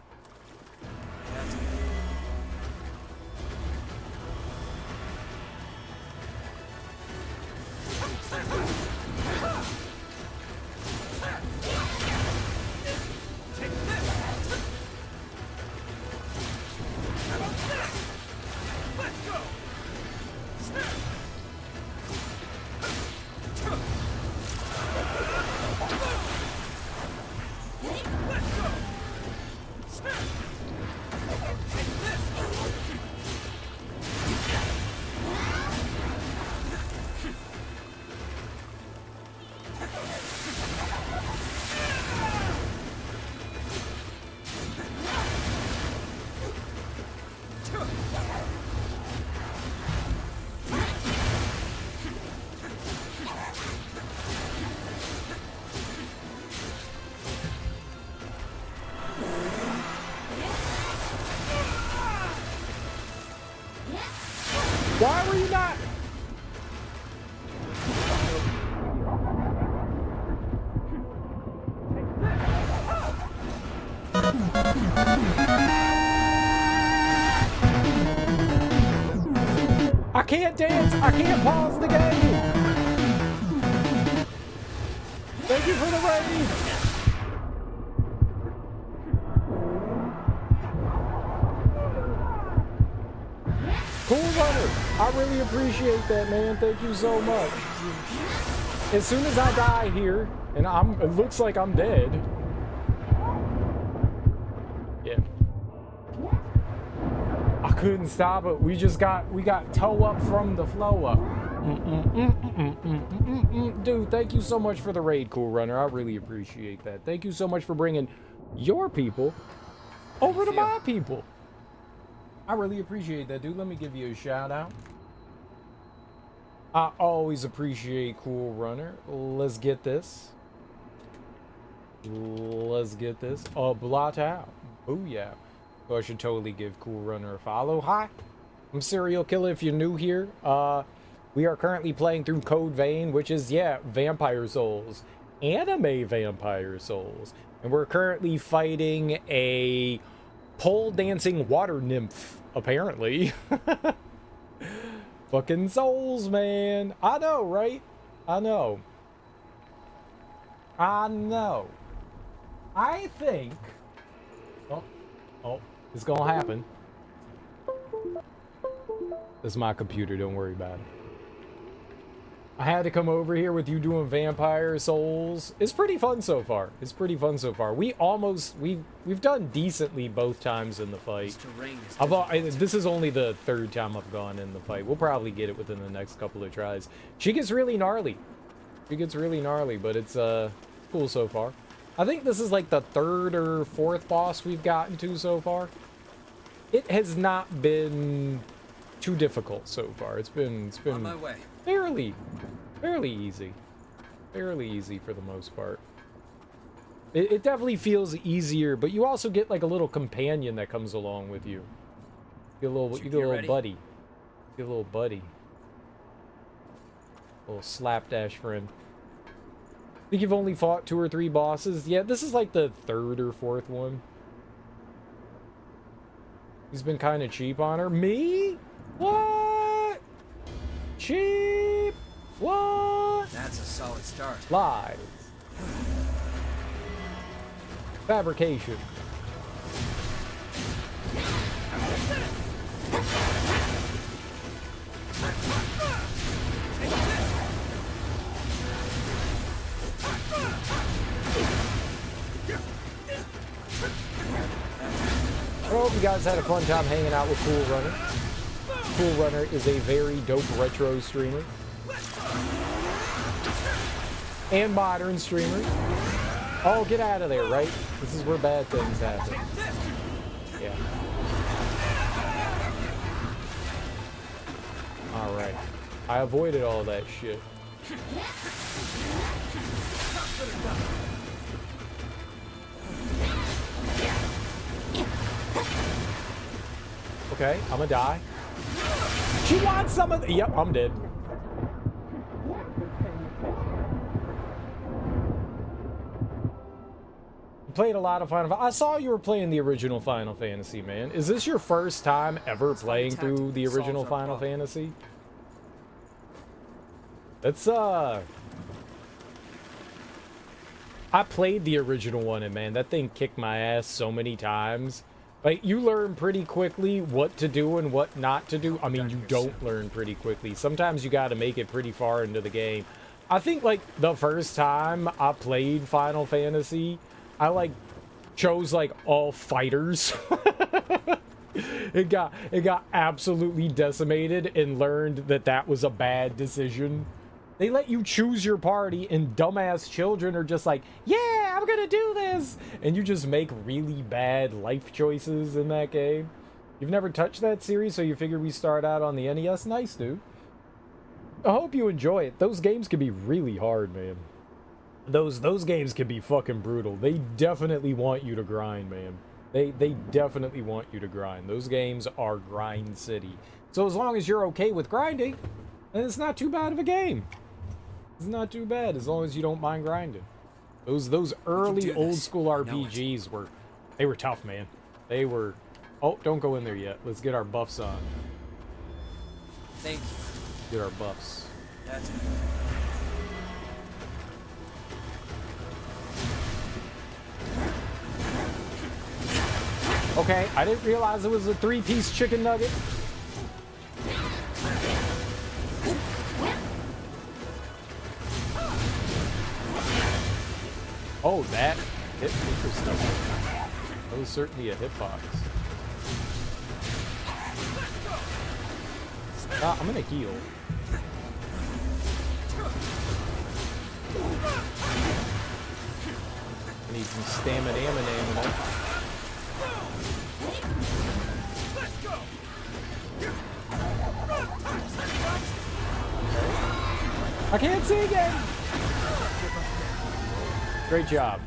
Why were you not? I can't dance. I can't pause the game. Thank you for the raid. I really appreciate that, man. Thank you so much. As soon as I die here, and it looks like I'm dead. Yeah. I couldn't stop it. We got toe up from the flow up. Dude, thank you so much for the raid, Cool Runner. I really appreciate that. Thank you so much for bringing your people over to my people. I really appreciate that, dude. Let me give you a shout out. I always appreciate Cool Runner. Let's get this. Let's get this. Blot out. Booyah. So I should totally give Cool Runner a follow. Hi, I'm Serial Killer. If you're new here, we are currently playing through Code Vein, which is, yeah, Vampire Souls. Anime Vampire Souls. And we're currently fighting a pole dancing water nymph, apparently. Fucking souls, man. I know, right? I know. I know. I think... Oh, it's gonna happen. This is my computer, don't worry about it. I had to come over here with you doing Vampire Souls. It's pretty fun so far. It's pretty fun so far. We've done decently both times in the fight. This is only the third time I've gone in the fight. We'll probably get it within the next couple of tries. She gets really gnarly. She gets really gnarly, but it's cool so far. I think this is like the third or fourth boss we've gotten to so far. It has not been too difficult so far. It's been on my way. fairly easy. Fairly easy for the most part. It definitely feels easier, but you also get like a little companion that comes along with you. You get a little buddy. You get a little buddy. A little slapdash friend. I think you've only fought 2 or 3 bosses. Yeah, this is like the 3rd or 4th one. He's been kind of cheap on her. Me? What? Cheap? What? That's a solid start. Lies. Fabrication. I hope you guys had a fun time hanging out with Cool Runner. Cool Runner is a very dope retro streamer. And modern streamer. Oh, get out of there, right? This is where bad things happen. Yeah. Alright. I avoided all that shit. Okay, I'm gonna die. She wants some of the... Yep, I'm dead. Played a lot of Final Fantasy. I saw you were playing the original Final Fantasy, man. Is this your first time ever playing through the original Final Fantasy? That's, I played the original one, and man, that thing kicked my ass so many times. Like, you learn pretty quickly what to do and what not to do. I mean, you don't learn pretty quickly. Sometimes you gotta make it pretty far into the game. I think, like, the first time I played Final Fantasy, I, like, chose, like, all fighters. It got absolutely decimated and learned that that was a bad decision. They let you choose your party, and dumbass children are just like, yeah, I'm gonna do this! And you just make really bad life choices in that game. You've never touched that series, so you figure we start out on the NES? Nice, dude. I hope you enjoy it. Those games can be really hard, man. Those games can be fucking brutal. They definitely want you to grind, man. They definitely want you to grind. Those games are grind city. So as long as you're okay with grinding, then it's not too bad of a game. It's not too bad as long as you don't mind grinding. Those early old school RPGs were tough, man. They were... Oh, don't go in there yet. Let's get our buffs on. Thank you. Get our buffs. That's Okay, I didn't realize it was a 3-piece chicken nugget. Oh, that hit. Interesting. That was certainly a hitbox. I'm gonna heal. I need some stamina. I can't see again! Great job.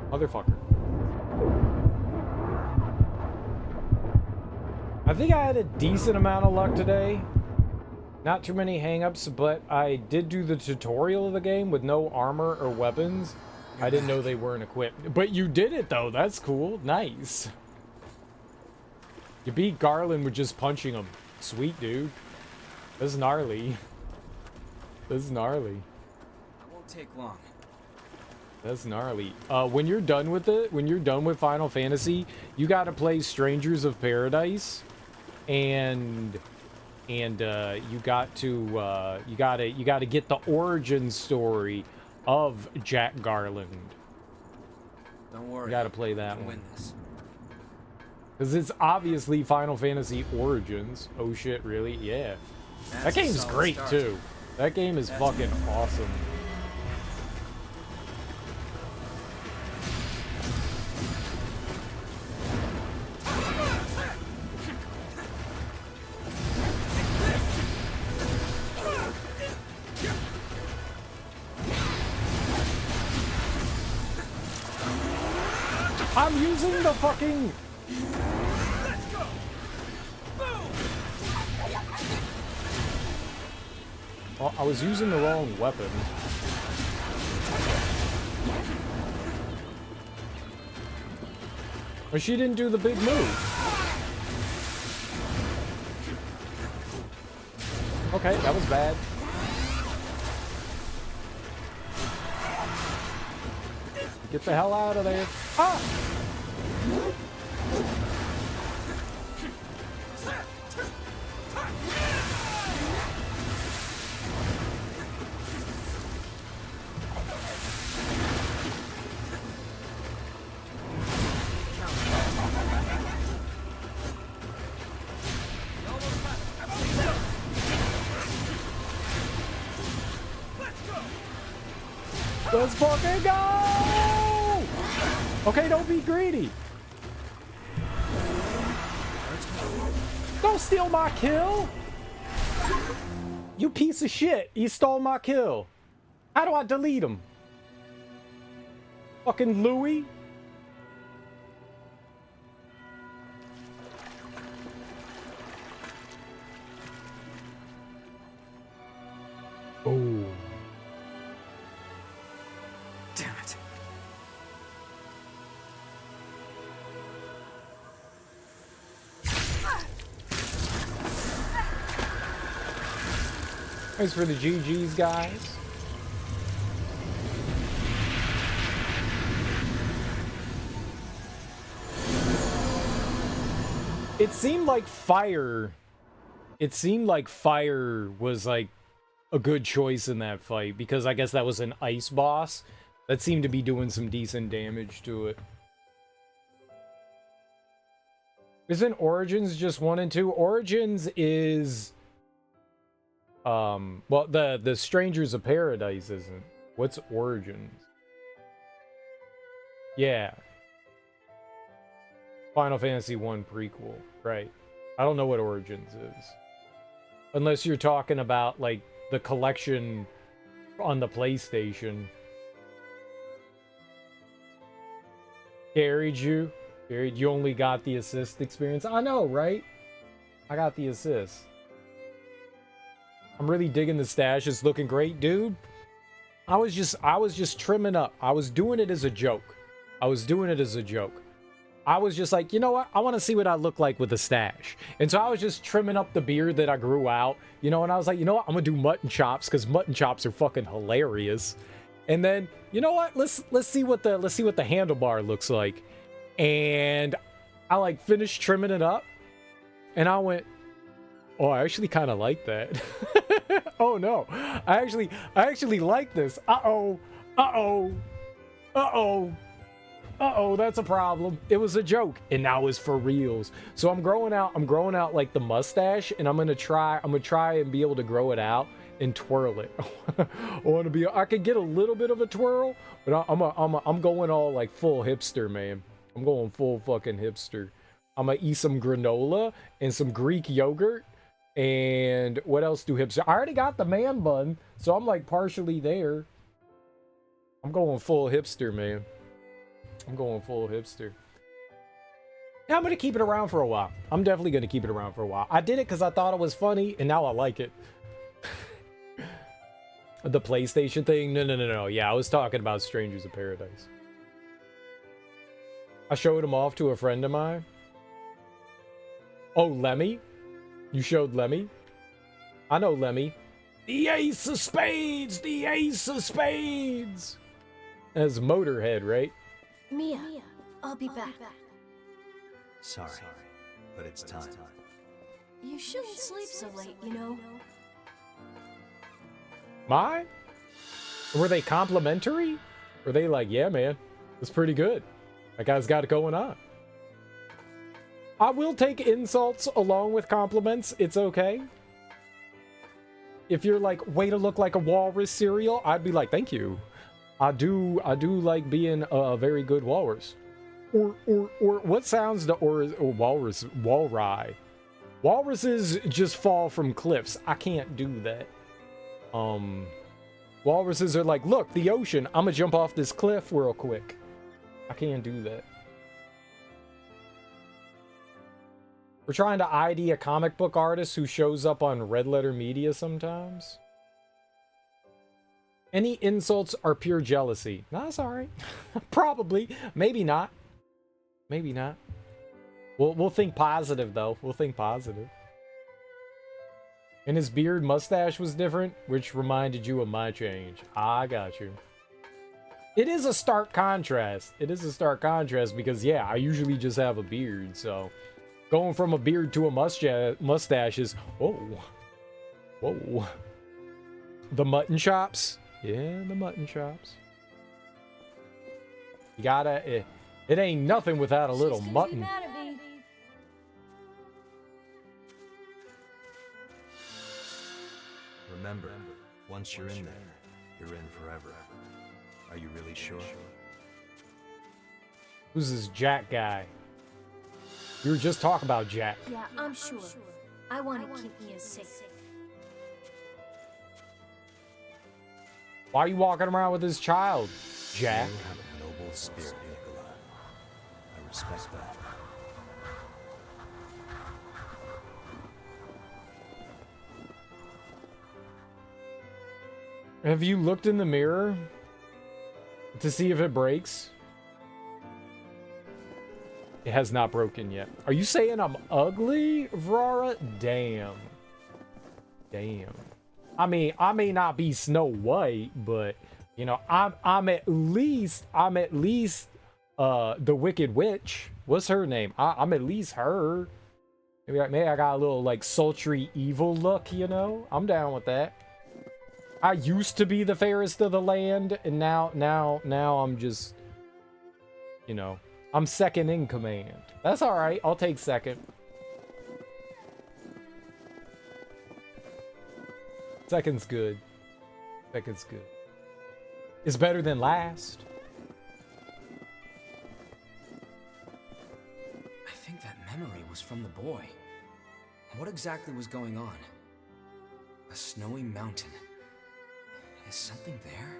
Motherfucker. I think I had a decent amount of luck today. Not too many hang-ups, but I did do the tutorial of the game with no armor or weapons. I didn't know they weren't equipped. But you did it, though. That's cool. Nice. You beat Garland with just punching him. Sweet, dude. This is gnarly. This is gnarly. It won't take long. That's gnarly. When you're done with it, when you're done with Final Fantasy, you gotta play Strangers of Paradise, and you gotta get the origin story of Jack Garland. Don't worry. You gotta play that one. one. Win this. Because it's obviously Final Fantasy Origins. Oh shit, really? Yeah. That That's a game's solid great start. too. That game is fucking awesome. I'm using the fucking... Well, I was using the wrong weapon. But she didn't do the big move. Okay, that was bad. Get the hell out of there. Ah! Let's fucking go! Okay, don't be greedy. Don't steal my kill! You piece of shit. You stole my kill. How do I delete him? Fucking Louis? Oh. Damn it. Thanks for the GGs, guys. It seemed like fire. It seemed like fire was like a good choice in that fight because I guess that was an ice boss that seemed to be doing some decent damage to it. Isn't Origins just 1 and 2? Origins is well, the Strangers of Paradise isn't. What's Origins? Yeah. Final Fantasy 1 prequel, right. I don't know what Origins is. Unless you're talking about, like, the collection on the PlayStation. Carried you. You only got the assist experience. I know, right? I got the assist. I'm really digging the stash. It's looking great, dude. I was just trimming up. I was doing it as a joke. I was just like, you know what? I want to see what I look like with a stash. And so I was just trimming up the beard that I grew out, you know, and I was like, you know what? I'm going to do mutton chops because mutton chops are fucking hilarious. And then, you know what? Let's see what the handlebar looks like. And I like finished trimming it up and I went, oh, I actually kind of like that. Oh no. I actually like this. Uh-oh, that's a problem. It was a joke, and now it's for reals. So I'm growing out like the mustache, and I'm gonna try and be able to grow it out and twirl it. I could get a little bit of a twirl, but I'm going all like full hipster, man. I'm going full fucking hipster. I'm gonna eat some granola and some Greek yogurt. And what else do hipster? I already got the man bun, so I'm like partially there. I'm going full hipster, man. I'm going full hipster. Yeah, I'm going to keep it around for a while. I'm definitely going to keep it around for a while. I did it because I thought it was funny, and now I like it. The PlayStation thing? No. Yeah, I was talking about Strangers of Paradise. I showed him off to a friend of mine. Oh, Lemmy? You showed Lemmy? I know Lemmy. The ace of spades! The ace of spades! As Motorhead, right? Mia, I'll be back. Sorry, but it's time. You shouldn't sleep so late, you know. Mine? Were they complimentary? Were they like, yeah, man, it's pretty good. That guy's got it going on. I will take insults along with compliments. It's okay. If you're like, way to look like a walrus cereal, I'd be like, thank you. I do like being a very good walrus. Or what sounds the walrus? Walry. Walruses just fall from cliffs. I can't do that. Walruses are like, look, the ocean. I'm gonna jump off this cliff real quick. I can't do that. We're trying to ID a comic book artist who shows up on Red Letter Media sometimes. Any insults are pure jealousy. No, that's alright. Probably. Maybe not. Maybe not. We'll think positive, though. We'll think positive. And his beard mustache was different, which reminded you of my change. I got you. It is a stark contrast. It is a stark contrast because, yeah, I usually just have a beard, so... Going from a beard to a mustache is... Whoa. Whoa. The mutton chops? Yeah, the mutton chops. You gotta... It ain't nothing without a little mutton. Remember, once you're in there, you're in forever. Are you really sure? Who's this Jack guy? We were just talking about Jack. Yeah, I'm sure. I want to keep Mia safe. Why are you walking around with his child, Jack? You have a noble spirit, Nikolai. I respect that. Have you looked in the mirror to see if it breaks? It has not broken yet. Are you saying I'm ugly, Vrara? Damn. Damn. I mean, I may not be Snow White, but you know, I'm at least the Wicked Witch. What's her name? I'm at least her. Maybe I got a little like sultry evil look, you know? I'm down with that. I used to be the fairest of the land, and now I'm just, you know, I'm second in command. That's all right. I'll take second. Second's good. Second's good. It's better than last. I think that memory was from the boy. What exactly was going on? A snowy mountain. Is something there?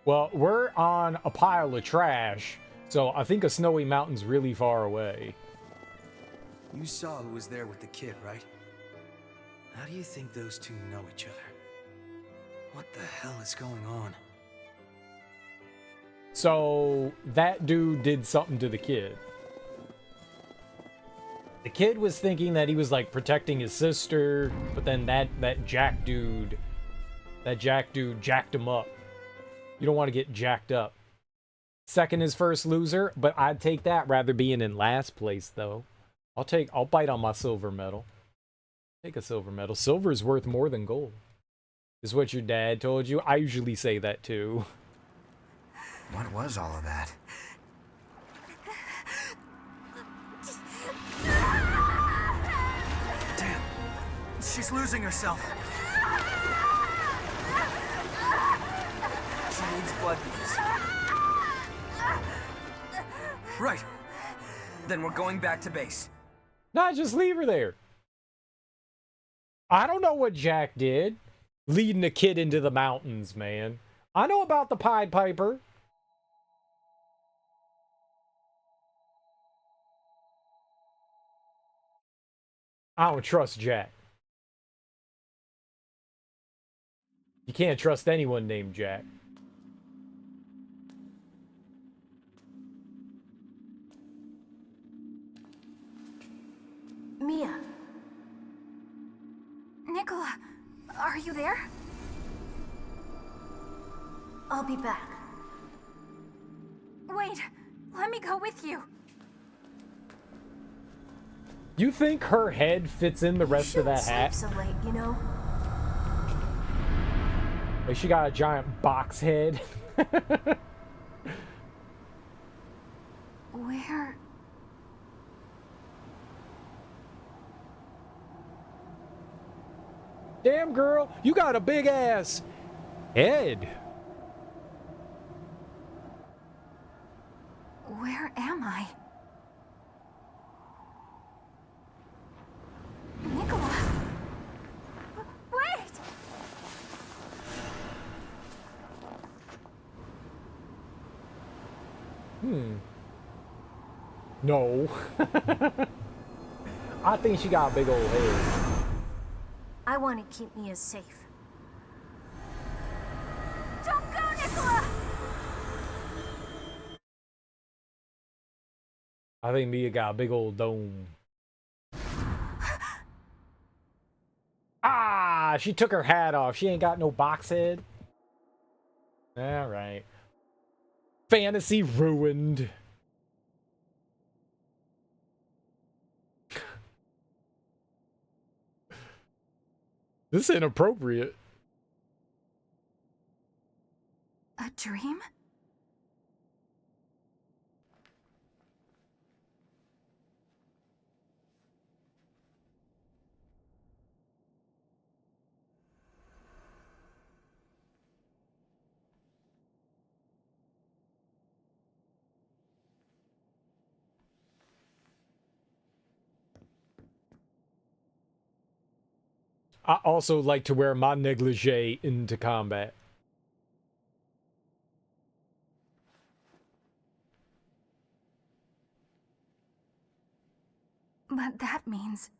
Well, we're on a pile of trash, so I think a snowy mountain's really far away. You saw who was there with the kid, right? How do you think those two know each other? What the hell is going on? So that dude did something to the kid. The kid was thinking that he was like protecting his sister, but then that Jack dude jacked him up. You don't want to get jacked up. Second is first loser, but I'd take that rather being in last place though. I'll bite on my silver medal. Take a silver medal. Silver is worth more than gold. Is what your dad told you? I usually say that too. What was all of that? Damn. She's losing herself. She needs blood beads. Right. Then we're going back to base. Nah, just leave her there. I don't know what Jack did. Leading a kid into the mountains, man. I know about the Pied Piper. I don't trust Jack. You can't trust anyone named Jack. Mia. Nicola, are you there? I'll be back. Wait, let me go with you. You think her head fits in the rest of that hat? So late, you know? Like she got a giant box head. Where? Damn girl, you got a big ass head. Where am I? Nicola! Wait! No. I think she got a big old head. I want to keep Mia safe. Don't go, Nicola! I think Mia got a big old dome. Ah, she took her hat off. She ain't got no box head. All right. Fantasy ruined. This is inappropriate. A dream? I also like to wear my negligee into combat. But that means...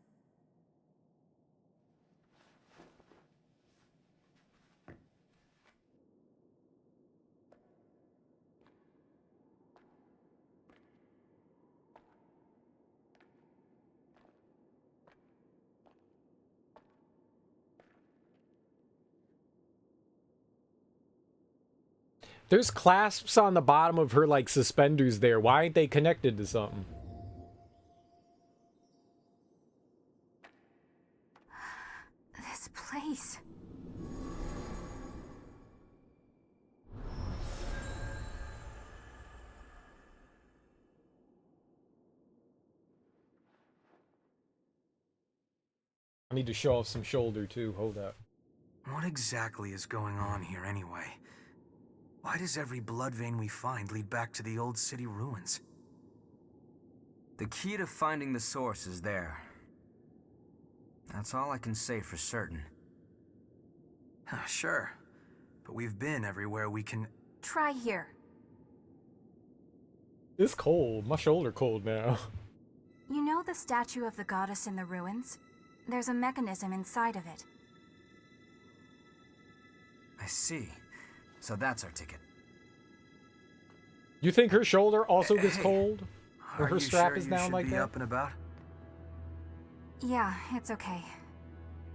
There's clasps on the bottom of her, like, suspenders there. Why ain't they connected to something? This place... I need to show off some shoulder, too. Hold up. What exactly is going on here anyway? Why does every blood vein we find lead back to the old city ruins? The key to finding the source is there. That's all I can say for certain. Sure, but we've been everywhere we can... Try here. It's cold. My shoulder cold now. You know the statue of the goddess in the ruins? There's a mechanism inside of it. I see. So that's our ticket. You think her shoulder also gets Hey, cold? Or are her you strap sure is you down should like be that? up and about? Yeah, it's okay.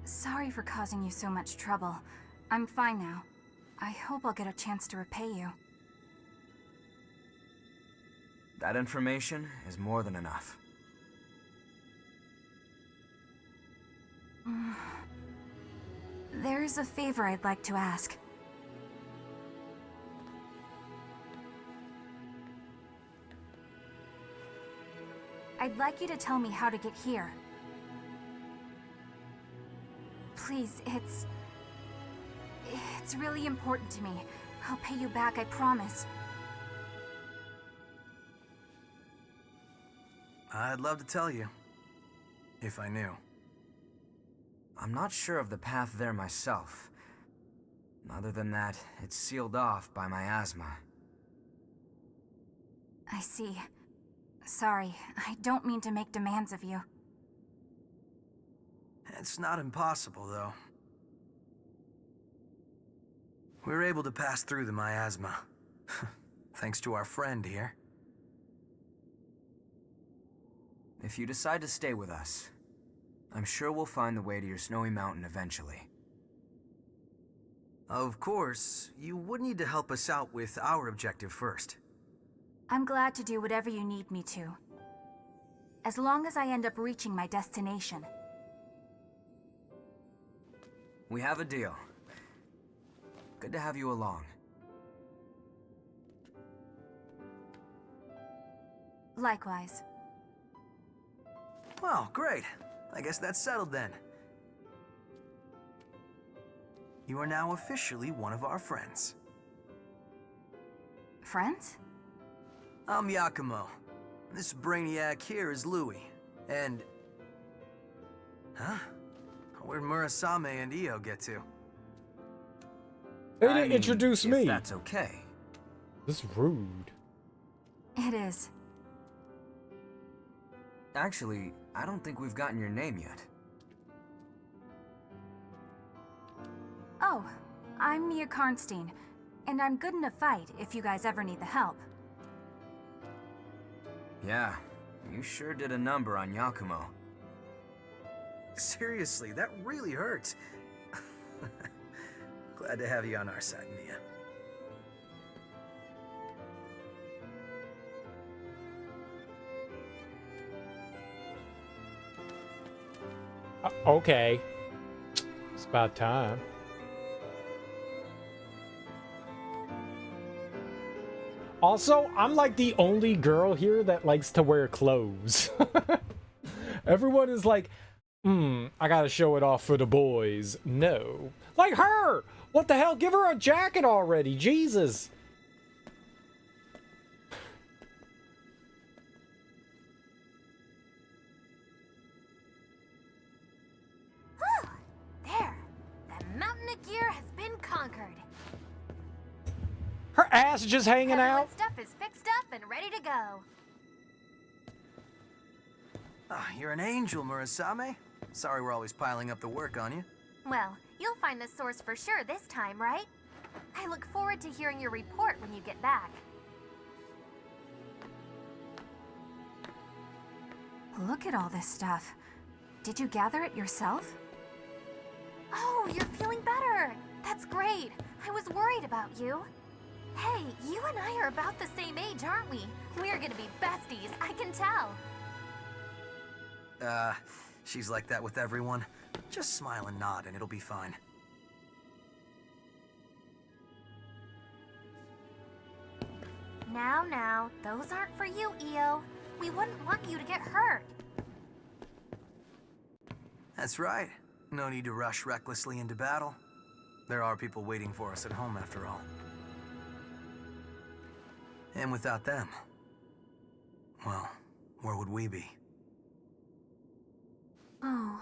Sorry for causing you so much trouble. I'm fine now. I hope I'll get a chance to repay you. That information is more than enough. There's a favor I'd like to ask. I'd like you to tell me how to get here. Please, it's really important to me. I'll pay you back, I promise. I'd love to tell you, if I knew. I'm not sure of the path there myself. Other than that, it's sealed off by miasma. I see. Sorry, I don't mean to make demands of you. It's not impossible, though. We were able to pass through the miasma. Thanks to our friend here. If you decide to stay with us, I'm sure we'll find the way to your snowy mountain eventually. Of course, you would need to help us out with our objective first. I'm glad to do whatever you need me to. As long as I end up reaching my destination. We have a deal. Good to have you along. Likewise. Well, great. I guess that's settled then. You are now officially one of our friends. Friends? I'm Yakumo. This brainiac here is Louis. And... Huh? Where'd Murasame and Io get to? They didn't introduce me. If that's okay. This is rude. It is. Actually, I don't think we've gotten your name yet. Oh, I'm Mia Karnstein, and I'm good in a fight if you guys ever need the help. Yeah, you sure did a number on Yakumo. Seriously, that really hurts. Glad to have you on our side, Mia. Okay. It's about time. Also, I'm like the only girl here that likes to wear clothes. Everyone is like, I gotta show it off for the boys. No. Like her! What the hell? Give her a jacket already. Jesus. There! The mountain of gear has been conquered. Her ass just hanging out. Everyone's stuff is fixed up and ready to go. Ah, you're an angel, Murasame. Sorry we're always piling up the work on you. Well, you'll find the source for sure this time, right? I look forward to hearing your report when you get back. Look at all this stuff. Did you gather it yourself? Oh, you're feeling better. That's great. I was worried about you. Hey, you and I are about the same age, aren't we? We're gonna be besties, I can tell. She's like that with everyone. Just smile and nod and it'll be fine. Now, those aren't for you, Io. We wouldn't want you to get hurt. That's right. No need to rush recklessly into battle. There are people waiting for us at home after all. And without them, well, where would we be? Oh,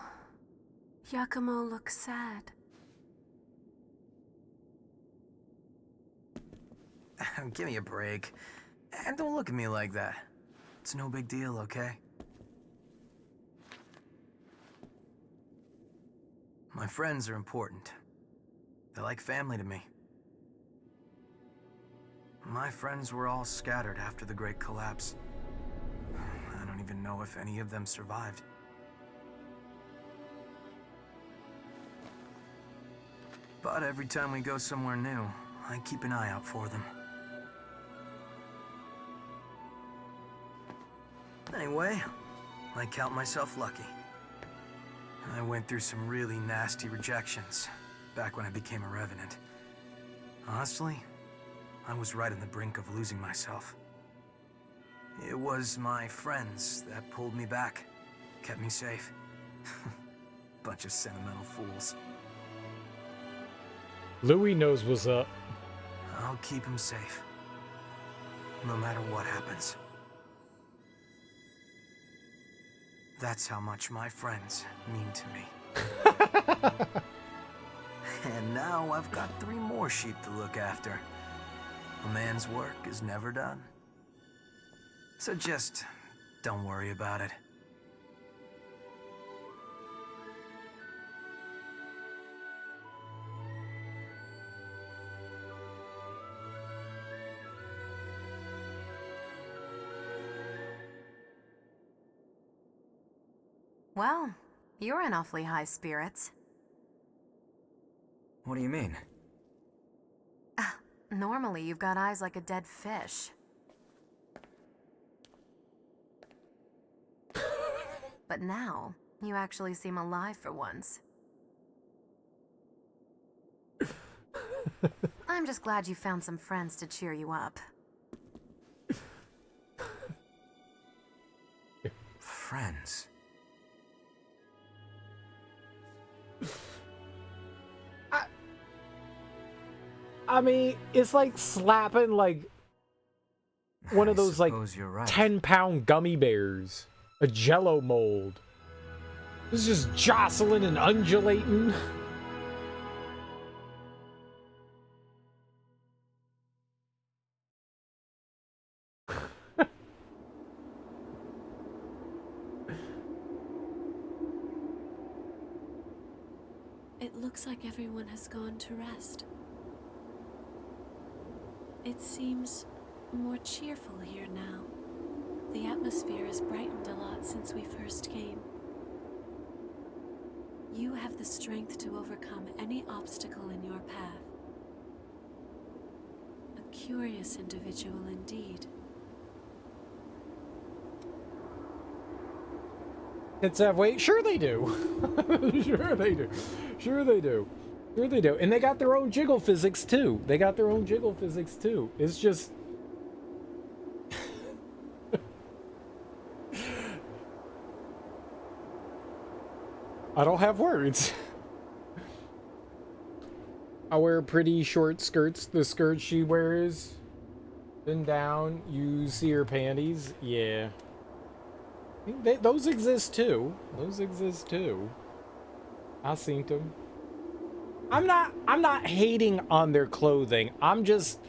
Yakumo looks sad. Give me a break. And don't look at me like that. It's no big deal, okay? My friends are important. They're like family to me. My friends were all scattered after the Great Collapse. I don't even know if any of them survived. But every time we go somewhere new, I keep an eye out for them. Anyway, I count myself lucky. I went through some really nasty rejections back when I became a Revenant. Honestly, I was right on the brink of losing myself. It was my friends that pulled me back, kept me safe. Bunch of sentimental fools. Louis knows what's up. I'll keep him safe, no matter what happens. That's how much my friends mean to me. And now I've got 3 more sheep to look after. A man's work is never done. So just don't worry about it. Well, you're in awfully high spirits. What do you mean? Normally, you've got eyes like a dead fish. But now, you actually seem alive for once. I'm just glad you found some friends to cheer you up. Friends? I mean, it's like slapping like one of those like you're right. 10-pound gummy bears, a Jello mold. It's just jostling and undulating. It looks like everyone has gone to rest. It seems more cheerful here now. The atmosphere has brightened a lot since we first came. You have the strength to overcome any obstacle in your path. A curious individual indeed. It's halfway. Sure they do. Sure they do. Sure they do. Sure they do. And they got their own jiggle physics too. They got their own jiggle physics too. It's just... I don't have words. I wear pretty short skirts. The skirt she wears, bend down, you see her panties. Yeah. Those exist too. Those exist too. I seen them. I'm not hating on their clothing. I'm just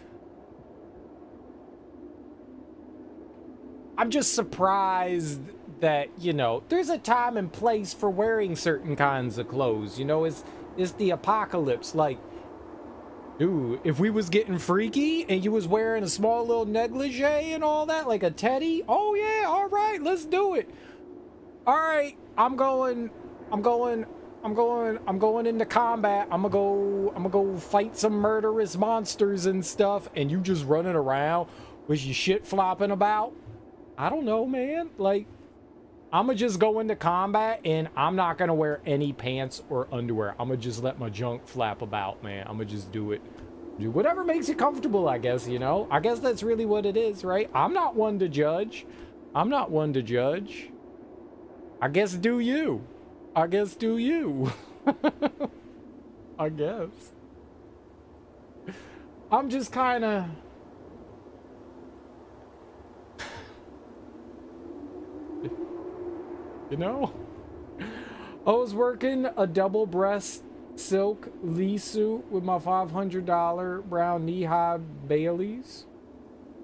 surprised that, you know, there's a time and place for wearing certain kinds of clothes. You know, it's the apocalypse. Like, dude, if we was getting freaky and you was wearing a small little negligee and all that, like a teddy, oh yeah, all right, let's do it. All right, I'm going into combat. I'm gonna go fight some murderous monsters and stuff, and you just running around with your shit flopping about. I don't know, man. Like, I'm gonna just go into combat and I'm not gonna wear any pants or underwear. I'm gonna just let my junk flap about, man. I'm gonna just do it. Do whatever makes you comfortable, I guess, you know? I guess that's really what it is, right? I'm not one to judge. I'm not one to judge. I guess do you. I guess do you. I guess. I'm just kind of... You know? I was working a double breast silk Lee suit with my $500 brown knee-high Baileys.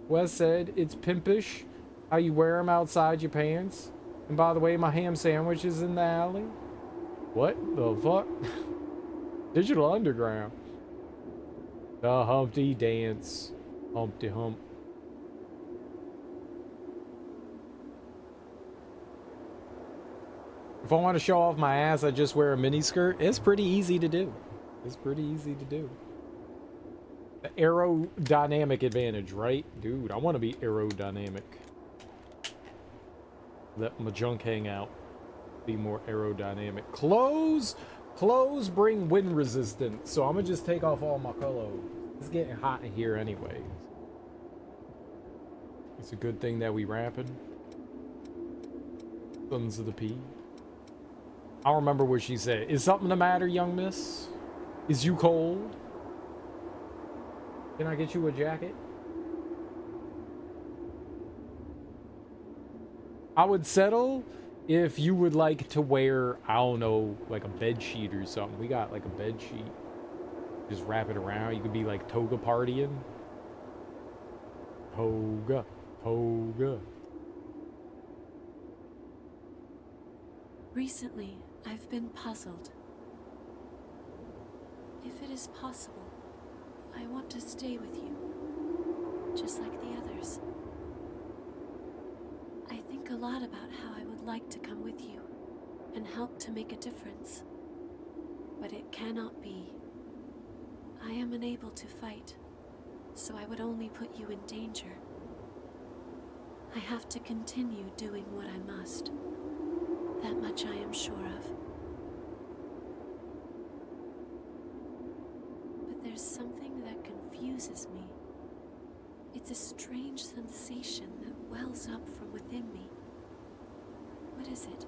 Wes said, it's pimpish how you wear them outside your pants. And by the way, my ham sandwich is in the alley. What the fuck? Digital Underground. The Humpty Dance. Humpty hump. If I want to show off my ass, I just wear a mini skirt. It's pretty easy to do. It's pretty easy to do. The aerodynamic advantage, right? Dude, I want to be aerodynamic. Let my junk hang out. Be more aerodynamic. Clothes bring wind resistance. So I'm going to just take off all my clothes. It's getting hot in here anyways. It's a good thing that we rapping. Sons of the P. I don't remember what she said. Is something the matter, young miss? Is you cold? Can I get you a jacket? I would settle if you would like to wear, I don't know, like a bed sheet or something. We got like a bed sheet. Just wrap it around. You could be like toga partying. Toga. Toga. Recently, I've been puzzled. If it is possible, I want to stay with you, just like the others. I think a lot about how I would like to come with you and help to make a difference. But it cannot be. I am unable to fight, so I would only put you in danger. I have to continue doing what I must. That much I am sure of. But there's something that confuses me. It's a strange sensation that wells up from within me. What is it?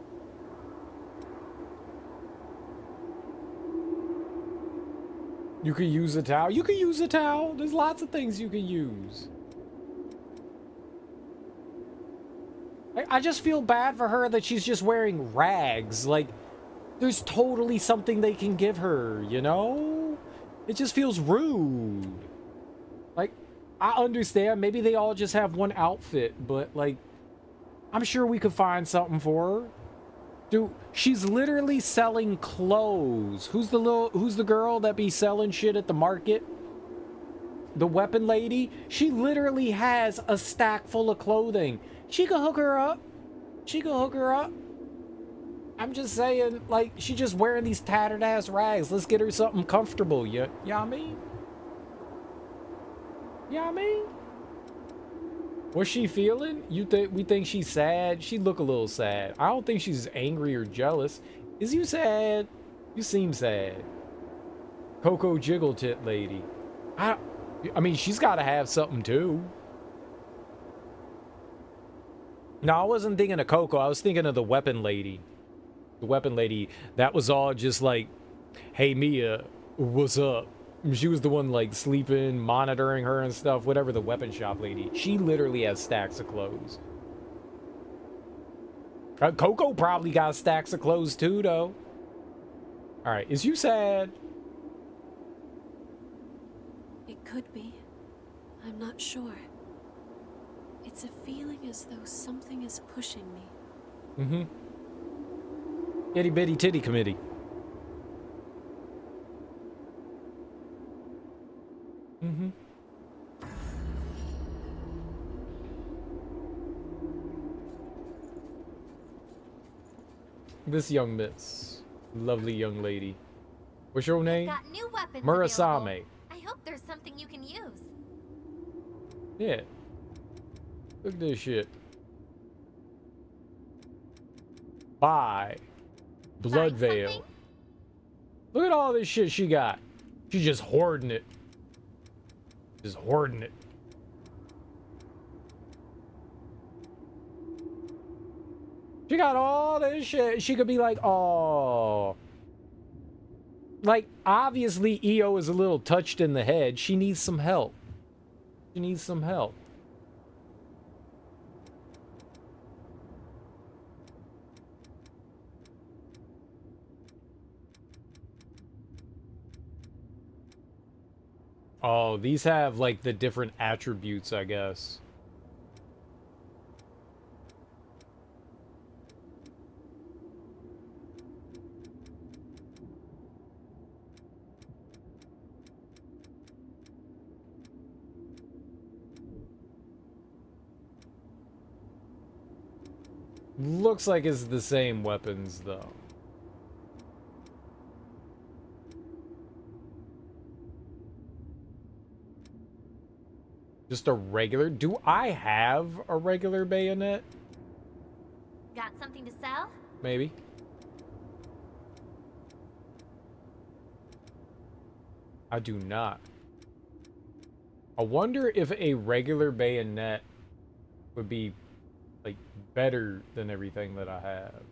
You could use a towel. You could use a towel. There's lots of things you can use. I just feel bad for her that she's just wearing rags. Like, there's totally something they can give her, you know? It just feels rude. Like, I understand. Maybe they all just have one outfit, but, like, I'm sure we could find something for her. Dude, she's literally selling clothes. Who's the girl that be selling shit at the market? The weapon lady? She literally has a stack full of clothing. She could hook her up. She could hook her up. I'm just saying, like, she just wearing these tattered ass rags. Let's get her something comfortable. You know what I mean? You know what I mean? What's she feeling? We think she's sad? She look a little sad. I don't think she's angry or jealous. Is you sad? You seem sad. Coco Jiggle Tit lady. I mean, she's got to have something too. No, I wasn't thinking of Coco. I was thinking of the weapon lady. The weapon lady, that was all just like, hey, Mia, what's up? She was the one like sleeping, monitoring her and stuff, whatever. The weapon shop lady. She literally has stacks of clothes. Coco probably got stacks of clothes too, though. All right, is you sad? It could be. I'm not sure. It's a feeling as though something is pushing me. Mm-hmm. Itty bitty titty committee. Mm-hmm. This young miss. Lovely young lady. What's your name? Got new weapons Murasame. available. I hope there's something you can use. Yeah. Look at this shit. Buy. Blood Veil. Look at all this shit she got. She's just hoarding it. Just hoarding it. She got all this shit. She could be like, oh. Like, obviously, EO is a little touched in the head. She needs some help. She needs some help. Oh, these have, like, the different attributes, I guess. Looks like it's the same weapons, though. Just a regular? Do I have a regular bayonet? Got something to sell? Maybe. I do not. I wonder if a regular bayonet would be, like, better than everything that I have.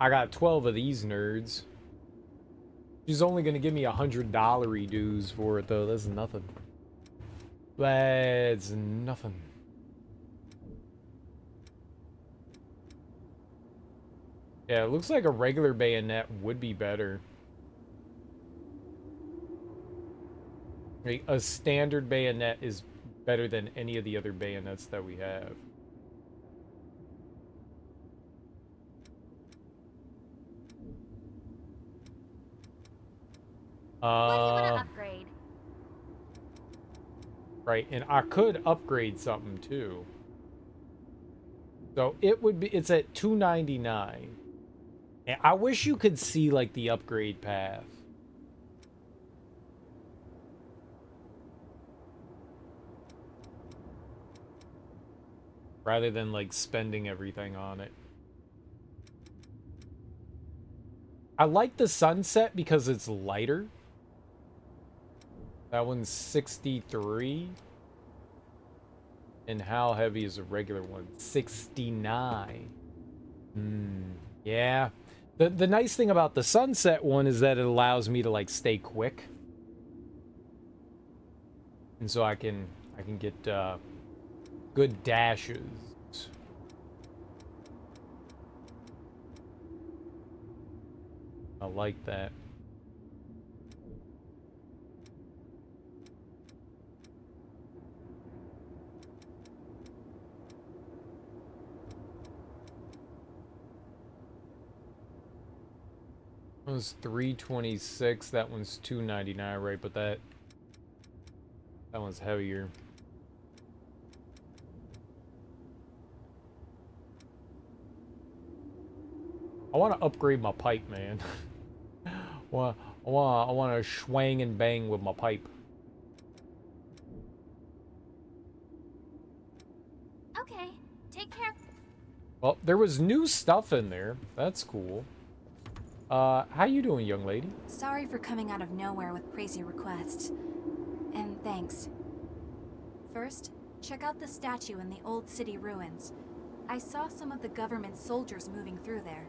I got 12 of these nerds. She's only gonna give me $100 dues for it, though. That's nothing. That's nothing. Yeah, it looks like a regular bayonet would be better. A standard bayonet is better than any of the other bayonets that we have. What do you want to upgrade? Right, and I could upgrade something too. So it would be, it's at $299. And I wish you could see like the upgrade path. Rather than like spending everything on it. I like the Sunset because it's lighter. That one's 63. And how heavy is a regular one? 69. Yeah. The nice thing about the Sunset one is that it allows me to like stay quick. And so I can get good dashes. I like that. That was $326. That one's $299, right? But that one's heavier. I want to upgrade my pipe, man. I want to swing and bang with my pipe. Okay, take care. Well, there was new stuff in there. That's cool. How you doing, young lady? Sorry for coming out of nowhere with crazy requests. And thanks. First, check out the statue in the old city ruins. I saw some of the government soldiers moving through there.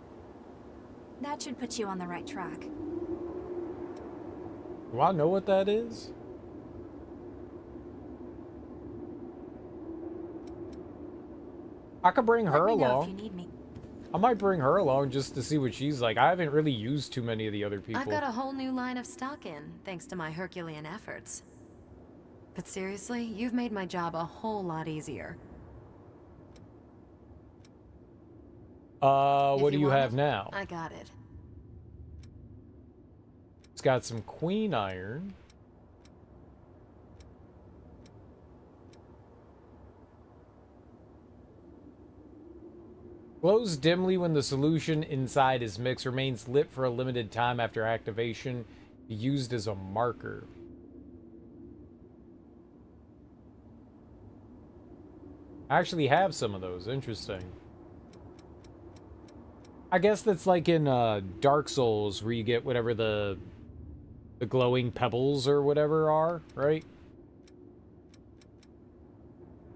That should put you on the right track. Do I know what that is? I could bring her Let me know along. if you need me. I might bring her along just to see what she's like. I haven't really used too many of the other people. I've got a whole new line of stock in, thanks to my Herculean efforts. But seriously, you've made my job a whole lot easier. What do you want have it, now? I got it. It's got some queen iron. Glows dimly when the solution inside is mixed. Remains lit for a limited time after activation. Used as a marker. I actually have some of those. Interesting. I guess that's like in Dark Souls where you get whatever the glowing pebbles or whatever are, right?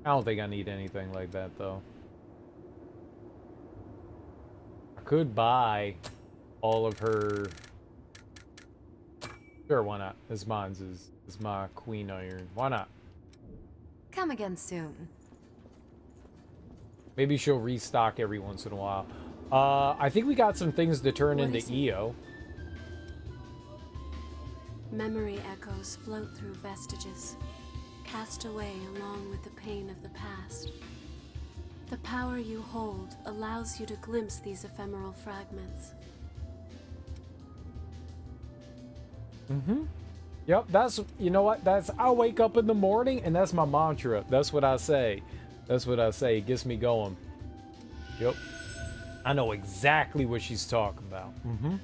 I don't think I need anything like that though. I could buy all of her. Sure, why not? This mine's is my queen iron. Why not? Come again soon. Maybe she'll restock every once in a while. I think we got some things to turn What into is it? EO. Memory echoes float through vestiges, cast away along with the pain of the past. The power you hold allows you to glimpse these ephemeral fragments. Yep, that's, you know what? That's, I wake up in the morning and that's my mantra. That's what I say. That's what I say. It gets me going. Yep. I know exactly what she's talking about. Mm-hmm.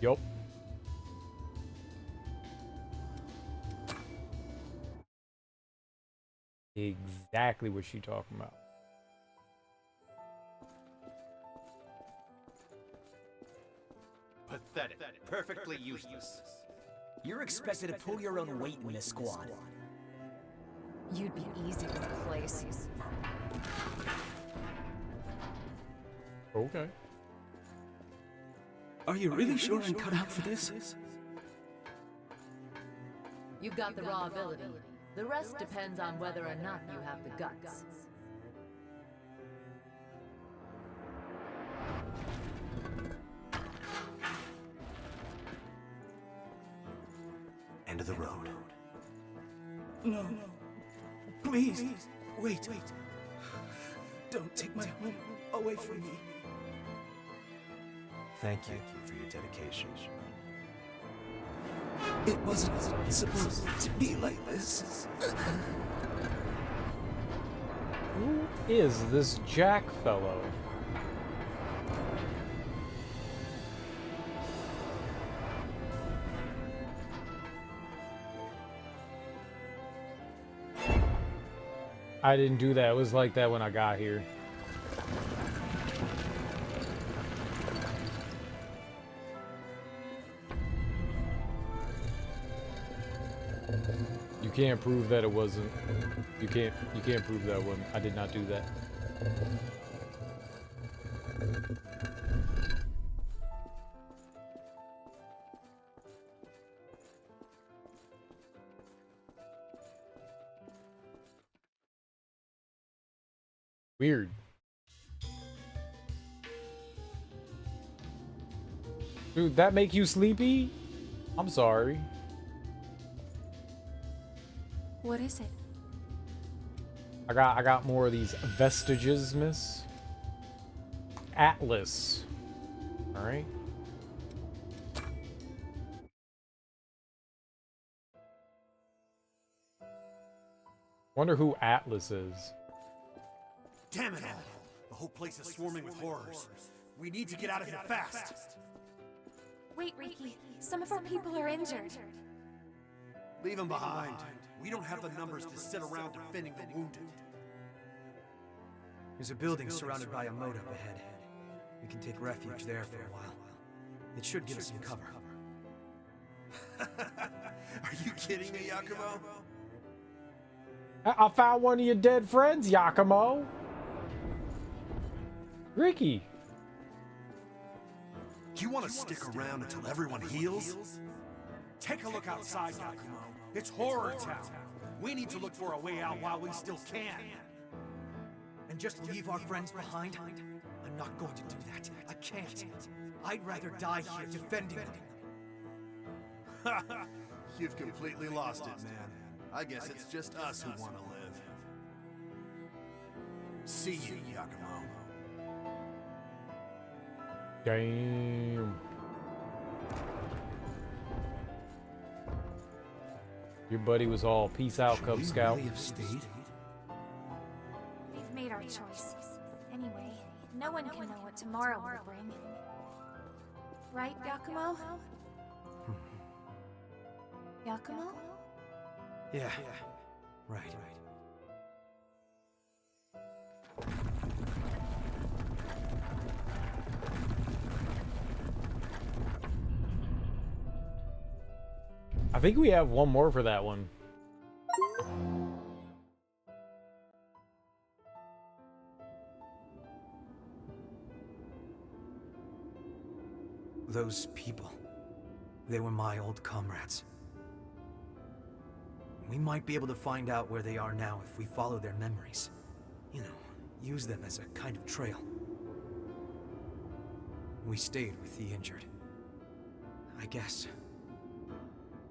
Yep. Exactly what she's talking about. Pathetic. Perfectly useless. You're expected to pull your own weight in this squad. You'd be easy to replace. Okay. Are you really sure I'm cut out for this? You've got the raw ability. The rest depends on whether or not you have the guts. End of the road. No. Please. Wait. Don't take my home away from me. Thank you for your dedication. It wasn't supposed to be like this. Who is this Jack fellow? I didn't do that. It was like that when I got here. You can't prove that it wasn't. You can't prove that one. I did not do that. Weird. Dude, that make you sleepy? I'm sorry. What is it? I got more of these vestiges, miss. Atlas. All right. Wonder who Atlas is. Damn it all! The whole place is swarming with horrors. We need to get out of here fast. Wait, Ricky. Some of our people are injured. Leave them behind. We don't have the numbers to sit around defending the wounded. There's a building surrounded by a moat up ahead. We can take refuge there for a while. It should give us some cover. Are you kidding me, Yakumo? I found one of your dead friends, Yakumo. Ricky. You want to stick around until everyone heals? Take a look outside, Yakumo. It's horror town. We need to look for a way out while we still can. And just leave our friends behind? I'm not going to do that. I can't. I'd rather die here defending them. You've completely lost it, man. I guess it's just us who want to live. See you, Yakumo. Damn. Your buddy was all peace out, Cub Scout. Really have stayed? We've made our choice. Anyway, no one can know what tomorrow will bring. Right, Yakumo? Yakumo? Yeah. Right. I think we have one more for that one. Those people. They were my old comrades. We might be able to find out where they are now if we follow their memories. You know, use them as a kind of trail. We stayed with the injured. I guess.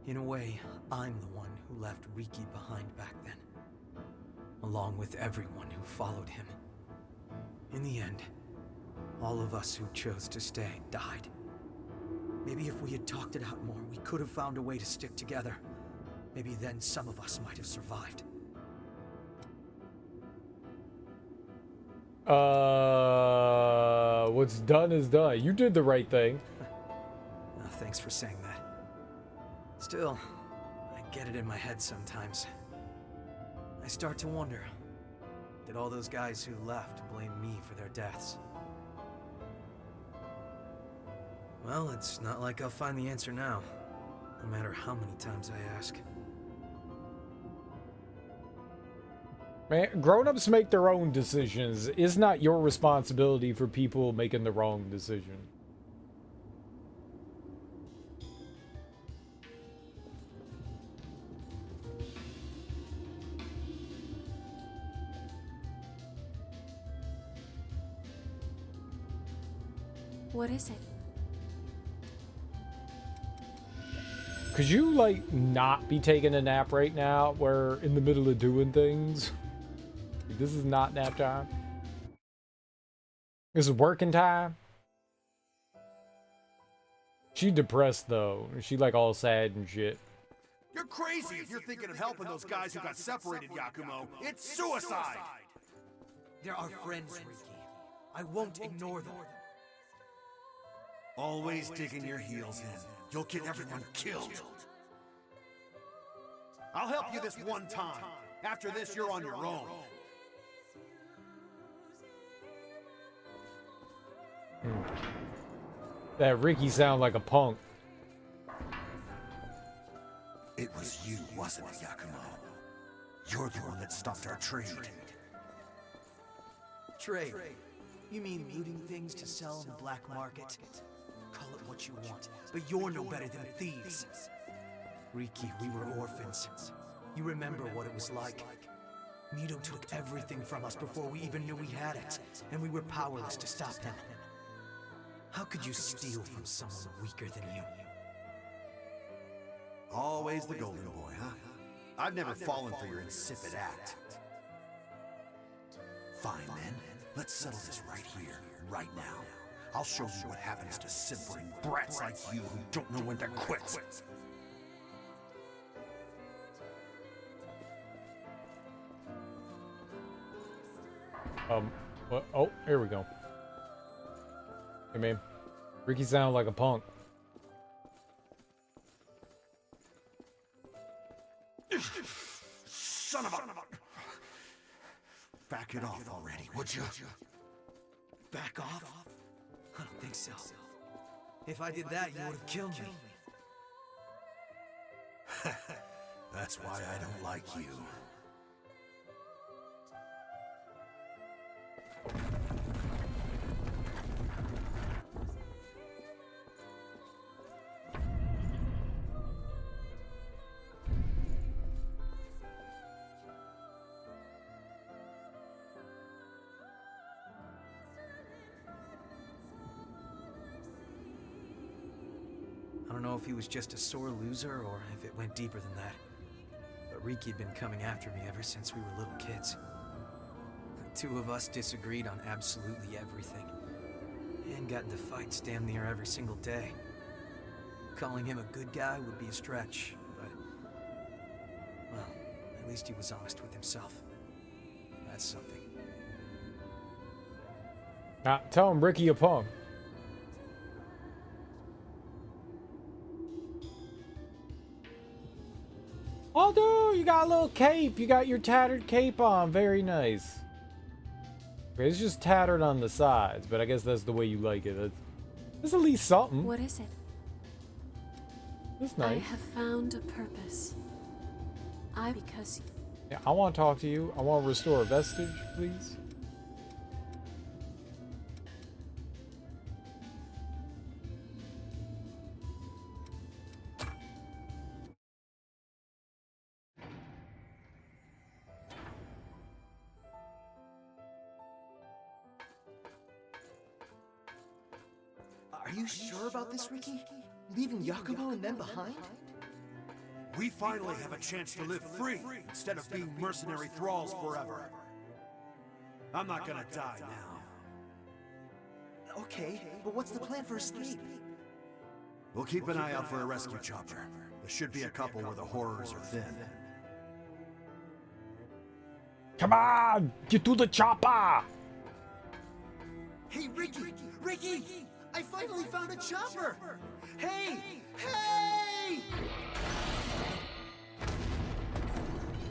In a way, I'm the one who left Riki behind back then. Along with everyone who followed him. In the end, all of us who chose to stay died. Maybe if we had talked it out more, we could have found a way to stick together. Maybe then some of us might have survived. What's done is done. You did the right thing. Thanks for saying that. Still, I get it in my head sometimes. I start to wonder, did all those guys who left blame me for their deaths? Well, it's not like I'll find the answer now, no matter how many times I ask. Man, grown-ups make their own decisions. It's not your responsibility for people making the wrong decision. What is it? Could you, like, not be taking a nap right now? We're in the middle of doing things. This is not nap time. This is working time. She depressed, though. She, like, all sad and shit. You're crazy if you're thinking of helping those guys who got separated, Yakumo. It's suicide! They're our friends, Riki. I won't ignore them. Always digging your heels in. You'll get everyone killed. I'll help you this one time. After this, you're on your own. That Riki sound like a punk. It was you, wasn't it, Yakumo? You're the one that stopped our trade. Trade? You mean looting things to sell on the black market? Call it what you want, but you're no better than thieves. Riki, we were orphans. You remember what it was like. Mido took everything from us before we even knew we had it, and we were powerless to stop him. How could you steal from someone weaker than you? Always the golden boy, huh? I've never fallen for your insipid act. Fine, then. Let's settle this right here, right now. I'll show you what happens to simpering brats like you who don't know when to quit. What? Oh, here we go. Hey, man. Riki sounded like a punk. Son of a... Back it off already, would you? Back off? I don't think so. If I did that, you would have killed me. That's why I don't like you. I don't know if he was just a sore loser or if it went deeper than that. But Riki had been coming after me ever since we were little kids. The two of us disagreed on absolutely everything. And got into fights damn near every single day. Calling him a good guy would be a stretch, but... well, at least he was honest with himself. That's something. Tell him Riki a punk. Oh, dude, you got a little cape. You got your tattered cape on. Very nice. Okay, it's just tattered on the sides, but I guess that's the way you like it. It's at least something. What is it? That's nice. I have found a purpose. Because... yeah, I want to talk to you. I want to restore a vestige, please. Are you sure about this, Riki? Leaving Yakumo and them behind? We finally have a chance to live free instead of being mercenary thralls forever. I'm not gonna die now. Okay, but what's the plan for escape? We'll keep an eye out for a rescue chopper. There should be a couple where the horrors are thin. Come on! Get to the chopper! Hey, Ricky! Ricky! I finally found a chopper! Hey! Hey!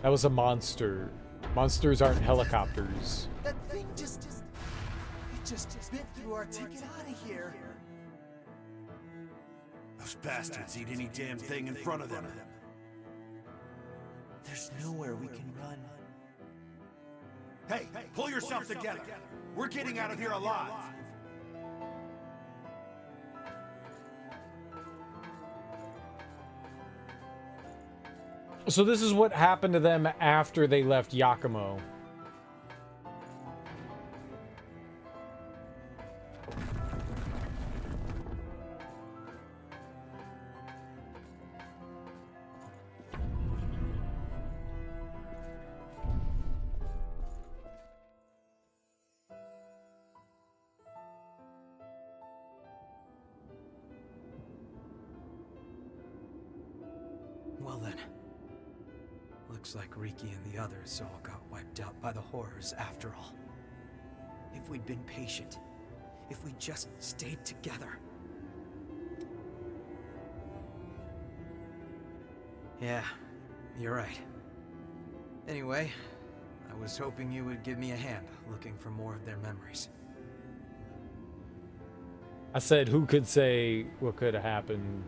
That was a monster. Monsters aren't helicopters. That thing just bit through our ticket out of here. Those bastards eat any damn thing in front of them. There's nowhere we can run. Hey, pull yourself together. We're getting out of here alive. So this is what happened to them after they left Yakumo. Well then. Looks like Riki and the others all got wiped out by the horrors after all. If we'd been patient, if we just stayed together. Yeah, you're right. Anyway, I was hoping you would give me a hand looking for more of their memories. I said, who could say what could have happened?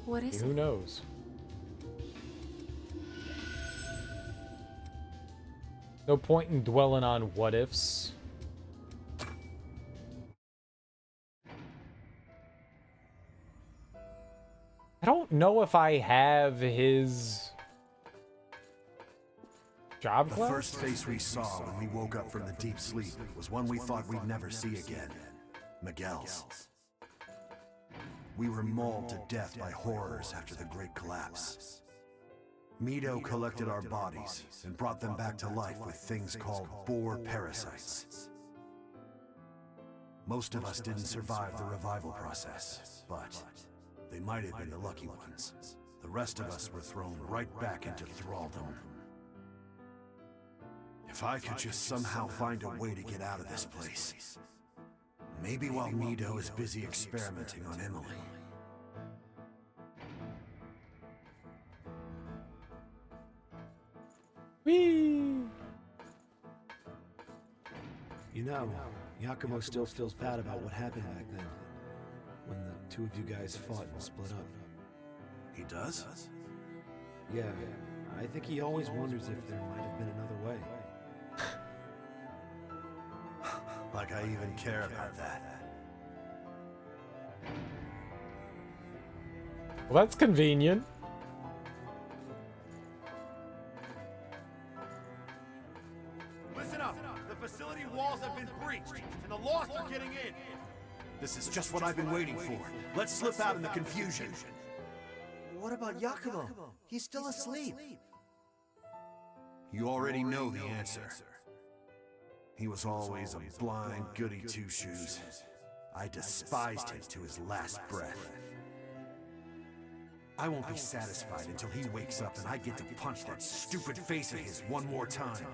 What is Who it? knows? No point in dwelling on what ifs. I don't know if I have his job The class? first face we saw when we woke up from the deep sleep was one we thought we'd never see again. Miguel's. We were mauled to death by horrors after the Great Collapse. Mido collected our bodies and brought them back to life with things called boar parasites. Most of us didn't survive the revival process, but they might have been the lucky ones. The rest of us were thrown right back into thraldom. If I could just somehow find a way to get out of this place. Maybe while Mido is busy experimenting on Emily. Whee! You know, Yakumo still feels bad about what happened back then, when the two of you guys fought and split up. He does? Yeah, I think he always wonders if there might have been another way. Like I even care about that. Well, that's convenient. Listen up! The facility walls have been breached, and the Lost are getting in! This is just what I've been waiting for. Let's slip out in the confusion. What about Yakumo? He's still asleep. You already know the answer. He was always a blind goody two-shoes. I despised him to his last breath. I won't be satisfied until he wakes up and I get to punch that stupid face of his one more time.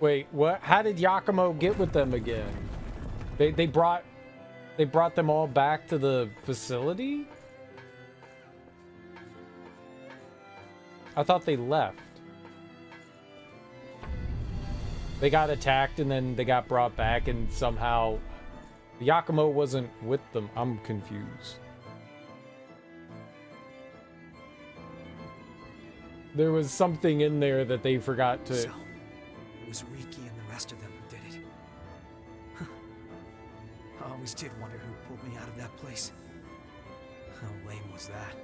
Wait, what? How did Yakumo get with them again? They brought them all back to the facility? I thought they left. They got attacked and then they got brought back and somehow Yakumo wasn't with them. I'm confused. There was something in there that they forgot to... So, it was Riki and the rest of them who did it. I always did wonder who pulled me out of that place. How lame was that?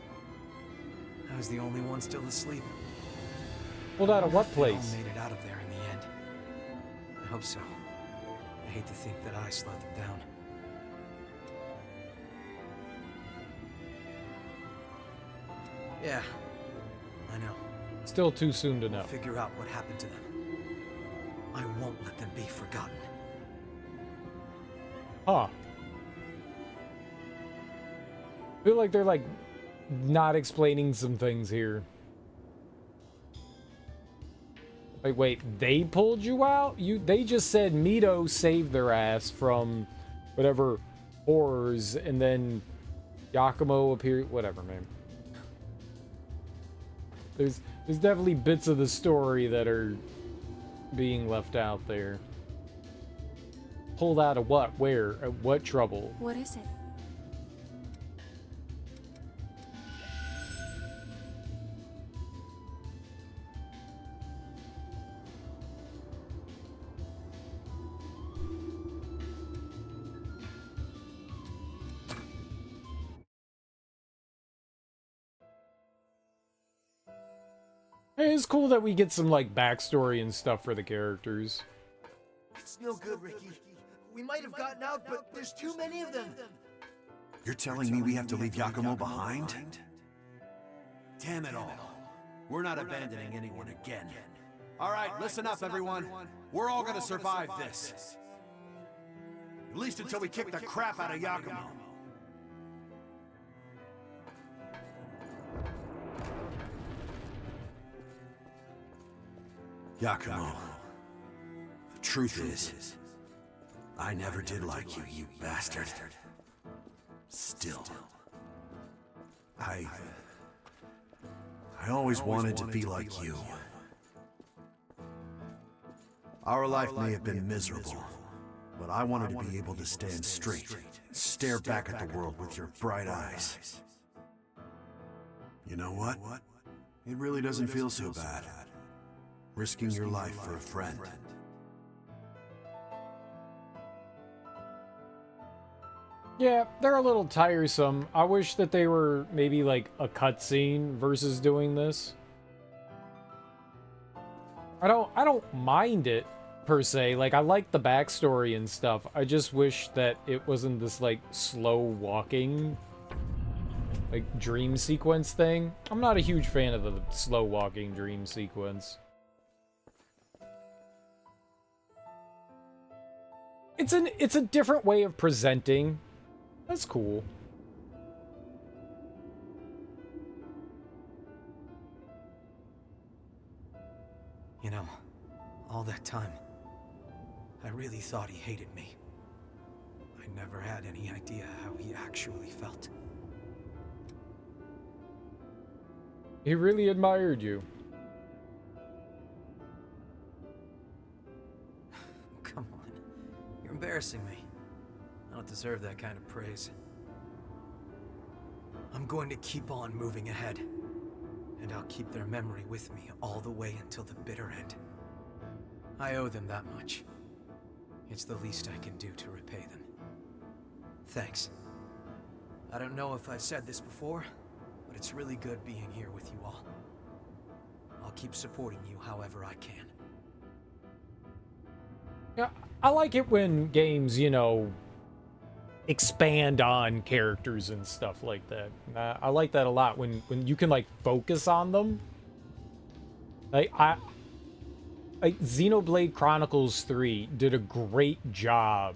I was the only one still asleep. Pulled out of what They place? all made it out of there in the end. I hope so. I hate to think that I slowed them down. Yeah, I know. Still too soon to know. We'll figure out what happened to them. I won't let them be forgotten. Huh. I feel like they're like not explaining some things here. Like, wait, they pulled you out? They just said Mito saved their ass from whatever horrors, and then Yakumo appeared. Whatever, man. There's definitely bits of the story that are being left out there. Pulled out of what? Where? What trouble? What is it? It's cool that we get some, like, backstory and stuff for the characters. It's no good, Ricky. We might have gotten out, but there's too many of them. You're telling me we have to leave Yakumo behind? Damn it all. We're not abandoning anyone again. All right, listen up, everyone. We're all gonna survive this. At least until we kick the crap out of Yakumo. Yakumo, the truth is, I never did like you, you bastard. Still, I always wanted to be like you. Our life may have been miserable, but I wanted to be able to stand straight and stare back at the world with your bright eyes. You know what? It really doesn't feel so bad. Risking your life for a friend. Yeah, they're a little tiresome. I wish that they were maybe like a cutscene versus doing this. I don't mind it per se. Like, I like the backstory and stuff. I just wish that it wasn't this like slow walking like dream sequence thing. I'm not a huge fan of the slow walking dream sequence. It's a different way of presenting. That's cool. You know, all that time, I really thought he hated me. I never had any idea how he actually felt. He really admired you. Come on. You're embarrassing me. I don't deserve that kind of praise. I'm going to keep on moving ahead. And I'll keep their memory with me all the way until the bitter end. I owe them that much. It's the least I can do to repay them. Thanks. I don't know if I've said this before, but it's really good being here with you all. I'll keep supporting you however I can. Yeah, I like it when games, you know, expand on characters and stuff like that. I like that a lot when you can like focus on them. Like Xenoblade Chronicles 3 did a great job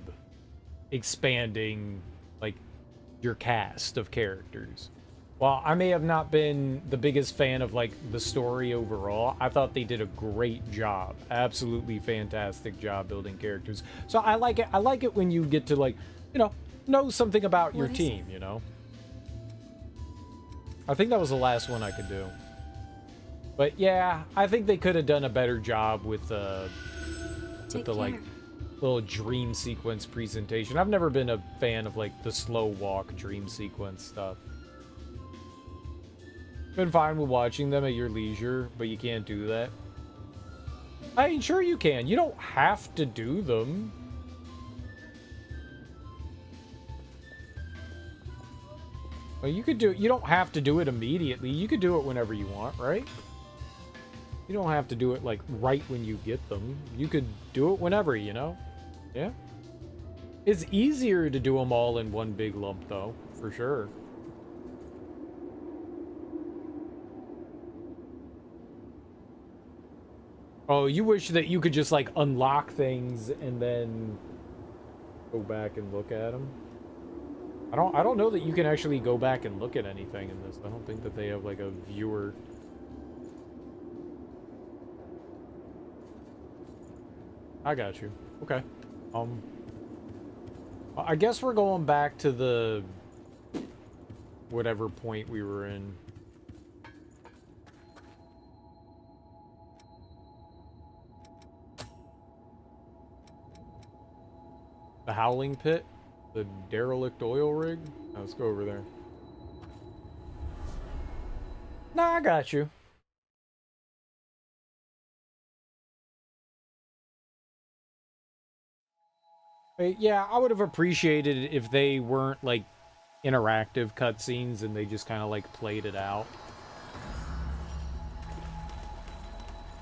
expanding like your cast of characters. While I may have not been the biggest fan of like the story overall, I thought they did a great job. Absolutely fantastic job building characters. So I like it. I like it when you get to like, you know something about your team, you know? I think that was the last one I could do. But yeah, I think they could have done a better job with the like little dream sequence presentation. I've never been a fan of like the slow walk dream sequence stuff. Been fine with watching them at your leisure, but you can't do that. I mean, sure you can. You don't have to do them. Well, you could do it. You don't have to do it immediately. You could do it whenever you want, right? You don't have to do it like right when you get them. You could do it whenever, you know? Yeah. It's easier to do them all in one big lump, though, for sure. Oh, you wish that you could just like unlock things and then go back and look at them? I don't know that you can actually go back and look at anything in this. I don't think that they have like a viewer. I got you. Okay. I guess we're going back to the whatever point we were in. The Howling Pit? The derelict oil rig? Let's go over there. Nah, I got you. Yeah, I would have appreciated it if they weren't, like, interactive cutscenes and they just kind of, like, played it out.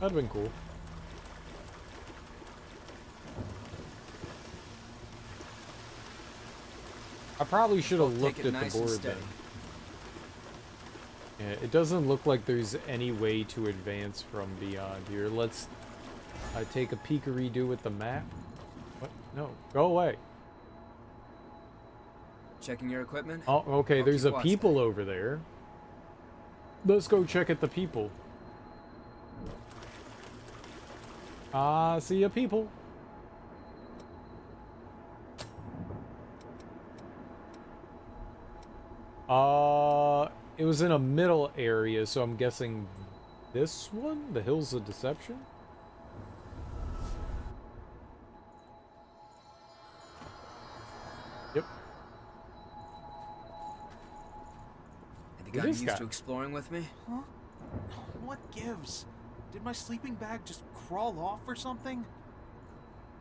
That'd have been cool. I probably should have looked at the board then. Yeah, it doesn't look like there's any way to advance from beyond here. Let's take a peek-a-redo at the map. What? No, go away. Checking your equipment? Oh, okay, there's a people over there. Let's go check at the people. Ah, see a people. It was in a middle area, so I'm guessing this one? The Hills of Deception? Yep. Have you gotten used to exploring with me? Huh? What gives? Did my sleeping bag just crawl off or something?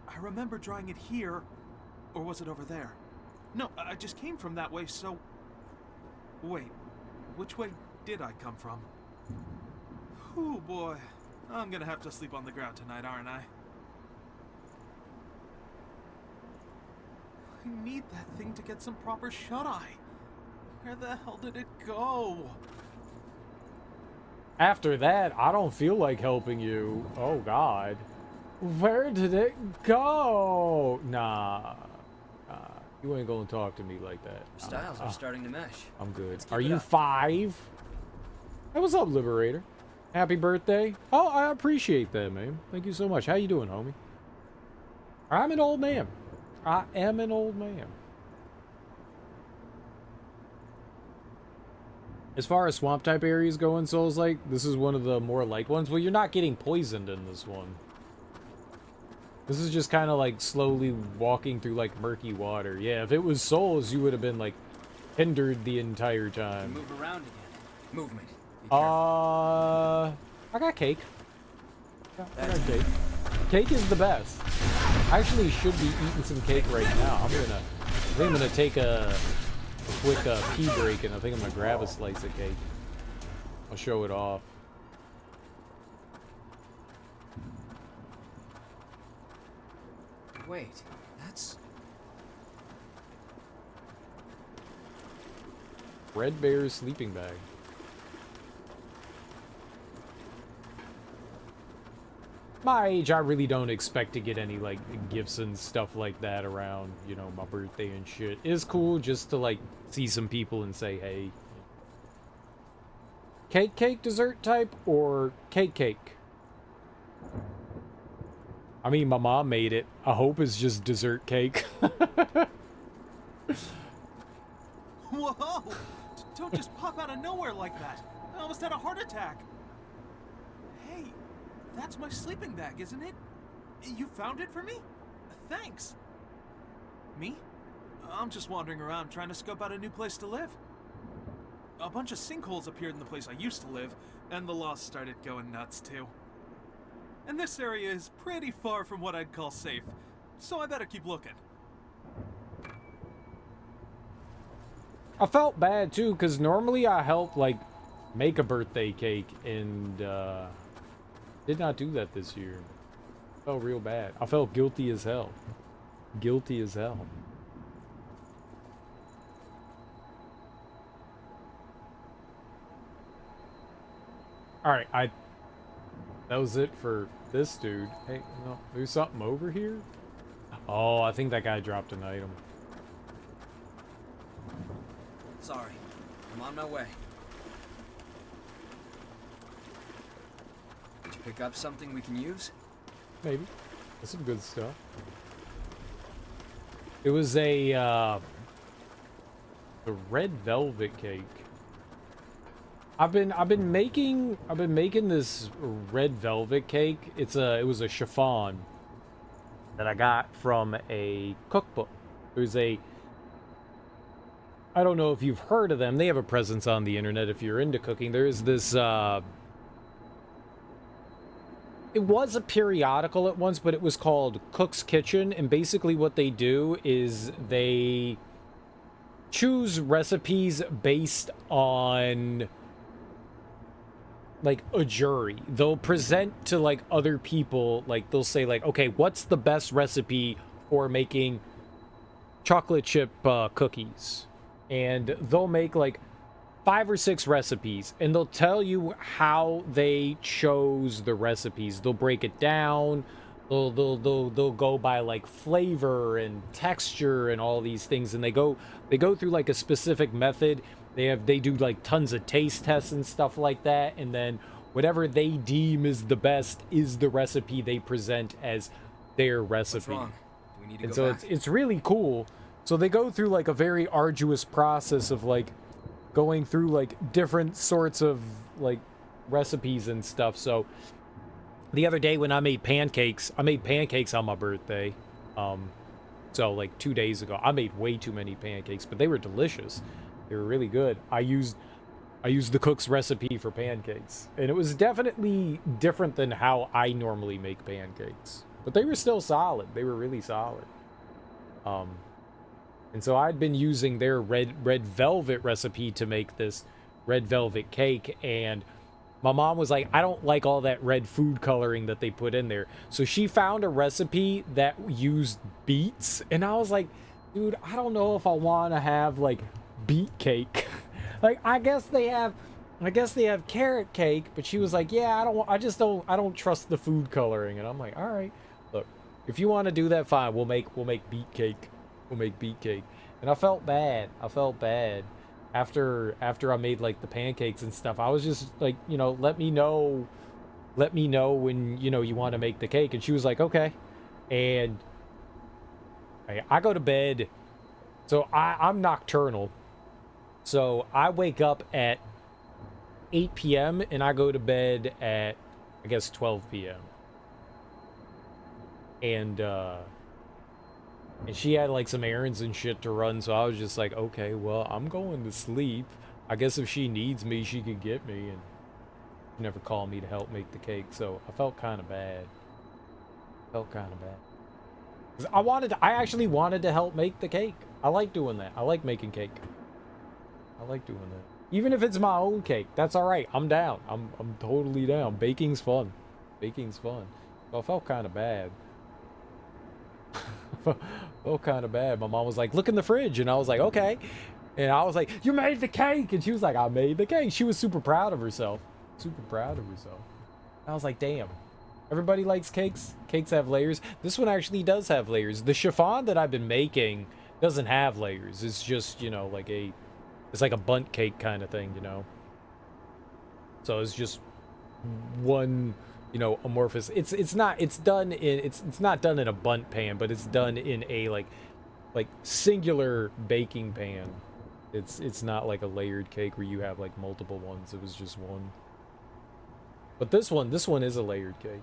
I remember drawing it here, or was it over there? No, I just came from that way, so... Wait, which way did I come from? Oh boy, I'm gonna have to sleep on the ground tonight, aren't I? I need that thing to get some proper shut-eye. Where the hell did it go? After that, I don't feel like helping you. Oh god. Where did it go? Nah. You ain't gonna talk to me like that. Styles are starting to mesh. I'm good. Are you 5? Hey, what's up, Liberator? Happy birthday. Oh, I appreciate that, man. Thank you so much. How you doing, homie? I'm an old man. I am an old man. As far as swamp type areas go in Souls, like, this is one of the more light ones. Well, you're not getting poisoned in this one. This is just kind of like slowly walking through like murky water. Yeah, if it was Souls, you would have been like hindered the entire time. Move around again. Movement. I got cake. Yeah, I got cake. Cake is the best. I actually should be eating some cake right now. I think I'm gonna take a quick pee break, and I think I'm gonna grab a slice of cake. I'll show it off. Wait, that's... Red Bear's sleeping bag. My age, I really don't expect to get any, like, gifts and stuff like that around, you know, my birthday and shit. It's cool just to, like, see some people and say, hey. Cake dessert type or cake? I mean, my mom made it. I hope it's just dessert cake. Whoa! Don't just pop out of nowhere like that. I almost had a heart attack. Hey, that's my sleeping bag, isn't it? You found it for me? Thanks. Me? I'm just wandering around trying to scope out a new place to live. A bunch of sinkholes appeared in the place I used to live, and the Lost started going nuts too. And this area is pretty far from what I'd call safe, so I better keep looking. I felt bad too, because normally I help, like, make a birthday cake, and did not do that this year. Felt real bad. I felt guilty as hell. Guilty as hell. Alright, That was it for this dude. Hey, no, there's something over here? Oh, I think that guy dropped an item. Sorry. I'm on my way. Did you pick up something we can use? Maybe. That's some good stuff. It was a, the red velvet cake. I've been making this red velvet cake. It was a chiffon that I got from a cookbook. There's a, I don't know if you've heard of them. They have a presence on the internet if you're into cooking. There's this, it was a periodical at once, but it was called Cook's Kitchen, and basically what they do is they choose recipes based on, like, a jury. They'll present to, like, other people, like, they'll say, like, okay, what's the best recipe for making chocolate chip cookies? And they'll make, like, 5 or 6 recipes, and they'll tell you how they chose the recipes. They'll break it down. They'll go by, like, flavor and texture and all these things, and they go through, like, a specific method. They do, like, tons of taste tests and stuff like that, and then whatever they deem is the best is the recipe they present as their recipe. What's wrong? Do we need to And go so back? it's really cool. So they go through, like, a very arduous process of, like, going through, like, different sorts of, like, recipes and stuff. So the other day when I made pancakes on my birthday. So, like, 2 days ago, I made way too many pancakes, but they were delicious. They were really good. I used the cook's recipe for pancakes, and it was definitely different than how I normally make pancakes, but they were still solid. They were really solid. And so I'd been using their red velvet recipe to make this red velvet cake, and my mom was like, I don't like all that red food coloring that they put in there. So she found a recipe that used beets, and I was like, dude, I don't know if I want to have, like, beet cake. Like, I guess they have carrot cake, but she was like, yeah, I don't trust the food coloring. And I'm like, all right, look, if you want to do that, fine. We'll make beet cake. We'll make beet cake. And I felt bad. After I made, like, the pancakes and stuff. I was just like, you know, let me know when, you know, you want to make the cake. And she was like, okay. And I go to bed. So I'm nocturnal. So I wake up at 8 p.m. and I go to bed at, I guess, 12 p.m. And she had, like, some errands and shit to run, so I was just like, okay, well, I'm going to sleep. I guess if she needs me, she could get me, and she never called me to help make the cake, so I felt kind of bad. 'Cause I actually wanted to help make the cake. I like doing that. I like making cake. I like doing that. Even if it's my own cake, that's all right. I'm down. I'm totally down. Baking's fun. So I felt kind of bad. My mom was like, look in the fridge, and I was like, okay. And I was like, you made the cake, and she was like, I made the cake. She was super proud of herself. I was like, damn. Everybody likes cakes. Cakes have layers. This one actually does have layers. The chiffon that I've been making doesn't have layers. It's just, you know, it's like a bundt cake kind of thing, you know. So it's just one, you know, amorphous. It's not done in a bundt pan, but it's done in a like singular baking pan. It's not like a layered cake where you have, like, multiple ones. It was just one. But this one is a layered cake.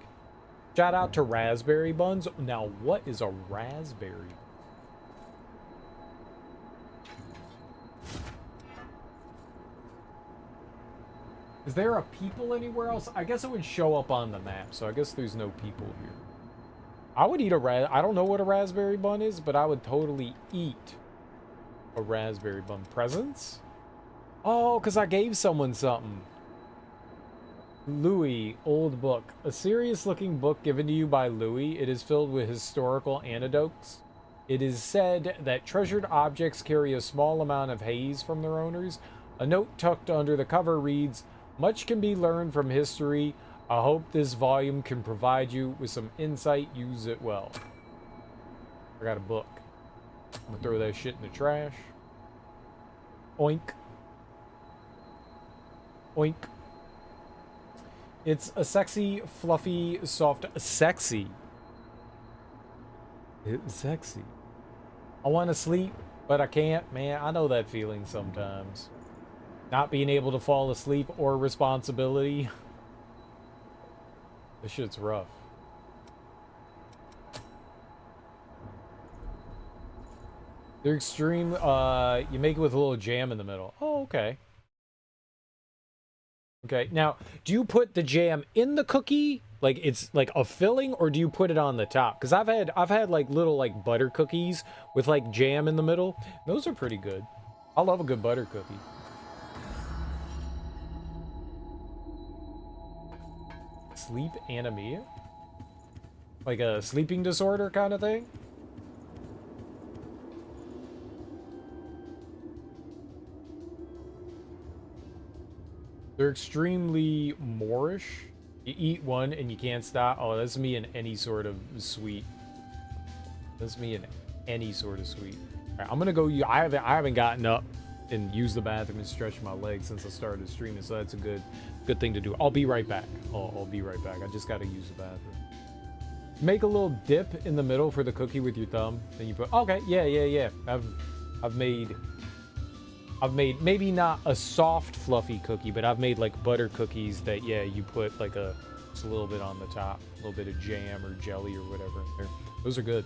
Shout out to raspberry buns. Now, what is a raspberry? Is there a people anywhere else? I guess it would show up on the map, so I guess there's no people here. I would eat I don't know what a raspberry bun is, but I would totally eat a raspberry bun. Presents? Oh, because I gave someone something. Louis, old book. A serious-looking book given to you by Louis. It is filled with historical anecdotes. It is said that treasured objects carry a small amount of haze from their owners. A note tucked under the cover reads, much can be learned from history I hope this volume can provide you with some insight. Use it well. I got a book. I'm gonna throw that shit in the trash. Oink. Oink. It's a sexy, fluffy, soft... Sexy. It's sexy. I want to sleep, but I can't. Man, I know that feeling sometimes. Not being able to fall asleep or responsibility. This shit's rough. They're extreme. You make it with a little jam in the middle. Oh, okay. Okay, now, do you put the jam in the cookie? Like it's like a filling, or do you put it on the top? Because I've had like little like butter cookies with like jam in the middle. Those are pretty good. I love a good butter cookie. Sleep anemia? Like a sleeping disorder kind of thing? They're extremely Moorish. You eat one and you can't stop. Oh, that's me in any sort of sweet. That's me in any sort of sweet. All right, I'm gonna go. I haven't gotten up and used the bathroom and stretched my legs since I started streaming, so that's a good thing to do. I'll be right back. I'll be right back. I just gotta use the bathroom. Make a little dip in the middle for the cookie with your thumb. Then you put. Okay, yeah. I've made maybe not a soft fluffy cookie, but I've made like butter cookies that, yeah, you put like just a little bit on the top, a little bit of jam or jelly or whatever in there. Those are good.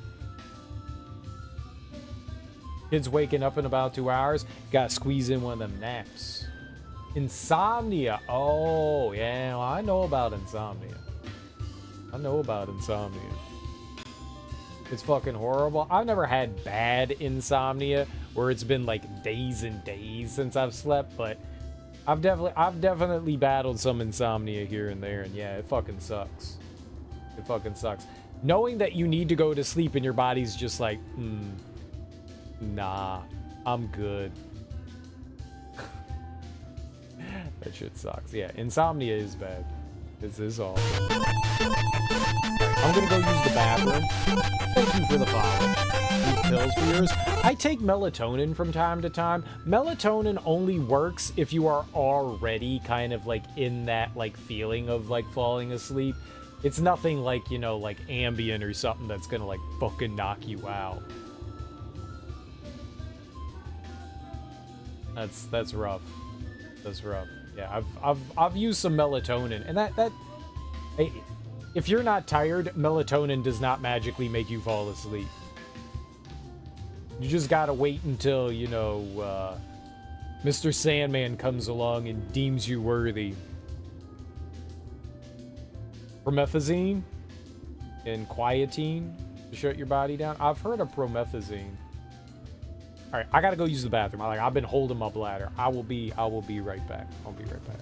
Kids waking up in about 2 hours, gotta squeeze in one of them naps. Insomnia. Oh, yeah, well, I know about insomnia. It's fucking horrible. I've never had bad insomnia where it's been like days and days since I've slept, but I've definitely battled some insomnia here and there, and yeah, it fucking sucks. It fucking sucks. Knowing that you need to go to sleep and your body's just like, nah, I'm good. That shit sucks. Yeah, insomnia is bad. This is awful. I'm gonna go use the bathroom. Thank you for the follow. These pills for yours. I take melatonin from time to time. Melatonin only works if you are already kind of like in that like feeling of like falling asleep. It's nothing like, you know, like Ambien or something that's gonna like fucking knock you out. That's rough. That's rough. Yeah, I've used some melatonin, and that if you're not tired, melatonin does not magically make you fall asleep. You just gotta wait until, you know, Mr. Sandman comes along and deems you worthy. Promethazine and quietine to shut your body down. I've heard of promethazine. All right, I gotta go use the bathroom. I've been holding my bladder. I will be right back. I'll be right back.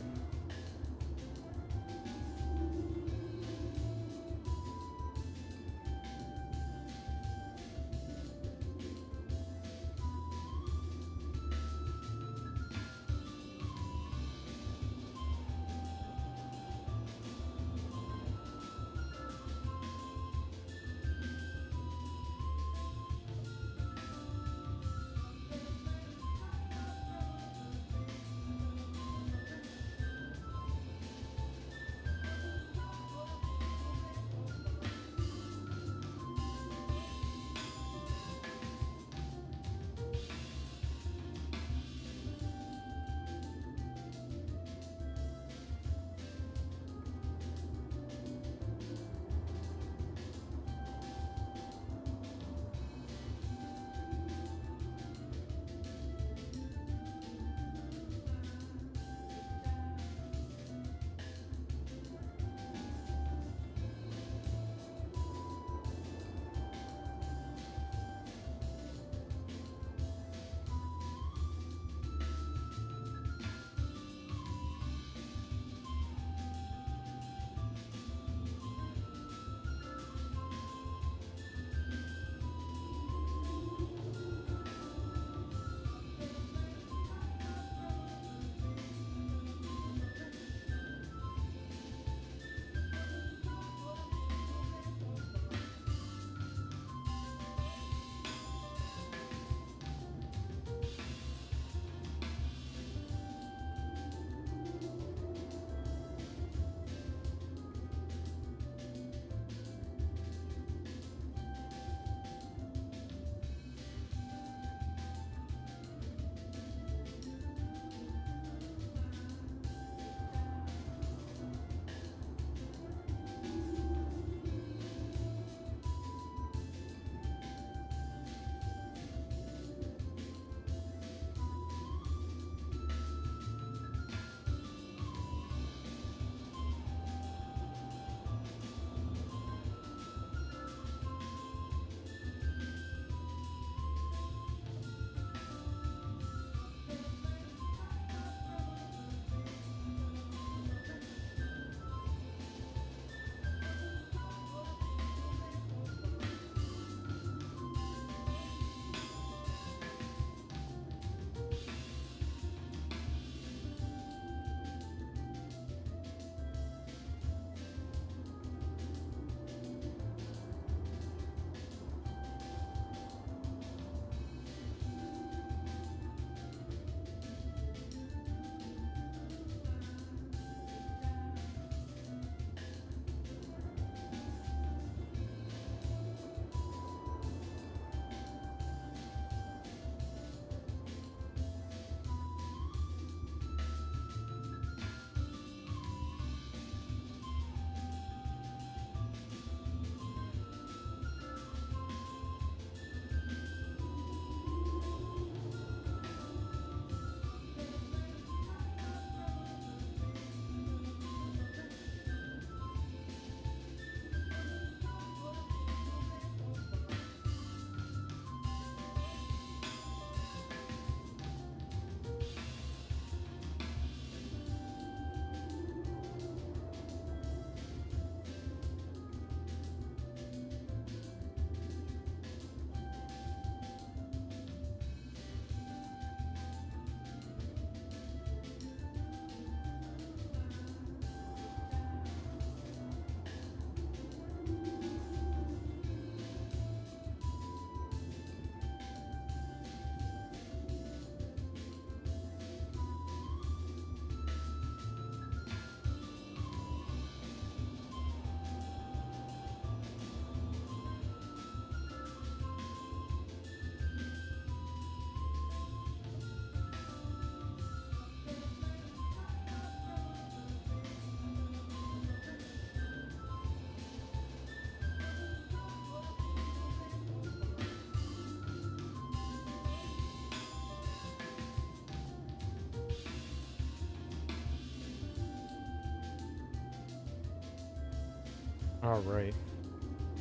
All right.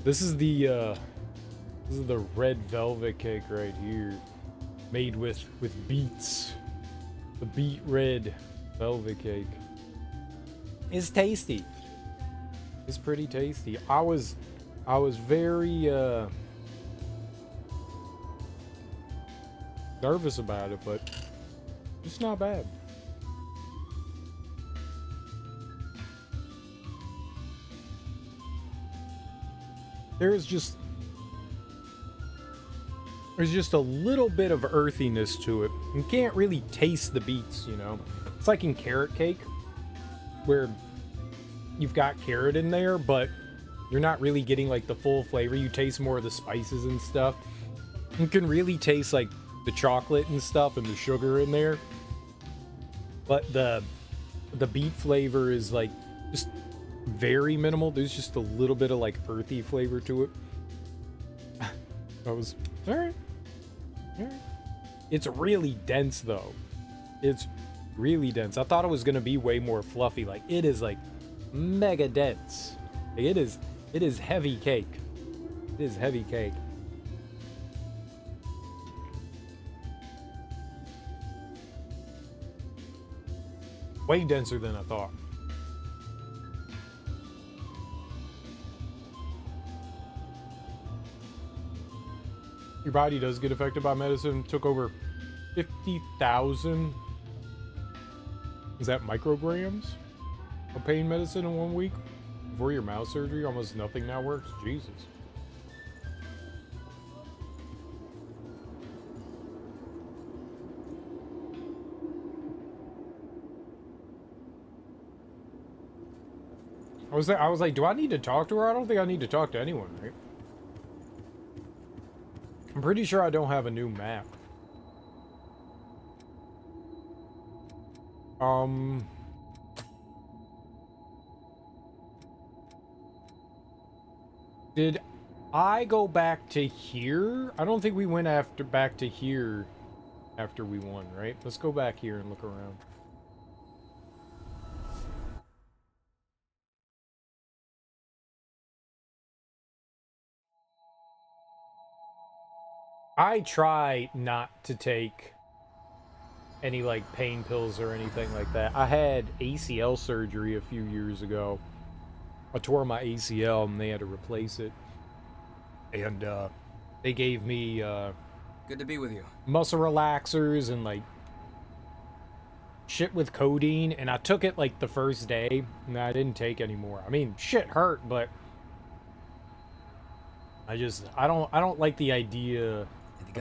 This is the red velvet cake right here, made with beets. The beet red velvet cake. It's tasty. It's pretty tasty. I was very nervous about it, but it's not bad. There's just a little bit of earthiness to it. You can't really taste the beets, you know. It's like in carrot cake, where you've got carrot in there, but you're not really getting like the full flavor. You taste more of the spices and stuff. You can really taste like the chocolate and stuff and the sugar in there. But the beet flavor is like just very minimal. There's just a little bit of like earthy flavor to it. That was all right. It's really dense though. It's really dense. I thought it was gonna be way more fluffy. Like it is like mega dense. Like, it is heavy cake. It is heavy cake. Way denser than I thought. Your body does get affected by medicine. Took over 50,000. Is that micrograms of pain medicine in 1 week? Before your mouth surgery, almost nothing now works. Jesus. I was like, do I need to talk to her? I don't think I need to talk to anyone, right? I'm pretty sure I don't have a new map. Did I go back to here? I don't think we went back to here after we won, right? Let's go back here and look around. I try not to take any like pain pills or anything like that. I had ACL surgery a few years ago. I tore my ACL and they had to replace it. And they gave me good to be with you. Muscle relaxers and like shit with codeine, and I took it like the first day and I didn't take any more. I mean, shit hurt, but I don't like the idea of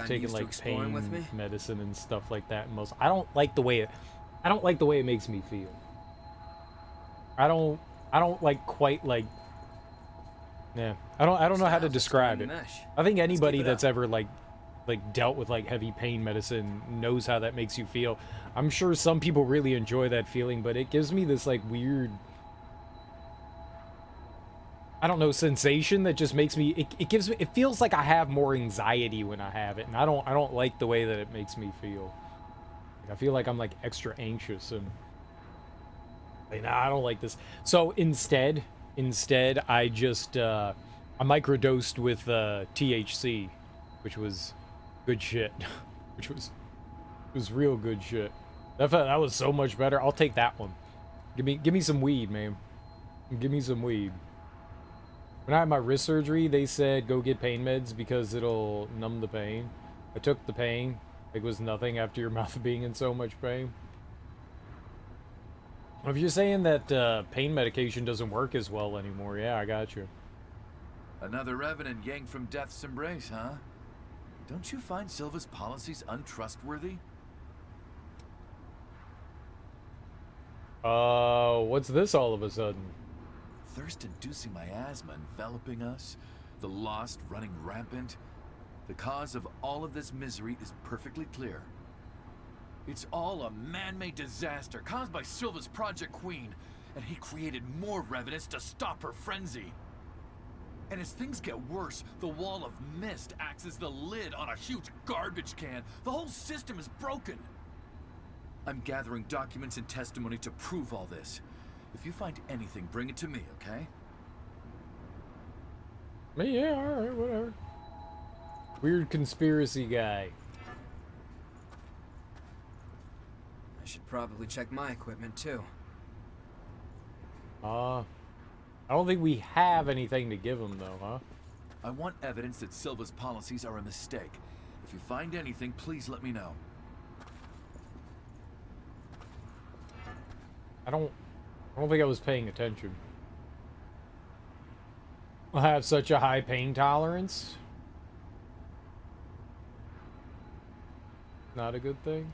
taking like pain medicine and stuff like that. I don't like the way it makes me feel. I don't like quite like, yeah. I don't know how to describe it. I think anybody that's ever like dealt with like heavy pain medicine knows how that makes you feel. I'm sure some people really enjoy that feeling, but it gives me this like weird, I don't know, sensation that just makes me, it feels like I have more anxiety when I have it, and I don't like the way that it makes me feel. I feel like I'm like extra anxious, and like, nah, I don't like this. So instead I just I microdosed with THC, which was good shit. Which was real good shit. That was so much better. I'll take that one. Give me some weed, man. Give me some weed. When I had my wrist surgery, they said go get pain meds because it'll numb the pain. I took the pain. It was nothing after your mouth being in so much pain. If you're saying that pain medication doesn't work as well anymore, yeah, I got you. Another revenant yanked from death's embrace, huh? Don't you find Silva's policies untrustworthy? What's this all of a sudden? Thirst-inducing miasma enveloping us, the lost running rampant. The cause of all of this misery is perfectly clear. It's all a man-made disaster caused by Silva's Project Queen, and he created more revenants to stop her frenzy. And as things get worse, the wall of mist acts as the lid on a huge garbage can. The whole system is broken. I'm gathering documents and testimony to prove all this. If you find anything, bring it to me, okay? Yeah, alright, whatever. Weird conspiracy guy. I should probably check my equipment too. I don't think we have anything to give him though, huh? I want evidence that Silva's policies are a mistake. If you find anything, please let me know. I don't think I was paying attention. I have such a high pain tolerance. Not a good thing.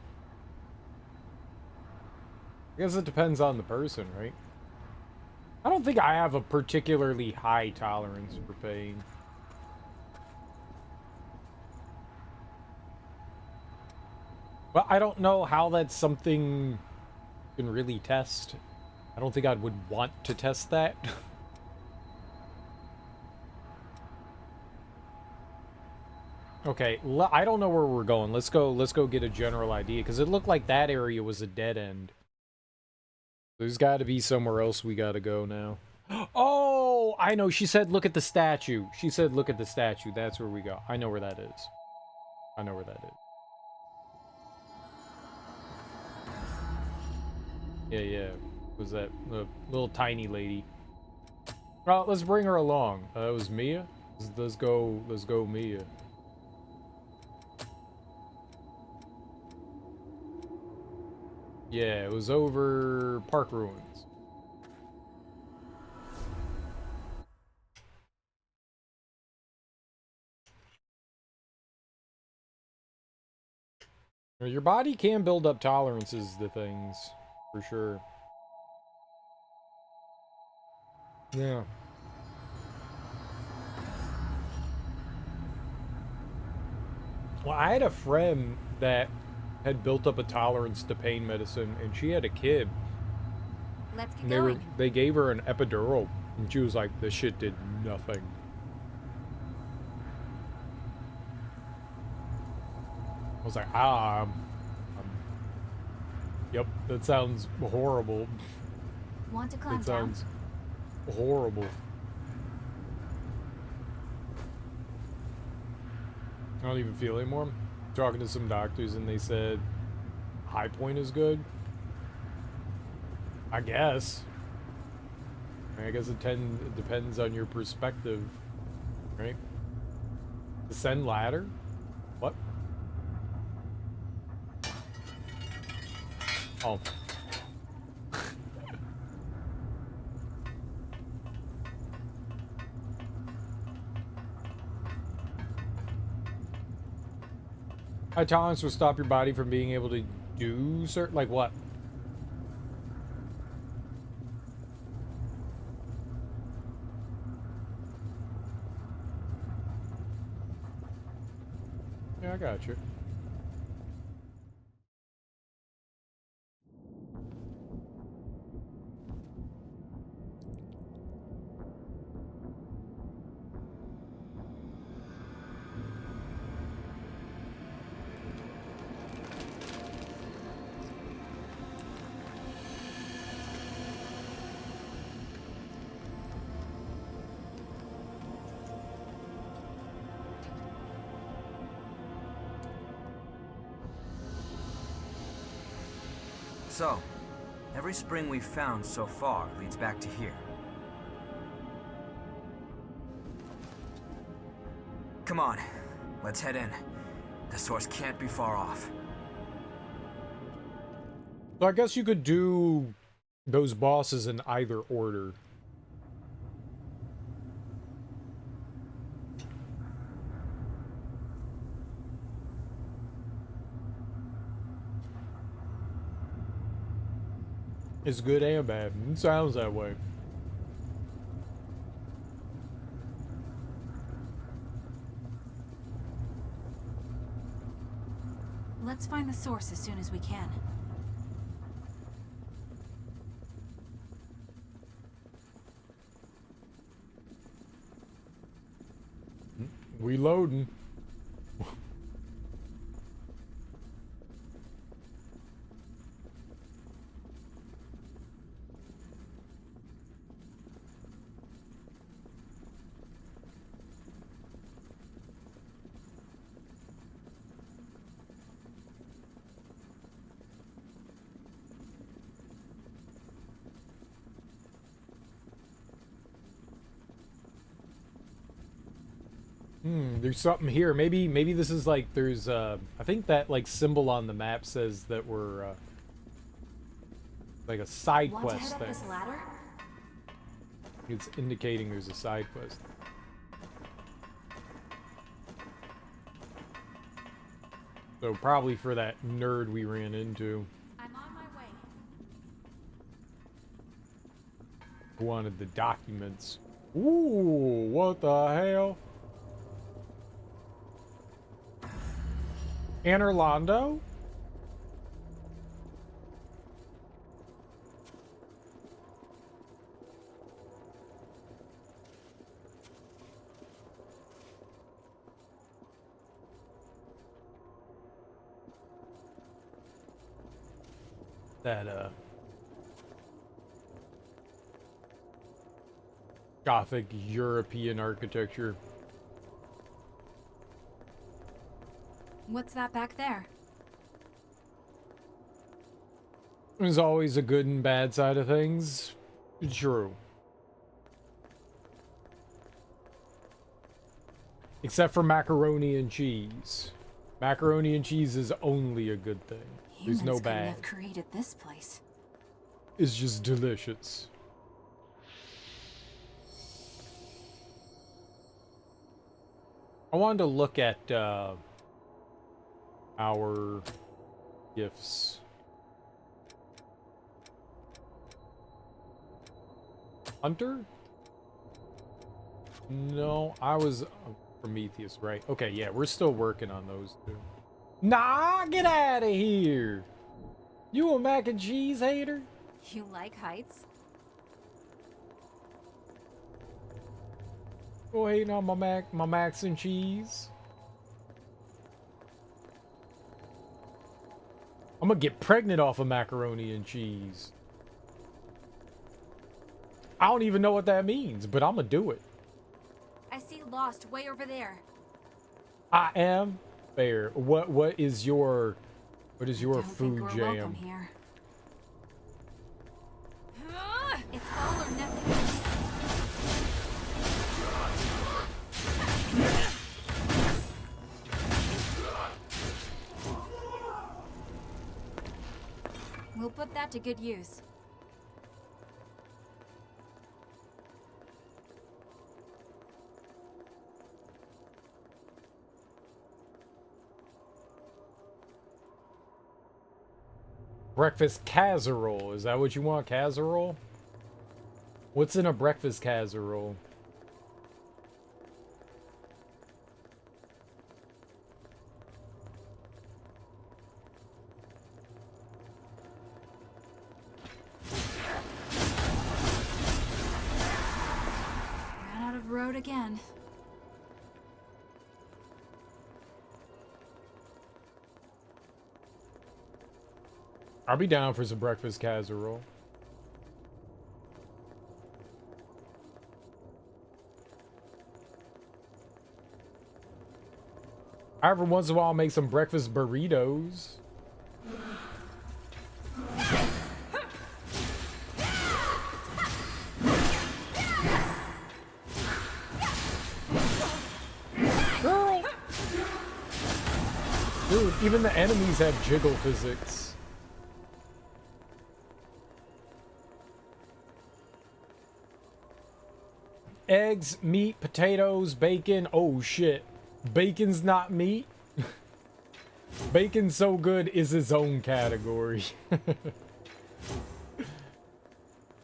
I guess it depends on the person, right? I don't think I have a particularly high tolerance for pain. But I don't know how that's something you can really test. I don't think I would want to test that. Okay, I don't know where we're going. Let's go get a general idea, because it looked like that area was a dead end. There's got to be somewhere else we got to go now. Oh, I know. She said, look at the statue. She said, look at the statue. That's where we go. I know where that is. I know where that is. Yeah. Was that the little tiny lady? Well, let's bring her along. It was Mia. Let's go, Mia. Yeah, it was over Park Ruins. Your body can build up tolerances to things, for sure. Yeah. Well, I had a friend that had built up a tolerance to pain medicine, and she had a kid. Let's get going. They gave her an epidural, and she was like, this shit did nothing. I was like, yep, that sounds horrible. Want to climb That down? sounds horrible. I don't even feel anymore. Talking to some doctors, and they said high point is good. I guess. I guess it depends on your perspective, right? Descend ladder? What? Oh. High tolerance will stop your body from being able to do certain, like what? Yeah, I got you. So, every spring we've found so far leads back to here. Come on, let's head in. The source can't be far off. So I guess you could do those bosses in either order. It's good and bad. It sounds that way. Let's find the source as soon as we can. We loading. There's something here. Maybe this is like there's I think that like symbol on the map says that we're like a side Want to quest head thing. up this ladder? It's indicating there's a side quest. So probably for that nerd we ran into. I'm on my way. Who wanted the documents. Ooh, what the hell? Anne Orlando? That Gothic European architecture. What's that back there? There's always a good and bad side of things. True. Except for macaroni and cheese. Macaroni and cheese is only a good thing. There's no Humans couldn't bad. have created this place. It's just delicious. I wanted to look at our gifts. Hunter? No, I was Prometheus, right? Okay, yeah, we're still working on those two. Nah, get out of here! You a mac and cheese hater? You like heights? Go hating on my macs and cheese. I'm gonna get pregnant off of macaroni and cheese. I don't even know what that means, but I'm gonna do it. I see Lost way over there. I am fair. What is your Don't food think we're jam? welcome here. It's all or nothing. We'll put that to good use. Breakfast casserole. Is that what you want, casserole? What's in a breakfast casserole? Ran out of road again. I'll be down for some breakfast casserole. Every once in a while, I'll make some breakfast burritos. Girl! Dude, even the enemies have jiggle physics. Eggs, meat, potatoes, bacon. Oh shit. Bacon's not meat? Bacon's so good is its own category.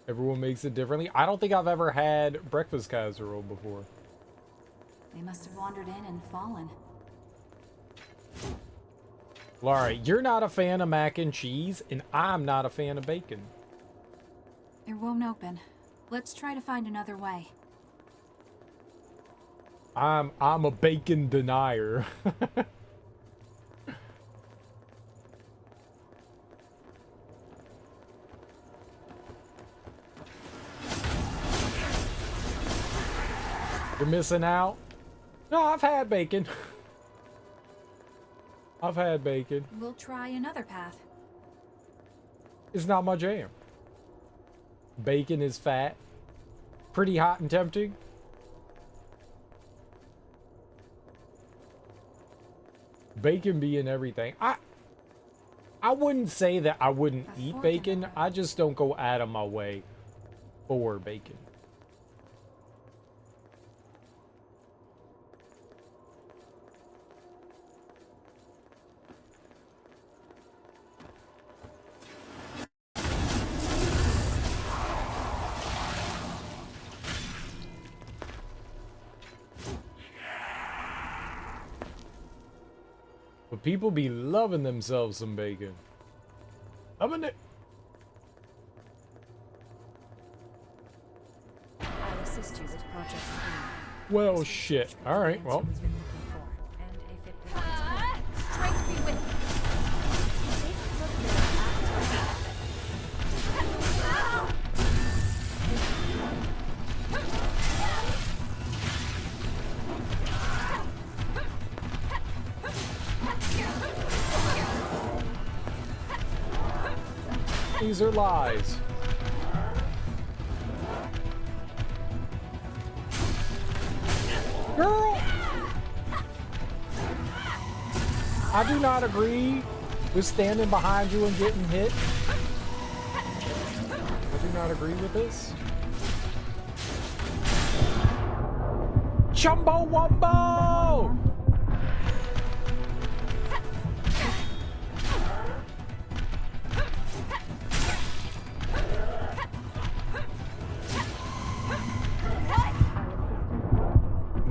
Everyone makes it differently. I don't think I've ever had breakfast casserole before. They must have wandered in and fallen. Laura, you're not a fan of mac and cheese, and I'm not a fan of bacon. It won't open. Let's try to find another way. I'm a bacon denier. You're missing out? No, I've had bacon. I've had bacon. We'll try another path. It's not my jam. Bacon is fat. Pretty hot and tempting. bacon be in everything. I wouldn't say that I wouldn't eat bacon. I just don't go out of my way for bacon. But people be loving themselves some bacon. Loving it. I'll assist you with Project B. Well, shit. All right, well. Strength be with These are lies. Girl! I do not agree with standing behind you and getting hit. I do not agree with this. Chumbo Wumbo!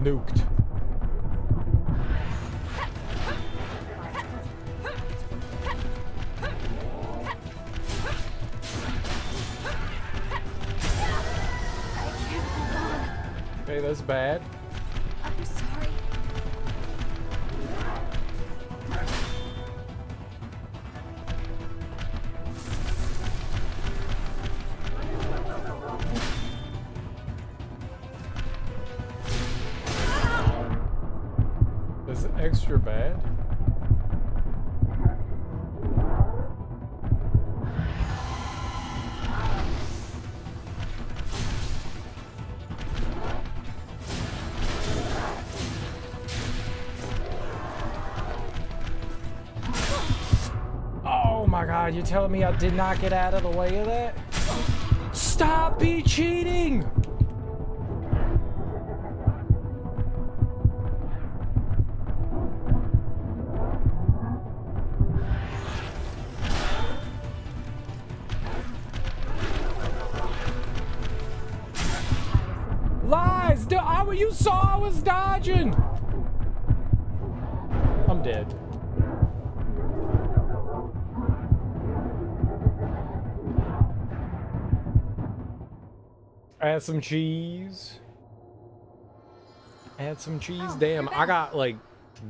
Nuked. Okay, that's bad. I'm sorry. Is it extra bad? Oh my god, you're telling me I did not get out of the way of that? Stop be cheating! Lies! You saw I was dodging! I'm dead. Add some cheese. Add some cheese. Oh, damn, I got like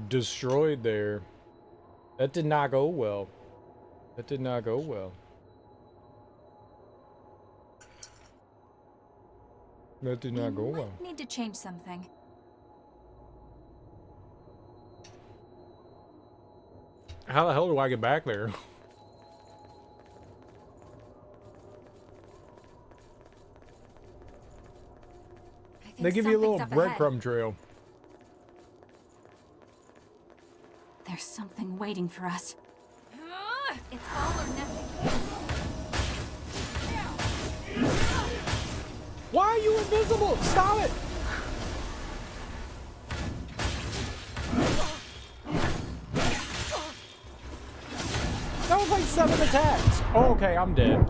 destroyed there. That did not go well. That did not go well. That did not go well. Need to change something. How the hell do I get back there? They give you a little breadcrumb trail. There's something waiting for us. It's all or nothing. Why are you invisible? Stop it! That was like 7 attacks. Oh, okay, I'm dead.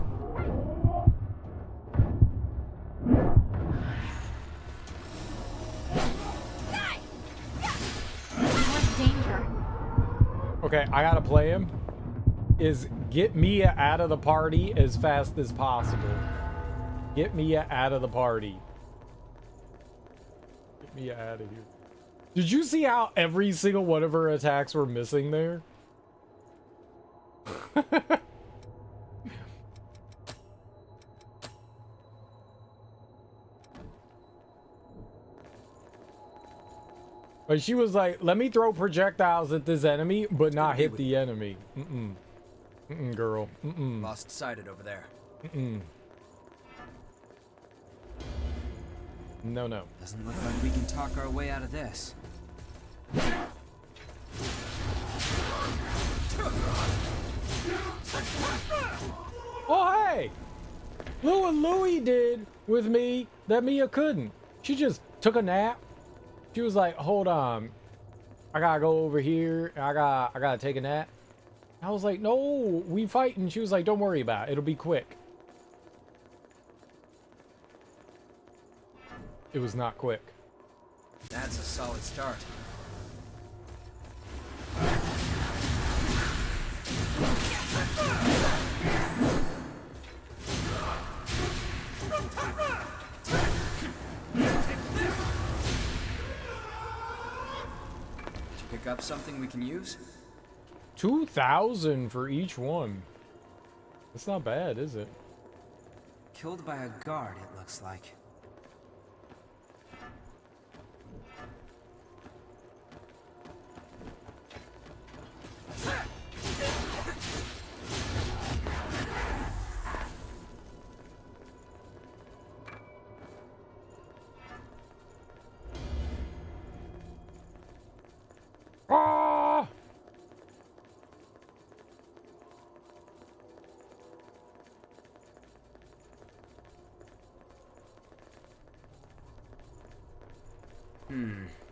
Okay, I gotta play him. Is get Mia out of the party as fast as possible. Get Mia out of the party. Get Mia out of here. Did you see how every single one of her attacks were missing there? Like she was like, let me throw projectiles at this enemy, but not hit the enemy. Girl. Lost sighted over there. No. Doesn't look like we can talk our way out of this. Oh, hey! Look what Louie did with me that Mia couldn't. She just took a nap. She was like, hold on. I gotta go over here. I gotta take a nap. I was like, no, we fighting. She was like, don't worry about it. It'll be quick. It was not quick. That's a solid start. Pick up something we can use? 2,000 for each one. That's not bad, is it? Killed by a guard, it looks like. Ah!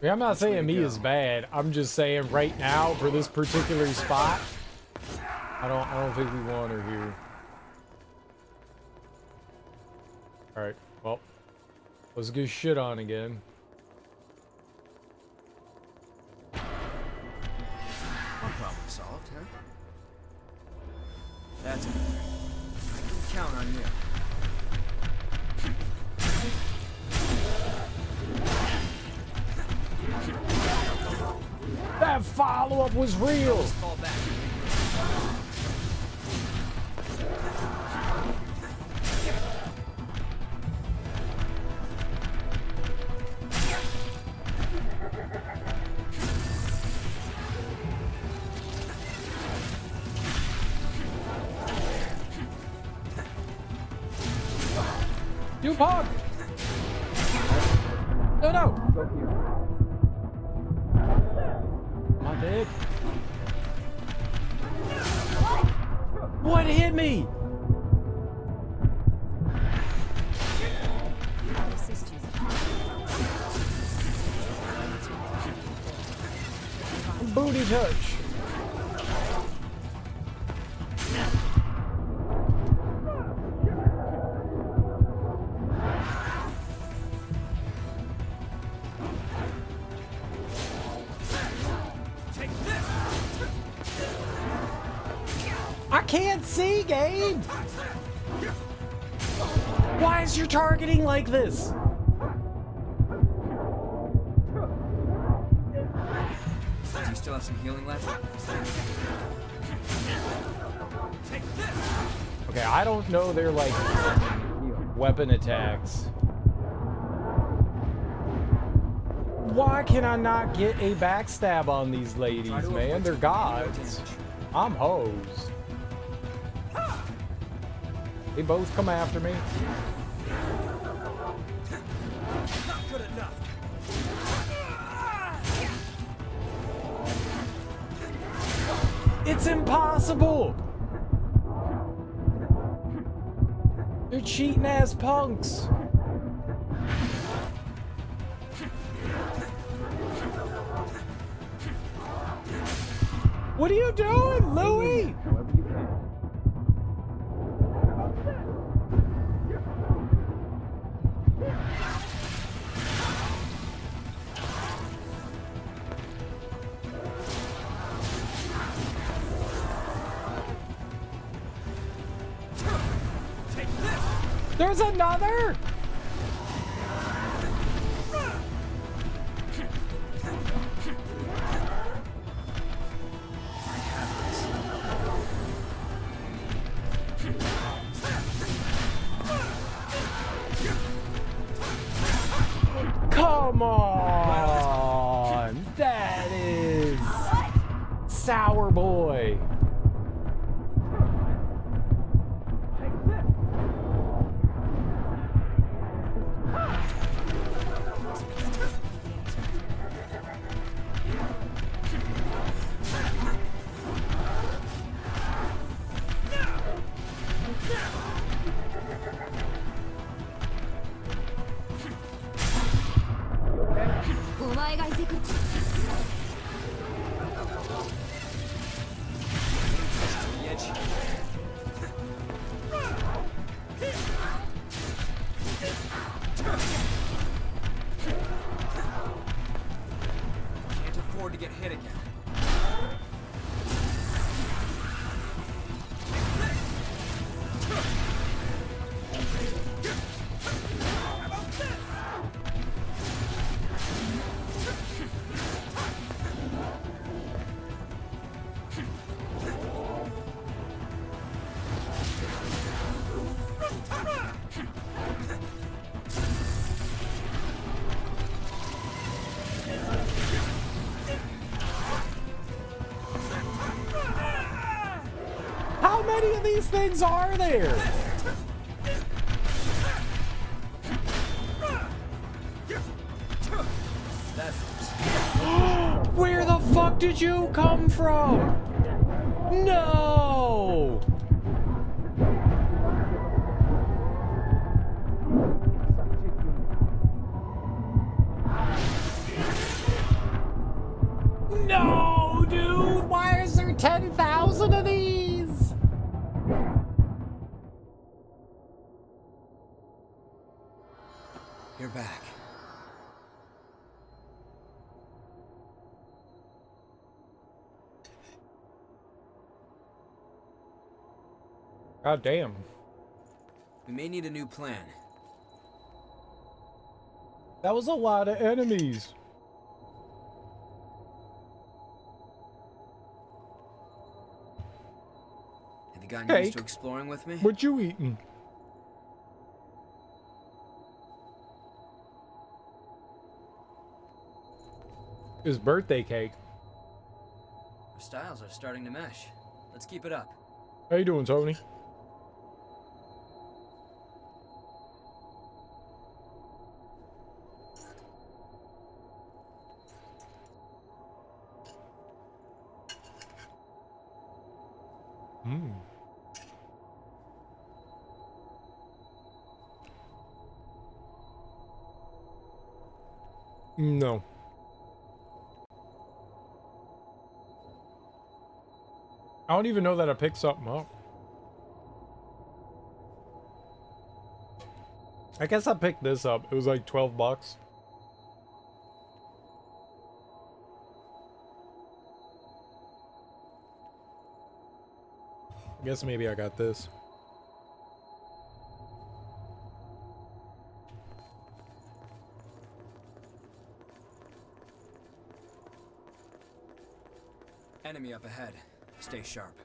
Yeah, I'm not saying me is bad. I'm just saying right now for this particular spot, I don't think we want her here. All right, well, let's get shit on again. One problem solved, huh? That's better. I can count on you. That follow-up was real. Fall back. You punk! No, no! Am I dead? What hit me? Booty touch. I can't see, Gabe! Why is your targeting like this? Do you still have some healing left? Okay, I don't know their, like, weapon attacks. Why can I not get a backstab on these ladies, man? They're gods. I'm hoes. They both come after me. Not good enough. It's impossible! They're cheating ass punks. What are you doing, Louie? There's another! Come on! That is Sour Boy. many of these things are there? Where the fuck did you come from? No! No, dude! Why is there 10,000 of these? You're back. God damn. We may need a new plan. That was a lot of enemies. Have you gotten used Cake. to exploring with me? What you eating? His birthday cake. Our styles are starting to mesh. Let's keep it up. How you doing, Tony? Hmm. No. I don't even know that I picked something up. I guess I picked this up. It was like 12 bucks. I guess maybe I got this. Enemy up ahead. Stay sharp.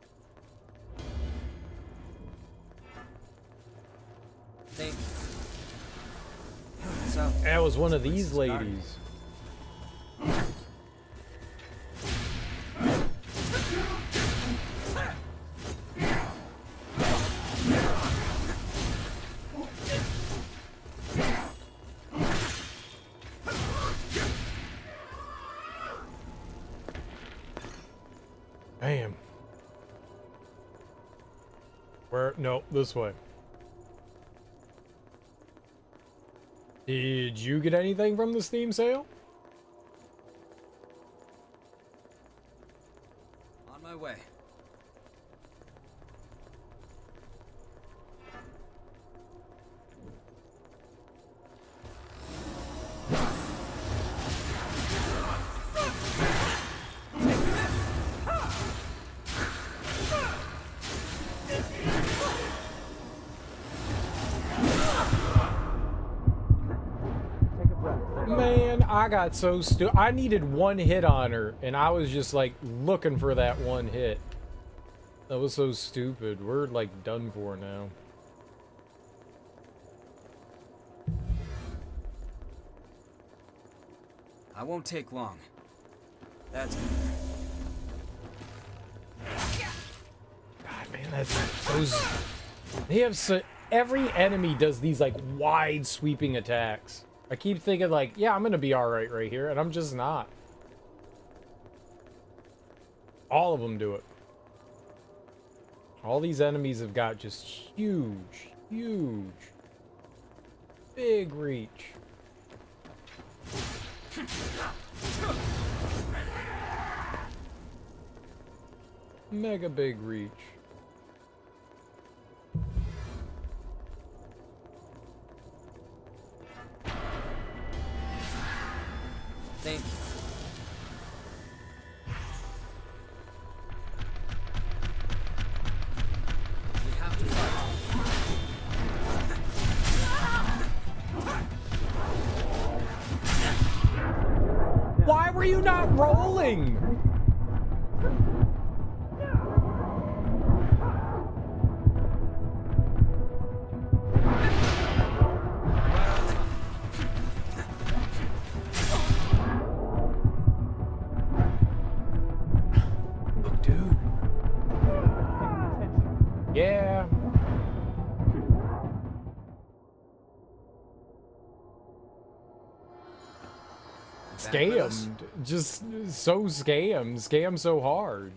Thank you. So, That was one of these ladies. Damn. Where? No, this way. Did you get anything from the Steam sale? on my way. Man, I got so stupid. I needed one hit on her, and I was just like looking for that one hit. That was so stupid. We're like done for now. I won't take long. That's God, man, that's those. They have so every enemy does these like wide sweeping attacks. I keep thinking like, yeah, I'm gonna be all right here, and I'm just not. All of them do it. All these enemies have got just huge, big reach. Mega big reach. Thank you. We have to fight. Why were you not rolling? back with us? scammed. Just so scammed. Scammed so hard.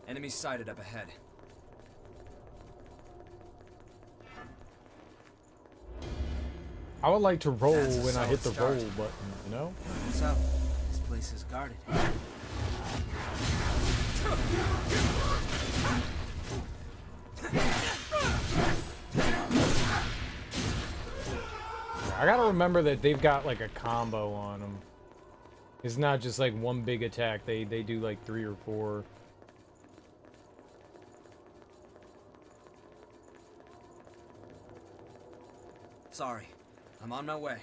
Enemy sighted up ahead. I would like to roll That's a when I hit the solid roll start. button, you know? What's up? This place is guarded. I gotta remember that they've got like a combo on them. It's not just like one big attack. They do like 3 or 4. Sorry, I'm on my way.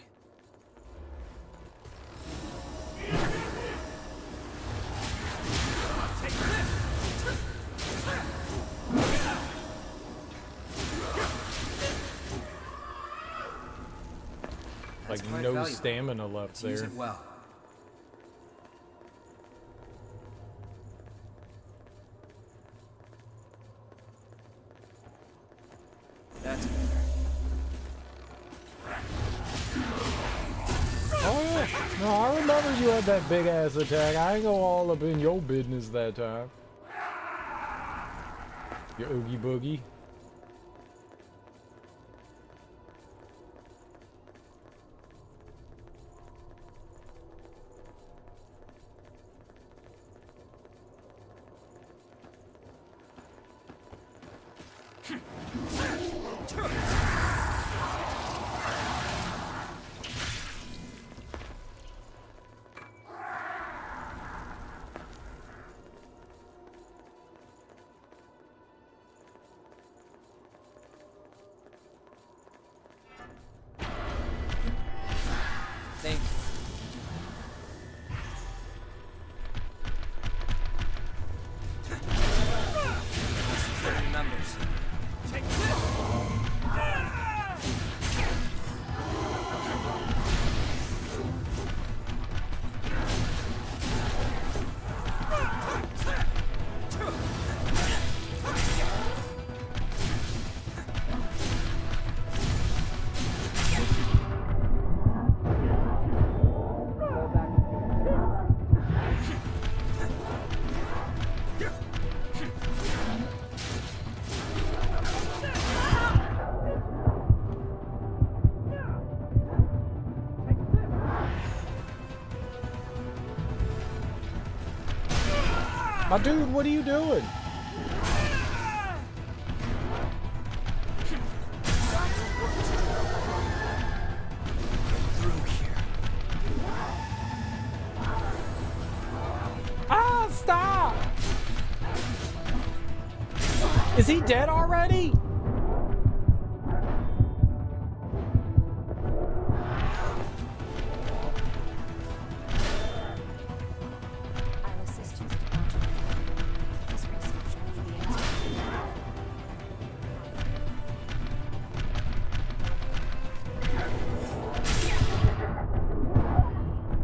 Like quite no valuable. stamina left Let's use there. it well. That's better. Oh yeah, no, I remember you had that big ass attack. I ain't go all up in your business that time. You oogie boogie. Thank you. Certain numbers. My dude, what are you doing? Ah, stop! Is he dead already? I'll assist you with launching this research will be answered.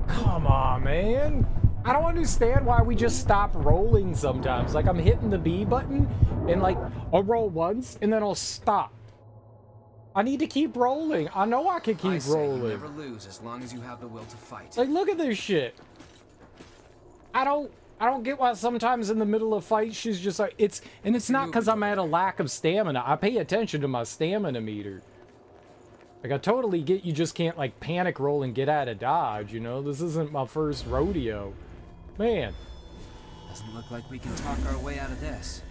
Come on, man. I don't understand why we just stop rolling sometimes. Like, I'm hitting the B button, and, like, I'll roll once, and then I'll stop. I need to keep rolling. I know I can keep I say rolling. you never lose as long as you have the will to fight. Like, look at this shit. I don't get why sometimes in the middle of fights she's just like, it's not because I'm at a lack of stamina. I pay attention to my stamina meter. Like, I totally get you just can't, like, panic roll and get out of dodge, you know? This isn't my first rodeo. Man. Doesn't look like we can talk our way out of this.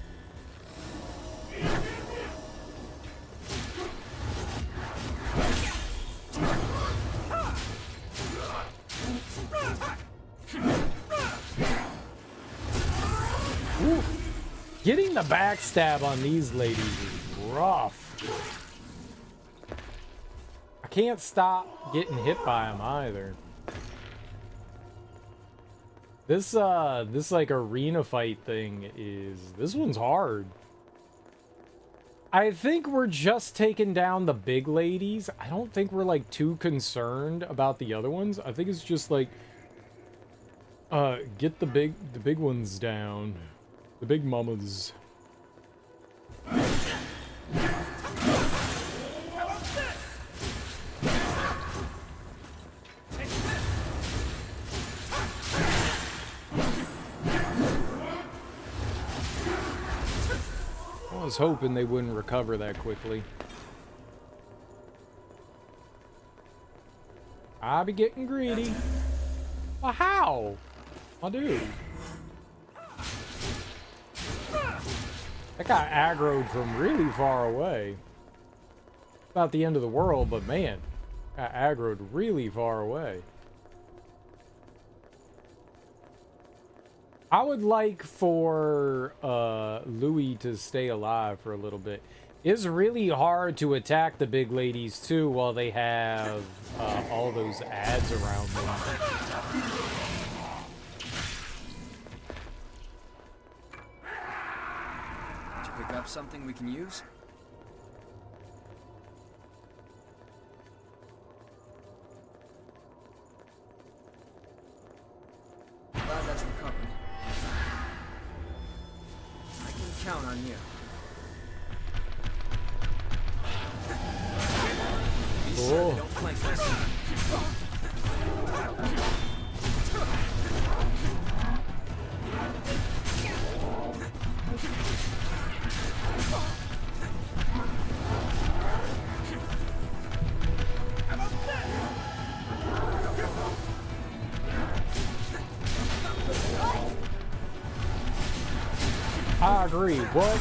Ooh. Getting the backstab on these ladies is rough. I can't stop getting hit by them either. This like arena fight thing this one's hard. I think we're just taking down the big ladies. I don't think we're like too concerned about the other ones. I think it's just like get the big ones down. The big mamas. I was hoping they wouldn't recover that quickly. I be getting greedy. Well, how? My dude. That got aggroed from really far away. About the end of the world, but man, got aggroed really far away. I would like for Louis to stay alive for a little bit. It's really hard to attack the big ladies too while they have all those ads around them. Did you pick up something we can use? Glad that's recovered. I can count on you. Be sure they don't flank us. I agree. What?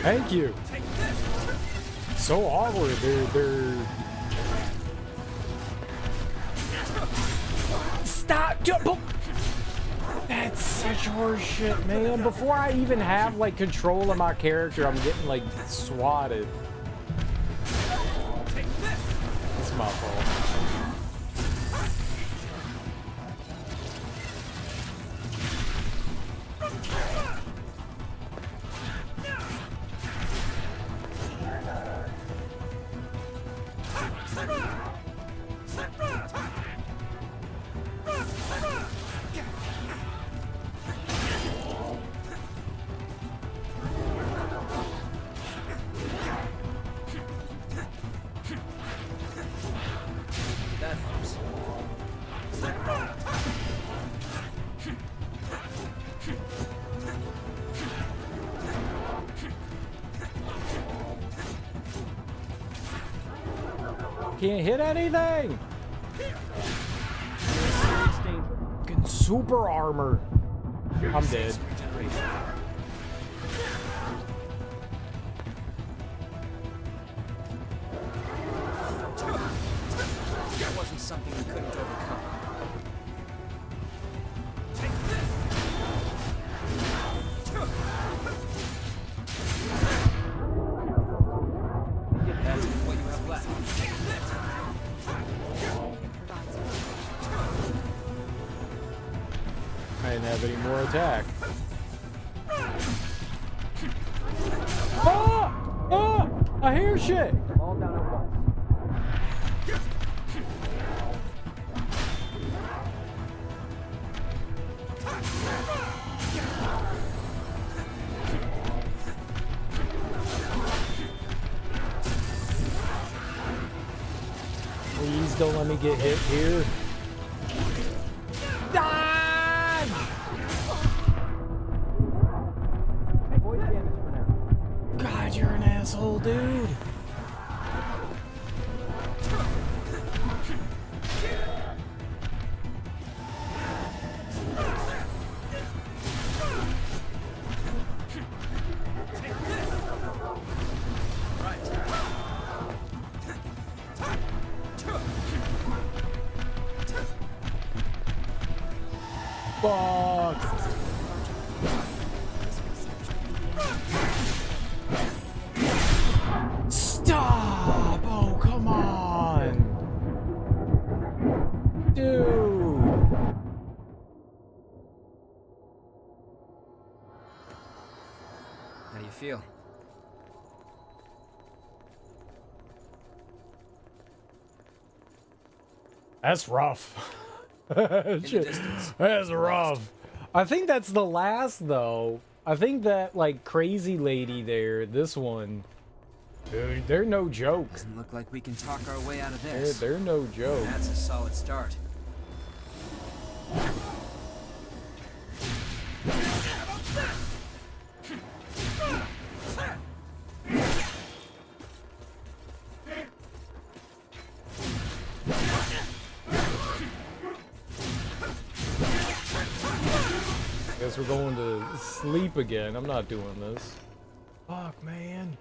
Thank you. So awkward. They're... Stop! That's such horseshit, man. Before I even have like control of my character, I'm getting like swatted. It's my fault. That helps. Can't hit anything. Fucking super armor. I'm dead. That wasn't something we couldn't overcome. That's what you have left. I didn't have any more attack. Oh! Oh! I hear shit! All down at once. Please don't let me get hit here. Dodge! God, you're an asshole, dude. Fuck. Stop! Oh, come on. feel? That's rough. That's rough. I think that's the last, though. I think that, like, crazy lady there, this one, dude, they're no joke. Doesn't look like we can talk our way out of this. They're no joke. That's a solid start. Guess we're going to sleep again. I'm not doing this. Fuck, man.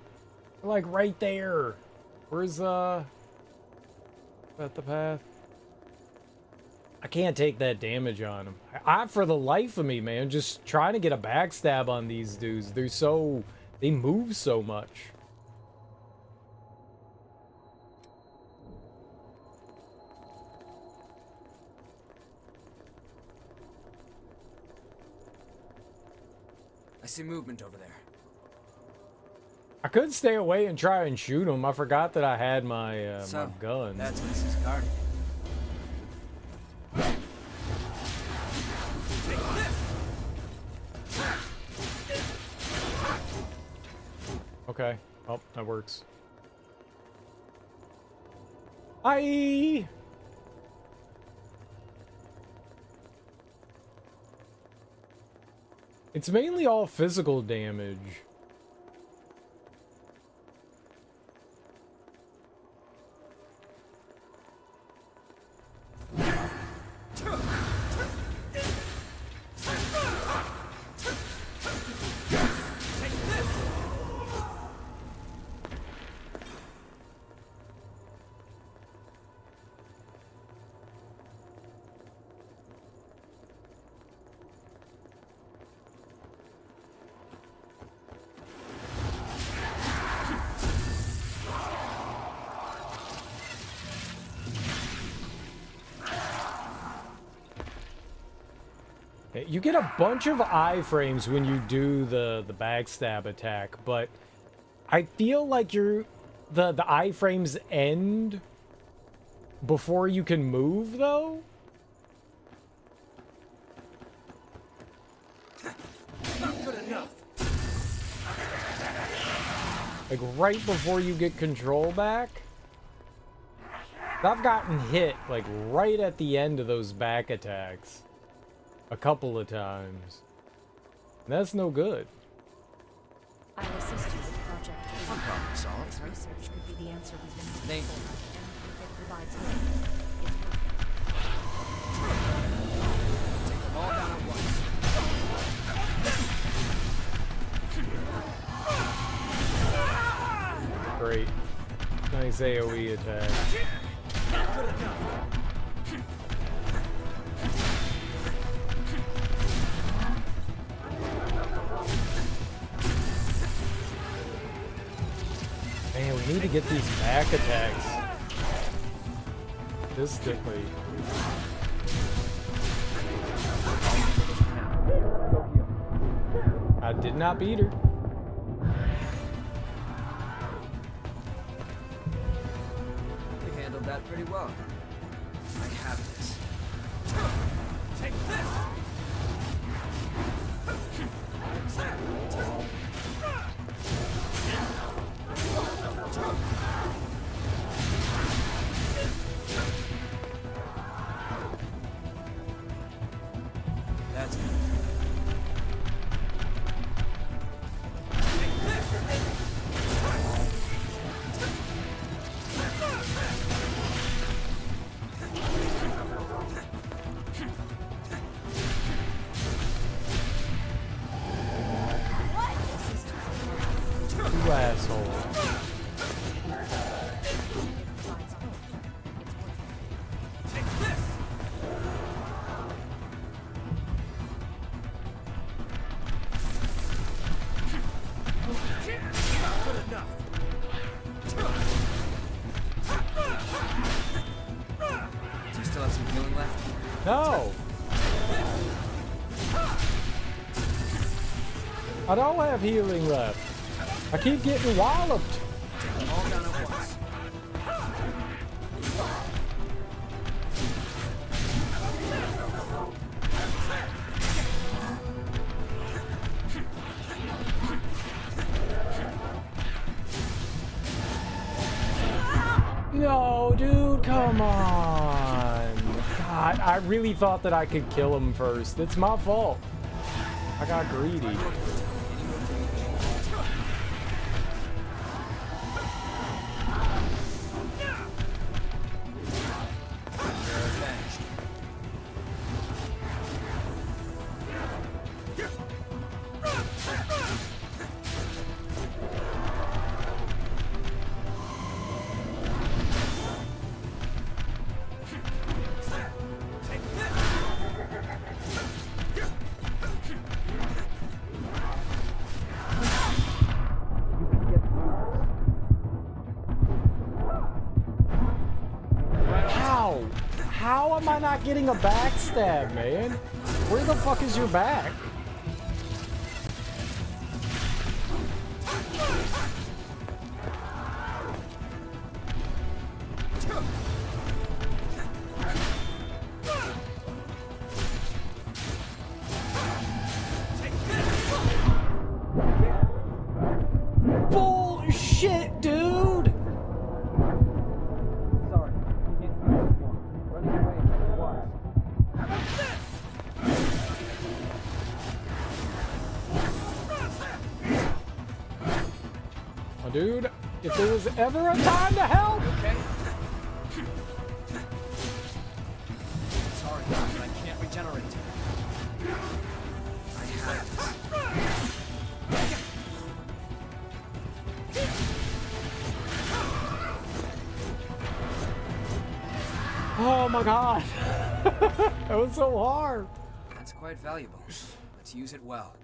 We're like right there. Where's at the path? I can't take that damage on him. I for the life of me, man, just trying to get a backstab on these dudes. They move so much. I see movement over there. I could stay away and try and shoot him. I forgot that I had my, my gun. That's Mrs. Cardigan. Okay. Oh, that works. Hi. It's mainly all physical damage. You get a bunch of iframes when you do the backstab attack, but I feel like the iframes end before you can move, though. Not good enough. Like right before you get control back. I've gotten hit like right at the end of those back attacks. A couple of times. That's no good. I'll assist you with the project. No problem solved. Research could be the answer we've been looking Thank for. you. And if it provides hope, it's worth it. Take them all down at once. Great. Nice AoE attack. Good enough. Man, we need to get these back attacks distinctly. I did not beat her. You handled that pretty well. I have this. Take this! That's good. You asshole. Do you still have some healing left? No! I don't have healing left. I keep getting walloped. All down at once. No, dude, come on. God, I really thought that I could kill him first. It's my fault. I got greedy. How am I not getting a backstab, man? Where the fuck is your back? Bullshit, dude! Dude, if there was ever a time to help! Okay. Sorry, but I can't regenerate. I have Oh my god! That was so hard! That's quite valuable. Let's use it well.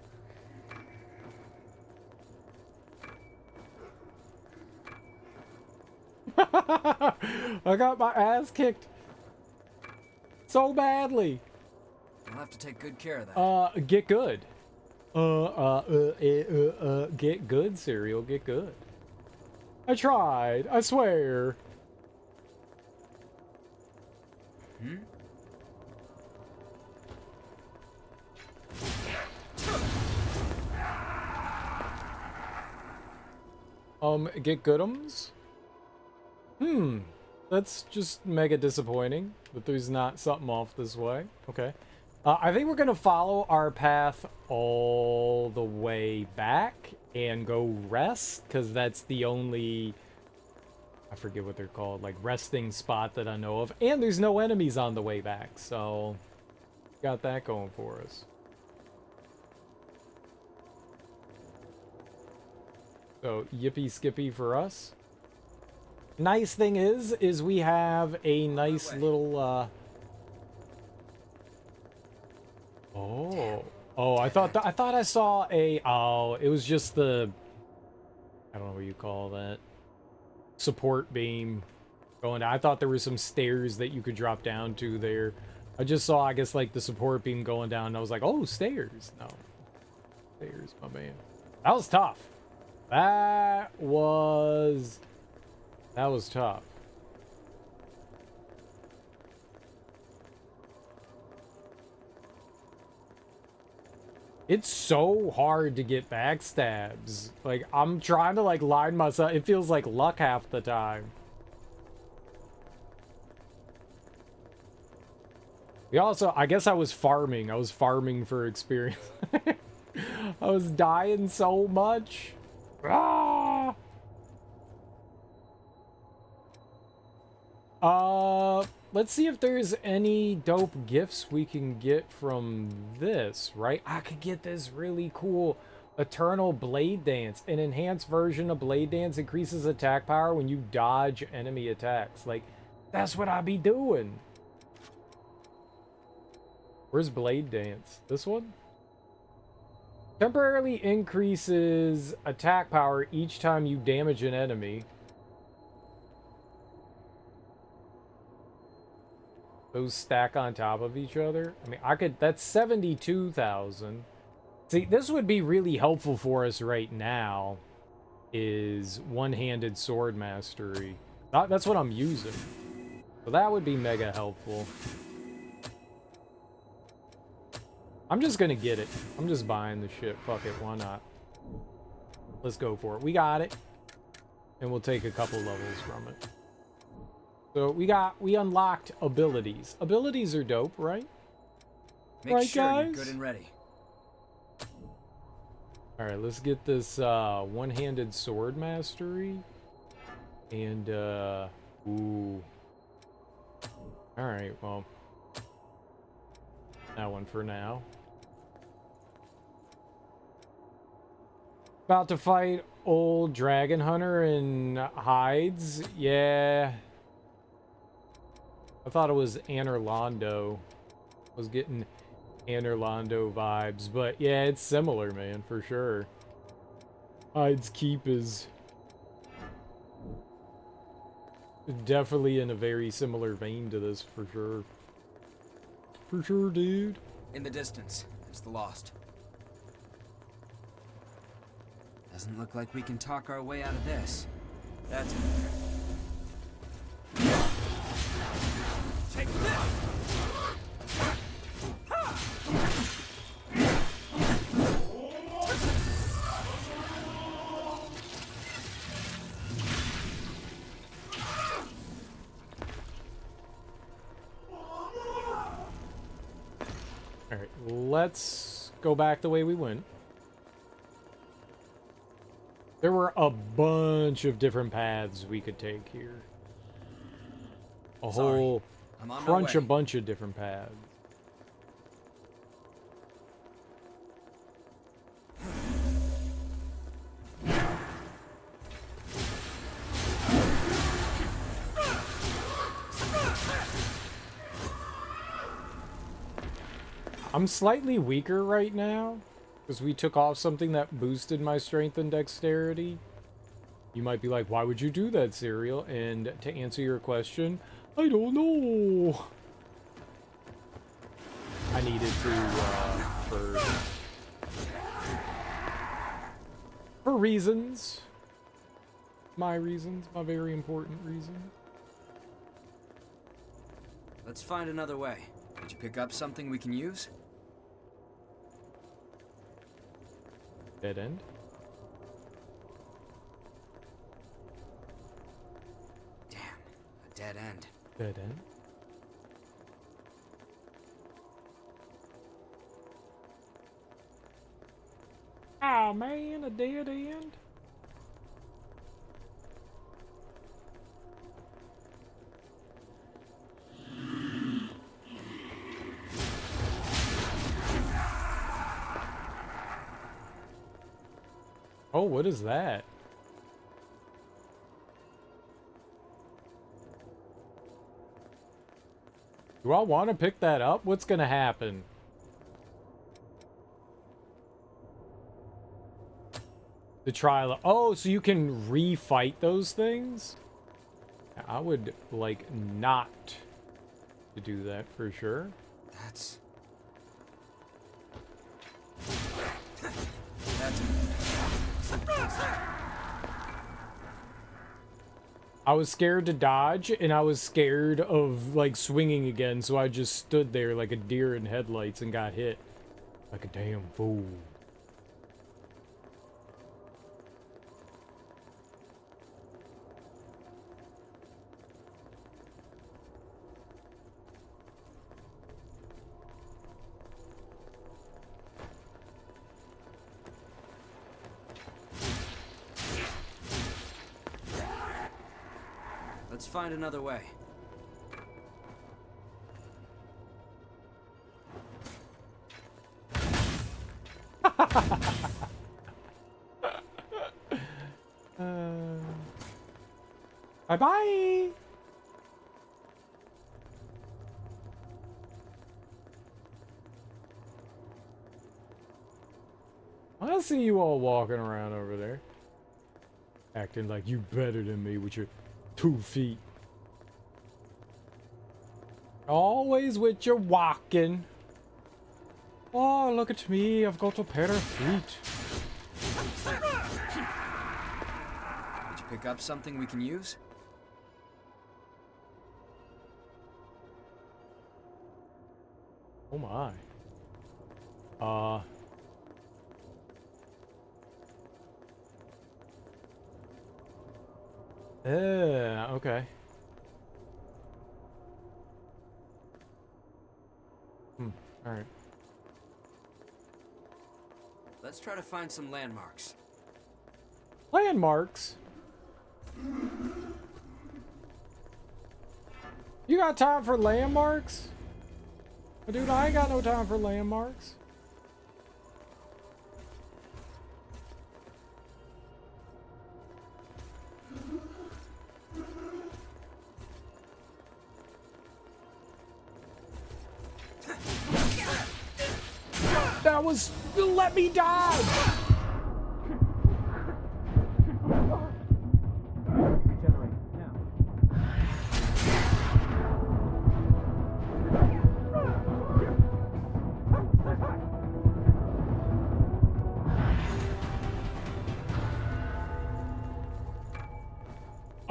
I got my ass kicked so badly. I'll have to take good care of that. Get good. Get good, Serial. Get good. I tried. I swear. Hmm? Get goodums? That's just mega disappointing that there's not something off this way. Okay. I think we're gonna follow our path all the way back and go rest, because that's the only, I forget what they're called, like resting spot that I know of. And there's no enemies on the way back, so got that going for us. So yippee skippy for us. Nice thing is we have a nice little Oh, I thought I saw a, oh, it was just the, I don't know what you call that, support beam going down. I thought there were some stairs that you could drop down to there. I just saw, I guess, like the support beam going down, and I was like, oh, stairs. No, stairs, my man. That was tough. That was tough. It's so hard to get backstabs. Like, I'm trying to, like, line myself. It feels like luck half the time. We also, I guess I was farming. I was farming for experience. I was dying so much. Ah! Let's see if there's any dope gifts we can get from this, right? I could get this really cool Eternal Blade Dance. An enhanced version of Blade Dance increases attack power when you dodge enemy attacks. Like, that's what I be doing. Where's Blade Dance? This one? Temporarily increases attack power each time you damage an enemy. Those stack on top of each other. I mean, I could, that's 72,000. See, this would be really helpful for us right now. is one-handed sword mastery. That's what I'm using. So that would be mega helpful. I'm just gonna get it. I'm just buying the shit. Fuck it, why not? Let's go for it. We got it. And we'll take a couple levels from it. So we unlocked abilities. Abilities are dope, right? Make right, sure guys? you're good and ready. Alright, let's get this one-handed sword mastery. And ooh. Alright, well. That one for now. About to fight old dragon hunter in hides. Yeah. I thought it was Anorlando. I was getting Anorlando vibes, but yeah, it's similar, man, for sure. Hides Keep is definitely in a very similar vein to this, for sure. For sure, dude. In the distance, it's the Lost. Doesn't look like we can talk our way out of this. That's Take this! Alright, let's go back the way we went. There were a bunch of different paths we could take here. A whole crunch a bunch of different paths. I'm slightly weaker right now because we took off something that boosted my strength and dexterity. You might be like, why would you do that, Serial? And to answer your question, I don't know. I needed to, for reasons. My reasons, my very important reasons. Let's find another way. Did you pick up something we can use? Dead end. Damn, a dead end. Dead end. Oh man, a dead end. Oh, what is that? Do I want to pick that up? What's gonna happen? The trial. Oh, so you can refight those things? I would like not to do that for sure. That's I was scared to dodge, and I was scared of, like, swinging again, so I just stood there like a deer in headlights and got hit. Like a damn fool. Let's find another way. Bye-bye! I see you all walking around over there. Acting like you better than me with your 2 feet. Always with your walking. Oh, look at me. I've got a pair of feet. Pick up something we can use? Oh my. Okay. Alright. Let's try to find some landmarks. Landmarks? You got time for landmarks? Dude, I ain't got no time for landmarks. That was... Let me die!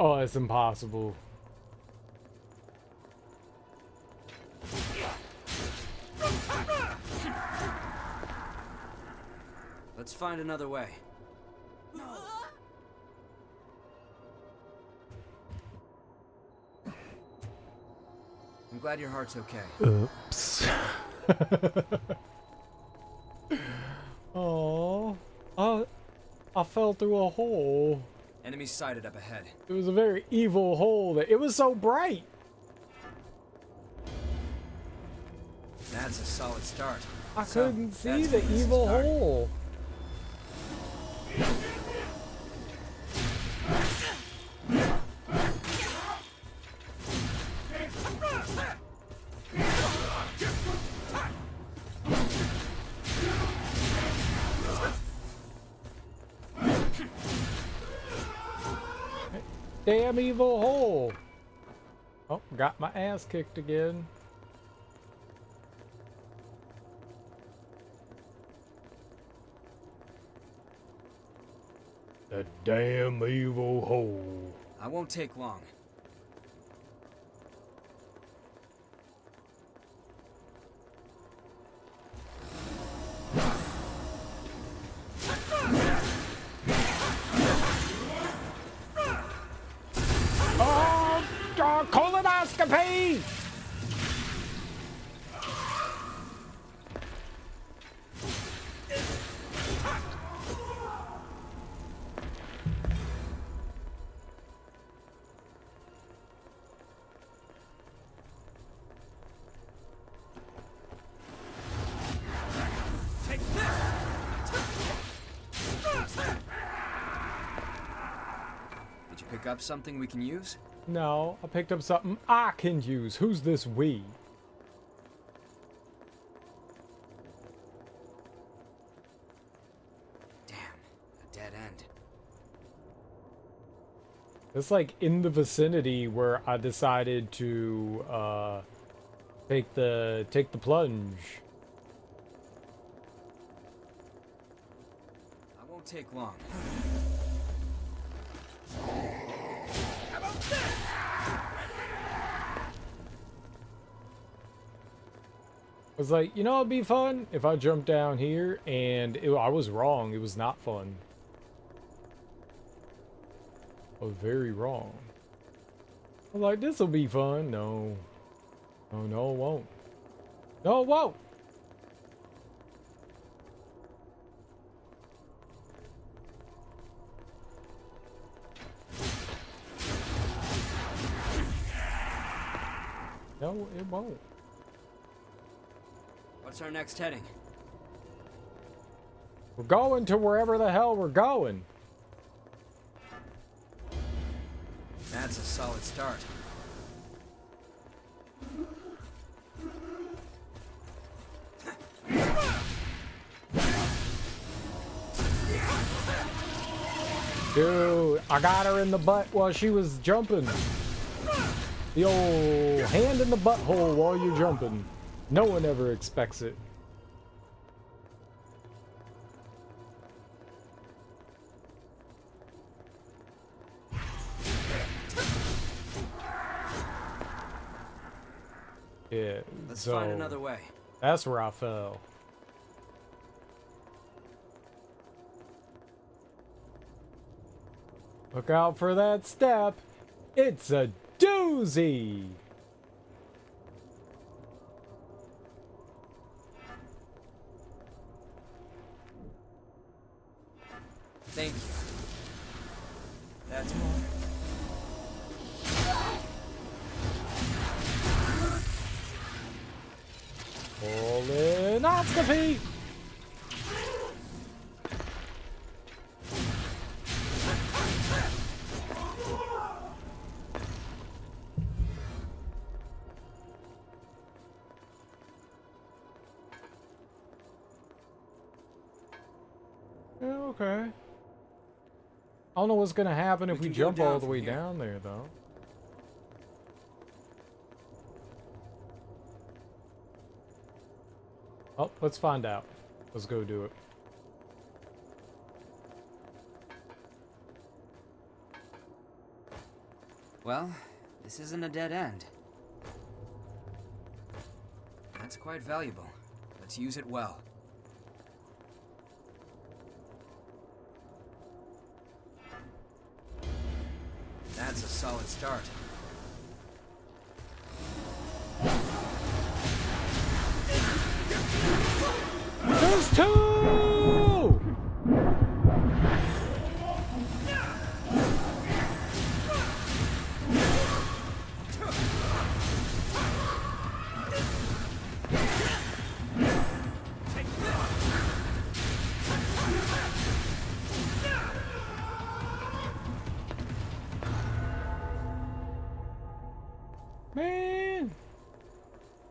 Oh, it's impossible. Let's find another way. I'm glad your heart's okay. Oops. Oh, I fell through a hole. Enemy sighted up ahead. It was a very evil hole. That it was so bright. That's a solid start. I couldn't see the evil hole. Damn evil hole. Oh, got my ass kicked again. The damn evil hole. I won't take long. Colonoscopy! Did you pick up something we can use? No, I picked up something I can use. Who's this we? Damn, a dead end. It's like in the vicinity where I decided to take the plunge. I won't take long. I was like, you know, it'd be fun if I jumped down here, and I was wrong. It was not fun. I was very wrong. I was like, this will be fun. No. Oh, no, it won't. No, it won't. No, it won't. What's our next heading? We're going to wherever the hell we're going. That's a solid start. Dude, I got her in the butt while she was jumping. The old hand in the butthole while you're jumping. No one ever expects it. Yeah. Let's so find another way. That's where I fell. Look out for that step. It's a doozy. Thank you. That's more. Colonoscopy! Yeah, okay. I don't know what's gonna happen if we jump all the way down there, though. Oh, let's find out. Let's go do it. Well, this isn't a dead end. That's quite valuable. Let's use it well. That's a solid start. There's two! Man,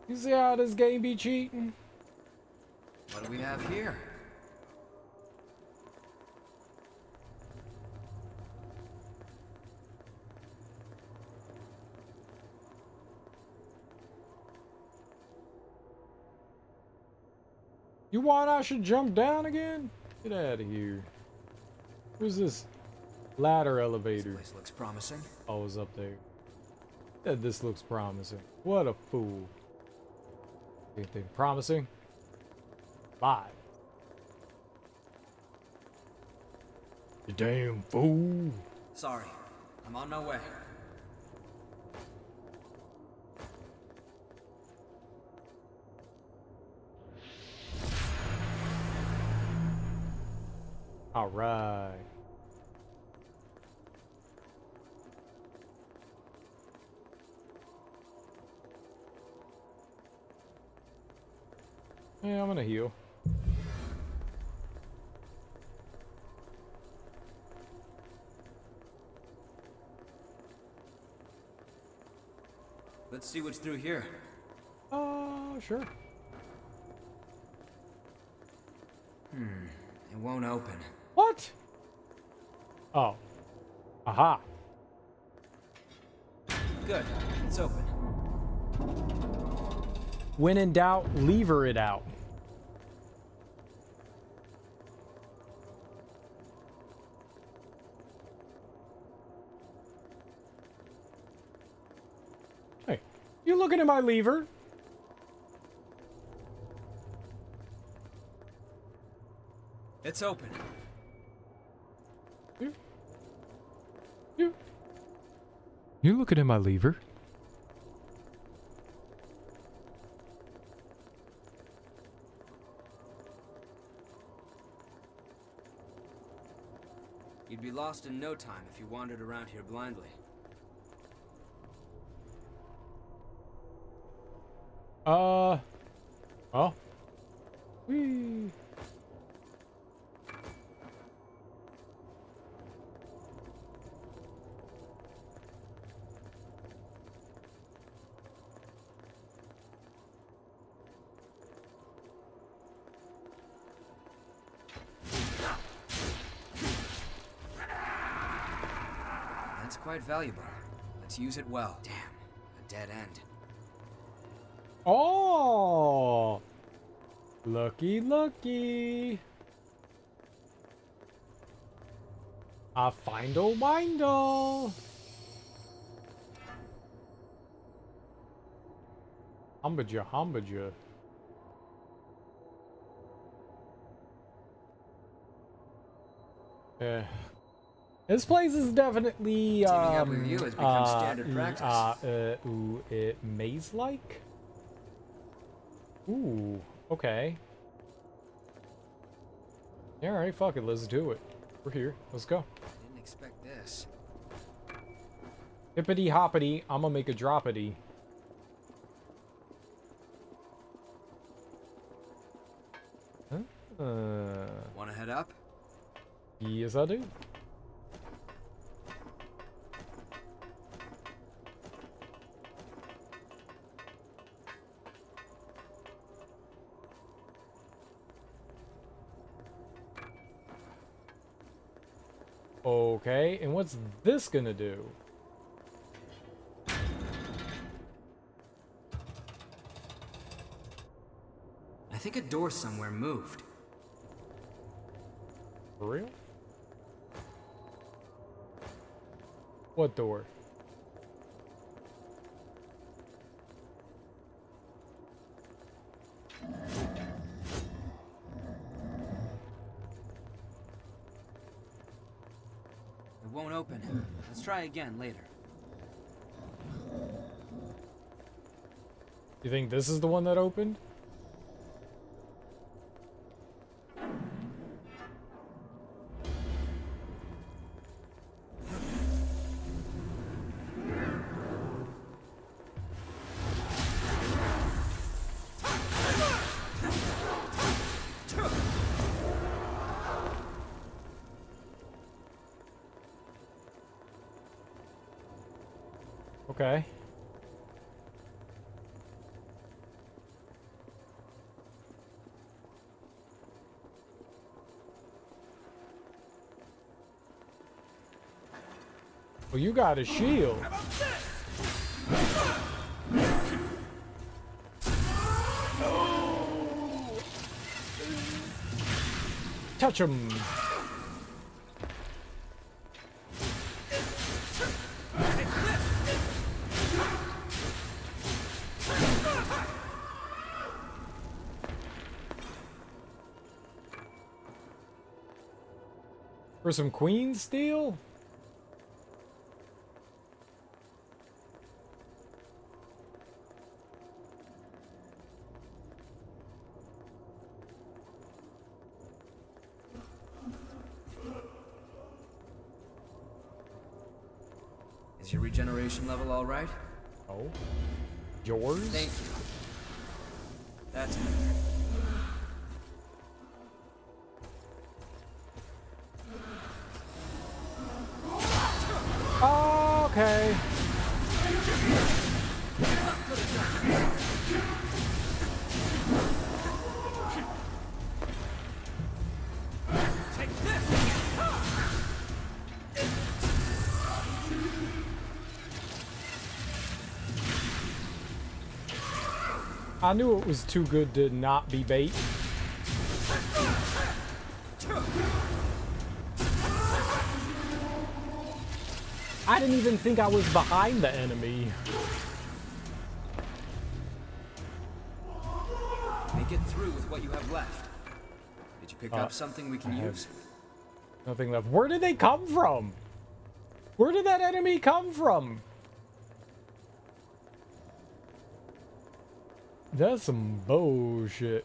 you see how this game be cheating? What do we have here? You want I should jump down again? Get out of here. Where's this ladder elevator? This place looks promising. Oh, it's up there. Said this looks promising. What a fool. Anything promising? Bye. You damn fool. Sorry, I'm on my way. All right. Yeah, I'm gonna heal. Let's see what's through here. Sure. It won't open. What? Oh. Aha. Good, it's open. When in doubt, lever it out. Hey, you looking at my lever? It's open. You looking at my lever? You'd be lost in no time if you wandered around here blindly. Oh. Whee. That's quite valuable. Let's use it well. Damn, a dead end. Oh! Looky, looky. A findle windle. Hambaja. This place is definitely Teaming up with you has become standard practice. maze-like. Ooh, okay. Yeah, alright, fuck it, let's do it. We're here, let's go. Didn't expect this. Hippity hoppity, I'ma make a droppity. Wanna head up? Yes, I do. Okay, and what's this gonna do? I think a door somewhere moved. For real? What door? It won't open. Let's try again later. You think this is the one that opened? Okay. Well, you got a shield. Touch him. For some queen steel? Is your regeneration level all right? Oh. Yours? Thank you. That's better. Okay. Take this! I knew it was too good to not be bait. I didn't even think I was behind the enemy. Make it through with what you have left. Did you pick up something we can use? Nothing left. Where did they come from? Where did that enemy come from? That's some bullshit.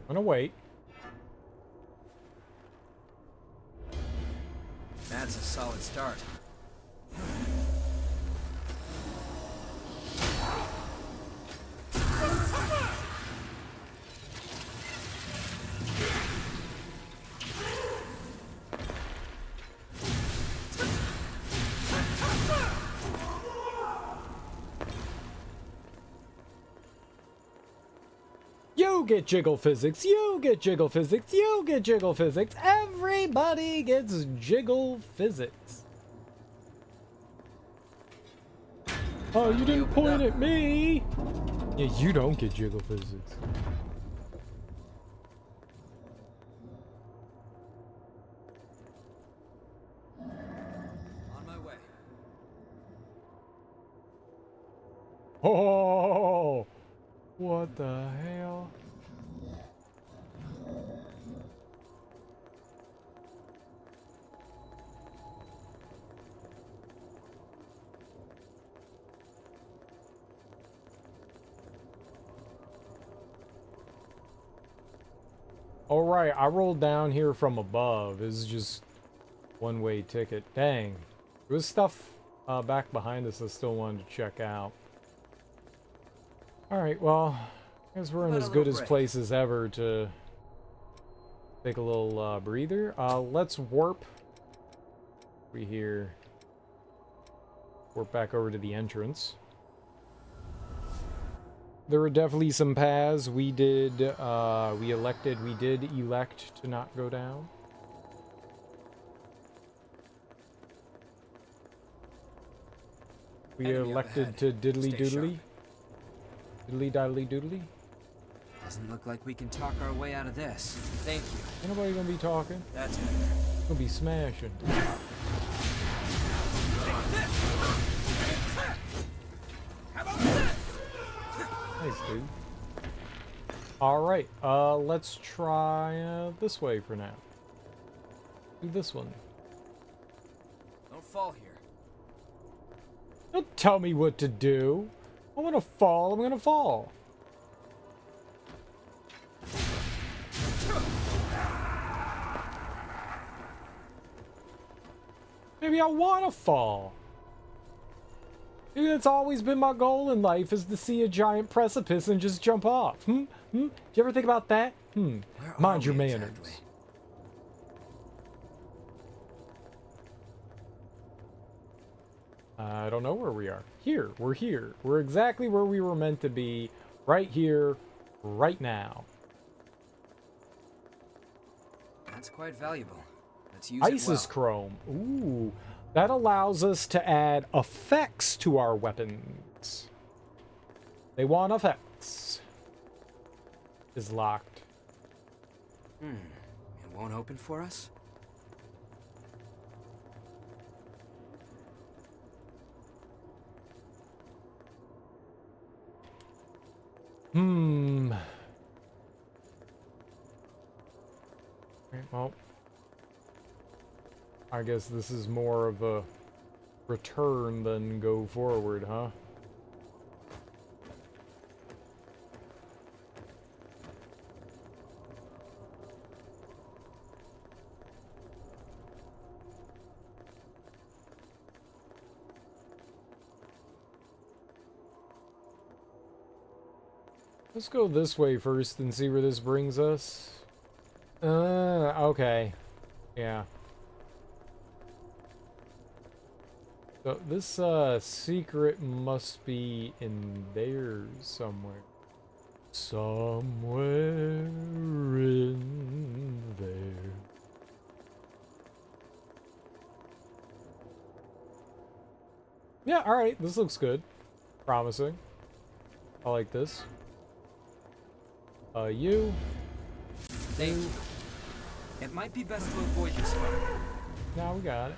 I'm gonna wait. That's a solid start. You get jiggle physics, you get jiggle physics, you get jiggle physics. Everybody gets jiggle physics. Oh, you didn't point at me. Yeah, you don't get jiggle physics. Oh, what the hell? All right, I rolled down here from above. This is just one-way ticket. Dang. There was stuff back behind us I still wanted to check out. All right, well, I guess we're in as good as places ever to take a little breather. Let's warp. We here. Warp back over to the entrance. There were definitely some paths we did elect to not go down. We elected to diddly doodly. Diddly diddly doodly. Doesn't look like we can talk our way out of this. Thank you. Ain't nobody gonna be talking. That's better. Gonna be smashing. Nice, dude. Alright, let's try this way for now. Do this one. Don't fall here. Don't tell me what to do. I'm gonna fall, I'm gonna fall. Maybe I wanna fall. Maybe that's always been my goal in life, is to see a giant precipice and just jump off. Do you ever think about that? Mind your manners. Exactly? I don't know where we are. Here. We're here. We're exactly where we were meant to be. Right here. Right now. That's quite valuable. Let's use it Isis well. Chrome. Ooh. That allows us to add effects to our weapons. They want effects. Is locked. It won't open for us? Okay, well, I guess this is more of a return than go forward, huh? Let's go this way first and see where this brings us. Okay. Yeah. So this secret must be in there somewhere. Somewhere in there. Yeah, alright, this looks good. Promising. I like this. You. Thank you. It might be best to avoid this one. Now we got it.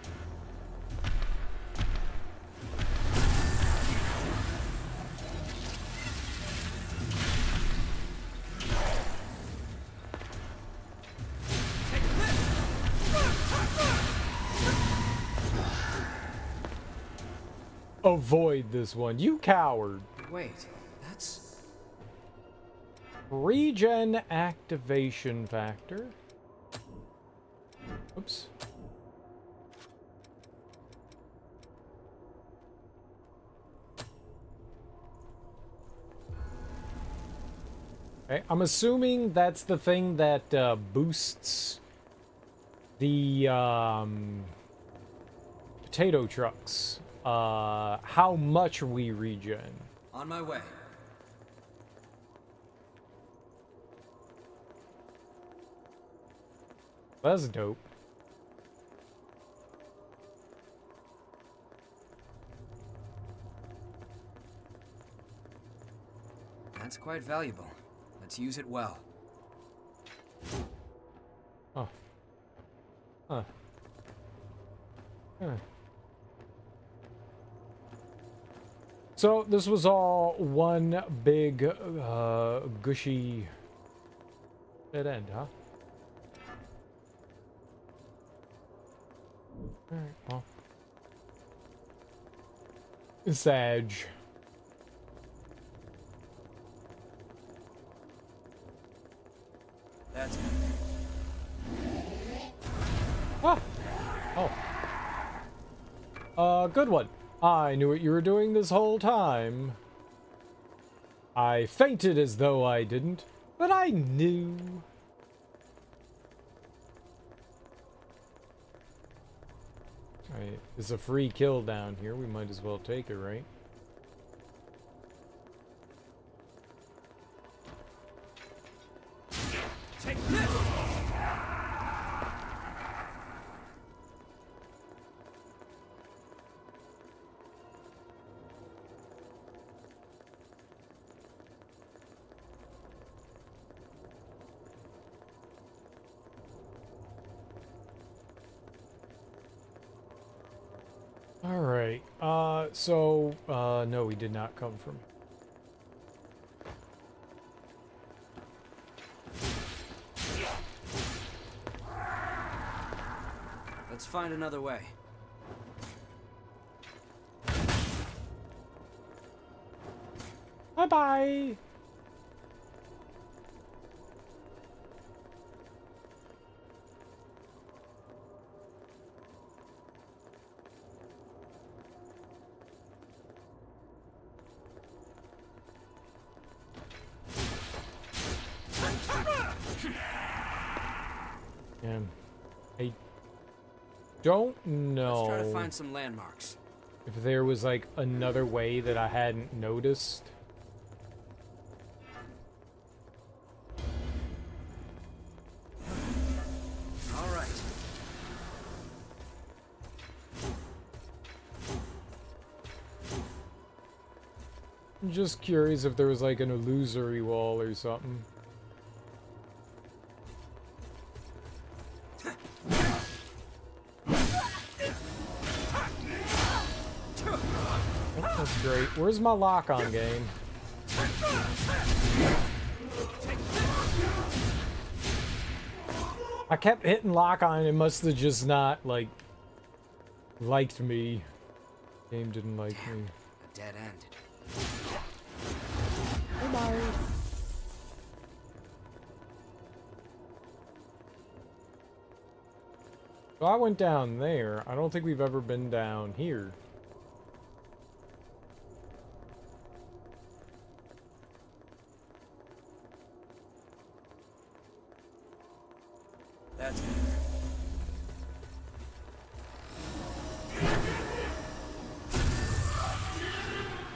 Avoid this one, you coward. Wait, that's... Regen activation factor. Oops. Okay, I'm assuming that's the thing that boosts the potato trucks. How much we regen. On my way. That's dope. That's quite valuable. Let's use it well. Oh. Huh. Huh. So this was all one big gushy dead end, huh? Alright, well. Sag. That's Ah! Oh. Good one. I knew what you were doing this whole time. I fainted as though I didn't, but I knew. Alright, it's a free kill down here. We might as well take it, right? Take this! Alright, no, we did not come from... Let's find another way. Bye-bye! I don't know. Let's try to find some landmarks. If there was like another way that I hadn't noticed. All right. I'm just curious if there was like an illusory wall or something. That's great. Where's my lock-on game? I kept hitting lock-on. It must have just not, like, liked me. Game didn't like me. A dead end. Bye-bye. So I went down there. I don't think we've ever been down here. That's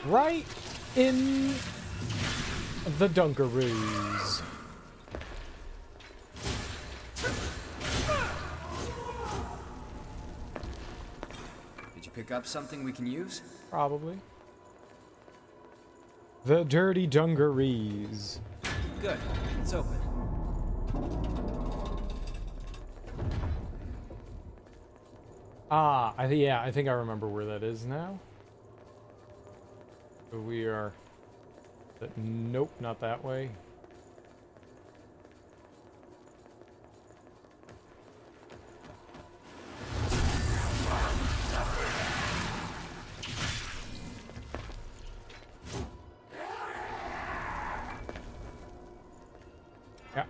right in the Dunkaroos. Did you pick up something we can use? Probably. The dirty Dungarees. Good. It's open. Ah, I think I remember where that is now. So we are... Nope, not that way.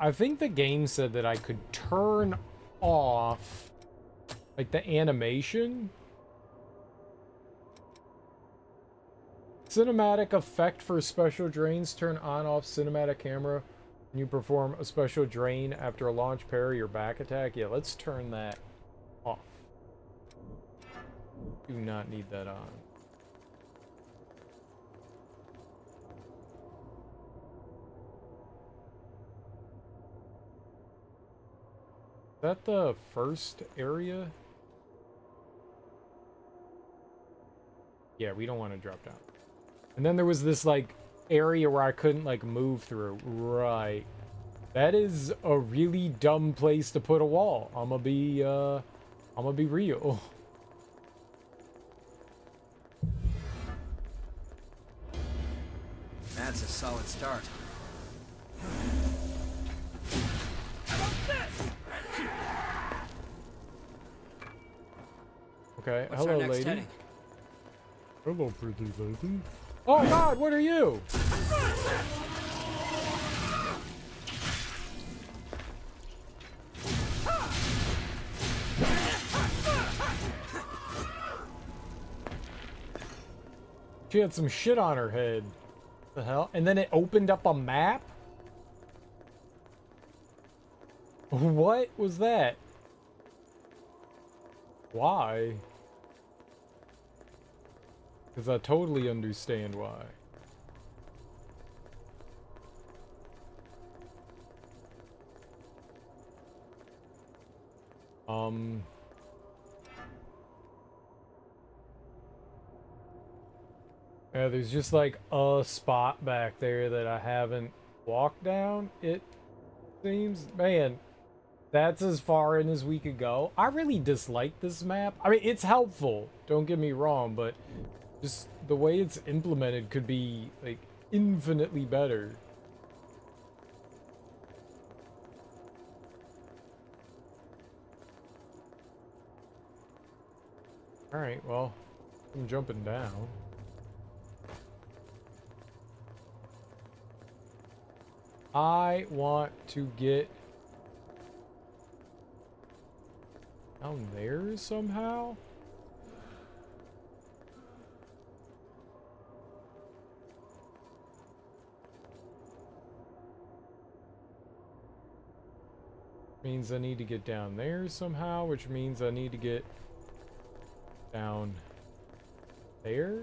I think the game said that I could turn off, like, the animation. Cinematic effect for special drains. Turn on off cinematic camera when you perform a special drain after a launch parry or back attack. Yeah, let's turn that off. Do not need that on. Is that the first area? Yeah, we don't want to drop down. And then there was this, like, area where I couldn't, like, move through. Right. That is a really dumb place to put a wall. I'm gonna be real. That's a solid start. Okay, What's hello, our next lady. heading? Hello, pretty lady. Oh God, what are you? She had some shit on her head. The hell? And then it opened up a map? What was that? Why? Because I totally understand why. Yeah, there's just like a spot back there that I haven't walked down, it seems. Man, that's as far in as we could go. I really dislike this map. I mean, it's helpful, don't get me wrong, but just the way it's implemented could be like infinitely better. Alright, well, I'm jumping down. I want to get down there somehow. Means I need to get down there somehow, which means I need to get down there.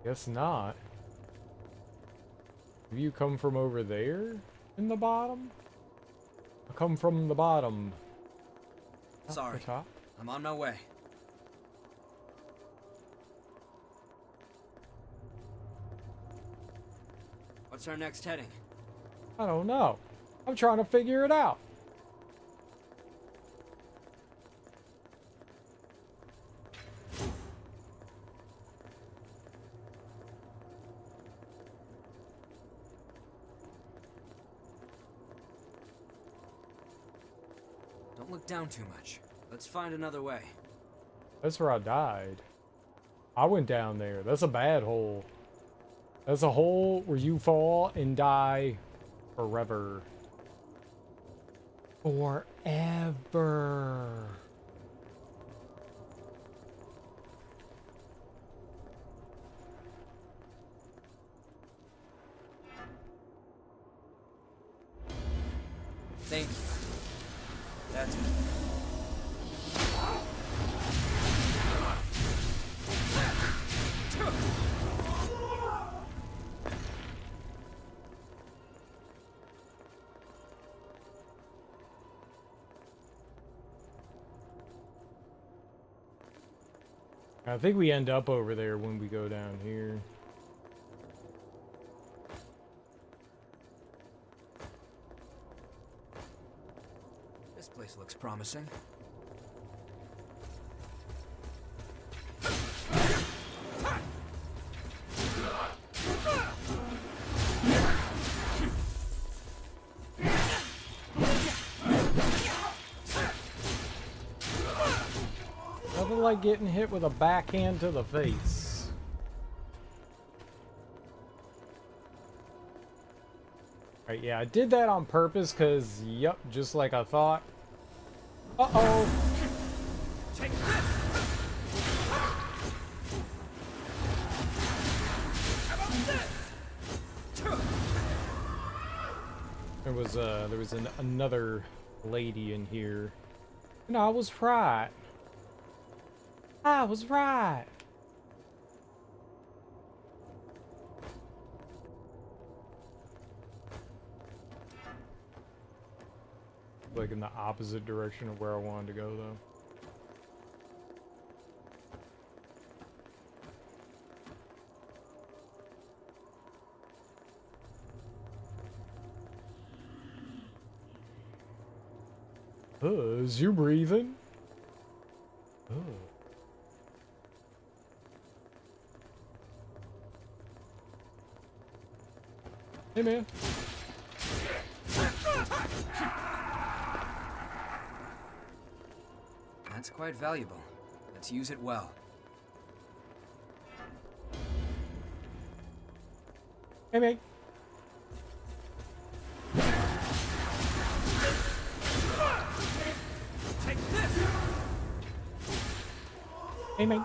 Guess not. Have you come from over there in the bottom? I come from the bottom. Not Sorry, the top. I'm on my way. What's our next heading? I don't know. I'm trying to figure it out. Don't look down too much. Let's find another way. That's where I died. I went down there. That's a bad hole. That's a hole where you fall and die forever. Forever. Thank you. That's it. I think we end up over there when we go down here. This place looks promising. Nothing like getting hit with a backhand to the face. Alright, yeah, I did that on purpose because, yep, just like I thought. Uh-oh! Take this! How about this? There was another lady in here. And I was right. I was right. Like in the opposite direction of where I wanted to go, though. Is you breathing? Hey, man. That's quite valuable. Let's use it well. Hey, mate. Take this! Hey, mate.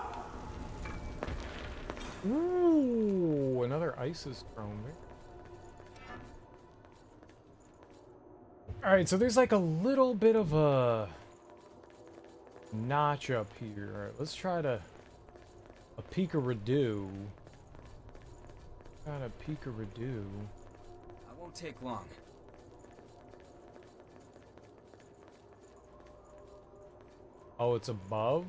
Ooh, another ISIS drone. Alright, so there's like a little bit of a notch up here. Alright, let's try to a peek-a-redo. Got a peek-a-redo. I won't take long. Oh, it's above?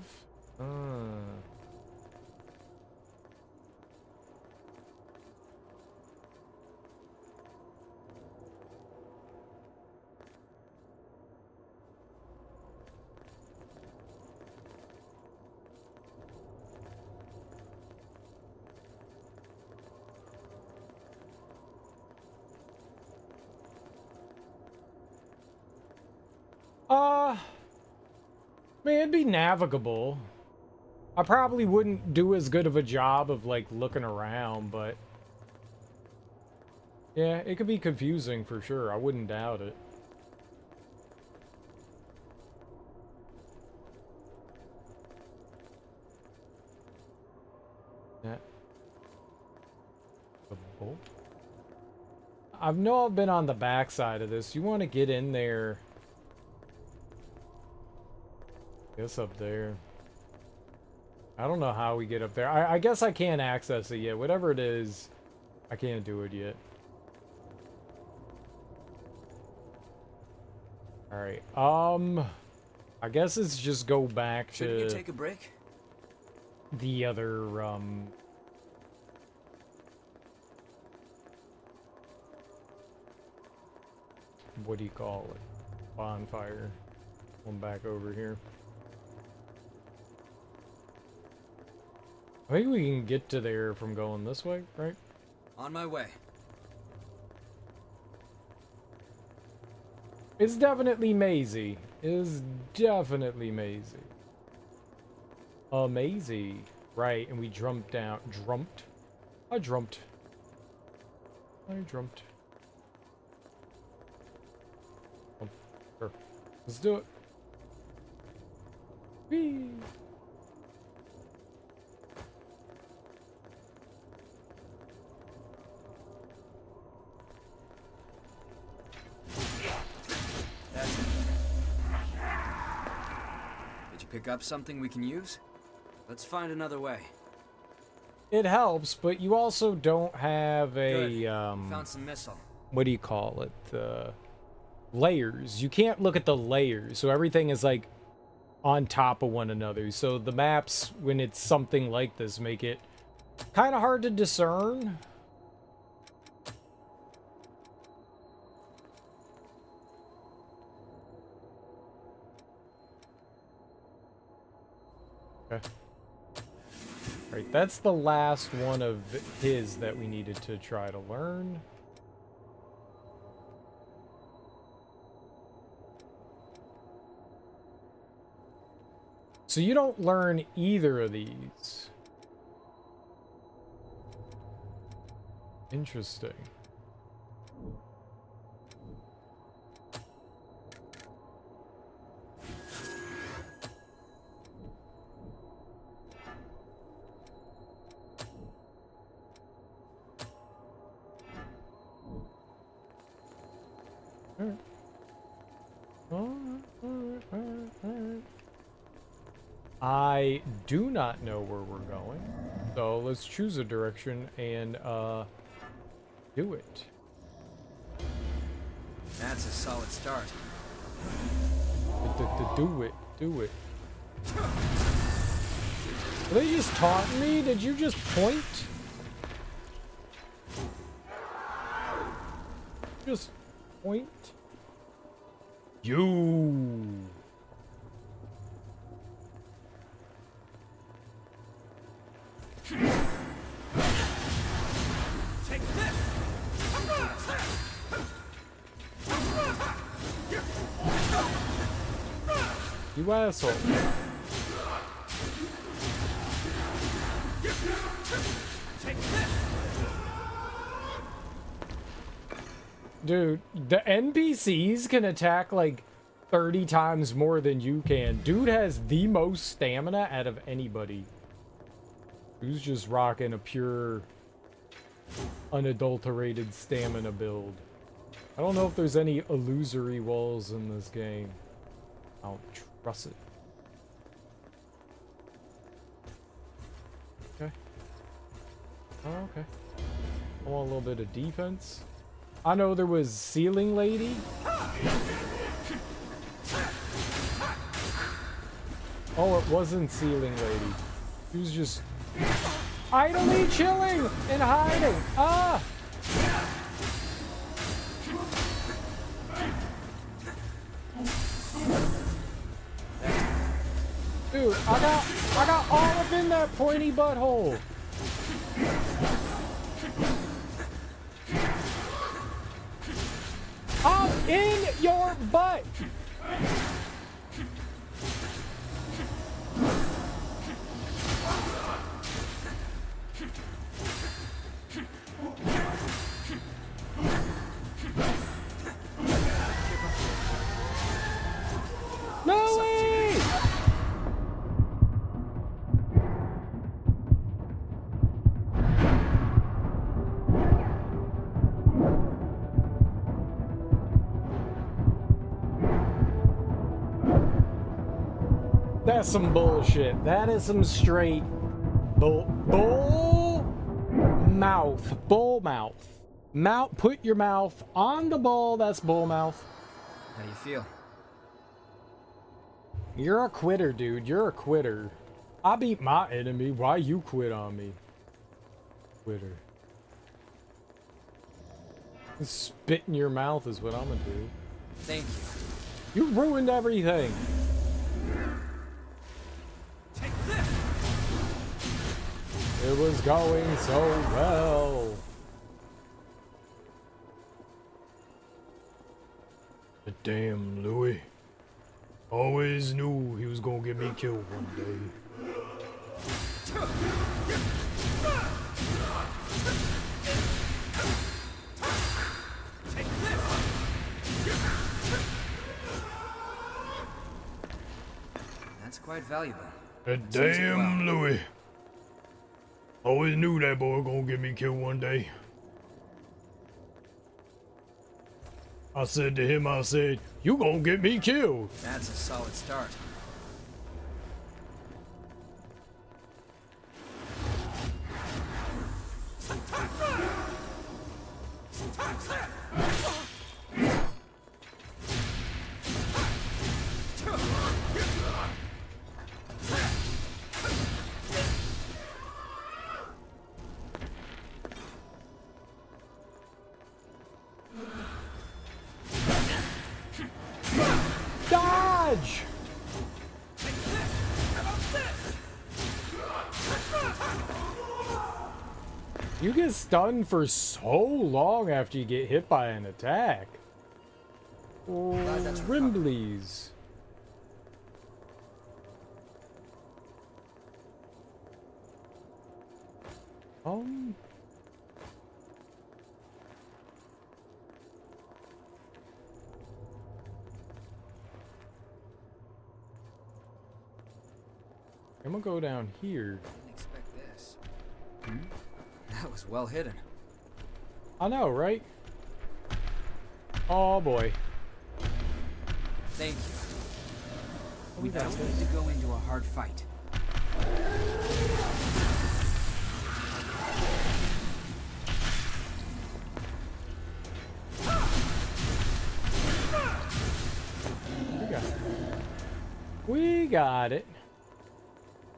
Man, it'd be navigable. I probably wouldn't do as good of a job of, like, looking around, but... yeah, it could be confusing for sure. I wouldn't doubt it. Yeah. The bolt? I've been on the backside of this. You want to get in there... guess up there. I don't know how we get up there. I guess I can't access it yet. Whatever it is, I can't do it yet. Alright, I guess it's just go back to... Shouldn't you take a break? The other, what do you call it? Bonfire. One back over here. I think we can get to there from going this way, right? On my way. It's definitely mazy. It's definitely mazy. Mazy. Right, and we jumped down. Drumped? I drumped. Oh, sure. Let's do it. Whee! Pick up something we can use? Let's find another way. It helps, but you also don't have a Good. Found some missile. What do you call it? Layers. You can't look at the layers, so everything is like on top of one another. So the maps, when it's something like this, make it kind of hard to discern. Okay. Right, that's the last one of his that we needed to try to learn. So you don't learn either of these. Interesting. I do not know where we're going, so let's choose a direction and do it. That's a solid start. Do it. Are they just taunting me? Did you just point? Just point. You. Take this! You asshole. Dude, the NPCs can attack like 30 times more than you can. Dude has the most stamina out of anybody. Who's just rocking a pure, unadulterated stamina build. I don't know if there's any illusory walls in this game. I don't trust it. Okay. Oh, okay. I want a little bit of defense. I know there was Ceiling Lady. Oh, it wasn't Ceiling Lady. She was just idly chilling and hiding. Ah! Dude, I got all up in that pointy butthole. I'm in your butt. No way! That's some bullshit. That is some straight bull mouth. Put your mouth on the ball. That's bull mouth. How do you feel? You're a quitter, dude. You're a quitter. I beat my enemy. Why you quit on me? Quitter. Spit in your mouth is what I'm gonna do. Thank you. You ruined everything. Take this. It was going so well. Damn, Louis. Always knew he was gonna get me killed one day. Take this. That's quite valuable. Damn, Louis. Always knew that boy gonna get me killed one day. I said to him, I said, you gonna get me killed. That's a solid start. Dodge! You get stunned for so long after you get hit by an attack. Oh, Rimblies. I'm gonna go down here. Didn't expect this. That was well hidden. I know, right? Oh boy. Thank you. We don't need to go into a hard fight. We got it.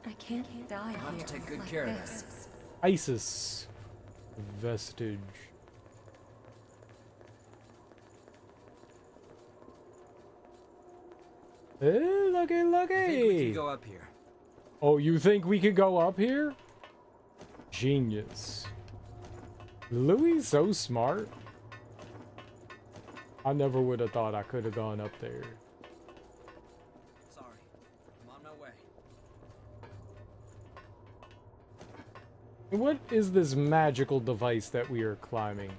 I can't die I'll have here to take good like care of this. this. Isis. Vestige. Hey, looky, I think we looky. can go up here. Oh, you think we could go up here? Genius. Louis so smart. I never would have thought I could have gone up there. Sorry. What is this magical device that we are climbing?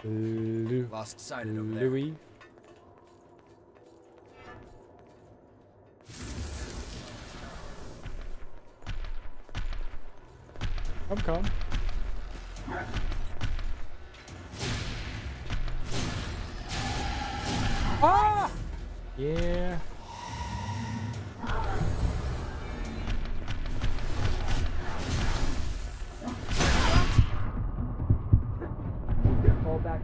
Lost sighted over there. Louis? Come. Ah! Yeah. Fall back.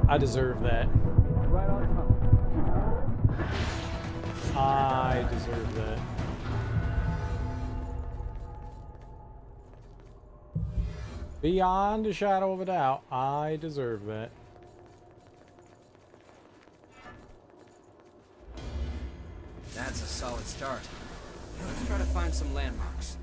I deserve that. Right on top. I deserve that. Beyond a shadow of a doubt, I deserve that. That's a solid start. Let's try to find some landmarks.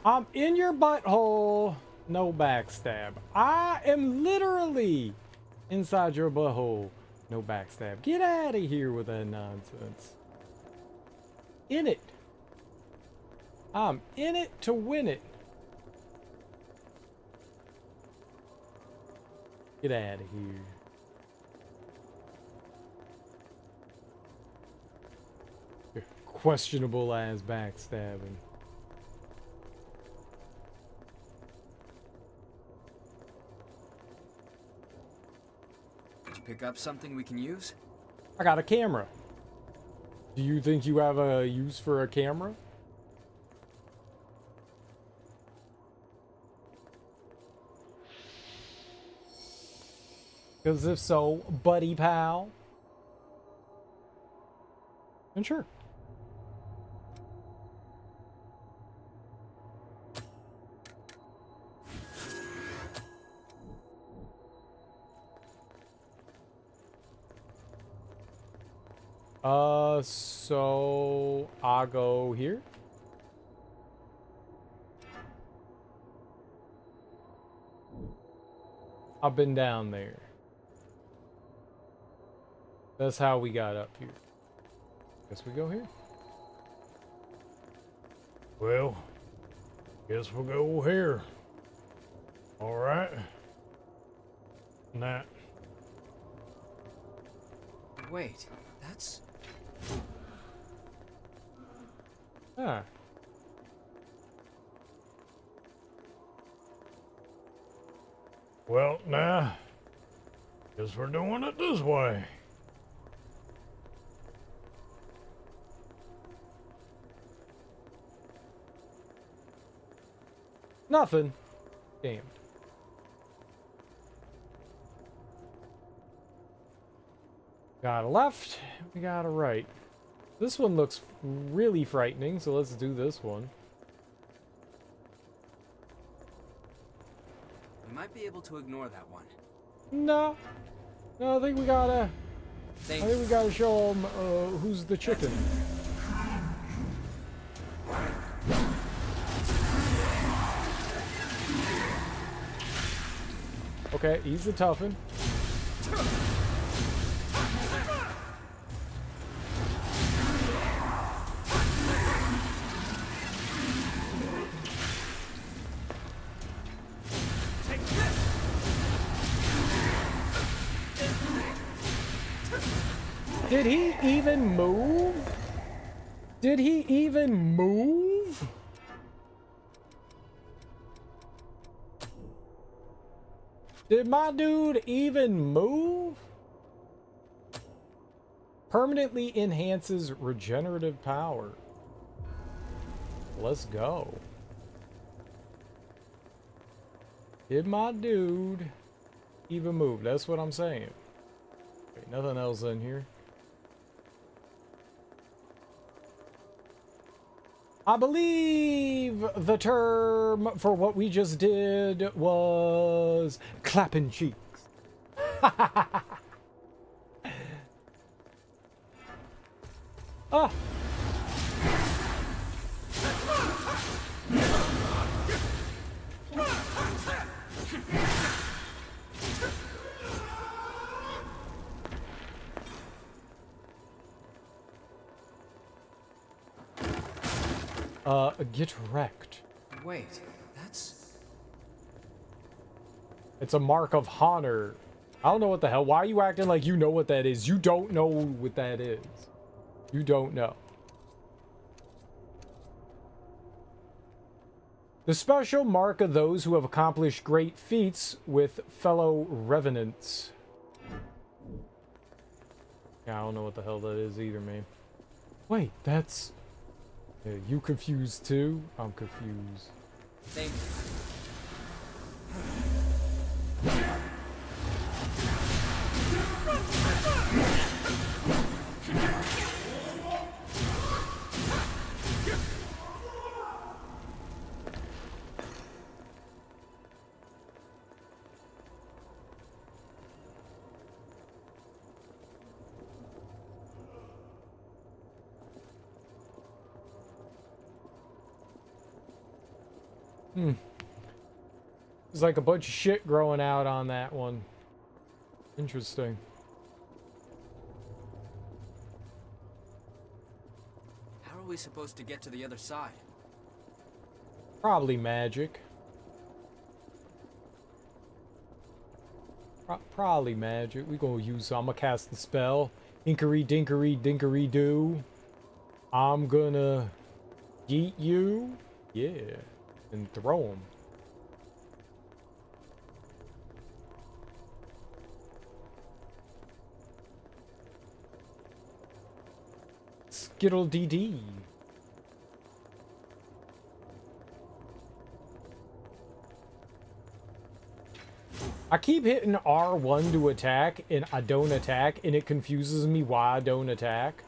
I'm in your butthole. No backstab. I am literally inside your butthole. No backstab. Get out of here with that nonsense. In it. I'm in it to win it. Get out of here. Your questionable ass backstabbing. Pick up something we can use? I got a camera. Do you think you have a use for a camera? Because if so, buddy pal. And sure. So I'll go here. I've been down there. That's how we got up here. Guess we go here. Well, guess we'll go here. All right. Nah. Wait, that's... Ah. Well, nah. Guess we're doing it this way. Nothing. Damned. Got a left, we got a right. This one looks really frightening, so let's do this one. We might be able to ignore that one. No. No, I think we gotta show them who's the chicken. Okay, he's the toughen. Did he even move? Did he even move? Did my dude even move? Permanently enhances regenerative power. Let's go. Did my dude even move? That's what I'm saying. Wait, nothing else in here. I believe the term for what we just did was clapping cheeks. Ah! Get wrecked. Wait, that's... It's a mark of honor. I don't know what the hell. Why are you acting like you know what that is? You don't know what that is. You don't know. The special mark of those who have accomplished great feats with fellow revenants. Yeah, I don't know what the hell that is either, man. Wait, that's... Yeah, you confused too? I'm confused. Thank There's like a bunch of shit growing out on that one. Interesting. How are we supposed to get to the other side? Probably magic. Probably magic. We gonna use. I'm gonna cast the spell. Inkery dinkery dinkery doo. I'm gonna yeet you. Yeah, and throw him. Skittle DD. I keep hitting R1 to attack and I don't attack and it confuses me why I don't attack.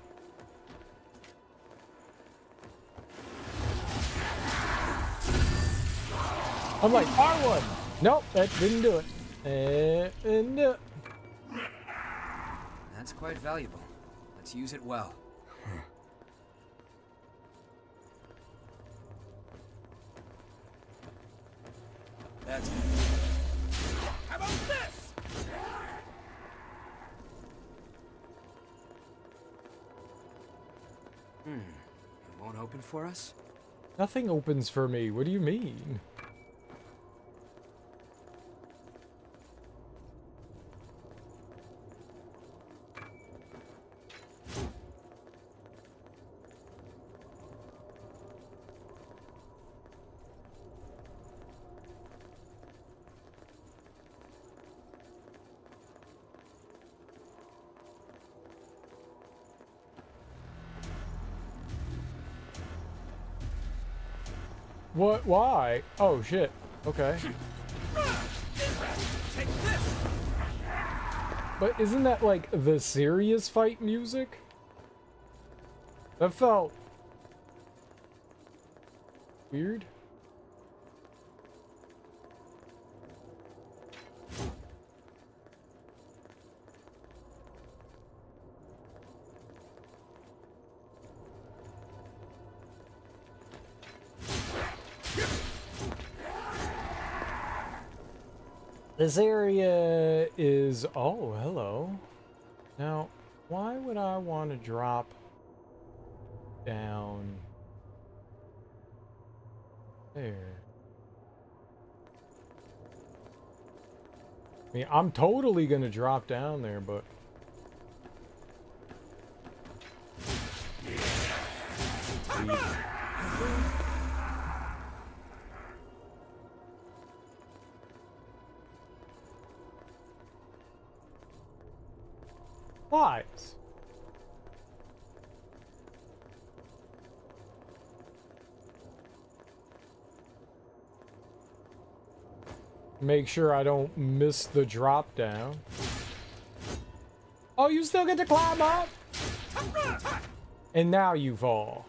I'm like, R1! Nope, that didn't do it. And That's quite valuable. Let's use it well. That's... How about this? It won't open for us? nothing opens for me. What do you mean? What? Why? Oh, shit. Okay. But isn't that, like, the serious fight music? That felt... weird. This area is... oh, hello. Now, why would I want to drop down there? I mean, I'm totally going to drop down there, but... Lies. Make sure I don't miss the drop down. Oh, you still get to climb up? And now you fall.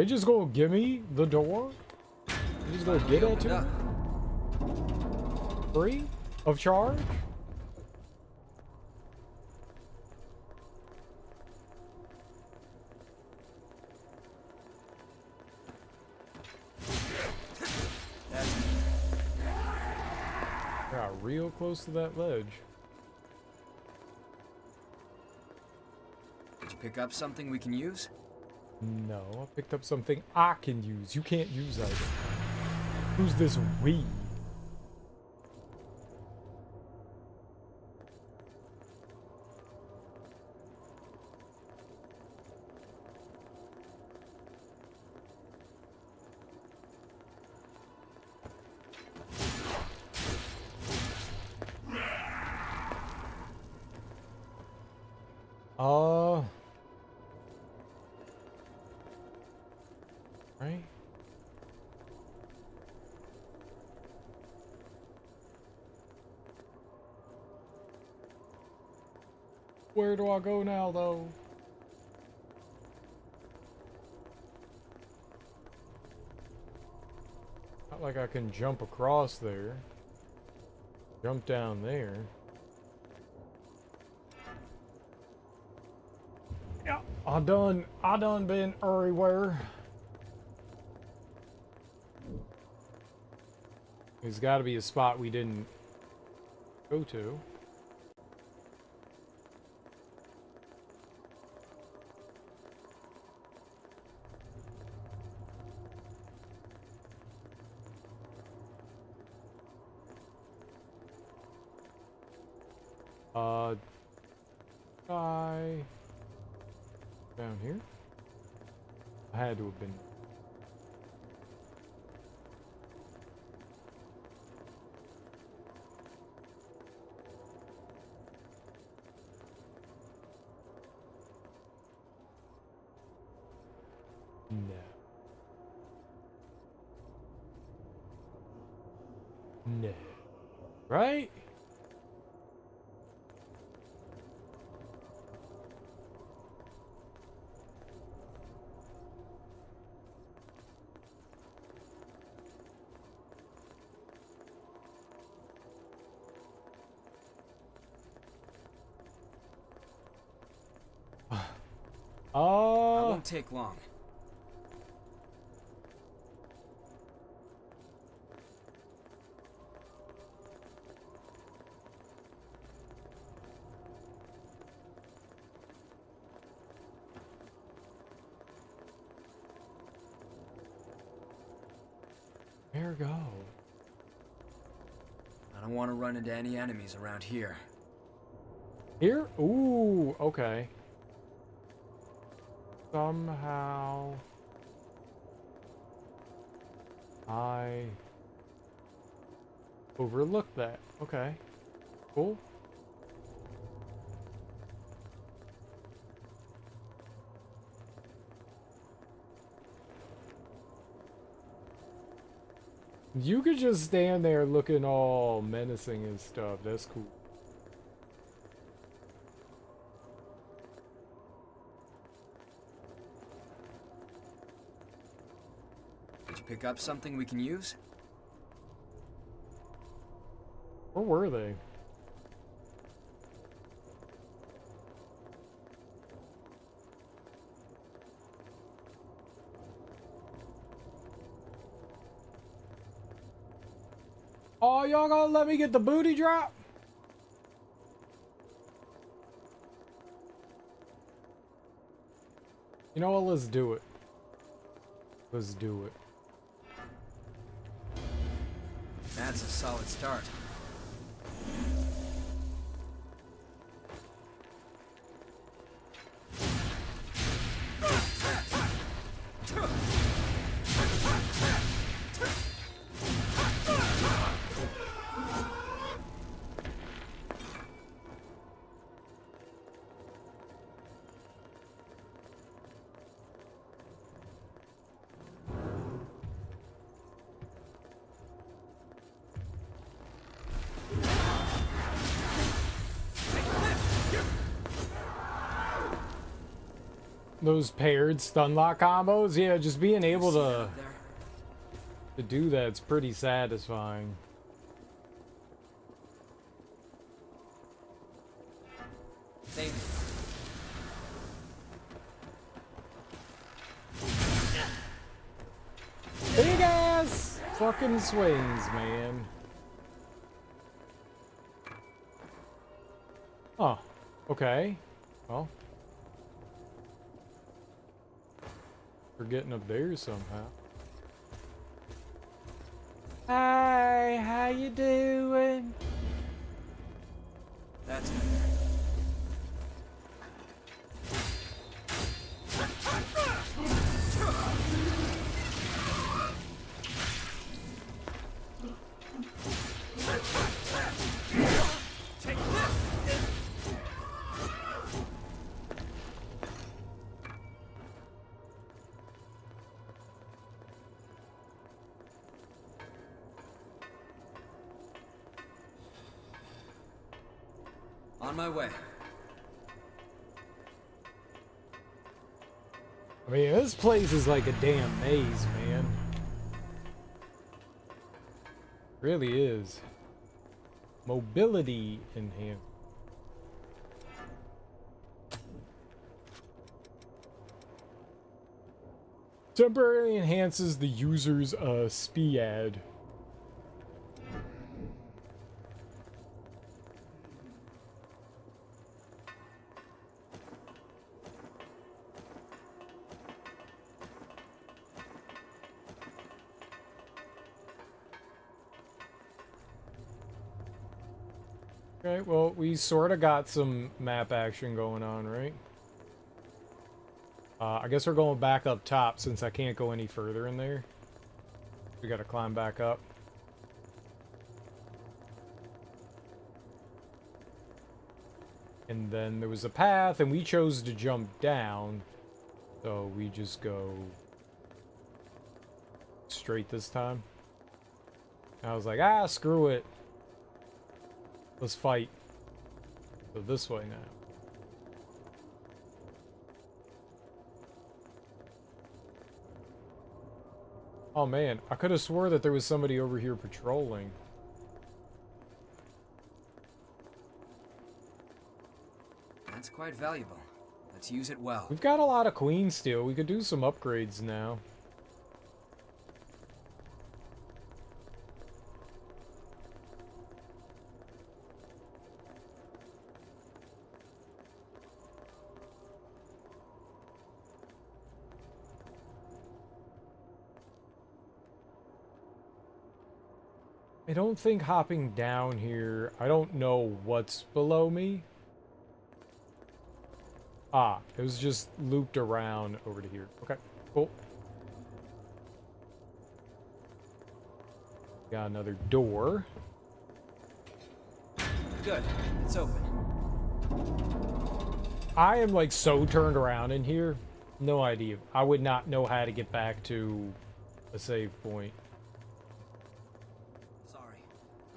They just gonna give me the door? They just gonna get it to me? Free? Of charge? Got real close to that ledge. Did you pick up something we can use? No, I picked up something I can use. You can't use either. Who's this we? Right? Where do I go now, though? Not like I can jump across there. Jump down there. Yeah, I done been everywhere. There's got to be a spot we didn't go to. Guy down here. I had to have been. No. No. Right? I won't take long. Where go? I don't want to run into any enemies around here. Here? Ooh, okay. Somehow I overlooked that. Okay. Cool. You could just stand there looking all menacing and stuff. That's cool. Did you pick up something we can use? Where were they? Oh, y'all gonna let me get the booty drop? You know what? Let's do it. Let's do it. That's a solid start. those paired stun lock combos. Yeah, just being able to do that's pretty satisfying. Thank you. Big ass fucking swings, man. Oh, okay. Well, we're getting up there somehow. Hi, how you doing? That's better. Take this! On my way. I mean, this place is like a damn maze, man. Really is. Mobility enhanced. Temporarily enhances the user's speed. Okay, well, we sort of got some map action going on, right? I guess we're going back up top since I can't go any further in there. We gotta climb back up. And then there was a path, and we chose to jump down. So we just go straight this time. I was like, ah, screw it. Let's fight. So this way now. Oh man, I could have swore that there was somebody over here patrolling. That's quite valuable. Let's use it well. We've got a lot of queen steel. We could do some upgrades now. I don't think hopping down here, I don't know what's below me. Ah, it was just looped around over to here. Okay, cool. Got another door. Good, it's open. I am like so turned around in here. No idea. I would not know how to get back to a save point.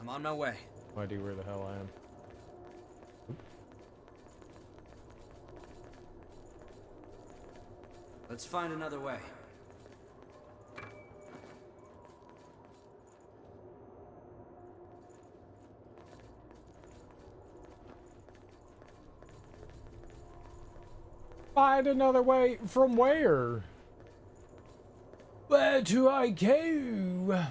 I'm on my way. No idea where the hell I am. Let's find another way. Find another way from where? Where do I go?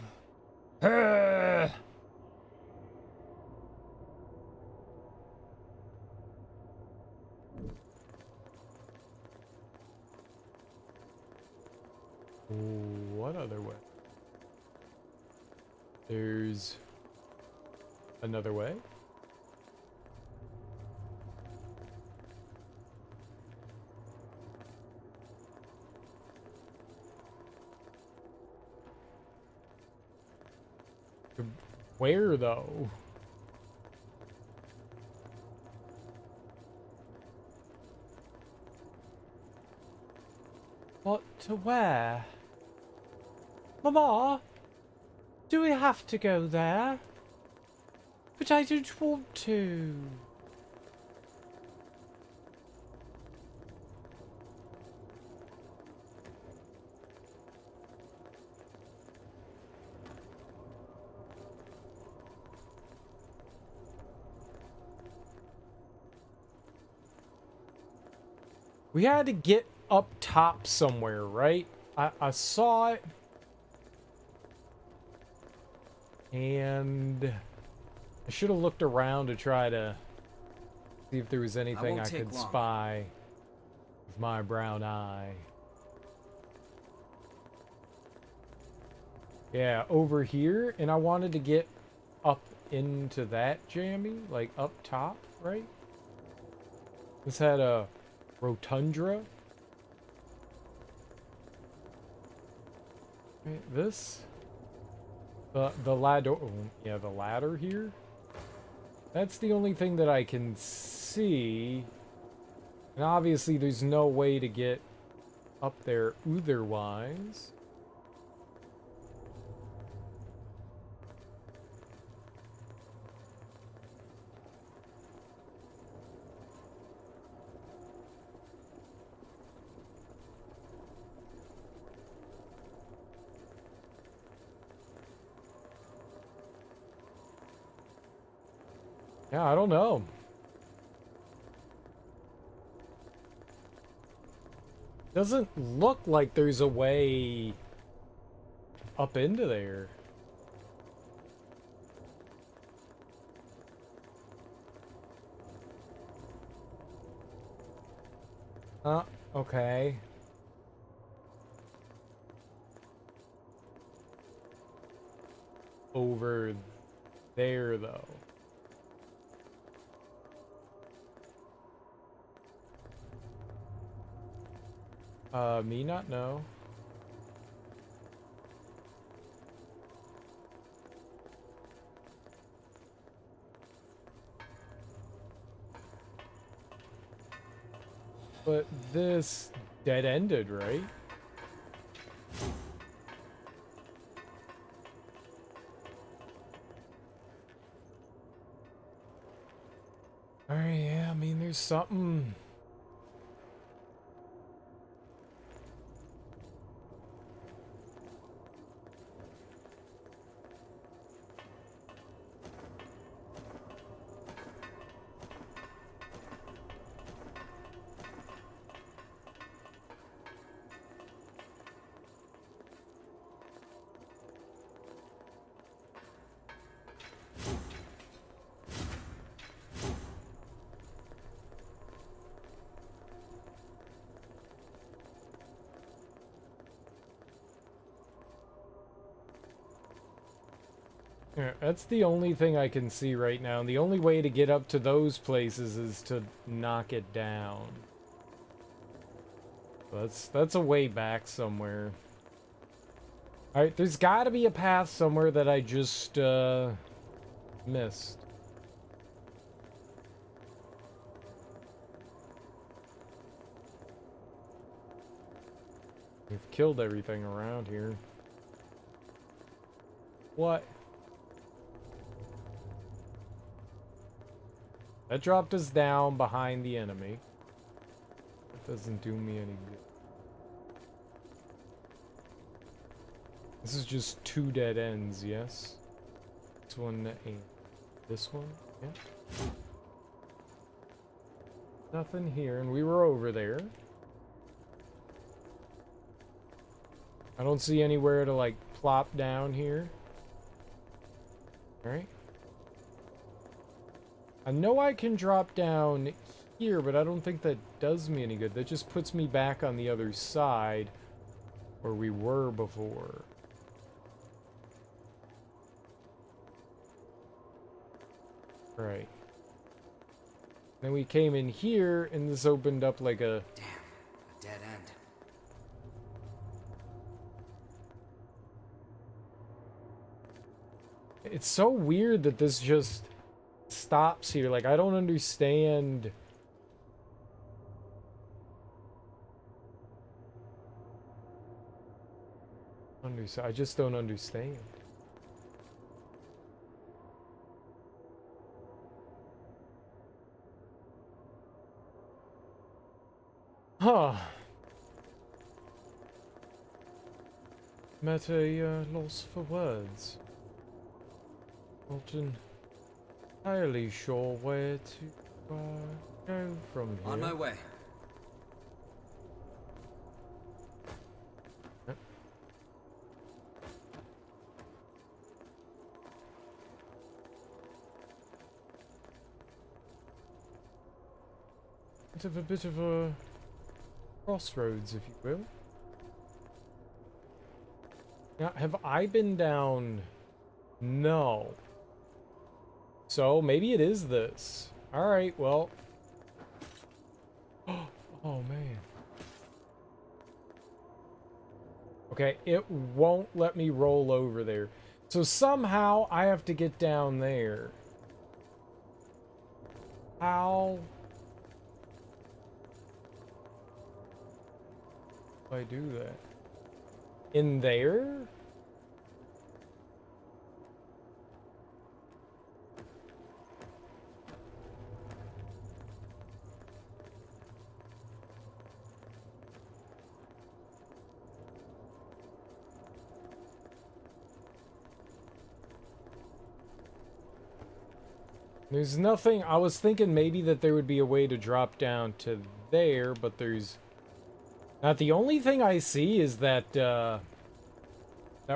What other way? There's another way. Where though? What to where? Mama, do we have to go there? But I don't want to. We had to get up top somewhere, right? I saw it. And I should have looked around to try to see if there was anything I could spy with my brown eye. Yeah, over here, and I wanted to get up into that jammy, like up top, right? This had a rotundra. Right, this, the ladder. Oh, yeah, the ladder here. That's the only thing that I can see, and obviously there's no way to get up there otherwise. Yeah, I don't know. Doesn't look like there's a way up into there. Okay. Over there, though. Me not know. But this dead-ended, right? Alright, yeah, I mean, there's something... Yeah, that's the only thing I can see right now. And the only way to get up to those places is to knock it down. That's a way back somewhere. Alright, there's gotta be a path somewhere that I just, missed. We've killed everything around here. What? That dropped us down behind the enemy. That doesn't do me any good. This is just 2 dead ends, yes? This one and this one, yeah. Nothing here, and we were over there. I don't see anywhere to, like, plop down here. Alright. I know I can drop down here, but I don't think that does me any good. That just puts me back on the other side where we were before. Right. Then we came in here, and this opened up like a... Damn, a dead end. It's so weird that this just stops here. Like, I don't understand. I just don't understand. Huh. Met a loss for words. Not entirely sure where to go from here. On my way. a bit of a crossroads, if you will. Now, have I been down? No. So maybe it is this. All right, well. Oh man. Okay, it won't let me roll over there. So somehow I have to get down there. How do I do that? In there? There's nothing. I was thinking maybe that there would be a way to drop down to there, but there's not. The only thing I see is that that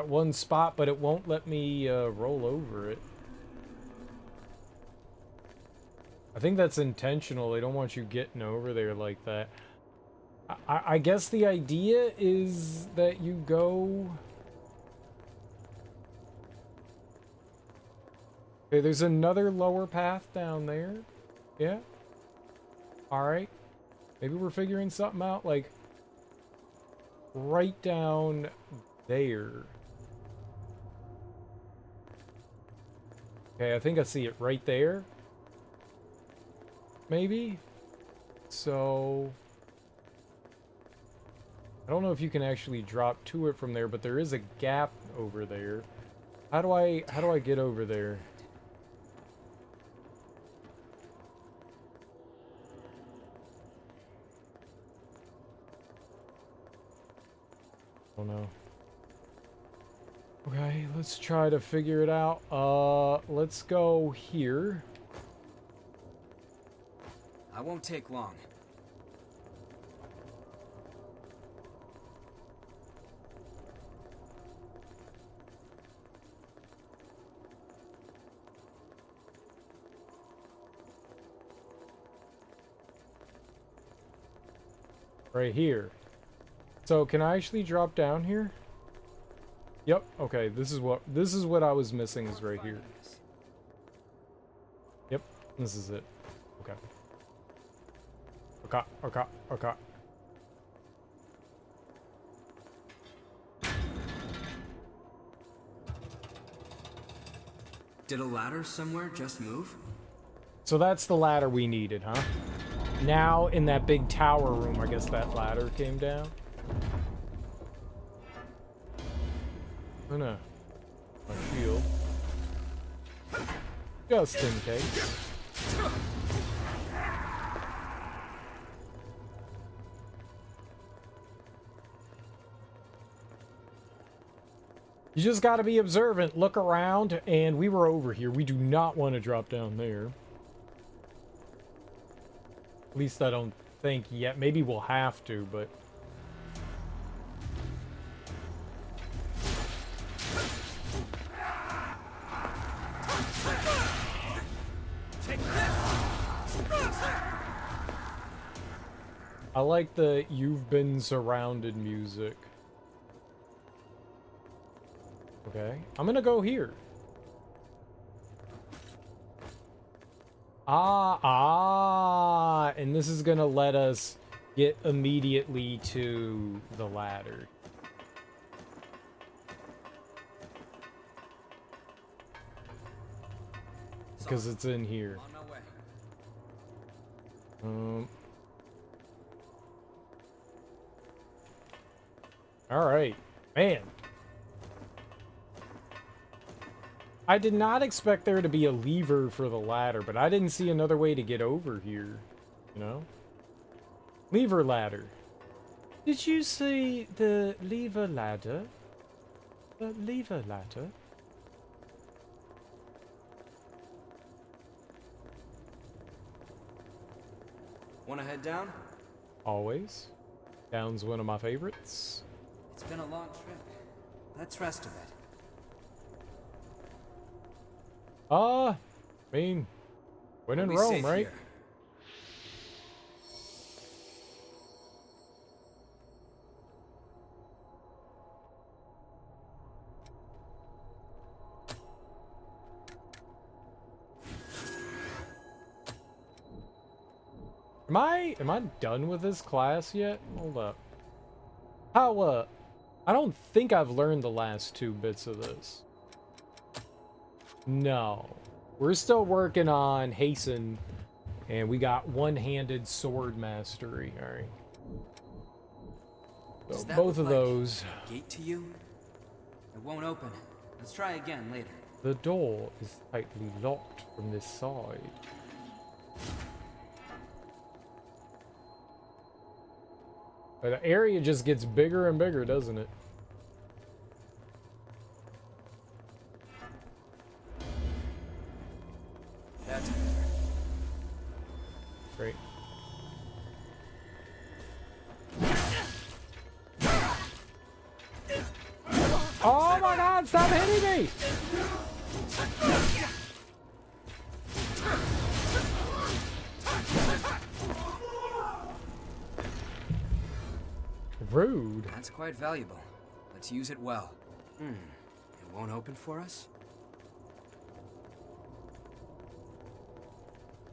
one spot, but it won't let me roll over it. I think that's intentional. They don't want you getting over there like that. I guess the idea is that you go... Okay, there's another lower path down there. Yeah. Alright. Maybe we're figuring something out, like, right down there. Okay, I think I see it right there. Maybe? So... I don't know if you can actually drop to it from there, but there is a gap over there. How do I get over there? Oh no. Okay, let's try to figure it out. Let's go here. I won't take long. Right here. So can I actually drop down here? Yep. Okay. This is what I was missing is right here. Yep. This is it. Okay. Okay. Okay. Okay. Did a ladder somewhere just move? So that's the ladder we needed, huh? Now in that big tower room, I guess that ladder came down. Oh no. My shield. Just in case. You just gotta be observant, look around, and we were over here. We do not want to drop down there. At least I don't think yet. Maybe we'll have to, but... I like the "You've Been Surrounded" music. Okay, I'm gonna go here. And this is gonna let us get immediately to the ladder. Because it's in here. Alright. Man. I did not expect there to be a lever for the ladder, but I didn't see another way to get over here. You know? Lever ladder. Did you see the lever ladder? The lever ladder? Wanna head down? Always. Down's one of my favorites. It's been a long trip. Let's rest a bit. I mean, when in Rome, right? Am I done with this class yet? Hold up. How, I don't think I've learned the last 2 bits of this. No. We're still working on Hasten, and we got one-handed sword mastery. Alright. So both of those. A gate to you? It won't open. Let's try again later. The door is tightly locked from this side. The area just gets bigger and bigger, doesn't it? That's great. Oh my god, stop hitting me! Rude. That's quite valuable. Let's use it well. It won't open for us?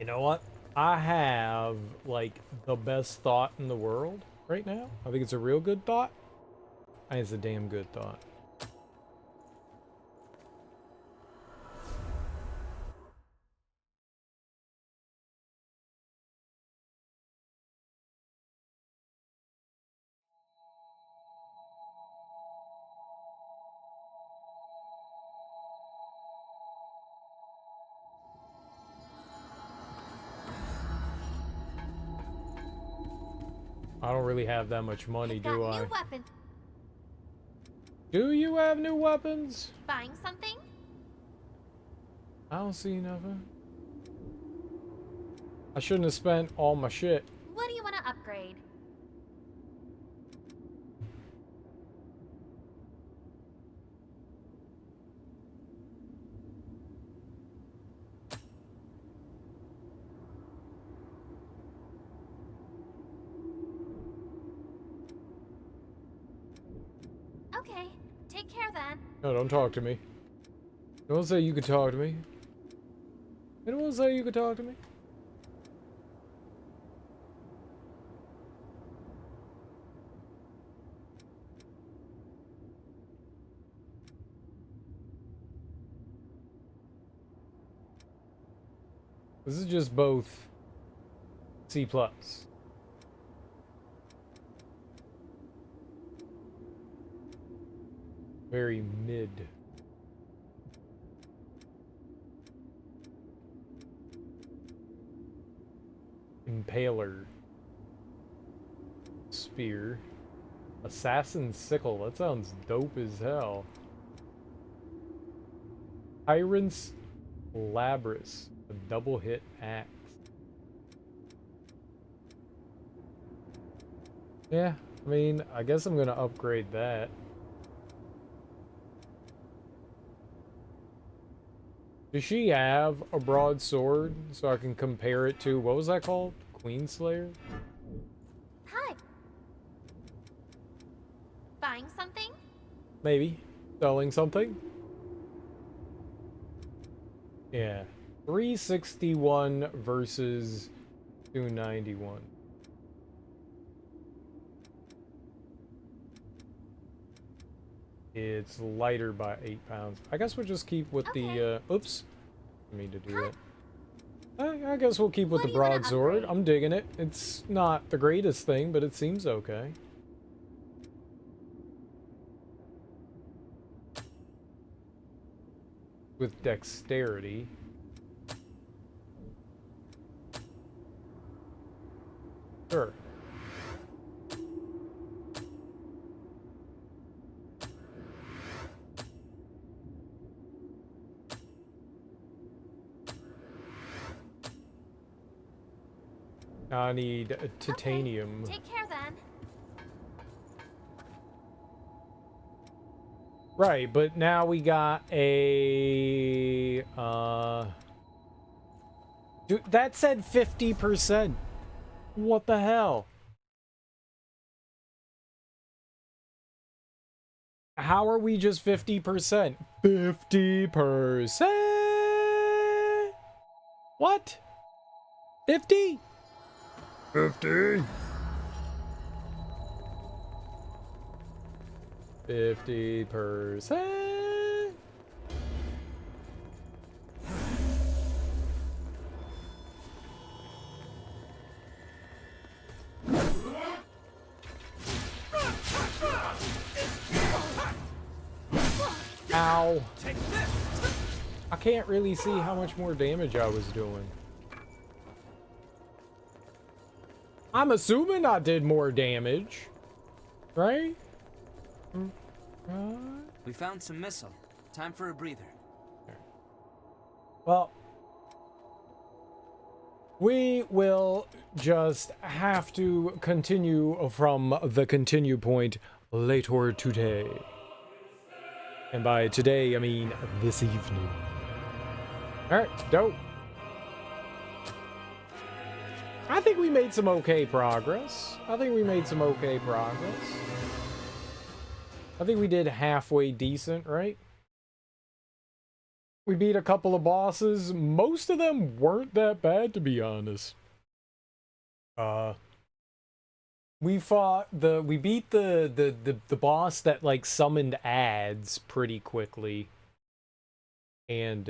You know what? I have, like, the best thought in the world right now. I think it's a real good thought. I think it's a damn good thought. I don't really have that much money, do I? New weapon. Do you have new weapons? Buying something? I don't see nothing. I shouldn't have spent all my shit. What do you want to upgrade? Okay, take care then. No, don't talk to me. Don't say you could talk to me. Anyone say you could talk to me? This is just both C+. Very mid. Impaler. Spear. Assassin sickle. That sounds dope as hell. Tyrant's Labrys. A double hit axe. Yeah, I mean, I guess I'm gonna upgrade that. Does she have a broadsword so I can compare it to, what was that called? Queenslayer? Hi. Buying something? Maybe. Selling something? Yeah. 361 versus 291. It's lighter by 8 pounds. I guess we'll just keep with the, oops. I mean to do that. I guess we'll keep with the broadsword. I'm digging it. It's not the greatest thing, but it seems okay. With dexterity. Sure. I need titanium. Okay, take care then. Right, but now we got a dude, that said 50%. What the hell? How are we just 50%? 50%? What? 50? 50. 50%. Ow. I can't really see how much more damage I was doing. I'm assuming I did more damage, right? We found some missile. Time for a breather. Well, we will just have to continue from the continue point later today. And by today, I mean this evening. Alright, dope. I think we made some okay progress. I think we did halfway decent, right? We beat a couple of bosses. Most of them weren't that bad, to be honest. We beat the boss that like summoned ads pretty quickly. And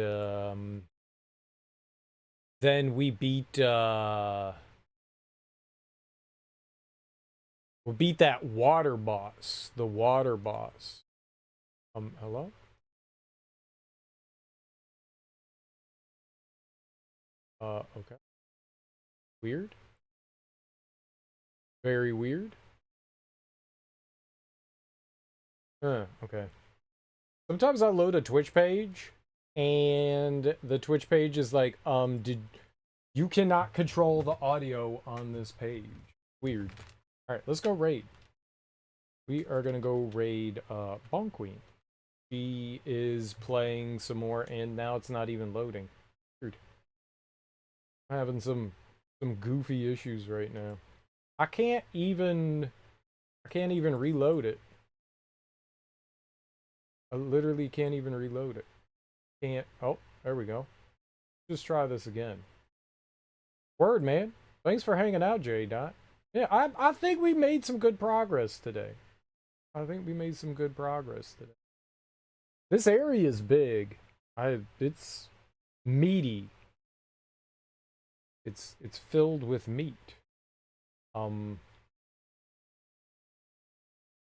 then we beat that water boss, the water boss. Hello? Okay. Weird. Very weird. Okay. Sometimes I load a Twitch page and the Twitch page is like, you cannot control the audio on this page. Weird. Alright, let's go raid. We are gonna go raid Bonk Queen. She is playing some more and now it's not even loading. Weird. I'm having some goofy issues right now. I can't even reload it. I literally can't even reload it. Oh, there we go. Just try this again. Word, man. Thanks for hanging out, J. Dot. Yeah, I think we made some good progress today. This area is big. It's meaty. It's filled with meat. I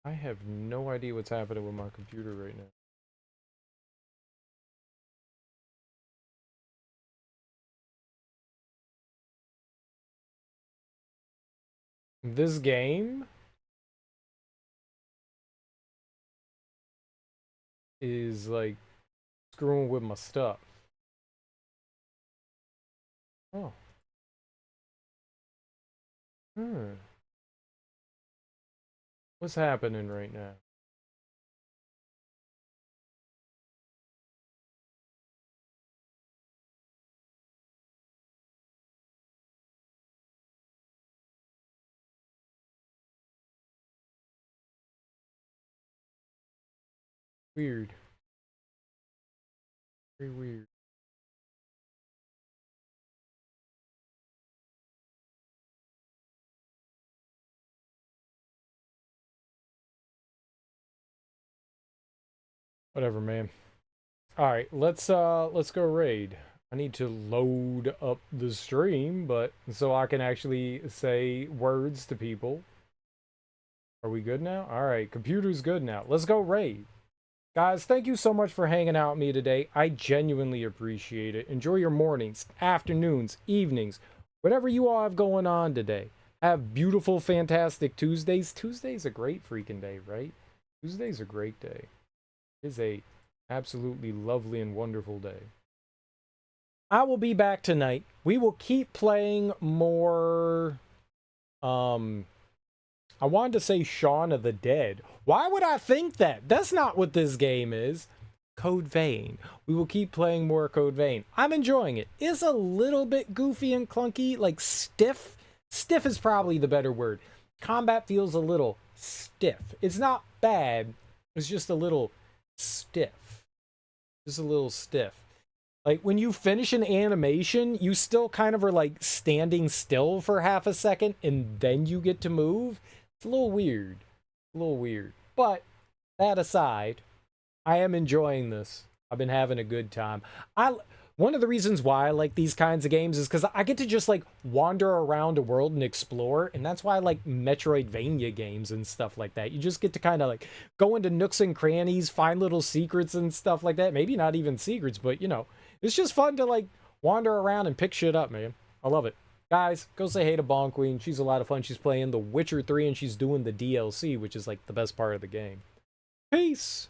have no idea what's happening with my computer right now. This game is like screwing with my stuff. Oh. What's happening right now? Weird. Very weird. Whatever, man. Alright, let's go raid. I need to load up the stream, but so I can actually say words to people. Are we good now? Alright, computer's good now. Let's go raid. Guys, thank you so much for hanging out with me today. I genuinely appreciate it. Enjoy your mornings, afternoons, evenings, whatever you all have going on today. Have beautiful, fantastic Tuesdays. Tuesday's a great freaking day, right? Tuesday's a great day. It is a absolutely lovely and wonderful day. I will be back tonight. We will keep playing more, I wanted to say Shaun of the Dead. Why would I think that? That's not what this game is. Code Vein. We will keep playing more Code Vein. I'm enjoying it. It's a little bit goofy and clunky, like stiff. Stiff is probably the better word. Combat feels a little stiff. It's not bad. It's just a little stiff. Just a little stiff. Like, when you finish an animation, you still kind of are, like, standing still for half a second, and then you get to move. It's a little weird. A little weird. But, that aside, I am enjoying this. I've been having a good time. One of the reasons why I like these kinds of games is because I get to just, like, wander around a world and explore, and that's why I like Metroidvania games and stuff like that. You just get to kind of, like, go into nooks and crannies, find little secrets and stuff like that. Maybe not even secrets, but, you know, it's just fun to, like, wander around and pick shit up, man. I love it. Guys, go say hey to Bon Queen. She's a lot of fun. She's playing The Witcher 3, and she's doing the DLC, which is, like, the best part of the game. Peace!